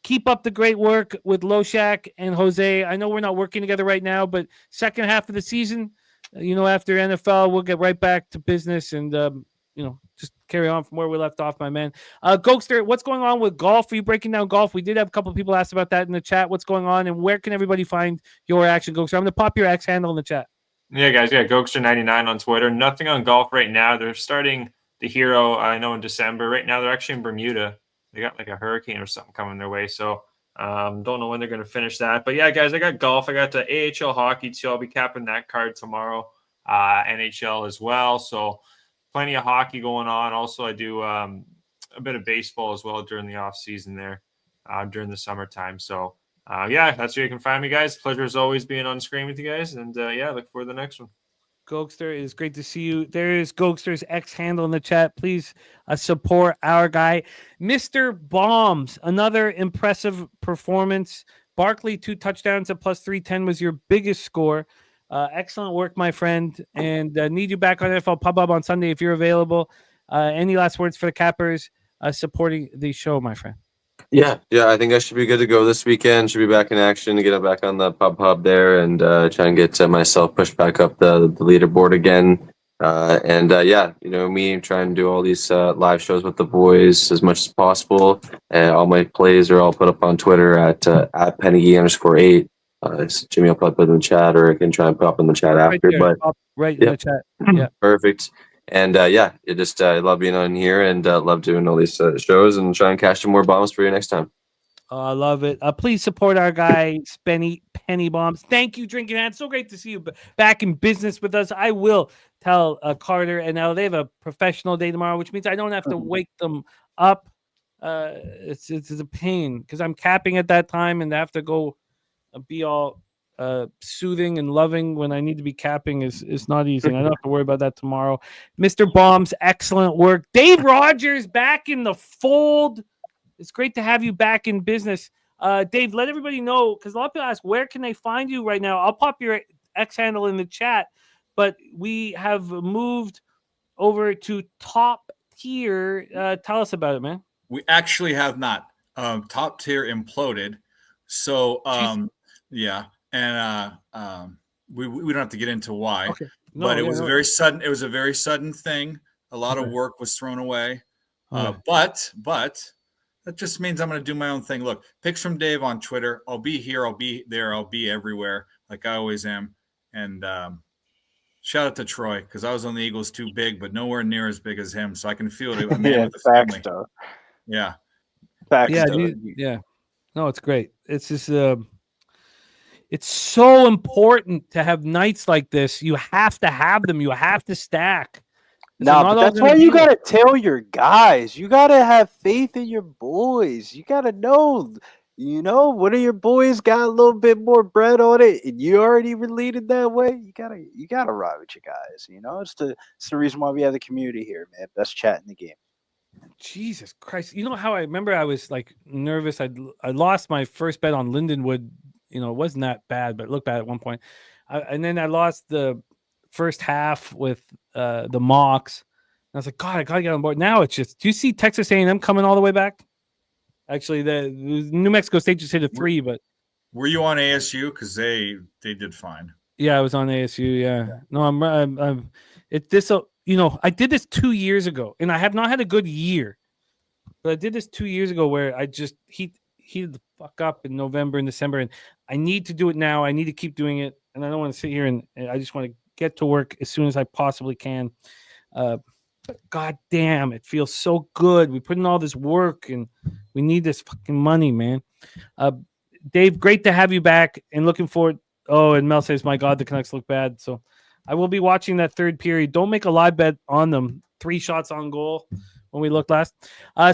keep up the great work with Loshak and Jose. I know we're not working together right now, but second half of the season, after NFL, we'll get right back to business and, just carry on from where we left off, my man. Gokster, what's going on with golf? Are you breaking down golf? We did have a couple of people ask about that in the chat. What's going on, and where can everybody find your action, Gokster? I'm going to pop your X handle in the chat. Yeah, guys, Gokster99 on Twitter. Nothing on golf right now. They're starting the Hero, I know, in December. Right now, they're actually in Bermuda. They got like a hurricane or something coming their way, so don't know when they're going to finish that. But yeah, guys, I got golf. I got the AHL hockey too. I'll be capping that card tomorrow. NHL as well. So plenty of hockey going on. Also, I do a bit of baseball as well during the off season there, during the summertime. So that's where you can find me, guys. Pleasure as always being on screen with you guys. And look for the next one. Gokster, it is great to see you. There is Gokster's X handle in the chat. Please support our guy. Mr. Bombs, another impressive performance. Barkley, 2 touchdowns at +310 was your biggest score. Excellent work, my friend. And need you back on NFL Pub Hub on Sunday if you're available. Any last words for the Cappers supporting the show, my friend? Yeah, I think I should be good to go this weekend. Should be back in action to get back on the Pub Hub there and try and get myself pushed back up the leaderboard again. Yeah, me trying to do all these live shows with the boys as much as possible. And all my plays are all put up on Twitter at Penny_8. Jimmy, I'll probably put in the chat, or I can try and pop in the chat Right after. there, But up right in yeah. the chat. Yeah. Perfect. And I love being on here and love doing all these shows and try and catch some more bombs for you next time. Oh, I love it. Please support our guy, Penny Bombs. Thank you, Drinking Hat. So great to see you back in business with us. I will tell Carter and Elle they have a professional day tomorrow, which means I don't have to wake them up. It's a pain because I'm capping at that time and I have to go be all soothing and loving when I need to be capping is not easy. And I don't have to worry about that tomorrow. Mr. Bombs, excellent work. Dave Rogers back in the fold. It's great to have you back in business. Dave, let everybody know, because a lot of people ask, where can they find you right now? I'll pop your X handle in the chat, but we have moved over to Top Tier. Tell us about it, man. We actually have not. Top Tier imploded. So, yeah. And we don't have to get into why. Okay. But it was a very sudden. It was a very sudden thing. A lot of work was thrown away. But that just means I'm going to do my own thing. Look, Picks from Dave on Twitter. I'll be here. I'll be there. I'll be everywhere, like I always am. And shout out to Troy, because I was on the Eagles too big, but nowhere near as big as him. So I can feel it. I'm in with the family. Yeah. Yeah. No, it's great. It's just it's so important to have nights like this. You have to have them. You have to stack. No, but that's why you gotta tell your guys. You gotta have faith in your boys. You gotta know, one of your boys got a little bit more bread on it, and you already related that way. You gotta ride with your guys. It's the reason why we have the community here, man. Best chat in the game. Jesus Christ! You know how I remember I was like nervous. I lost my first bet on Lindenwood. It wasn't that bad, but it looked bad at one point. And then I lost the first half with the mocks. And I was like, God, I gotta get on board. Now it's just, do you see Texas A&M coming all the way back? Actually, the New Mexico State just hit a 3, but were you on ASU? Because they did fine. Yeah, I was on ASU. Yeah, no, I'm I did this 2 years ago, and I have not had a good year, but I did this 2 years ago where I just heated the fuck up in November and December, and I need to do it now. I need to keep doing it, and I don't want to sit here and I just want to get to work as soon as I possibly can. God damn, it feels so good. We put in all this work, and we need this fucking money, man. Dave, great to have you back, and looking forward. Oh, and Mel says, my God, the Canucks look bad. So I will be watching that third period. Don't make a live bet on them. 3 shots on goal when we looked last.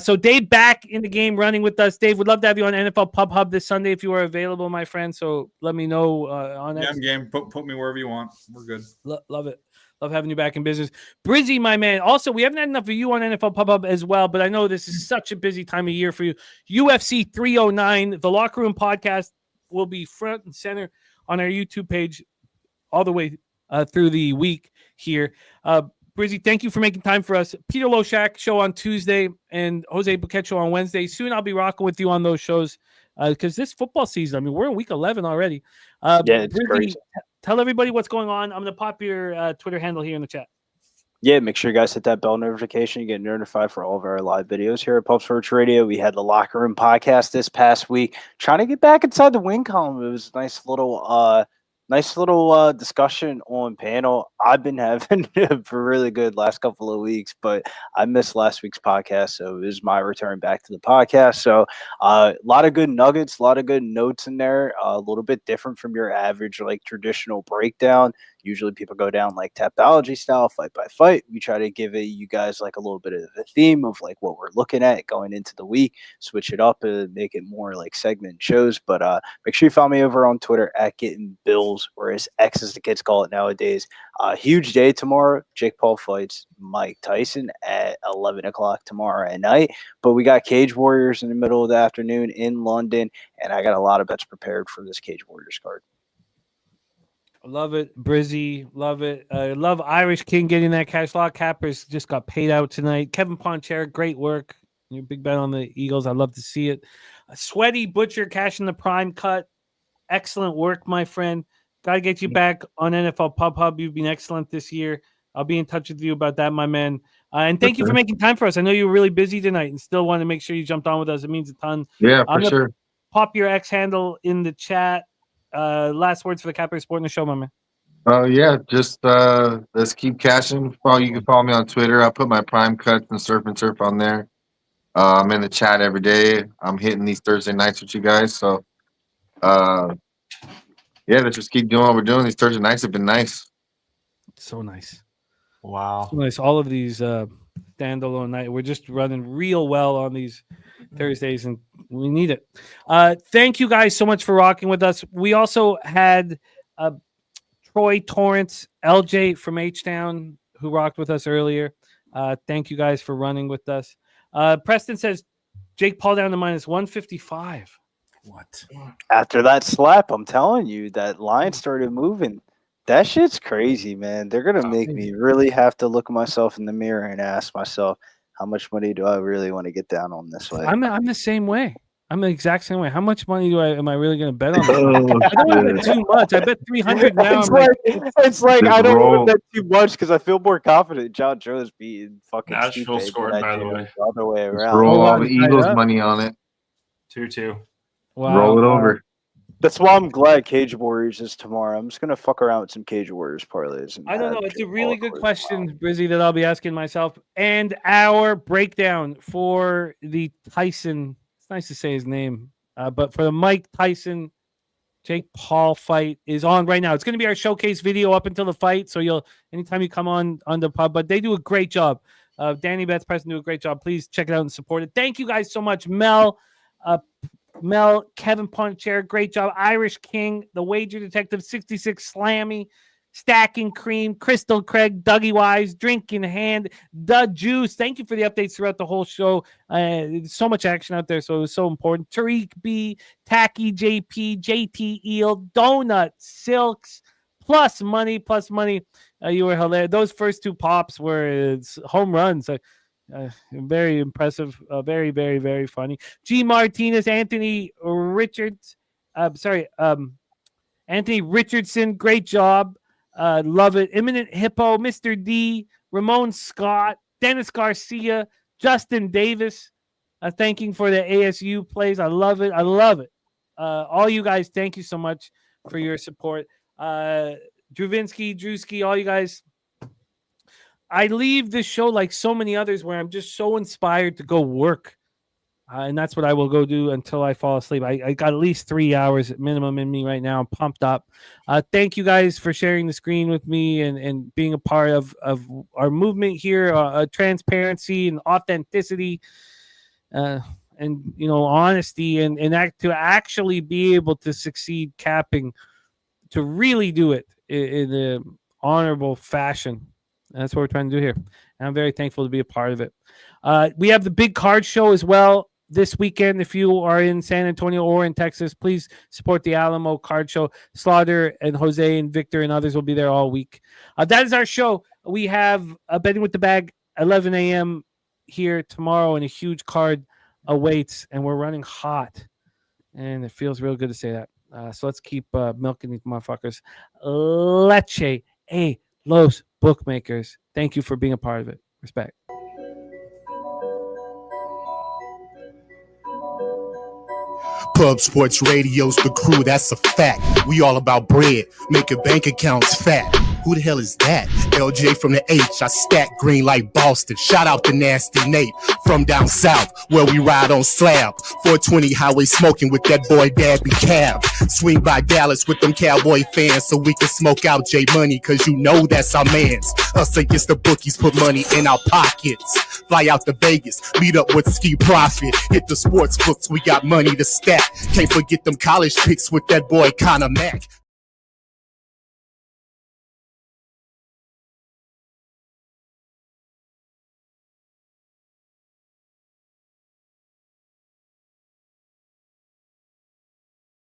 So Dave back in the game running with us. Dave, would love to have you on NFL Pub Hub this Sunday if you are available, my friend. So let me know on that. Yeah, I'm game. Put me wherever you want. We're good. Love it. Love having you back in business. Brizzy, my man. Also, we haven't had enough of you on NFL Pub Hub as well, but I know this is such a busy time of year for you. UFC 309, the Locker Room podcast will be front and center on our YouTube page all the way through the week here. Brizzy, thank you for making time for us. Peter Loshak show on Tuesday and Jose Buquet show on Wednesday. Soon I'll be rocking with you on those shows because this football season, I mean, we're in week 11 already. It's Brizzy, crazy. Tell everybody what's going on. I'm going to pop your Twitter handle here in the chat. Yeah, make sure you guys hit that bell notification. You get notified for all of our live videos here at Pub Sports Radio. We had the Locker Room podcast this past week. Trying to get back inside the win column. It was a nice little discussion on panel. I've been having a really good last couple of weeks, but I missed last week's podcast, so it was my return back to the podcast. So a lot of good nuggets, a lot of good notes in there, a little bit different from your average like traditional breakdown. Usually people go down like Tapology style, fight by fight. We try to give you guys like a little bit of a theme of like what we're looking at going into the week, switch it up and make it more like segment shows. But make sure you follow me over on Twitter at Getting Bills, or as X as the kids call it nowadays. Huge day tomorrow. Jake Paul fights Mike Tyson at 11 o'clock tomorrow at night. But we got Cage Warriors in the middle of the afternoon in London, and I got a lot of bets prepared for this Cage Warriors card. Love it, Brizzy. Love it. Love Irish King getting that cash. Lot Cappers just got paid out tonight. Kevin Ponchera, great work. Your big bet on the Eagles. I'd love to see it. Sweaty Butcher cashing the prime cut. Excellent work, my friend. Got to get you back on NFL Pub Hub. You've been excellent this year. I'll be in touch with you about that, my man. And thank you for making time for us. I know you were really busy tonight and still want to make sure you jumped on with us. It means a ton. Yeah, I'm for gonna sure. Pop your X handle in the chat. Last words for the Capper Sport in the show, my man. Oh yeah, just let's keep cashing. You can follow me on Twitter. I put my prime cuts and surf and turf on there. I'm in the chat every day. I'm hitting these Thursday nights with you guys. So yeah, let's just keep doing what we're doing. These Thursday nights have been nice. So nice. Wow. So nice. All of these standalone night. We're just running real well on these Thursdays, and we need it. Thank you guys so much for rocking with us. We also had Troy Torrance, LJ from H-Town, who rocked with us earlier. Thank you guys for running with us. Preston says Jake Paul down to minus 155. What? After that slap, I'm telling you, that line started moving. That shit's crazy, man. They're gonna make me really have to look at myself in the mirror and ask myself, how much money do I really want to get down on this way? I'm the same way. I'm the exact same way. How much money am I really going to bet on this? I don't want to bet too much. I bet 300 now. It's like I don't want to bet too much because I feel more confident John Joe's beating fucking Nashville Stipe scored, than by I the do way. the other way Just around. roll all the tied Eagles up. money on it. 2-2. Wow. Roll it over. That's why I'm glad Cage Warriors is tomorrow. I'm just gonna fuck around with some Cage Warriors parlays. And I don't have know. It's a Jake really Paul good tomorrow. question, Brizzy, that I'll be asking myself. And our breakdown for the Tyson, it's nice to say his name, but for the Mike Tyson, Jake Paul fight is on right now. It's going to be our showcase video up until the fight. So anytime you come on the pub, but they do a great job. Danny Betts, Preston do a great job. Please check it out and support it. Thank you guys so much. Mel, Kevin Puncher, great job. Irish King, the Wager Detective, 66 Slammy, Stacking Cream, Crystal Craig, Dougie Wise, Drink in Hand, The Juice. Thank you for the updates throughout the whole show. So much action out there, so it was so important. Tariq B, Tacky JP, JT Eel, Donut, Silks, plus money. You were hilarious. Those first two pops were home runs. Very impressive. Very, very, very funny. G. Martinez, Anthony Richards. Anthony Richardson. Great job. Love it. Imminent Hippo, Mr. D, Ramon Scott, Dennis Garcia, Justin Davis. Thanking for the ASU plays. I love it. All you guys, thank you so much for your support. Drewski, all you guys. I leave this show like so many others where I'm just so inspired to go work. And that's what I will go do until I fall asleep. I got at least 3 hours at minimum in me right now. I'm pumped up. Thank you guys for sharing the screen with me and being a part of our movement here, transparency and authenticity, and honesty and to actually be able to succeed capping, to really do it in an honorable fashion. And that's what we're trying to do here. And I'm very thankful to be a part of it. We have the big card show as well this weekend. If you are in San Antonio or in Texas, please support the Alamo Card Show. Slaughter and Jose and Victor and others will be there all week. That is our show. We have Betting with the Bag, 11 a.m. here tomorrow, and a huge card awaits, and we're running hot. And it feels real good to say that. So let's keep milking these motherfuckers. Leche a los bookmakers. Thank you for being a part of it. Respect. Pub Sports Radio's the crew, that's a fact. We all about bread, making bank accounts fat. Who the hell is that? LJ from the H, I stack green like Boston. Shout out to Nasty Nate from down south, where we ride on slab. 420 highway smoking with that boy Dabby Cab. Swing by Dallas with them Cowboy fans so we can smoke out J Money, cause you know that's our mans. Us against the bookies, put money in our pockets. Fly out to Vegas, meet up with Ski Profit. Hit the sports books, we got money to stack. Can't forget them college picks with that boy Conor Mack.